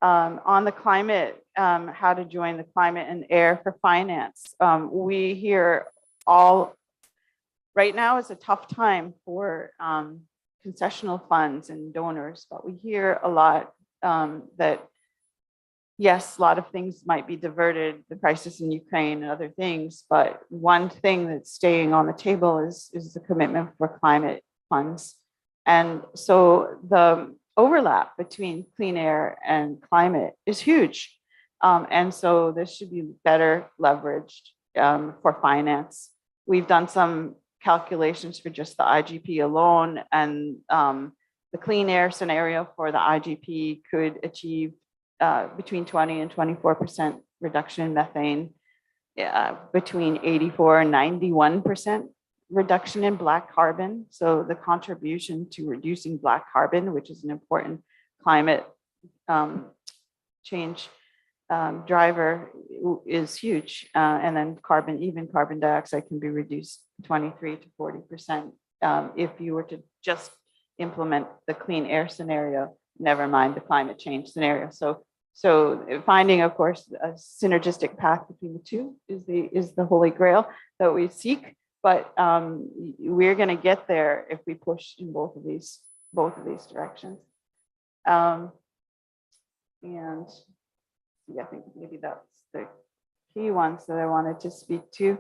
S12: On the climate, how to join the climate and air for finance. We hear right now is a tough time for concessional funds and donors, but we hear a lot that yes, a lot of things might be diverted, the crisis in Ukraine and other things, but one thing that's staying on the table is the commitment for climate funds. And so the overlap between clean air and climate is huge. And so this should be better leveraged for finance. We've done some calculations for just the IGP alone, and the clean air scenario for the IGP could achieve between 20 and 24% reduction in methane, between 84 and 91% reduction in black carbon. So the contribution to reducing black carbon, which is an important climate change driver, is huge. And then even carbon dioxide can be reduced 23 to 40% if you were to just implement the clean air scenario. never mind the climate change scenario. So finding, of course, a synergistic path between the two is the holy grail that we seek. But we're going to get there if we push in both of these directions. And yeah, I think maybe that's the key ones that I wanted to speak to.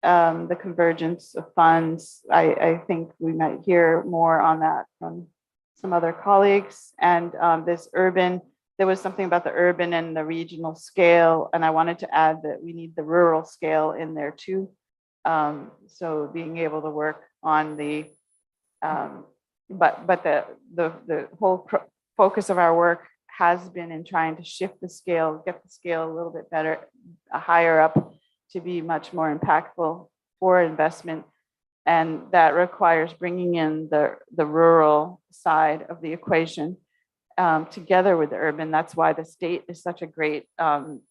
S12: The convergence of funds. I think we might hear more on that from some other colleagues. And there was something about the urban and the regional scale. And I wanted to add that we need the rural scale in there too. So being able to work on but the whole focus of our work has been in trying to shift the scale, get the scale a little bit better, higher up, to be much more impactful for investment. And that requires bringing in the rural side of the equation together with the urban. That's why the state is such a great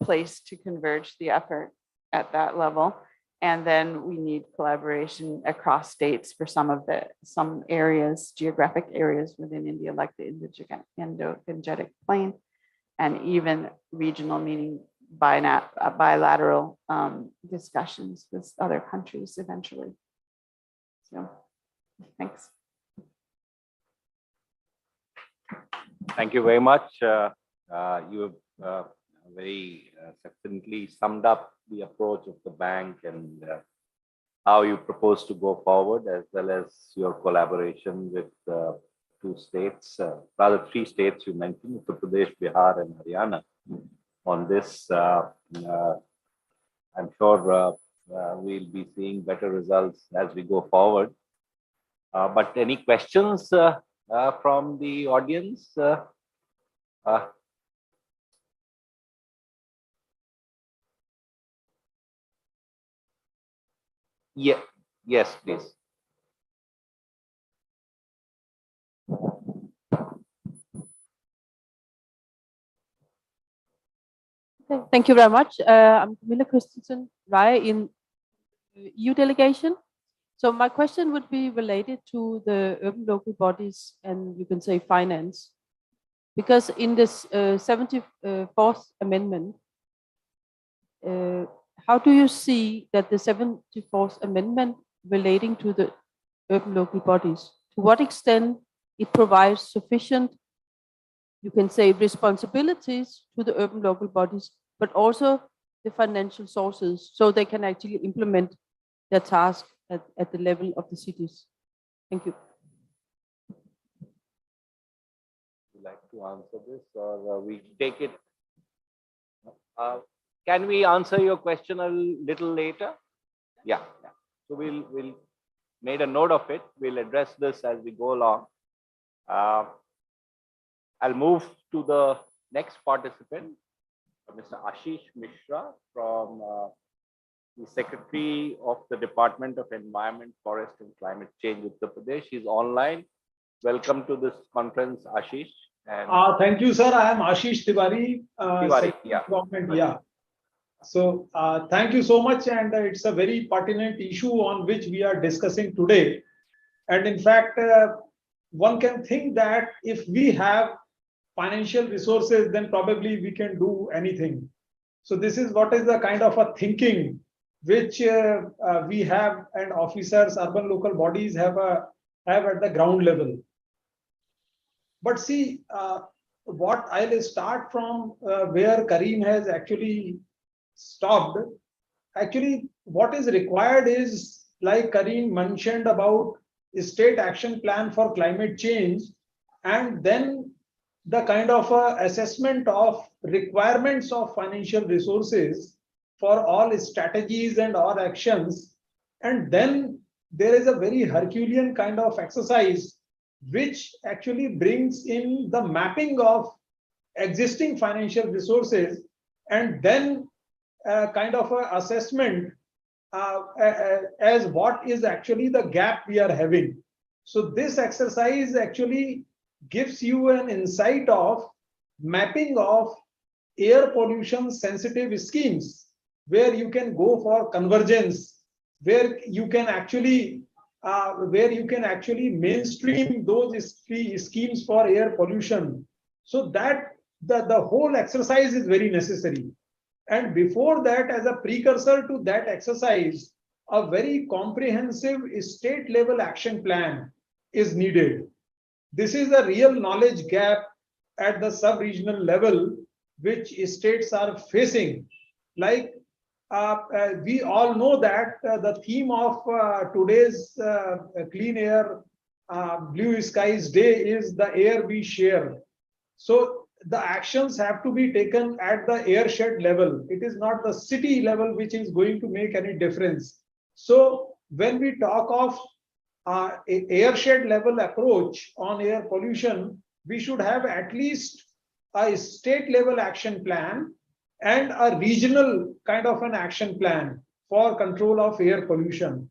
S12: place to converge the effort at that level. And then we need collaboration across states for some areas, geographic areas within India, like the Indo-Gangetic Plain, and even regional, meaning bilateral discussions with other countries eventually. So, thanks.
S10: Thank you very much. You have very succinctly summed up the approach of the bank and how you propose to go forward, as well as your collaboration with two states, rather three states you mentioned, Uttar Pradesh, Bihar, and Haryana. On this, I'm sure we'll be seeing better results as we go forward. But any questions from the audience? Yeah. Yes, please.
S13: Okay, thank you very much. I'm Camilla Christensen, Rai in EU delegation. So my question would be related to the urban local bodies and you can say finance. Because in this 74th amendment, how do you see that the 74th amendment relating to the urban local bodies, to what extent it provides sufficient, you can say, responsibilities to the urban local bodies, but also the financial sources so they can actually implement their task at the level of the cities? Thank you.
S10: Would you like to answer this, or we take it? Can we answer your question a little later? Yeah. So we'll made a note of it. We'll address this as we go along. I'll move to the next participant, Mr. Ashish Mishra from the Secretary of the Department of Environment, Forest and Climate Change, Uttar Pradesh. He's online. Welcome to this conference, Ashish. And
S14: thank you, sir. I am Ashish Tiwari.
S10: Yeah.
S14: Government, yeah. So thank you so much. And it's a very pertinent issue on which we are discussing today. And in fact, one can think that if we have financial resources, then probably we can do anything. So this is what is the kind of a thinking which we have, and officers, urban local bodies have at the ground level. But see, what I'll start from where Karim has actually stopped. Actually, what is required is, like Karim mentioned, about a state action plan for climate change, and then the kind of assessment of requirements of financial resources for all strategies and all actions. And then there is a very Herculean kind of exercise which actually brings in the mapping of existing financial resources, and then kind of a assessment as what is actually the gap we are having. So this exercise actually gives you an insight of mapping of air pollution sensitive schemes, where you can go for convergence, where you can actually mainstream those schemes for air pollution, So that the whole exercise is very necessary. And before that, as a precursor to that exercise, a very comprehensive state level action plan is needed. This is a real knowledge gap at the sub-regional level, which states are facing. Like we all know that the theme of today's Clean Air, Blue Skies Day is the air we share. So the actions have to be taken at the airshed level. It is not the city level which is going to make any difference. So when we talk of a airshed level approach on air pollution, we should have at least a state level action plan and a regional kind of an action plan for control of air pollution.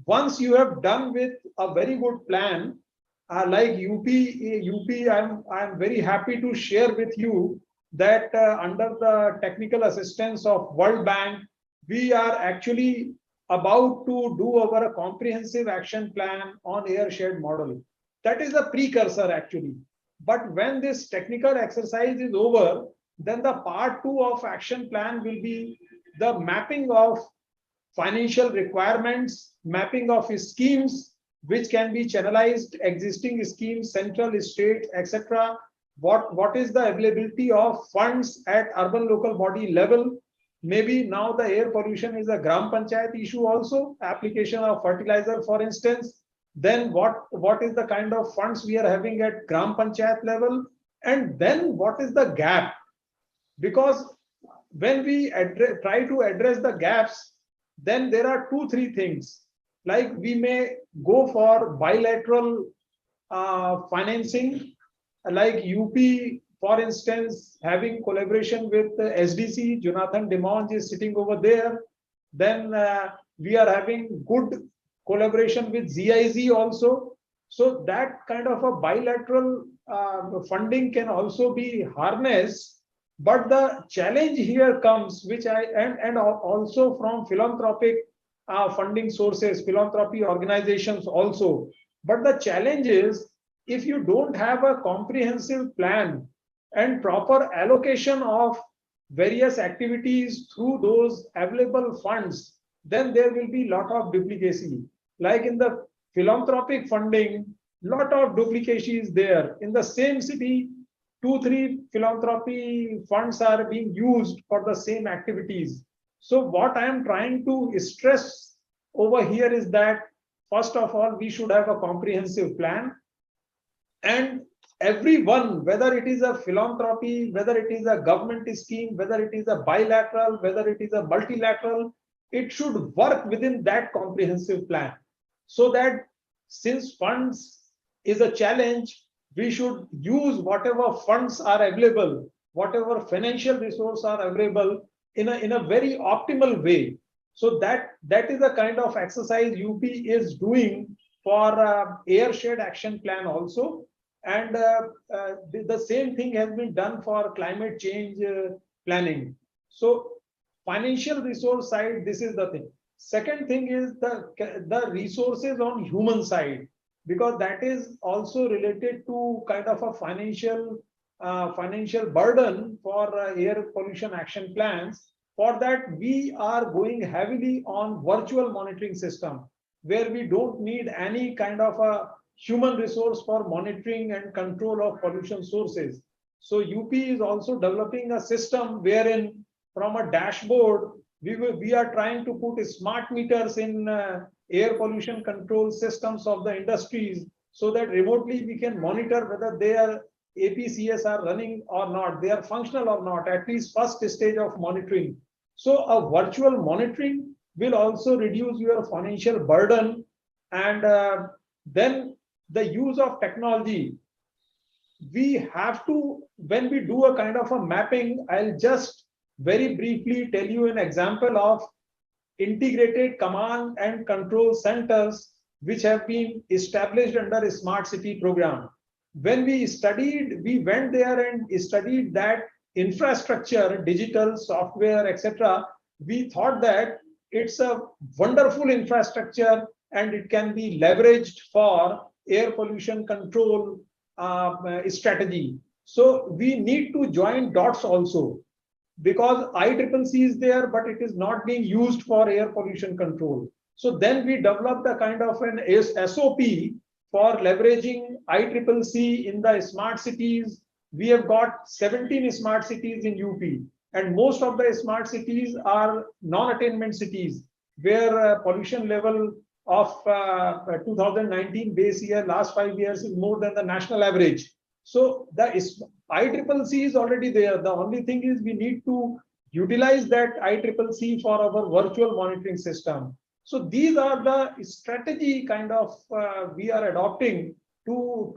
S14: Once you have done with a very good plan, like UP, I'm very happy to share with you that under the technical assistance of World Bank, we are actually about to do our comprehensive action plan on airshed model. That is a precursor actually. But when this technical exercise is over, then the part 2 of action plan will be the mapping of financial requirements, mapping of schemes, which can be channelized, existing schemes, central, state, etc. What is the availability of funds at urban local body level? Maybe now the air pollution is a gram panchayat issue also, application of fertilizer, for instance. Then what is the kind of funds we are having at gram panchayat level? And then what is the gap? Because when we try to address the gaps, then there are 2-3 things. Like we may go for bilateral financing, like UP, for instance, having collaboration with SDC, Jonathan Demonge is sitting over there. Then we are having good collaboration with ZIZ also. So that kind of a bilateral funding can also be harnessed. But the challenge here comes, which and also from philanthropic funding sources, philanthropy organizations also. But the challenge is, if you don't have a comprehensive plan and proper allocation of various activities through those available funds, then there will be a lot of duplicacy. Like in the philanthropic funding, lot of duplicacy is there. In the same city, 2-3 philanthropy funds are being used for the same activities. So what I am trying to stress over here is that, first of all, we should have a comprehensive plan. And everyone, whether it is a philanthropy, whether it is a government scheme, whether it is a bilateral, whether it is a multilateral, it should work within that comprehensive plan. So that since funds is a challenge, we should use whatever funds are available, whatever financial resources are available in a very optimal way. So that is the kind of exercise UP is doing for airshed action plan also. And the same thing has been done for climate change planning. So financial resource side, this is the thing. Second thing is the resources on human side, because that is also related to kind of a financial burden for air pollution action plans. For that, we are going heavily on virtual monitoring system, where we don't need any kind of a human resource for monitoring and control of pollution sources. So UP is also developing a system wherein from a dashboard, we are trying to put smart meters in air pollution control systems of the industries, so that remotely we can monitor whether their APCS are running or not, they are functional or not, at least first stage of monitoring. So a virtual monitoring will also reduce your financial burden. And then the use of technology, we have to, when we do a kind of a mapping, I'll just very briefly tell you an example of integrated command and control centers which have been established under a smart city program. When we went there and studied that infrastructure, digital, software, etc. We thought that it's a wonderful infrastructure and it can be leveraged for air pollution control strategy. So we need to join dots also, because ICCC is there, but it is not being used for air pollution control. So then we developed a kind of an SOP for leveraging ICCC in the smart cities. We have got 17 smart cities in UP, and most of the smart cities are non-attainment cities, where pollution level of 2019 base year, last 5 years, is more than the national average. So the ICCC is already there. The only thing is we need to utilize that ICCC for our virtual monitoring system. So these are the strategy kind of we are adopting to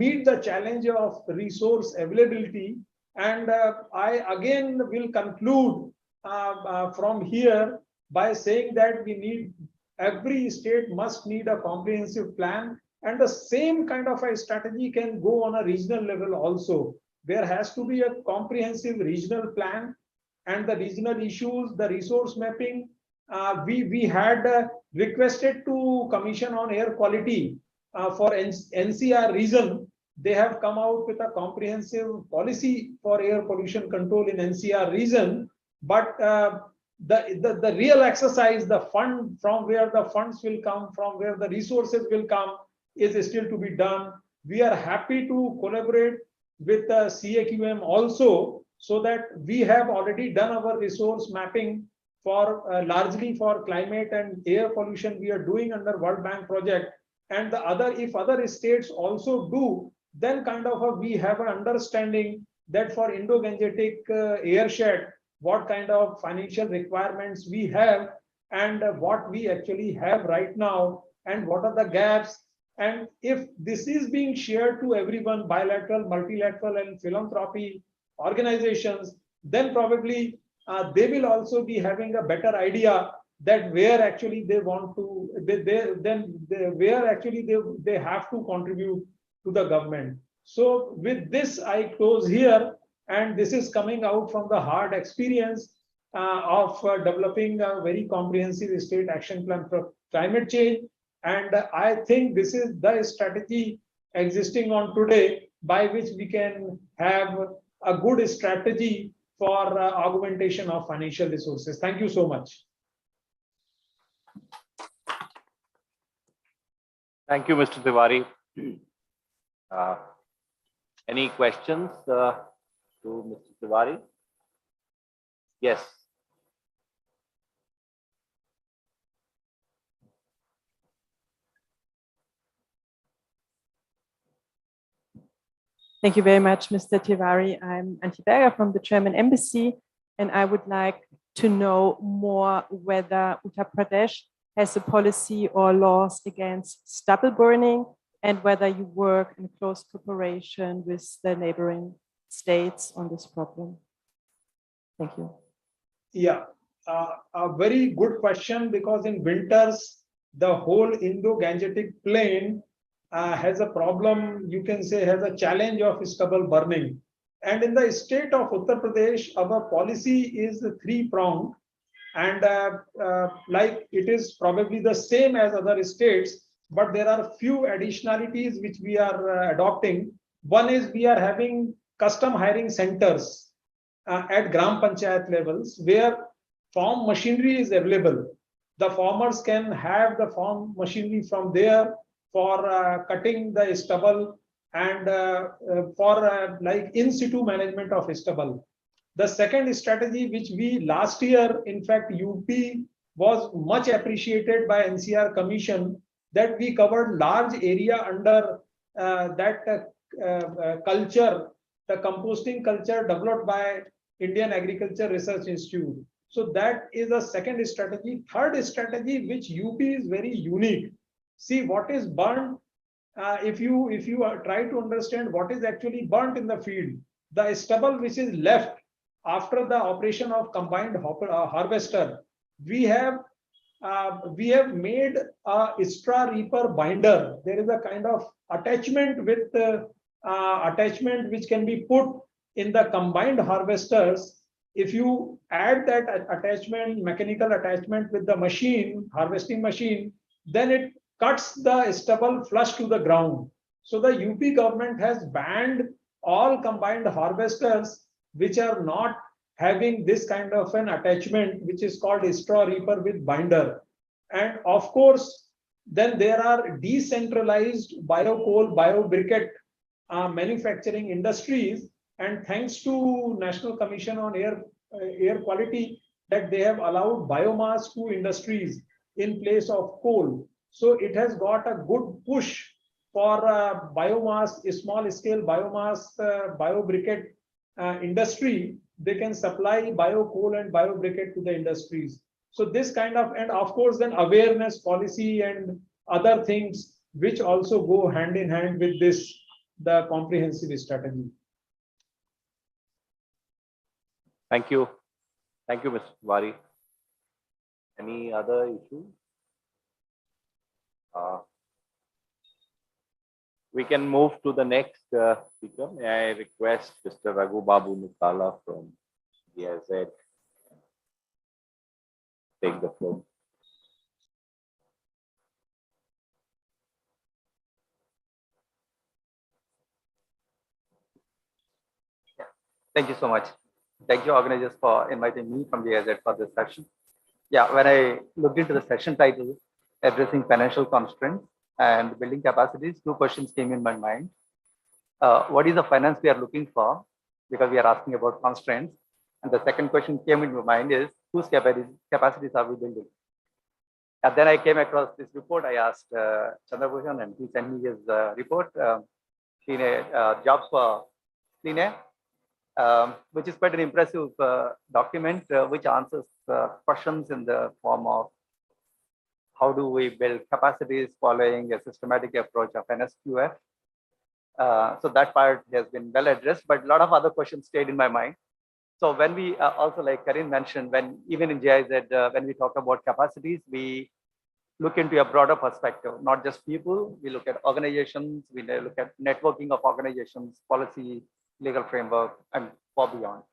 S14: meet the challenge of resource availability. And I again will conclude from here by saying that we need, every state must need a comprehensive plan, and the same kind of a strategy can go on a regional level also. There has to be a comprehensive regional plan, and the regional issues, the resource mapping. We had requested to Commission on Air Quality for NCR region. They have come out with a comprehensive policy for air pollution control in NCR region, but the real exercise, the fund, from where the funds will come, from where the resources will come, is still to be done. We are happy to collaborate with the CAQM also, so that we have already done our resource mapping for largely for climate and air pollution. We are doing under World Bank project, and the other, if other states also do, then kind of we have an understanding that for Indo-Gangetic airshed, what kind of financial requirements we have, and what we actually have right now, and what are the gaps. And if this is being shared to everyone, bilateral, multilateral, and philanthropy organizations, then probably they will also be having a better idea that where actually they want to, where actually they have to contribute to the government. So with this, I close here, and this is coming out from the hard experience of developing a very comprehensive state action plan for climate change. And I think this is the strategy existing on today, by which we can have a good strategy for augmentation of financial resources. Thank you so much.
S10: Thank you, Mr. Tiwari. Any questions to Mr. Tiwari? Yes.
S17: Thank you very much, Mr. Tiwari. I'm Antje Berger from the German Embassy, and I would like to know more whether Uttar Pradesh has a policy or laws against stubble burning, and whether you work in close cooperation with the neighboring states on this problem. Thank you.
S14: Yeah, a very good question, because in winters, the whole Indo-Gangetic plain has a problem, you can say, has a challenge of stubble burning. And in the state of Uttar Pradesh, our policy is three-pronged, and like it is probably the same as other states, but there are few additionalities which we are adopting. One is we are having custom hiring centers at Gram Panchayat levels, where farm machinery is available. The farmers can have the farm machinery from there for cutting the stubble, and for like in situ management of stubble. The second strategy, which we last year, in fact, UP was much appreciated by NCR Commission, that we covered large area under that culture, the composting culture developed by Indian Agriculture Research Institute. So that is a second strategy. Third strategy, which UP is very unique. See what is burnt. If you try to understand what is actually burnt in the field, the stubble which is left after the operation of combined harvester, we have made a straw reaper binder. There is a kind of attachment with attachment which can be put in the combined harvesters. If you add that attachment, mechanical attachment with the machine, harvesting machine, then it cuts the stubble flush to the ground. So the UP government has banned all combined harvesters which are not having this kind of an attachment, which is called straw reaper with binder. And of course, then there are decentralized biocoal, biobriquette manufacturing industries. And thanks to National Commission on Air Quality, that they have allowed biomass to industries in place of coal. So it has got a good push for biomass, small scale biomass, biobriquette industry. They can supply biocoal and biobriquette to the industries. So this kind of, and of course then awareness policy and other things which also go hand in hand with this, the comprehensive strategy.
S10: Thank you. Thank you, Mr. Wari. Any other issue? We can move to the next speaker. May I request Mr. Raghu Babu Nukala from GIZ take the floor.
S18: Thank you so much. Thank you, organizers, for inviting me from GIZ for this session. Yeah, when I looked into the session title, addressing financial constraints and building capacities, two questions came in my mind. What is the finance we are looking for? Because we are asking about constraints. And the second question came in my mind is, whose capacities are we building? And then I came across this report. I asked Chandrabhushan, and he sent me his report, Jobs for Clean Air, which is quite an impressive document, which answers questions in the form of how do we build capacities following a systematic approach of NSQF. So that part has been well addressed, but a lot of other questions stayed in my mind. So when we also, like Karin mentioned, when even in GIZ, when we talk about capacities, we look into a broader perspective, not just people. We look at organizations, we look at networking of organizations, policy, legal framework, and far beyond.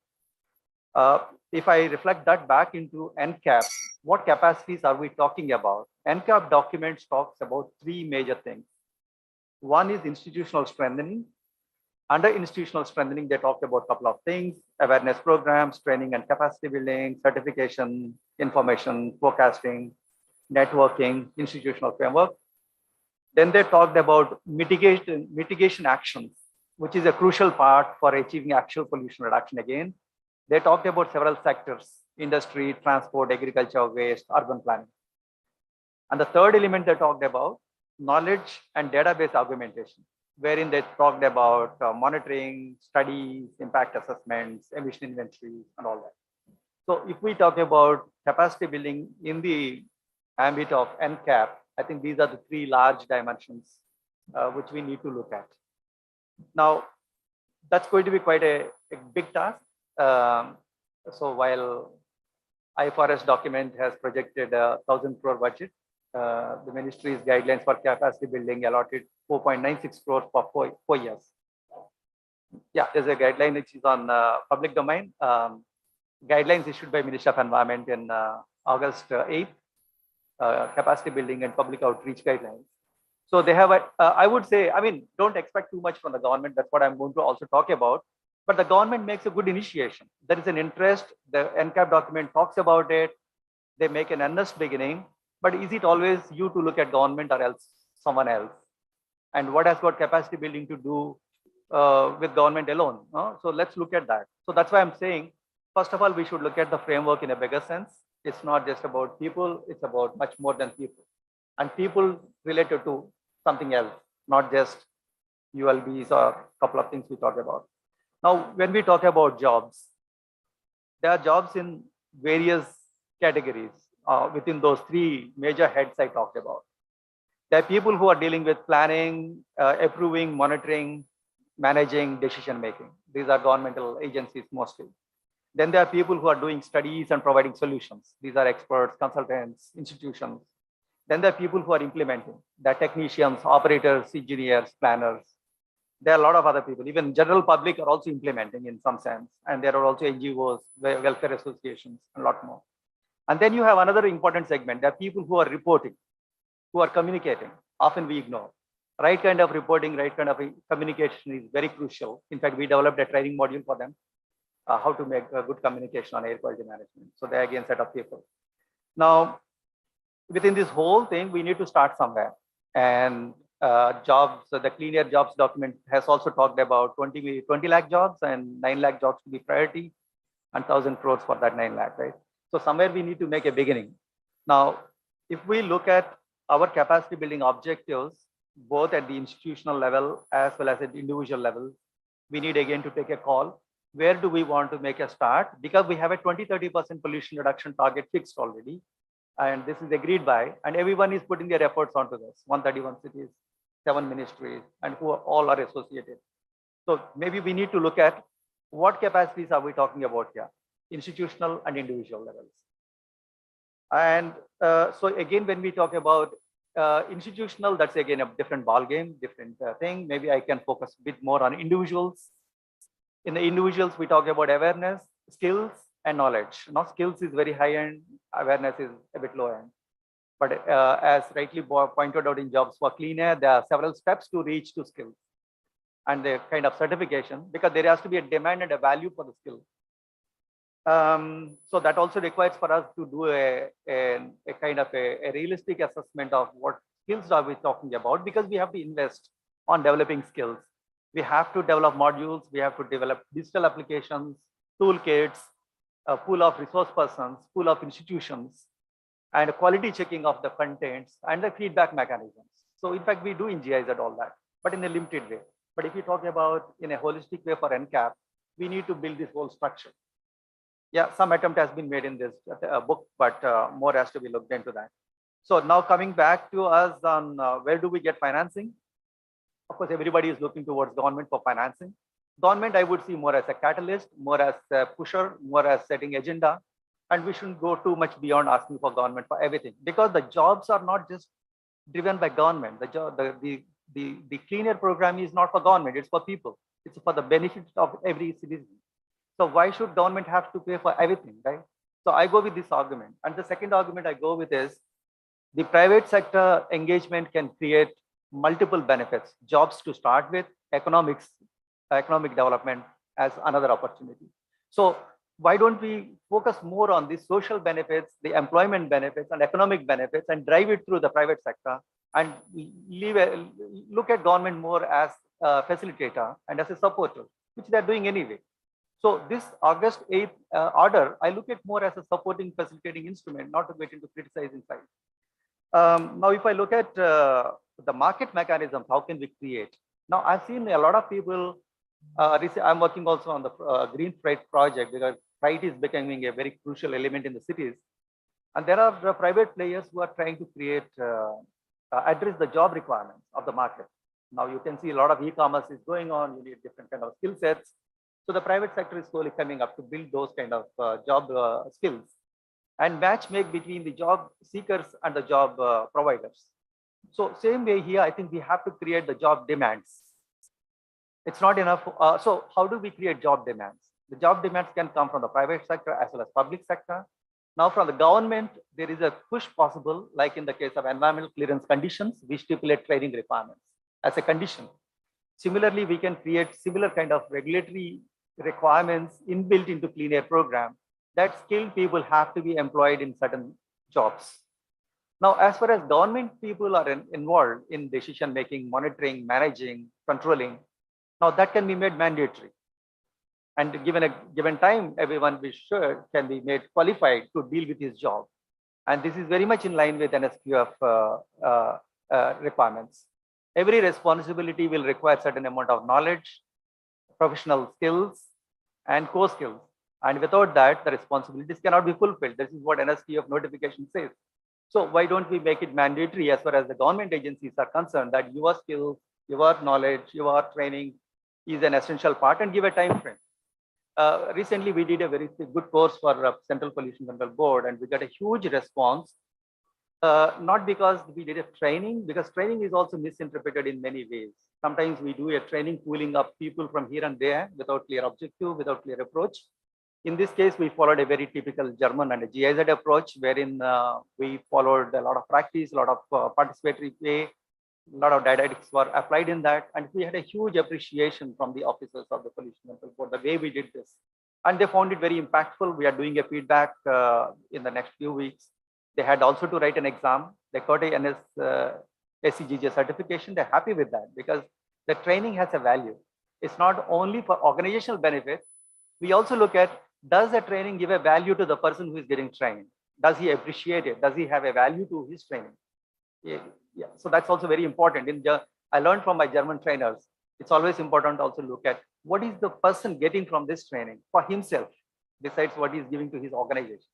S18: If I reflect that back into NCAP, what capacities are we talking about? NCAP documents talks about three major things. One is institutional strengthening. Under institutional strengthening, they talked about a couple of things: awareness programs, training and capacity building, certification, information, forecasting, networking, institutional framework. Then they talked about mitigation actions, which is a crucial part for achieving actual pollution reduction again. They talked about several sectors: industry, transport, agriculture, waste, urban planning. And the third element they talked about, knowledge and database augmentation, wherein they talked about monitoring, studies, impact assessments, emission inventories, and all that. So if we talk about capacity building in the ambit of NCAP, I think these are the three large dimensions which we need to look at. Now, that's going to be quite a big task. So while IFRS document has projected a 1,000 crore budget, the ministry's guidelines for capacity building allotted 4.96 crores for 4 years. Yeah, there's a guideline which is on public domain. Guidelines issued by Ministry of Environment in August 8th, capacity building and public outreach guidelines. So they have, I would say, I mean, don't expect too much from the government. That's what I'm going to also talk about. But the government makes a good initiation. There is an interest. The NCAP document talks about it. They make an earnest beginning. But is it always you to look at government or else someone else? And what has got capacity building to do with government alone? So let's look at that. So that's why I'm saying, first of all, we should look at the framework in a bigger sense. It's not just about people. It's about much more than people. And people related to something else, not just ULBs or a couple of things we talked about. Now, when we talk about jobs, there are jobs in various categories within those three major heads I talked about. There are people who are dealing with planning, approving, monitoring, managing, decision making. These are governmental agencies mostly. Then there are people who are doing studies and providing solutions. These are experts, consultants, institutions. Then there are people who are implementing. There are technicians, operators, engineers, planners. There are a lot of other people. Even general public are also implementing in some sense. And there are also NGOs, welfare associations, a lot more. And then you have another important segment. There are people who are reporting, who are communicating. Often we ignore. Right kind of reporting, right kind of communication is very crucial. In fact, we developed a training module for them, how to make a good communication on air quality management. So they again set of people. Now, within this whole thing, we need to start somewhere. And jobs, the Clean Air Jobs document has also talked about 20 lakh jobs and 9 lakh jobs to be priority and 1,000 crores for that 9 lakh, right? So somewhere we need to make a beginning. Now, if we look at our capacity building objectives, both at the institutional level as well as at the individual level, we need again to take a call. Where do we want to make a start? Because we have a 20-30% pollution reduction target fixed already. And this is agreed by, and everyone is putting their efforts onto this, 131 cities, 7 ministries, and who all are associated. So maybe we need to look at what capacities are we talking about here, institutional and individual levels. And so again, when we talk about institutional, that's again a different ball game, different thing. Maybe I can focus a bit more on individuals. In the individuals, we talk about awareness, skills, and knowledge. Now, skills is very high end, awareness is a bit low end. But as rightly pointed out in Jobs for Clean Air, there are several steps to reach to skills and the kind of certification, because there has to be a demand and a value for the skill. So that also requires for us to do a kind of a realistic assessment of what skills are we talking about, because we have to invest on developing skills. We have to develop modules, we have to develop digital applications, toolkits, a pool of resource persons, pool of institutions, and quality checking of the contents and the feedback mechanisms. So in fact, we do in GIZ all that, but in a limited way. But if you talk about in a holistic way for NCAP, we need to build this whole structure. Yeah, some attempt has been made in this book, but more has to be looked into that. So now coming back to us on where do we get financing? Of course, everybody is looking towards government for financing. Government, I would see more as a catalyst, more as a pusher, more as setting agenda. And we shouldn't go too much beyond asking for government for everything, because the jobs are not just driven by government. The Clean Air program is not for government, it's for people. It's for the benefit of every citizen. So why should government have to pay for everything, right? So I go with this argument. And the second argument I go with is the private sector engagement can create multiple benefits, jobs to start with, economic development as another opportunity. So why don't we focus more on the social benefits, the employment benefits and economic benefits, and drive it through the private sector, and look at government more as a facilitator and as a supporter, which they're doing anyway. So this August 8th order, I look at more as a supporting, facilitating instrument, not to get into criticizing side. Now, if I look at the market mechanisms, how can we create? Now, I've seen a lot of people, I'm working also on the green freight project, because freight is becoming a very crucial element in the cities. And there are private players who are trying to create, address the job requirements of the market. Now you can see a lot of e-commerce is going on, you need different kind of skill sets. So the private sector is slowly coming up to build those kind of job skills and match make between the job seekers and the job providers. So same way here, I think we have to create the job demands. It's not enough. So how do we create job demands? The job demands can come from the private sector as well as public sector. Now from the government, there is a push possible, like in the case of environmental clearance conditions, we stipulate training requirements as a condition. Similarly, we can create similar kind of regulatory requirements inbuilt into Clean Air program that skilled people have to be employed in certain jobs. Now, as far as government people are involved in decision making, monitoring, managing, controlling, now that can be made mandatory. And given a given time, everyone be sure can be made qualified to deal with his job. And this is very much in line with NSQF requirements. Every responsibility will require certain amount of knowledge, professional skills, and core skills. And without that, the responsibilities cannot be fulfilled. This is what NSQF notification says. So why don't we make it mandatory as far as the government agencies are concerned, that your skills, your knowledge, your training is an essential part, and give a time frame. Recently, we did a very good course for Central Pollution Control Board, and we got a huge response. Not because we did a training, because training is also misinterpreted in many ways. Sometimes we do a training pooling up people from here and there without clear objective, without clear approach. In this case, we followed a very typical German and a GIZ approach, wherein we followed a lot of practice, a lot of participatory way, A lot of didactics were applied in that, and we had a huge appreciation from the officers of the Pollution Control Board the way we did this, and they found it very impactful. We are doing a feedback in the next few weeks. They had also to write an exam. They got a SCGJ certification. They're happy with that because the training has a value. It's not only for organizational benefit. We also look at, does the training give a value to the person who is getting trained? Does he appreciate it? Does he have a value to his training? Yeah. So that's also very important. I learned from my German trainers, it's always important to also look at what is the person getting from this training for himself, besides what he's giving to his organization.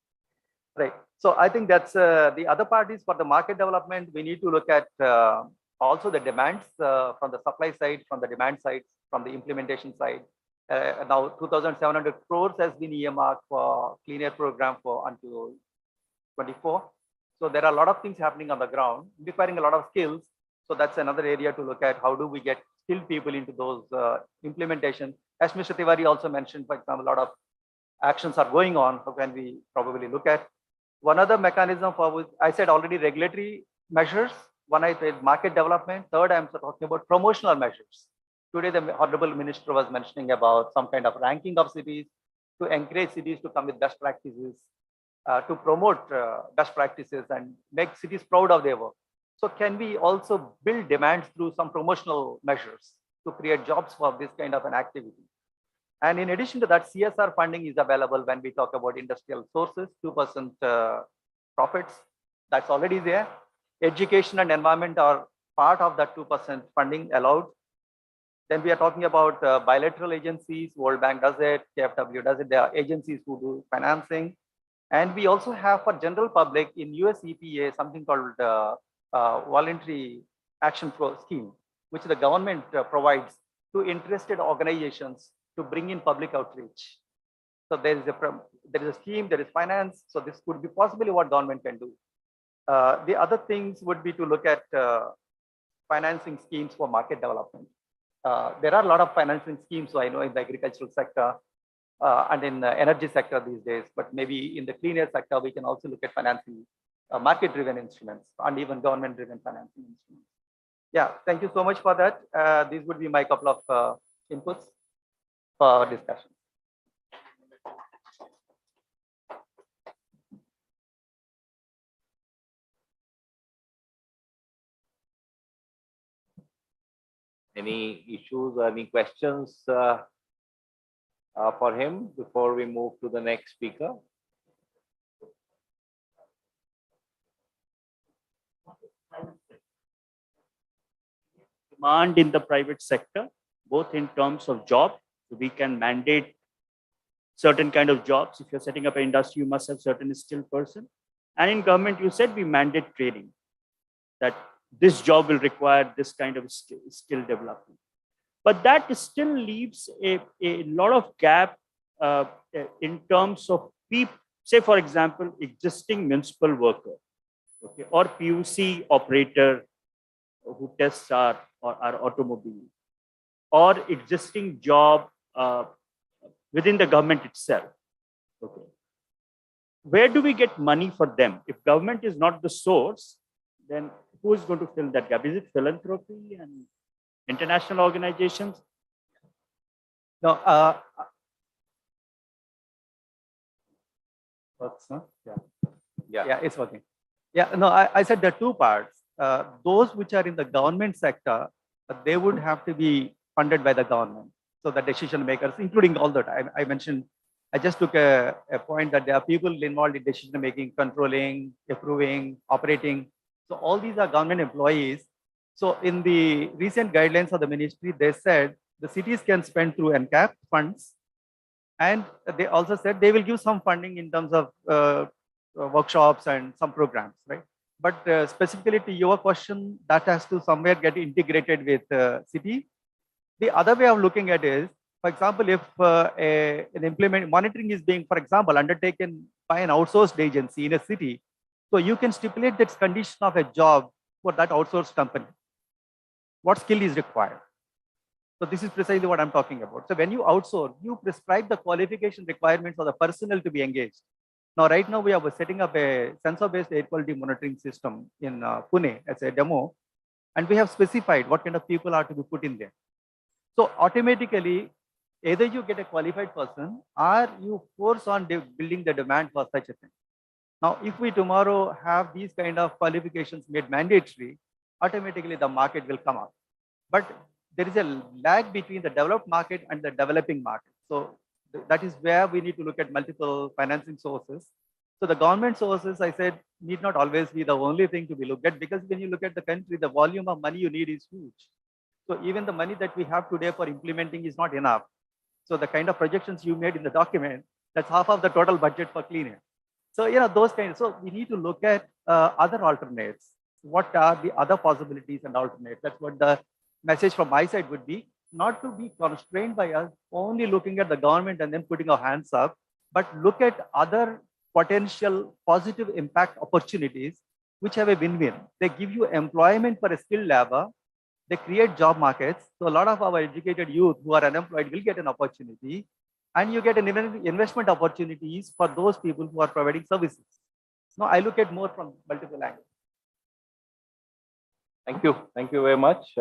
S18: Right. So I think that's the other part is for the market development. We need to look at also the demands from the supply side, from the demand side, from the implementation side. Now 2,700 crores has been earmarked for clean air program for until 24. So there are a lot of things happening on the ground, requiring a lot of skills. So that's another area to look at. How do we get skilled people into those implementation? As Mr. Tiwari also mentioned, for example, a lot of actions are going on. How can we probably look at? One other mechanism for which I said already regulatory measures. One I said market development. Third, I'm talking about promotional measures. Today, the Honorable Minister was mentioning about some kind of ranking of cities to encourage cities to come with best practices, to promote best practices and make cities proud of their work. So can we also build demands through some promotional measures to create jobs for this kind of an activity? And in addition to that, CSR funding is available when we talk about industrial sources, 2% profits, that's already there. Education and environment are part of that 2% funding allowed. Then we are talking about bilateral agencies, World Bank does it, KFW does it, there are agencies who do financing. And we also have for general public in US EPA, something called Voluntary Action Flow Scheme, which the government provides to interested organizations to bring in public outreach. So there is a scheme, there is finance. So this could be possibly what government can do. The other things would be to look at financing schemes for market development. There are a lot of financing schemes, so I know in the agricultural sector and in the energy sector these days, but maybe in the clean air sector, we can also look at financing market-driven instruments and even government-driven financing instruments. Yeah, thank you so much for that. These would be my couple of inputs for discussion.
S10: Any issues or any questions for him before we move to the next speaker?
S16: Demand in the private sector, both in terms of job, so we can mandate certain kind of jobs. If you're setting up an industry, you must have certain skilled person. And in government, you said we mandate training, that this job will require this kind of skill development. But that still leaves a lot of gap in terms of people, say for example, existing municipal worker, okay, or PUC operator who tests our automobile, or existing job within the government itself. Okay. Where do we get money for them? If government is not the source, then who is going to fill that gap? Is it philanthropy and international organizations?
S18: No. Yeah, it's working. Yeah, no, I said there are two parts. Those which are in the government sector, they would have to be funded by the government. So the decision makers, including all that, I mentioned, I just took a point that there are people involved in decision making, controlling, approving, operating. So all these are government employees. So in the recent guidelines of the ministry, they said the cities can spend through AQAF funds. And they also said they will give some funding in terms of workshops and some programs, right? But specifically to your question, that has to somewhere get integrated with city. The other way of looking at is, for example, if an monitoring is being, for example, undertaken by an outsourced agency in a city, so you can stipulate that condition of a job for that outsourced company. What skill is required? So this is precisely what I'm talking about. So when you outsource, you prescribe the qualification requirements of the personnel to be engaged. Now, right now we are setting up a sensor-based air quality monitoring system in Pune as a demo.
S7: And we have specified what kind of people are to be put in there. So automatically, either you get a qualified person or you force on building the demand for such a thing. Now, if we tomorrow have these kind of qualifications made mandatory, automatically the market will come up. But there is a lag between the developed market and the developing market. So that is where we need to look at multiple financing sources. So the government sources, I said, need not always be the only thing to be looked at, because when you look at the country, the volume of money you need is huge. So even the money that we have today for implementing is not enough. So the kind of projections you made in the document, that's half of the total budget for clean air. So, those kinds. So we need to look at other alternates. What are the other possibilities and alternates? That's what the message from my side would be, not to be constrained by us only looking at the government and then putting our hands up, but look at other potential positive impact opportunities which have a win-win. They give you employment for a skilled labor. They create job markets. So a lot of our educated youth who are unemployed will get an opportunity, and you get an investment opportunities for those people who are providing services. Now I look at more from multiple angles.
S10: Thank you. Thank you very much.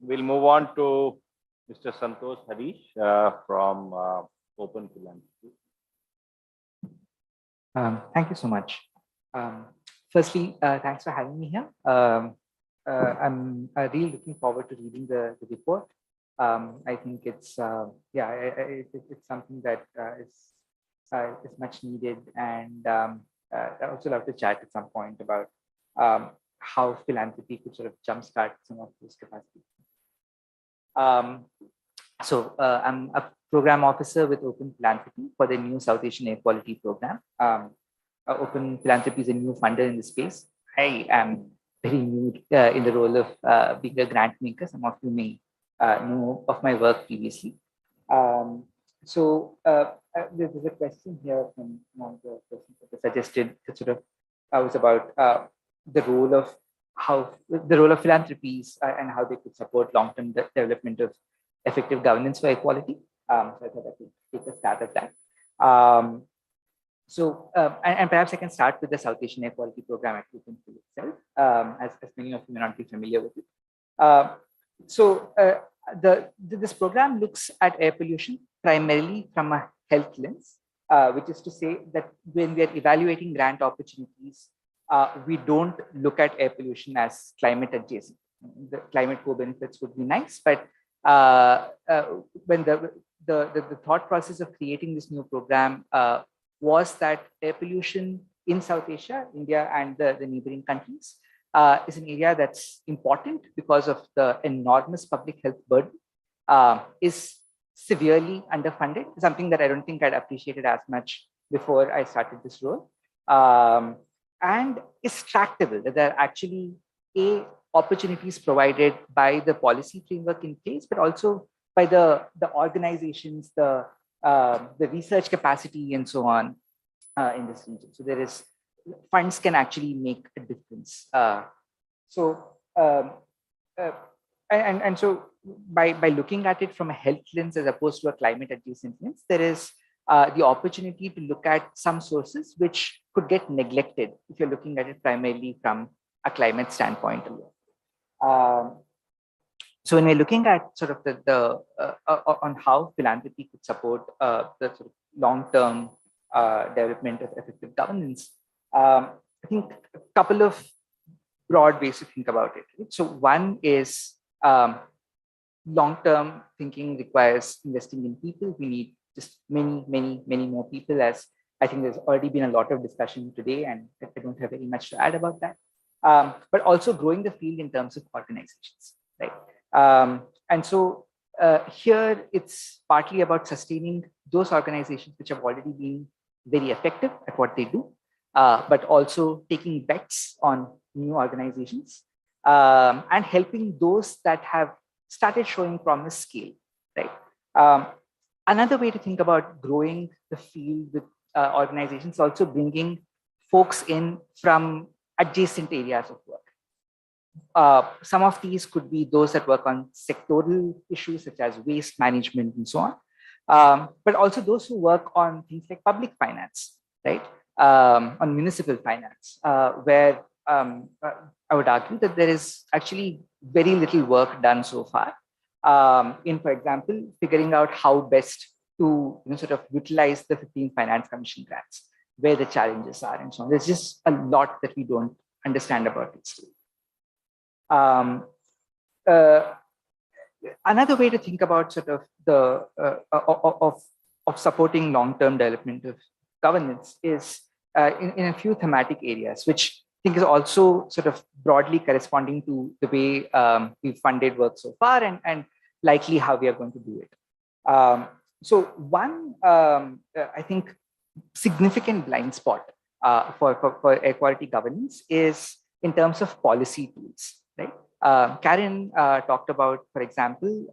S10: We'll move on to Mr. Santosh Harish from Open Philanthropy.
S19: Thank you so much. Firstly, thanks for having me here. I'm really looking forward to reading the report. I think it's it's something that is much needed, and I also love to chat at some point about how philanthropy could sort of jumpstart some of those capacities. I'm a program officer with Open Philanthropy for the new South Asian Air Quality Program. Open Philanthropy is a new funder in the space. I am very new in the role of being a grant maker. Some of you may know of my work previously. There's a question here from one of the persons that was suggested that sort of was about the role of philanthropies and how they could support long-term development of effective governance for equality. So I thought I could take a stab at that. And perhaps I can start with the South Asian Air Quality Program at Open Phil itself, as many of you may not be familiar with it. This program looks at air pollution primarily from a health lens, which is to say that when we are evaluating grant opportunities, we don't look at air pollution as climate adjacent. The climate co-benefits would be nice, but when the thought process of creating this new program was that air pollution in South Asia, India, and the neighboring countries is an area that's important because of the enormous public health burden, is severely underfunded, something that I don't think I'd appreciated as much before I started this role, and is tractable, that there are actually opportunities provided by the policy framework in place, but also by the organizations, the research capacity, and so on in this region. So there is funds can actually make a difference. So by looking at it from a health lens as opposed to a climate adjacent lens, there is the opportunity to look at some sources which could get neglected if you're looking at it primarily from a climate standpoint. So when we're looking at sort of on how philanthropy could support the sort of long-term development of effective governance, I think a couple of broad ways to think about it. Right? So one is long-term thinking requires investing in people. We need just many more people, as I think there's already been a lot of discussion today, and I don't have very much to add about that. But also growing the field in terms of organizations, right? And so here it's partly about sustaining those organizations which have already been very effective at what they do, but also taking bets on new organizations and helping those that have started showing promise scale, right? Another way to think about growing the field with organizations, also bringing folks in from adjacent areas of work. Some of these could be those that work on sectoral issues such as waste management and so on, but also those who work on things like public finance, right? On municipal finance, where I would argue that there is actually very little work done so far in, for example, figuring out how best to sort of utilize the 15 Finance Commission grants, where the challenges are and so on. There's just a lot that we don't understand about it still. Another way to think about sort of the of supporting long-term development of governance is in a few thematic areas, which I think is also sort of broadly corresponding to the way we've funded work so far and likely how we are going to do it. So one, I think, significant blind spot for air quality governance is in terms of policy tools, right? Karen talked about, for example,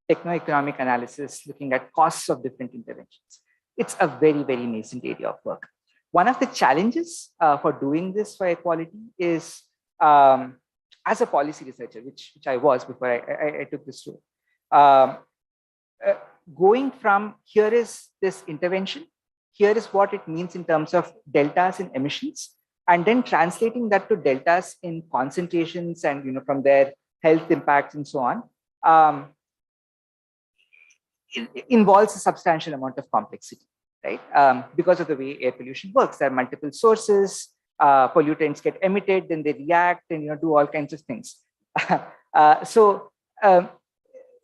S19: techno-economic analysis, looking at costs of different interventions. It's a very, very nascent area of work. One of the challenges for doing this for air quality is, as a policy researcher, which I was before I took this role, going from here is this intervention, here is what it means in terms of deltas in emissions, and then translating that to deltas in concentrations and from their health impacts and so on, it involves a substantial amount of complexity, right? Because of the way air pollution works, there are multiple sources, pollutants get emitted, then they react and do all kinds of things.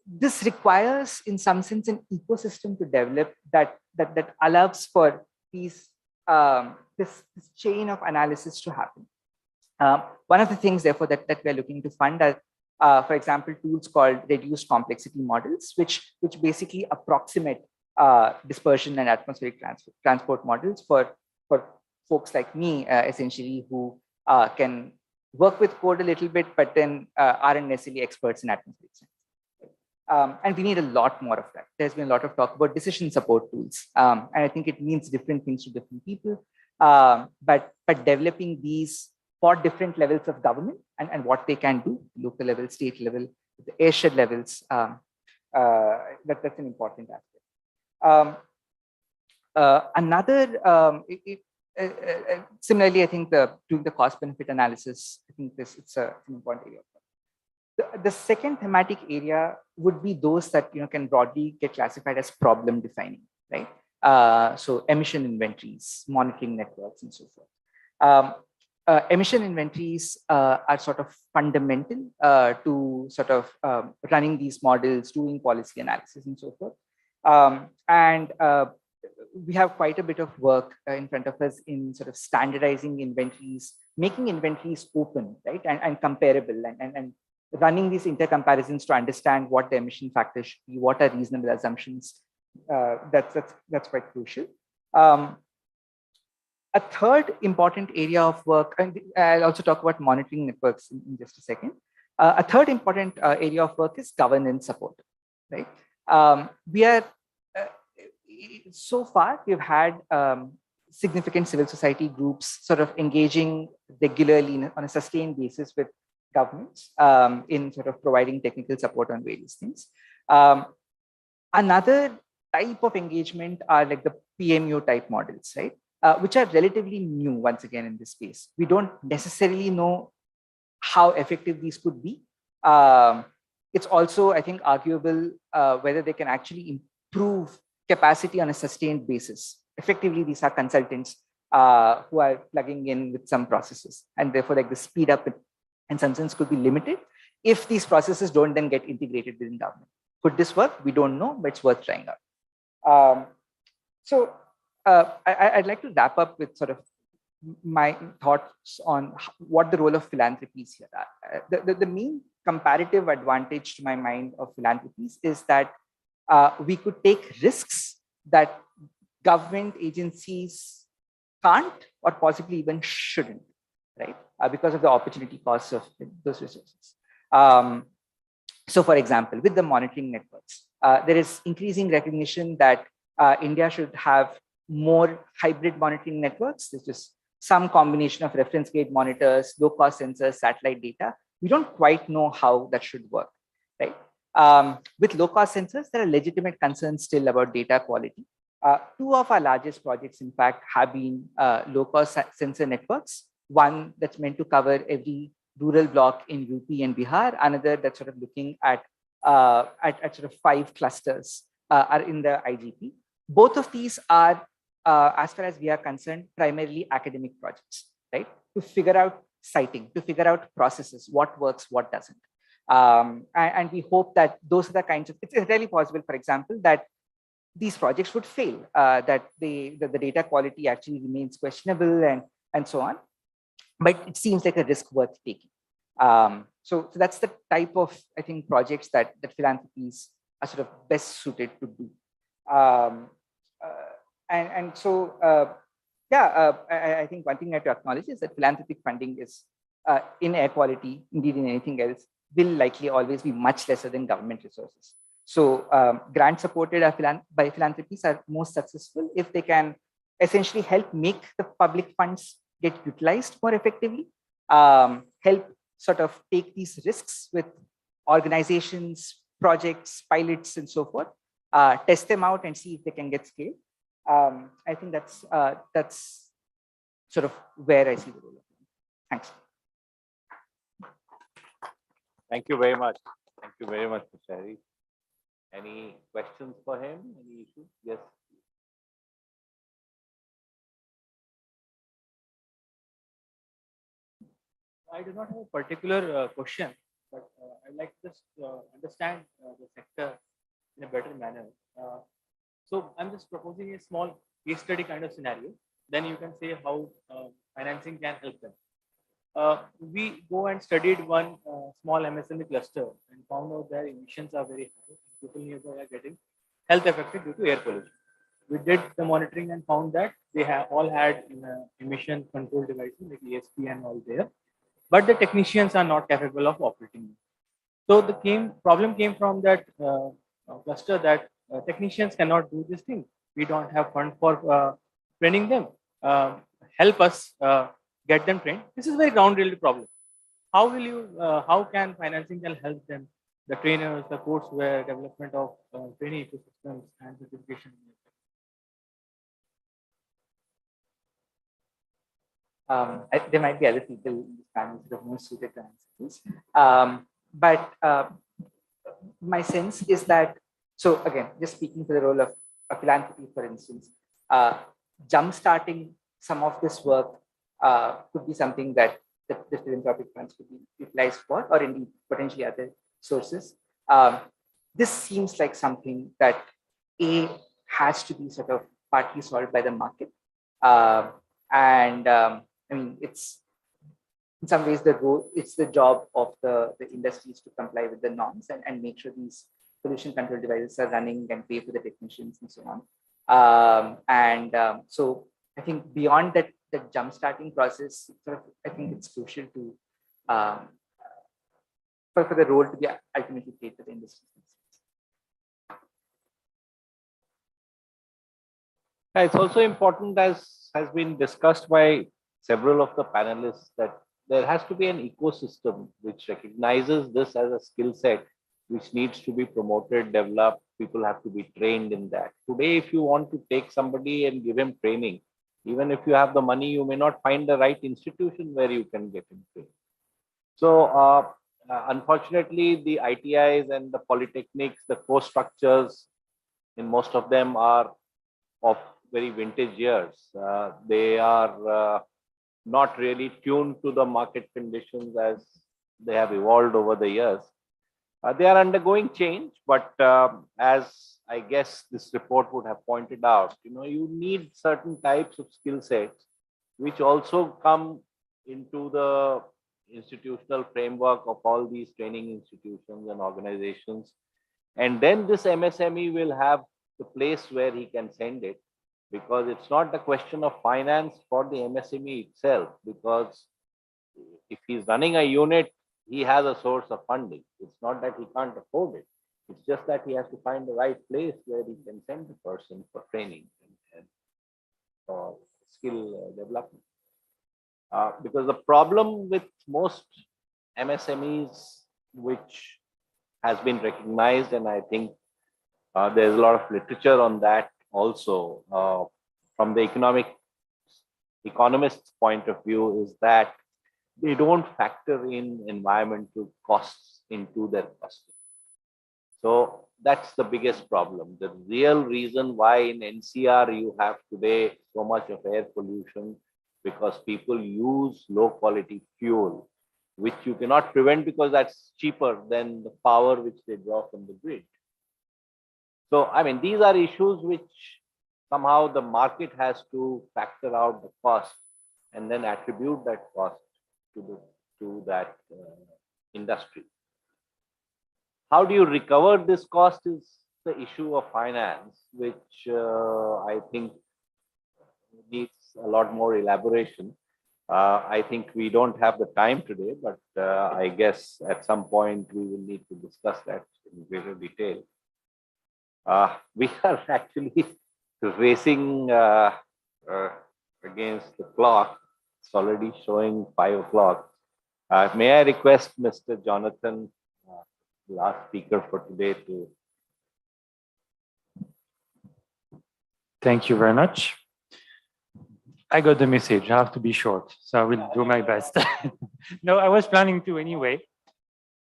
S19: This requires, in some sense, an ecosystem to develop that allows for these this chain of analysis to happen. One of the things, therefore, that we're looking to fund are, for example, tools called reduced complexity models, which basically approximate dispersion and atmospheric transport models for folks like me, essentially, who can work with code a little bit, but then aren't necessarily experts in atmospheric science. And we need a lot more of that. There's been a lot of talk about decision support tools. And I think it means different things to different people. But developing these for different levels of government and what they can do, local level, state level, the airshed levels, that's an important aspect. Similarly, I think doing the cost benefit analysis, I think it's an important area. The second thematic area would be those that can broadly get classified as problem defining, right? So emission inventories, monitoring networks, and so forth. Emission inventories are sort of fundamental to sort of running these models, doing policy analysis, and so forth. We have quite a bit of work in front of us in sort of standardizing inventories, making inventories open, right, and comparable, and running these intercomparisons to understand what the emission factors should be, what are reasonable assumptions. That's quite crucial. A third important area of work, and I'll also talk about monitoring networks in just a second. A third important area of work is governance support, right? We are, so far, we've had significant civil society groups sort of engaging regularly on a sustained basis with governments in sort of providing technical support on various things. Another type of engagement are like the PMU type models, right? Which are relatively new once again in this space. We don't necessarily know how effective these could be. It's also, I think, arguable whether they can actually improve capacity on a sustained basis. Effectively, these are consultants who are plugging in with some processes, and therefore like the speed up in some sense could be limited if these processes don't then get integrated within government. Could this work? We don't know, but it's worth trying out. I'd like to wrap up with sort of my thoughts on what the role of philanthropies here are. The main comparative advantage to my mind of philanthropies is that we could take risks that government agencies can't or possibly even shouldn't, right? Because of the opportunity costs of those resources. So for example, with the monitoring networks, there is increasing recognition that India should have more hybrid monitoring networks. There's just some combination of reference grade monitors, low cost sensors, satellite data. We don't quite know how that should work, right? With low cost sensors, there are legitimate concerns still about data quality. Two of our largest projects, in fact, have been low cost sensor networks. One that's meant to cover every rural block in UP and Bihar, another that's sort of looking at sort of 5 clusters are in the IGP. Both of these are, as far as we are concerned, primarily academic projects, right? To figure out citing, to figure out processes, what works, what doesn't. And we hope that those are the kinds of, it's really possible, for example, that these projects would fail, that the data quality actually remains questionable and so on. But it seems like a risk worth taking. So that's the type of, I think, projects that philanthropies are sort of best suited to do. I think one thing I have to acknowledge is that philanthropic funding is in air quality, indeed in anything else, will likely always be much lesser than government resources. So grants supported by philanthropies are most successful if they can essentially help make the public funds get utilized more effectively, help sort of take these risks with organizations, projects, pilots, and so forth, test them out and see if they can get scaled. I think that's sort of where I see the role of it. Thanks.
S10: Thank you very much. Thank you very much, Shari. Any questions for him? Any issues? Yes.
S20: I do not have a particular question, but I'd like to just understand the sector in a better manner. So I'm just proposing a small case study kind of scenario. Then you can say how financing can help them. We go and studied one small MSME cluster and found out their emissions are very high. People nearby are getting health affected due to air pollution. We did the monitoring and found that they have all had emission control devices like ESP and all there, but the technicians are not capable of operating them. So the problem came from that cluster that technicians cannot do this thing. We don't have fund for training them. Help us get them trained. This is a very ground related problem. How will you? How can financing help them? The trainers, the courseware, development of training ecosystems, and certification.
S19: There might be other people in this panel that are more suited to answer this. But my sense is that, so again, just speaking to the role of philanthropy, for instance, jump-starting some of this work could be something that the philanthropic funds could be utilized for, or indeed potentially other sources. This seems like something that has to be sort of partly solved by the market. I mean, it's in some ways it's the job of the industries to comply with the norms and make sure these pollution control devices are running and pay for the technicians and so on. So I think beyond that, the jump starting process, sort of, I think it's crucial to for the role to be ultimately played by the industry.
S10: It's also important, as has been discussed by several of the panelists, that there has to be an ecosystem which recognizes this as a skill set which needs to be promoted, developed. People have to be trained in that. Today, if you want to take somebody and give him training, even if you have the money, you may not find the right institution where you can get him trained. So unfortunately, the ITIs and the polytechnics, the course structures, in most of them are of very vintage years. They are not really tuned to the market conditions as they have evolved over the years. They are undergoing change, but as I guess this report would have pointed out, you need certain types of skill sets which also come into the institutional framework of all these training institutions and organizations. And then this MSME will have the place where he can send it, because it's not the question of finance for the MSME itself, because if he's running a unit, he has a source of funding. It's not that he can't afford it. It's just that he has to find the right place where he can send the person for training and for skill development. Because the problem with most MSMEs, which has been recognized, and I think there's a lot of literature on that also, from the economist's point of view, is that they don't factor in environmental costs into their costing. So that's the biggest problem. The real reason why in NCR you have today so much of air pollution, because people use low quality fuel, which you cannot prevent because that's cheaper than the power which they draw from the grid. So, I mean, these are issues which somehow the market has to factor out the cost and then attribute that cost to that industry. How do you recover this cost is the issue of finance, which I think needs a lot more elaboration. I think we don't have the time today, but I guess at some point we will need to discuss that in greater detail. We are actually racing against the clock. It's already showing 5 o'clock. May I request Mr. Jonathan, last speaker for today, to.
S3: Thank you very much. I got the message. I have to be short, so I will do my best. No, I was planning to anyway.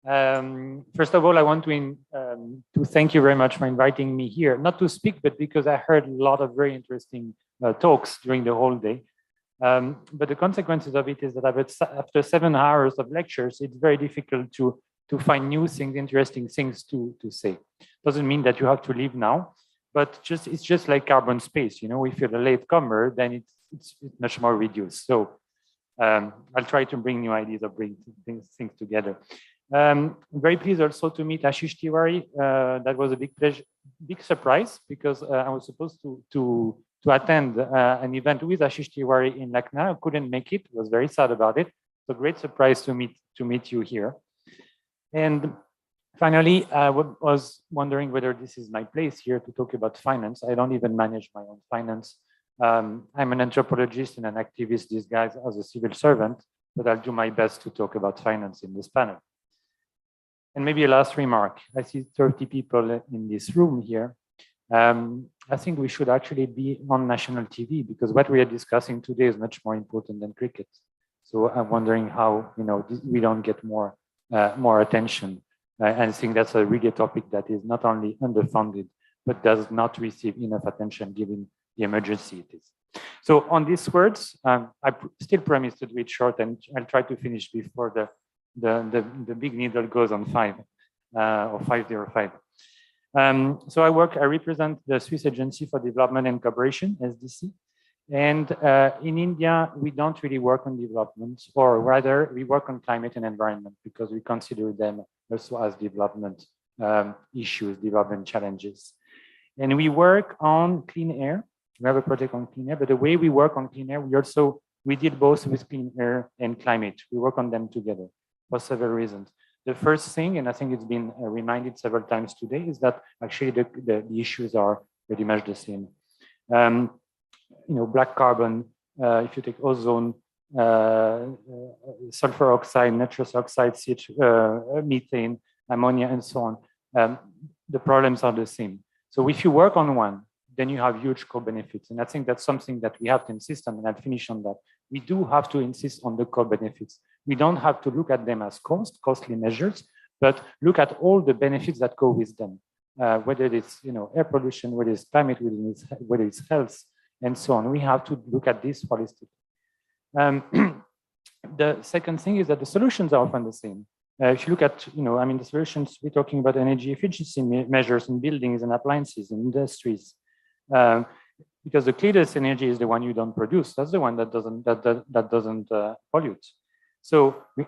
S3: First of all, I want to thank you very much for inviting me here, not to speak, but because I heard a lot of very interesting talks during the whole day. But the consequences of it is that after 7 hours of lectures, it's very difficult to find new things, interesting things to say. Doesn't mean that you have to leave now, but it's just like carbon space. You know, if you're a latecomer, then it's much more reduced. So I'll try to bring new ideas or bring things together. I'm very pleased also to meet Ashish Tiwari. That was a big pleasure, big surprise, because I was supposed to attend an event with Ashish Tiwari in Lucknow. I couldn't make it. Was very sad about it. So great surprise to meet you here. And finally, I was wondering whether this is my place here to talk about finance. I don't even manage my own finance. I'm an anthropologist and an activist disguised as a civil servant, but I'll do my best to talk about finance in this panel. And maybe a last remark. I see 30 people in this room here. I think we should actually be on national TV, because what we are discussing today is much more important than cricket. So I'm wondering how, you know, we don't get more attention. And I think that's really a topic that is not only underfunded, but does not receive enough attention given the emergency it is. So on these words, I still promise to do it short, and I'll try to finish before the big needle goes on 5 or 505. So I represent the Swiss Agency for Development and Cooperation, SDC. And in India, we don't really work on development, or rather we work on climate and environment, because we consider them also as development issues, development challenges. And we work on clean air. We have a project on clean air, but the way we work on clean air, we deal both with clean air and climate. We work on them together for several reasons. The first thing, and I think it's been reminded several times today, is that actually the issues are pretty much the same. You know, black carbon, if you take ozone, sulfur oxide, nitrous oxide, methane, ammonia, and so on, the problems are the same. So if you work on one, then you have huge co-benefits. And I think that's something that we have to insist on, and I'll finish on that. We do have to insist on the co-benefits. We don't have to look at them as costly measures, but look at all the benefits that go with them, whether it's, you know, air pollution, whether it's climate, whether it's health, and so on. We have to look at this holistically. The second thing is that the solutions are often the same. If you look at, you know, I mean, the solutions, we're talking about energy efficiency measures in buildings and appliances and industries. Because the cleanest energy is the one you don't produce. That's the one that doesn't pollute. So we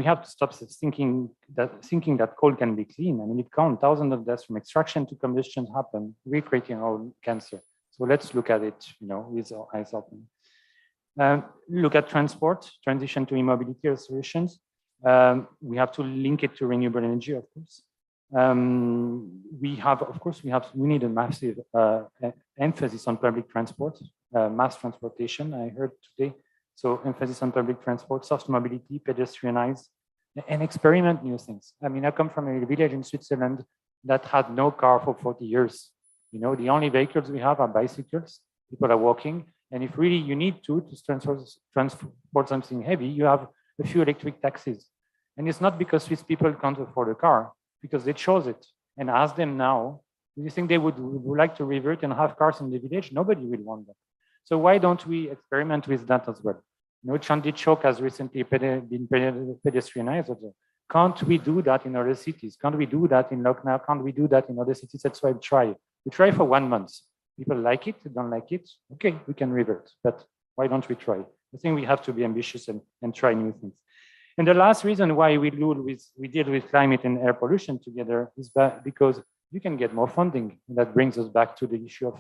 S3: have to stop thinking that coal can be clean. I mean, it can't. Thousands of deaths from extraction to combustion happen, recreating our cancer. So let's look at it, you know, with our eyes open. Look at transport, transition to e-mobility solutions. We have to link it to renewable energy, of course. We need a massive emphasis on public transport, mass transportation, I heard today. So emphasis on public transport, soft mobility, pedestrianize, and experiment new things. I mean, I come from a village in Switzerland that had no car for 40 years. You know, the only vehicles we have are bicycles. People are walking. And if really you need to transport something heavy, you have a few electric taxis. And it's not because Swiss people can't afford a car, because they chose it. And ask them now, do you think they would like to revert and have cars in the village? Nobody will want that. So why don't we experiment with that as well? You know, Chandni Chowk has recently been pedestrianized. Can't we do that in other cities? Can't we do that in Lucknow? Can't we do that in other cities? That's why we try. We try for 1 month. People like it, don't like it. Okay, we can revert, but why don't we try? I think we have to be ambitious and try new things. And the last reason why we deal with climate and air pollution together is because you can get more funding. And that brings us back to the issue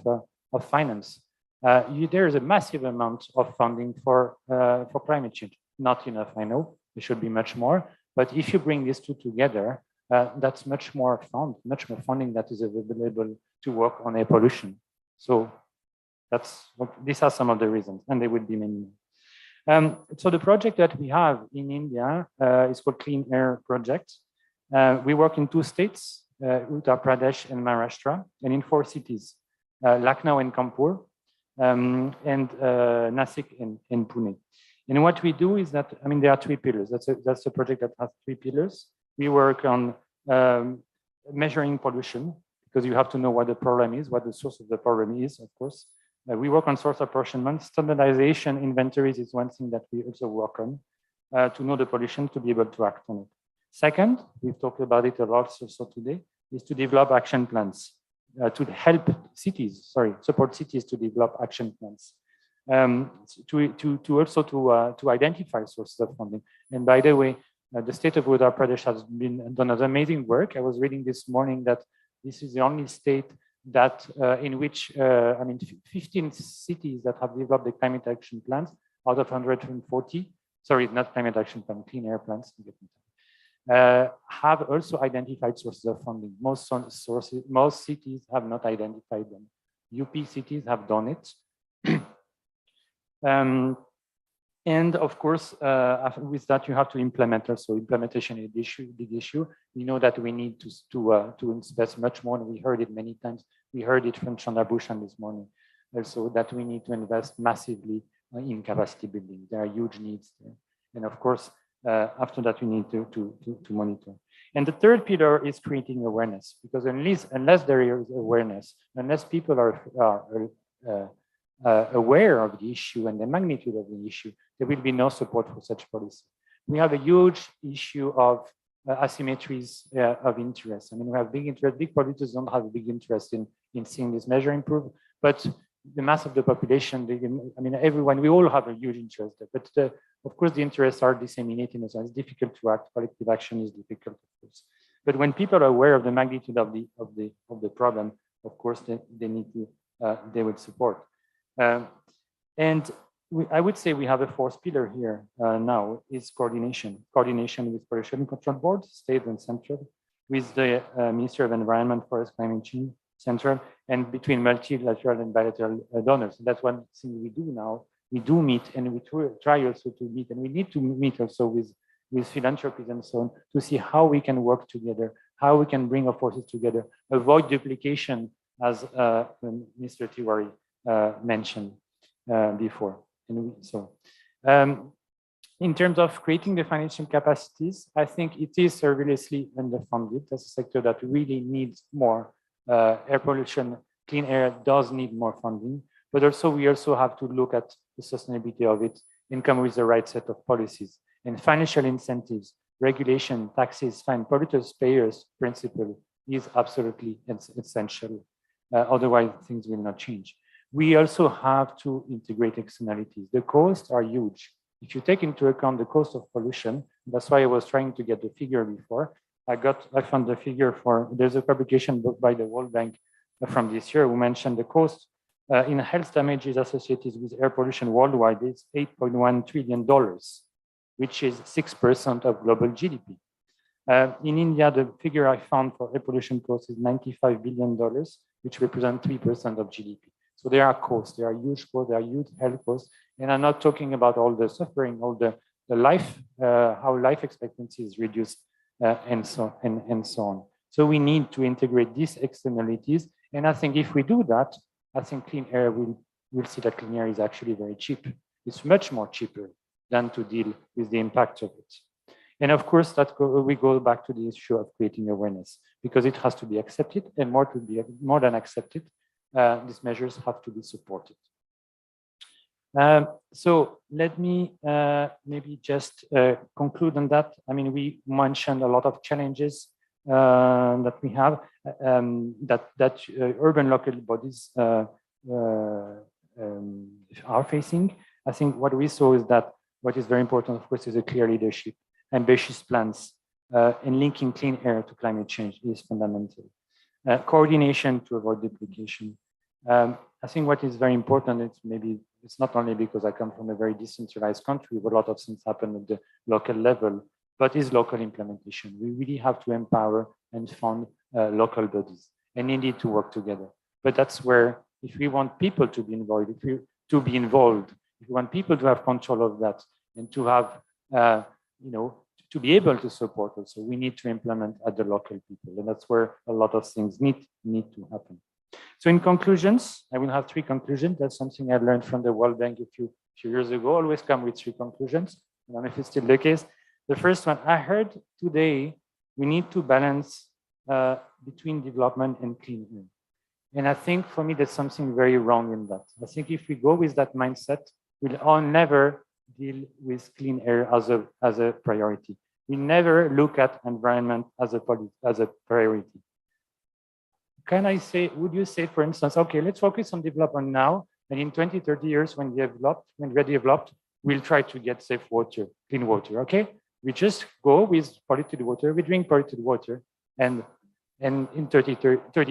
S3: of finance. There is a massive amount of funding for climate change. Not enough, I know. There should be much more. But if you bring these two together, that's much more funding that is available to work on air pollution. So these are some of the reasons, and there would be many more. So the project that we have in India is called Clean Air Project. We work in 2 states, Uttar Pradesh and Maharashtra, and in 4 cities, Lucknow and Kanpur, and Nasik and Pune. And what we do is that, I mean, there are 3 pillars. That's a project that has 3 pillars. We work on measuring pollution, because you have to know what the problem is, what the source of the problem is, of course. We work on source apportionment. Standardization inventories is one thing that we also work on to know the pollution, to be able to act on it. Second, we've talked about it a lot also today, is to develop action plans to help cities, support cities to develop action plans. To identify sources of funding. And by the way, the state of Uttar Pradesh has done amazing work. I was reading this morning that this is the only state that in which 15 cities that have developed the climate action plans out of 140. Sorry, not climate action plan, clean air plans. Have also identified sources of funding. Most cities have not identified them. UP cities have done it. And of course, with that, you have to implement also. Implementation is a big issue. We know that we need to invest much more, and we heard it many times. We heard it from Chandra Bhushan this morning, also that we need to invest massively in capacity building. There are huge needs there. And of course, after that, we need to monitor. And the third pillar is creating awareness, because unless there is awareness, unless people are aware of the issue and the magnitude of the issue, there will be no support for such policy. We have a huge issue of asymmetries of interest. I mean, we have big interest, big polluters don't have a big interest in seeing this measure improve, but the mass of the population, everyone, we all have a huge interest there. But of course, the interests are disseminated, and it's difficult to act. Collective action is difficult, of course. But when people are aware of the magnitude of the problem, of course, they would support. I would say we have a 4th pillar here now is coordination with pollution control boards, state and central, with the Ministry of Environment, Forest, Climate Change, central, and between multilateral and bilateral donors. And that's one thing we do now. We do meet, and we try also to meet, and we need to meet also with philanthropies and so on to see how we can work together, how we can bring our forces together, avoid duplication, as Mr. Tiwari mentioned before. And in terms of creating the financial capacities, I think it is seriously underfunded. That's a sector that really needs more air pollution. Clean air does need more funding, but also we also have to look at the sustainability of it and come with the right set of policies and financial incentives, regulation, taxes, fine, polluters, payers principle is absolutely essential. Otherwise, things will not change. We also have to integrate externalities. The costs are huge. If you take into account the cost of pollution, that's why I was trying to get the figure before. I found the figure there's a publication book by the World Bank from this year who mentioned the cost in health damages associated with air pollution worldwide is $8.1 trillion, which is 6% of global GDP. In India, the figure I found for air pollution costs is $95 billion, which represent 3% of GDP. So there are costs, there are huge costs, there are huge health costs, and I'm not talking about all the suffering, all the life, how life expectancy is reduced, and so on. So we need to integrate these externalities, and I think if we do that, I think clean air we'll see that clean air is actually very cheap. It's much more cheaper than to deal with the impact of it. And of course, we go back to the issue of creating awareness, because it has to be accepted, and more than accepted, these measures have to be supported. So let me maybe just conclude on that. I mean, we mentioned a lot of challenges that we have, that urban local bodies are facing. I think what we saw is that what is very important, of course, is a clear leadership, ambitious plans, and linking clean air to climate change is fundamental. Coordination to avoid duplication. I think what is very important is maybe it's not only because I come from a very decentralized country where a lot of things happen at the local level, but is local implementation. We really have to empower and fund local bodies, and they need to work together. But that's where, if we want people to be involved, if we want people to have control of that and to have, to be able to support also, we need to implement at the local people, and that's where a lot of things need to happen. So in conclusions, I will have 3 conclusions. That's something I learned from the World Bank a few years ago. Always come with 3 conclusions. I don't know if it's still the case. The first one, I heard today, we need to balance between development and clean air. And I think for me, there's something very wrong in that. I think if we go with that mindset, we'll never deal with clean air as a priority. We never look at environment as a priority. Can I say, would you say, for instance, okay, let's focus on development now, and in 20, 30 years, when we're developed, we'll try to get safe water, clean water, okay? We just go with polluted water, we drink polluted water, and in 30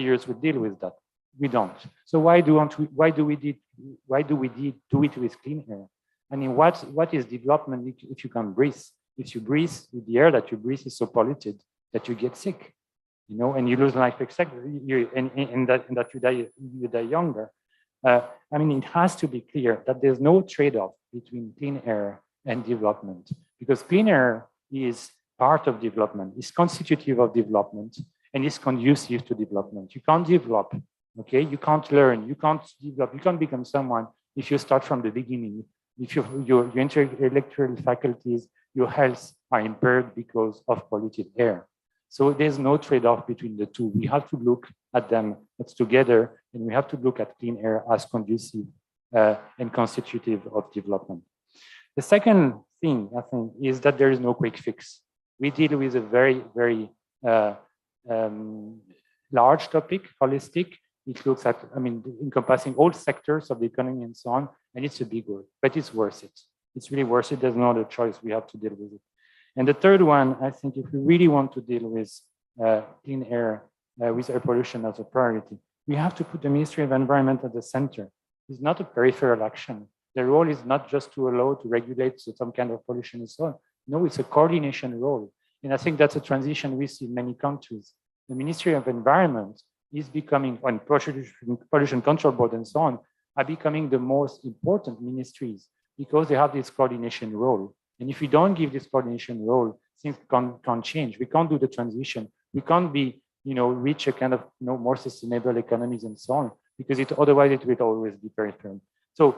S3: years, we deal with that. We don't. So why do we do it with clean air? I mean, what is development if you can breathe? If you breathe, the air that you breathe is so polluted that you get sick, and you lose life expectancy, and that you die younger. I mean, it has to be clear that there's no trade-off between clean air and development, because clean air is part of development, is constitutive of development, and is conducive to development. You can't develop, okay? You can't learn, you can't develop, you can't become someone if you start from the beginning. If your intellectual faculties, your health are impaired because of polluted air. So there's no trade-off between the two. We have to look at them together, and we have to look at clean air as conducive and constitutive of development. The second thing, I think, is that there is no quick fix. We deal with a very, very large topic, holistic. It looks at, encompassing all sectors of the economy and so on, and it's a big word, but it's worth it. It's really worth it. There's no other choice. We have to deal with it. And the third one, I think, if we really want to deal with clean air, with air pollution as a priority, we have to put the Ministry of Environment at the center. It's not a peripheral action. The role is not just to allow to regulate some kind of pollution and so on. No, it's a coordination role. And I think that's a transition we see in many countries. The Ministry of Environment is becoming, on pollution control board and so on, are becoming the most important ministries because they have this coordination role. And if we don't give this coordination role, things can't change. We can't do the transition. We can't be, reach a kind of more sustainable economies and so on, because otherwise it will always be peripheral. So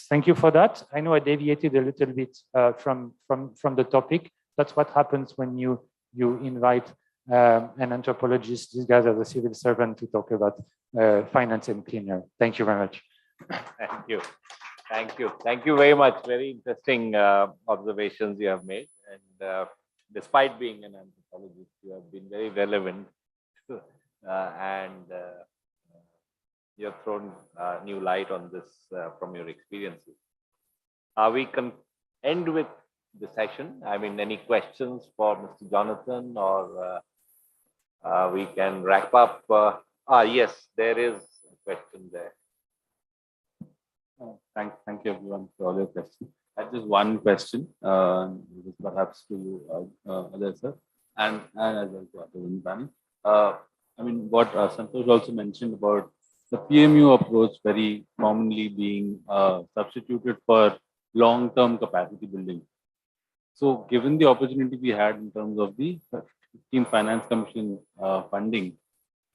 S3: thank you for that. I know I deviated a little bit from the topic. That's what happens when you invite an anthropologist, these guys are a civil servant, to talk about finance and clean air. Thank you very much.
S10: Thank you. Thank you. Thank you very much. Very interesting observations you have made. And despite being an anthropologist, you have been very relevant and you have thrown new light on this from your experiences. We can end with the session. Any questions for Mr. Jonathan, or we can wrap up? Yes, there is a question there.
S22: Thank you everyone for all your questions. I have just one question, perhaps to you, Ajay sir, and as well to others in the panel. What Santosh also mentioned about the PMU approach very commonly being substituted for long-term capacity building. So given the opportunity we had in terms of the 15th Finance Commission funding,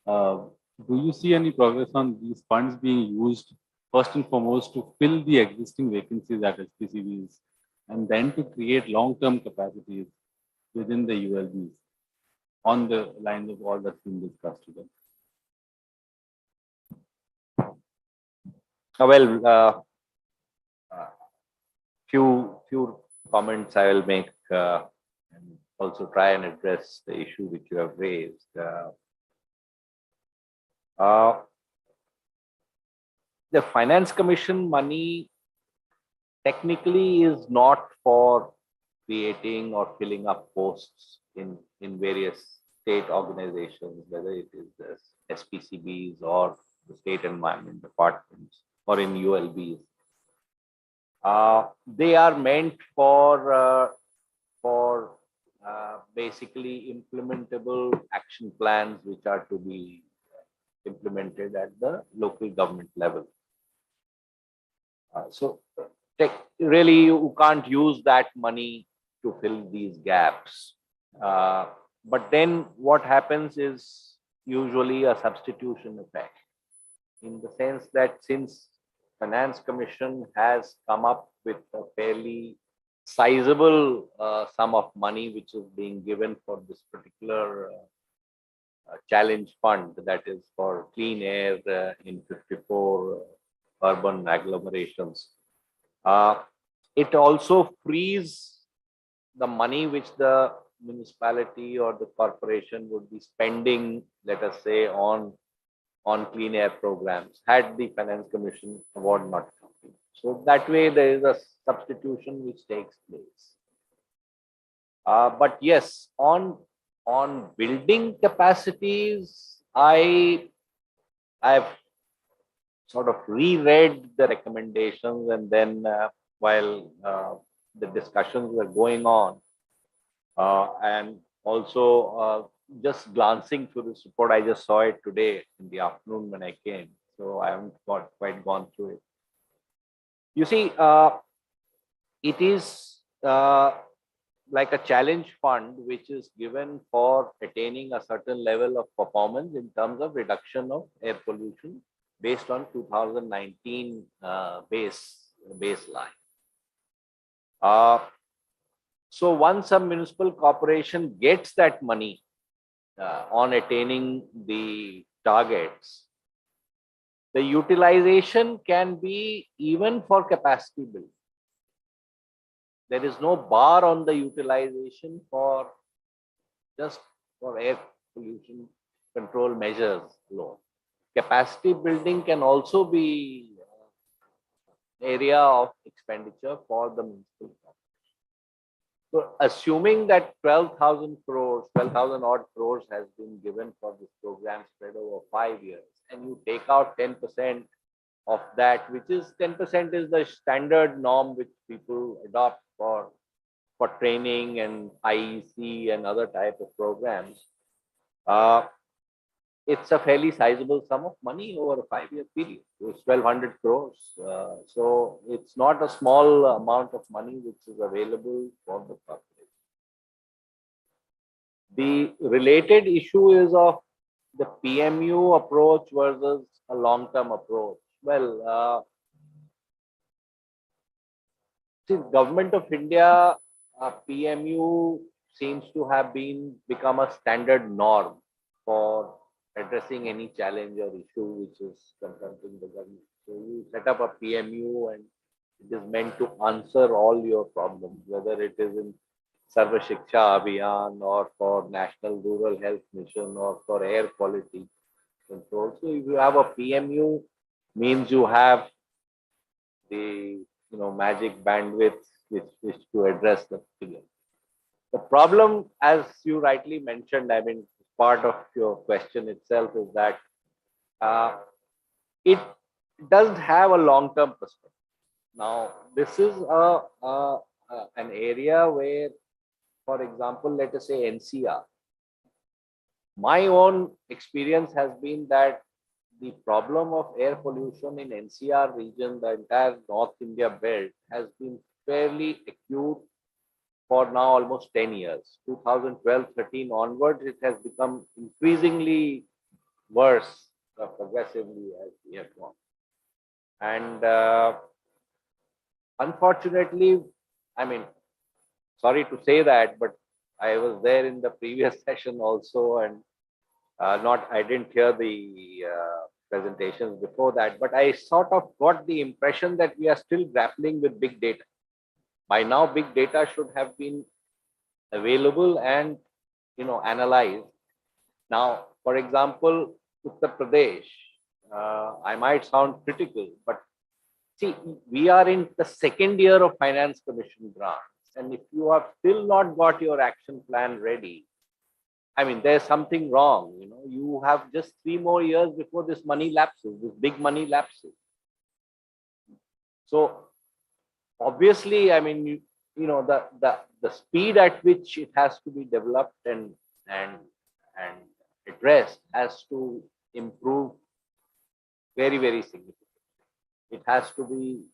S22: do you see any progress on these funds being used first and foremost to fill the existing vacancies at SPCVs and then to create long-term capacities within the ULBs on the lines of all that's been discussed today.
S10: Few comments I will make and also try and address the issue which you have raised. The Finance Commission money technically is not for creating or filling up posts in various state organizations, whether it is the SPCBs or the state environment departments or in ULBs. They are meant for basically implementable action plans which are to be implemented at the local government level. So really you can't use that money to fill these gaps. But then what happens is usually a substitution effect, in the sense that since Finance Commission has come up with a fairly sizable sum of money which is being given for this particular challenge fund, that is for clean air in 54 urban agglomerations. It also frees the money which the municipality or the corporation would be spending, let us say, on clean air programs, had the Finance Commission award not come. So that way there is a substitution which takes place. But yes, on building capacities, I've sort of reread the recommendations, and then while the discussions were going on, and also just glancing through this report, I just saw it today in the afternoon when I came, so I haven't quite gone through it. You see, it is like a challenge fund which is given for attaining a certain level of performance in terms of reduction of air pollution based on 2019 baseline. So once a municipal corporation gets that money on attaining the targets, the utilization can be even for capacity building. There is no bar on the utilization for just for air pollution control measures alone. Capacity building can also be area of expenditure for the municipal corporation. So assuming that 12,000 odd crores has been given for this program spread over 5 years, and you take out 10% of that, which is 10% is the standard norm which people adopt for training and IEC and other type of programs, it's a fairly sizable sum of money over a 5-year period. It's 1,200 crores. So it's not a small amount of money which is available for the corporation. The related issue is of the PMU approach versus a long-term approach. Well, since Government of India, PMU seems to have become a standard norm for addressing any challenge or issue which is confronting the government. So you set up a PMU and it is meant to answer all your problems, whether it is in Sarva Shiksha Abhiyan or for National Rural Health Mission or for air quality control. So if you have a PMU, means you have the magic bandwidth which to address the figure. The problem, as you rightly mentioned, I mean, part of your question itself is that it doesn't have a long-term perspective. Now, this is an area where, for example, let us say NCR. My own experience has been that the problem of air pollution in NCR region, the entire North India belt, has been fairly acute for now almost 10 years. 2012-13 onwards, it has become increasingly worse progressively as we have gone. And unfortunately, I mean, sorry to say that, but I was there in the previous session also, and I didn't hear the presentations before that, but I sort of got the impression that we are still grappling with big data. By now, big data should have been available and analyzed. Now, for example, Uttar Pradesh, I might sound critical, but see, we are in the second year of Finance Commission grants. And if you have still not got your action plan ready, I mean, there's something wrong. You have just 3 more years before this money lapses, this big money lapses. So obviously, I mean, the speed at which it has to be developed and addressed has to improve very, very significantly. It has to be,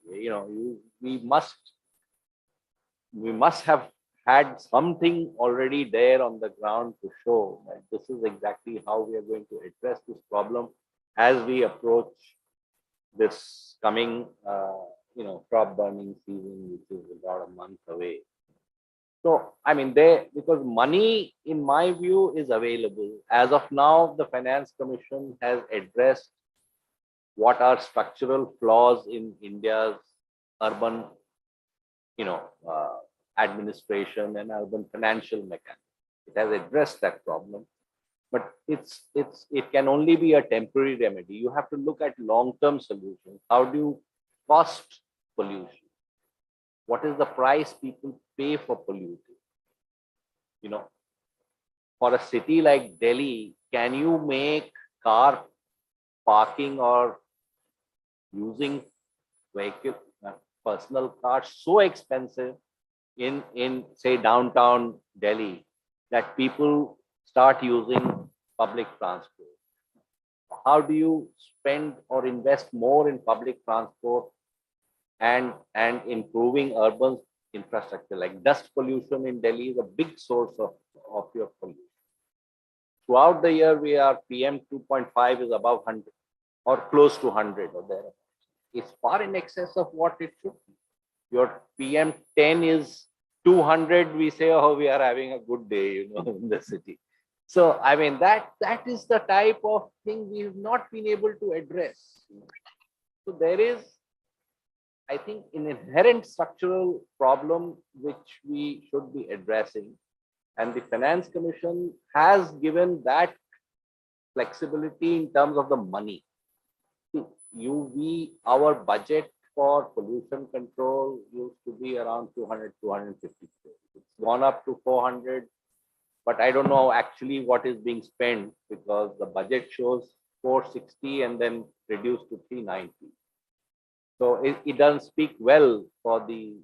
S10: we must have had something already there on the ground to show that this is exactly how we are going to address this problem as we approach this coming, crop burning season, which is about a month away. So, I mean, because money, in my view, is available. As of now, the Finance Commission has addressed what are structural flaws in India's urban, administration and urban financial mechanism. It has addressed that problem, but it can only be a temporary remedy. You have to look at long-term solutions. How do you cost pollution? What is the price people pay for polluting? For a city like Delhi, can you make car parking or using vehicle, personal cars so expensive in say downtown Delhi that people start using public transport? How do you spend or invest more in public transport and improving urban infrastructure? Like dust pollution in Delhi is a big source of your pollution. Throughout the year, we are PM 2.5 is above 100 or close to 100 or there. It's far in excess of what it should be. Your PM 10 is 200. We say, oh, we are having a good day, in the city. So, I mean, that is the type of thing we've not been able to address. So there is, I think, an inherent structural problem which we should be addressing. And the Finance Commission has given that flexibility in terms of the money. Our budget for pollution control used to be around 200, 250 crores. It's gone up to 400, but I don't know actually what is being spent because the budget shows 460 and then reduced to 390. So it doesn't speak well for the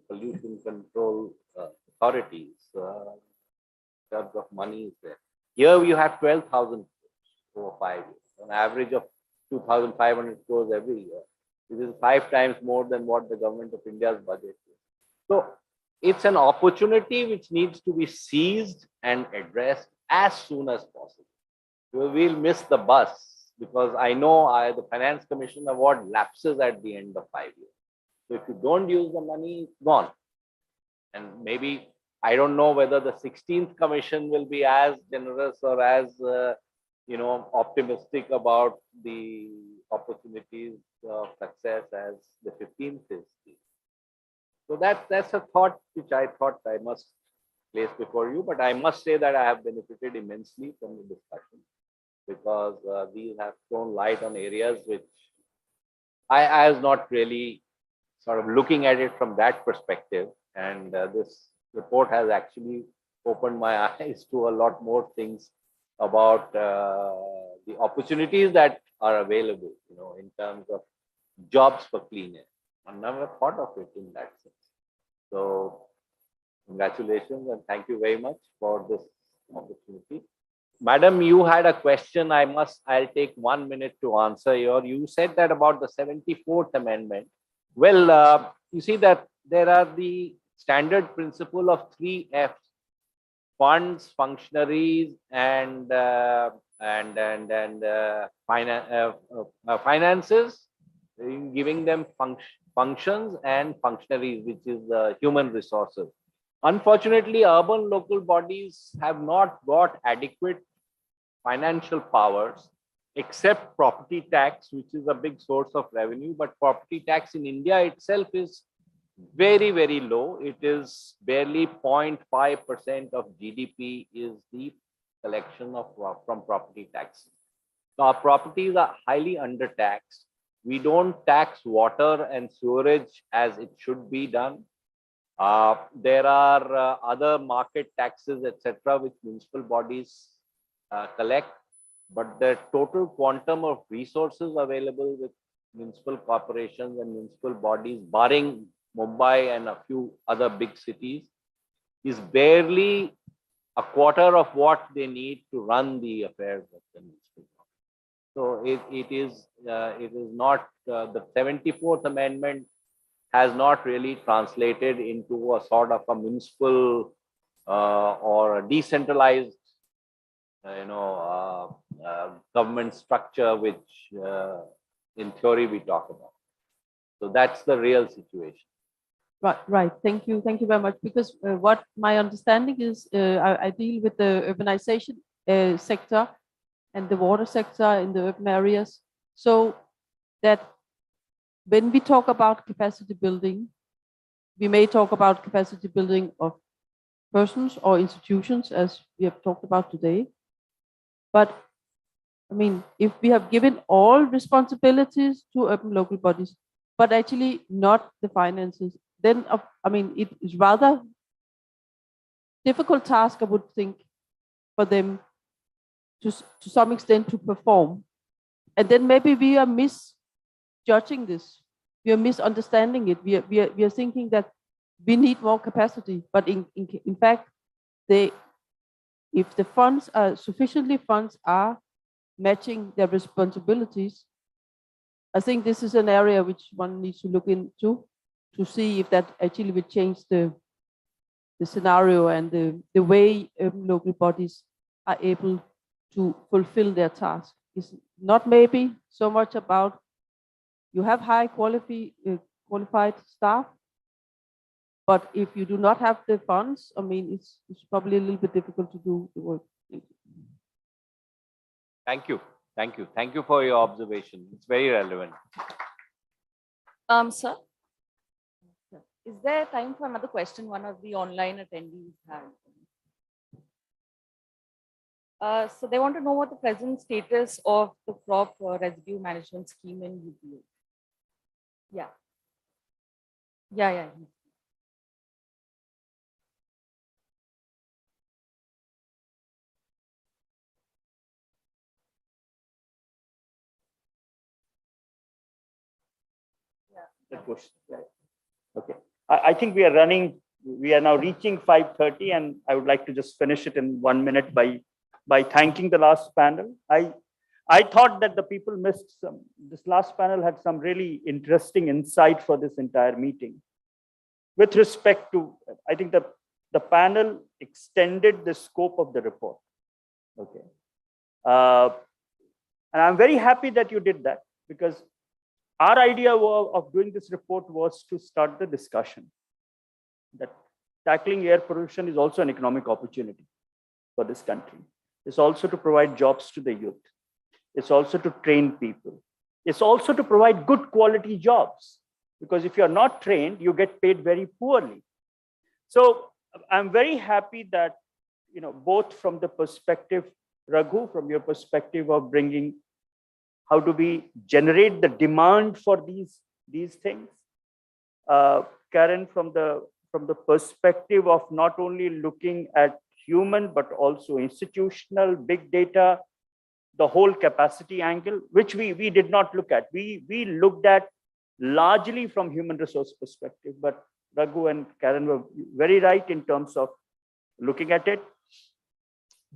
S10: pollution control authorities in terms of money is there. Here you have 12,000 crores over 5 years, an average of 2,500 crores every year. This is 5 times more than what the government of India's budget is. So it's an opportunity which needs to be seized and addressed as soon as possible. We'll miss the bus because I know the Finance Commission award lapses at the end of 5 years. So if you don't use the money, it's gone. And maybe, I don't know whether the 16th commission will be as generous or as, optimistic about the opportunities of success as the 15th is. So that's a thought which I thought I must place before you, but I must say that I have benefited immensely from the discussion because these have thrown light on areas which I was not really sort of looking at it from that perspective. And this report has actually opened my eyes to a lot more things about the opportunities that are available, in terms of jobs for clean air. I never thought of it in that sense. So congratulations and thank you very much for this opportunity. Madam, you had a question. I'll take 1 minute to answer you said that about the 74th amendment. Well, you see that there are the standard principle of 3 F's: funds, functionaries, and finances, giving them functions and functionaries, which is human resources. Unfortunately, urban local bodies have not got adequate financial powers, except property tax, which is a big source of revenue. But property tax in India itself is very, very low. It is barely 0.5% of GDP is the collection of from property tax. So our properties are highly undertaxed. We don't tax water and sewerage as it should be done. There are other market taxes, etc., which municipal bodies collect, but the total quantum of resources available with municipal corporations and municipal bodies, barring Mumbai and a few other big cities, is barely a quarter of what they need to run the affairs of the municipal body. So it is not the 74th Amendment has not really translated into a sort of a municipal or a decentralized government structure, which in theory we talk about. So that's the real situation.
S13: Right. Thank you very much. Because what my understanding is, I deal with the urbanization sector and the water sector in the urban areas. So that when we talk about capacity building, we may talk about capacity building of persons or institutions, as we have talked about today. But I mean, if we have given all responsibilities to urban local bodies, but actually not the finances, then I mean, it is rather difficult task, I would think, for them to some extent to perform. And then maybe we are misjudging this. We are misunderstanding it. We are thinking that we need more capacity, but in fact, if the funds are sufficiently matching their responsibilities, I think this is an area which one needs to look into to see if that actually will change the scenario and the way urban local bodies are able to fulfill their task. It's not maybe so much about you have high qualified staff, but if you do not have the funds, I mean, it's probably a little bit difficult to do the work.
S10: Thank you. Thank you. Thank you for your observation. It's very relevant.
S11: Sir, is there time for another question? One of the online attendees had. So they want to know what the present status of the crop residue management scheme in UP. Yeah. Yeah.
S16: The question. Right. Okay. I think we are now reaching 5:30, and I would like to just finish it in 1 minute by thanking the last panel. I thought that the people missed this last panel had some really interesting insight for this entire meeting. With respect to, I think the panel extended the scope of the report. Okay. And I'm very happy that you did that, because our idea of doing this report was to start the discussion that tackling air pollution is also an economic opportunity for this country. It's also to provide jobs to the youth. It's also to train people. It's also to provide good quality jobs, because if you're not trained, you get paid very poorly. So I'm very happy that, both from the perspective, Raghu, from your perspective of bringing how do we generate the demand for these things? Karen, from the perspective of not only looking at human, but also institutional, big data, the whole capacity angle, which we did not look at. We looked at largely from human resource perspective, but Raghu and Karen were very right in terms of looking at it.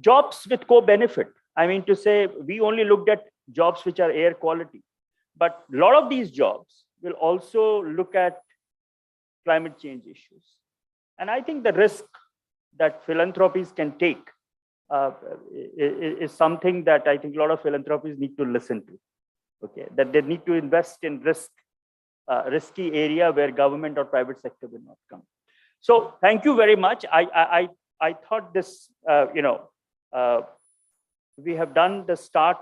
S16: Jobs with co-benefit. I mean to say, we only looked at jobs which are air quality, but a lot of these jobs will also look at climate change issues. And I think the risk that philanthropies can take is something that I think a lot of philanthropies need to listen to. Okay, that they need to invest in risk risky area where government or private sector will not come. So thank you very much. I thought this, we have done the start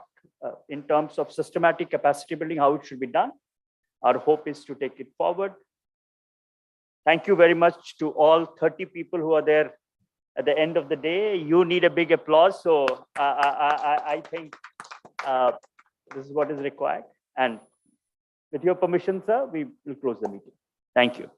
S16: in terms of systematic capacity building, how it should be done. Our hope is to take it forward. Thank you very much to all 30 people who are there at the end of the day. You need a big applause. So I think this is what is required. And with your permission, sir, we will close the meeting. Thank you.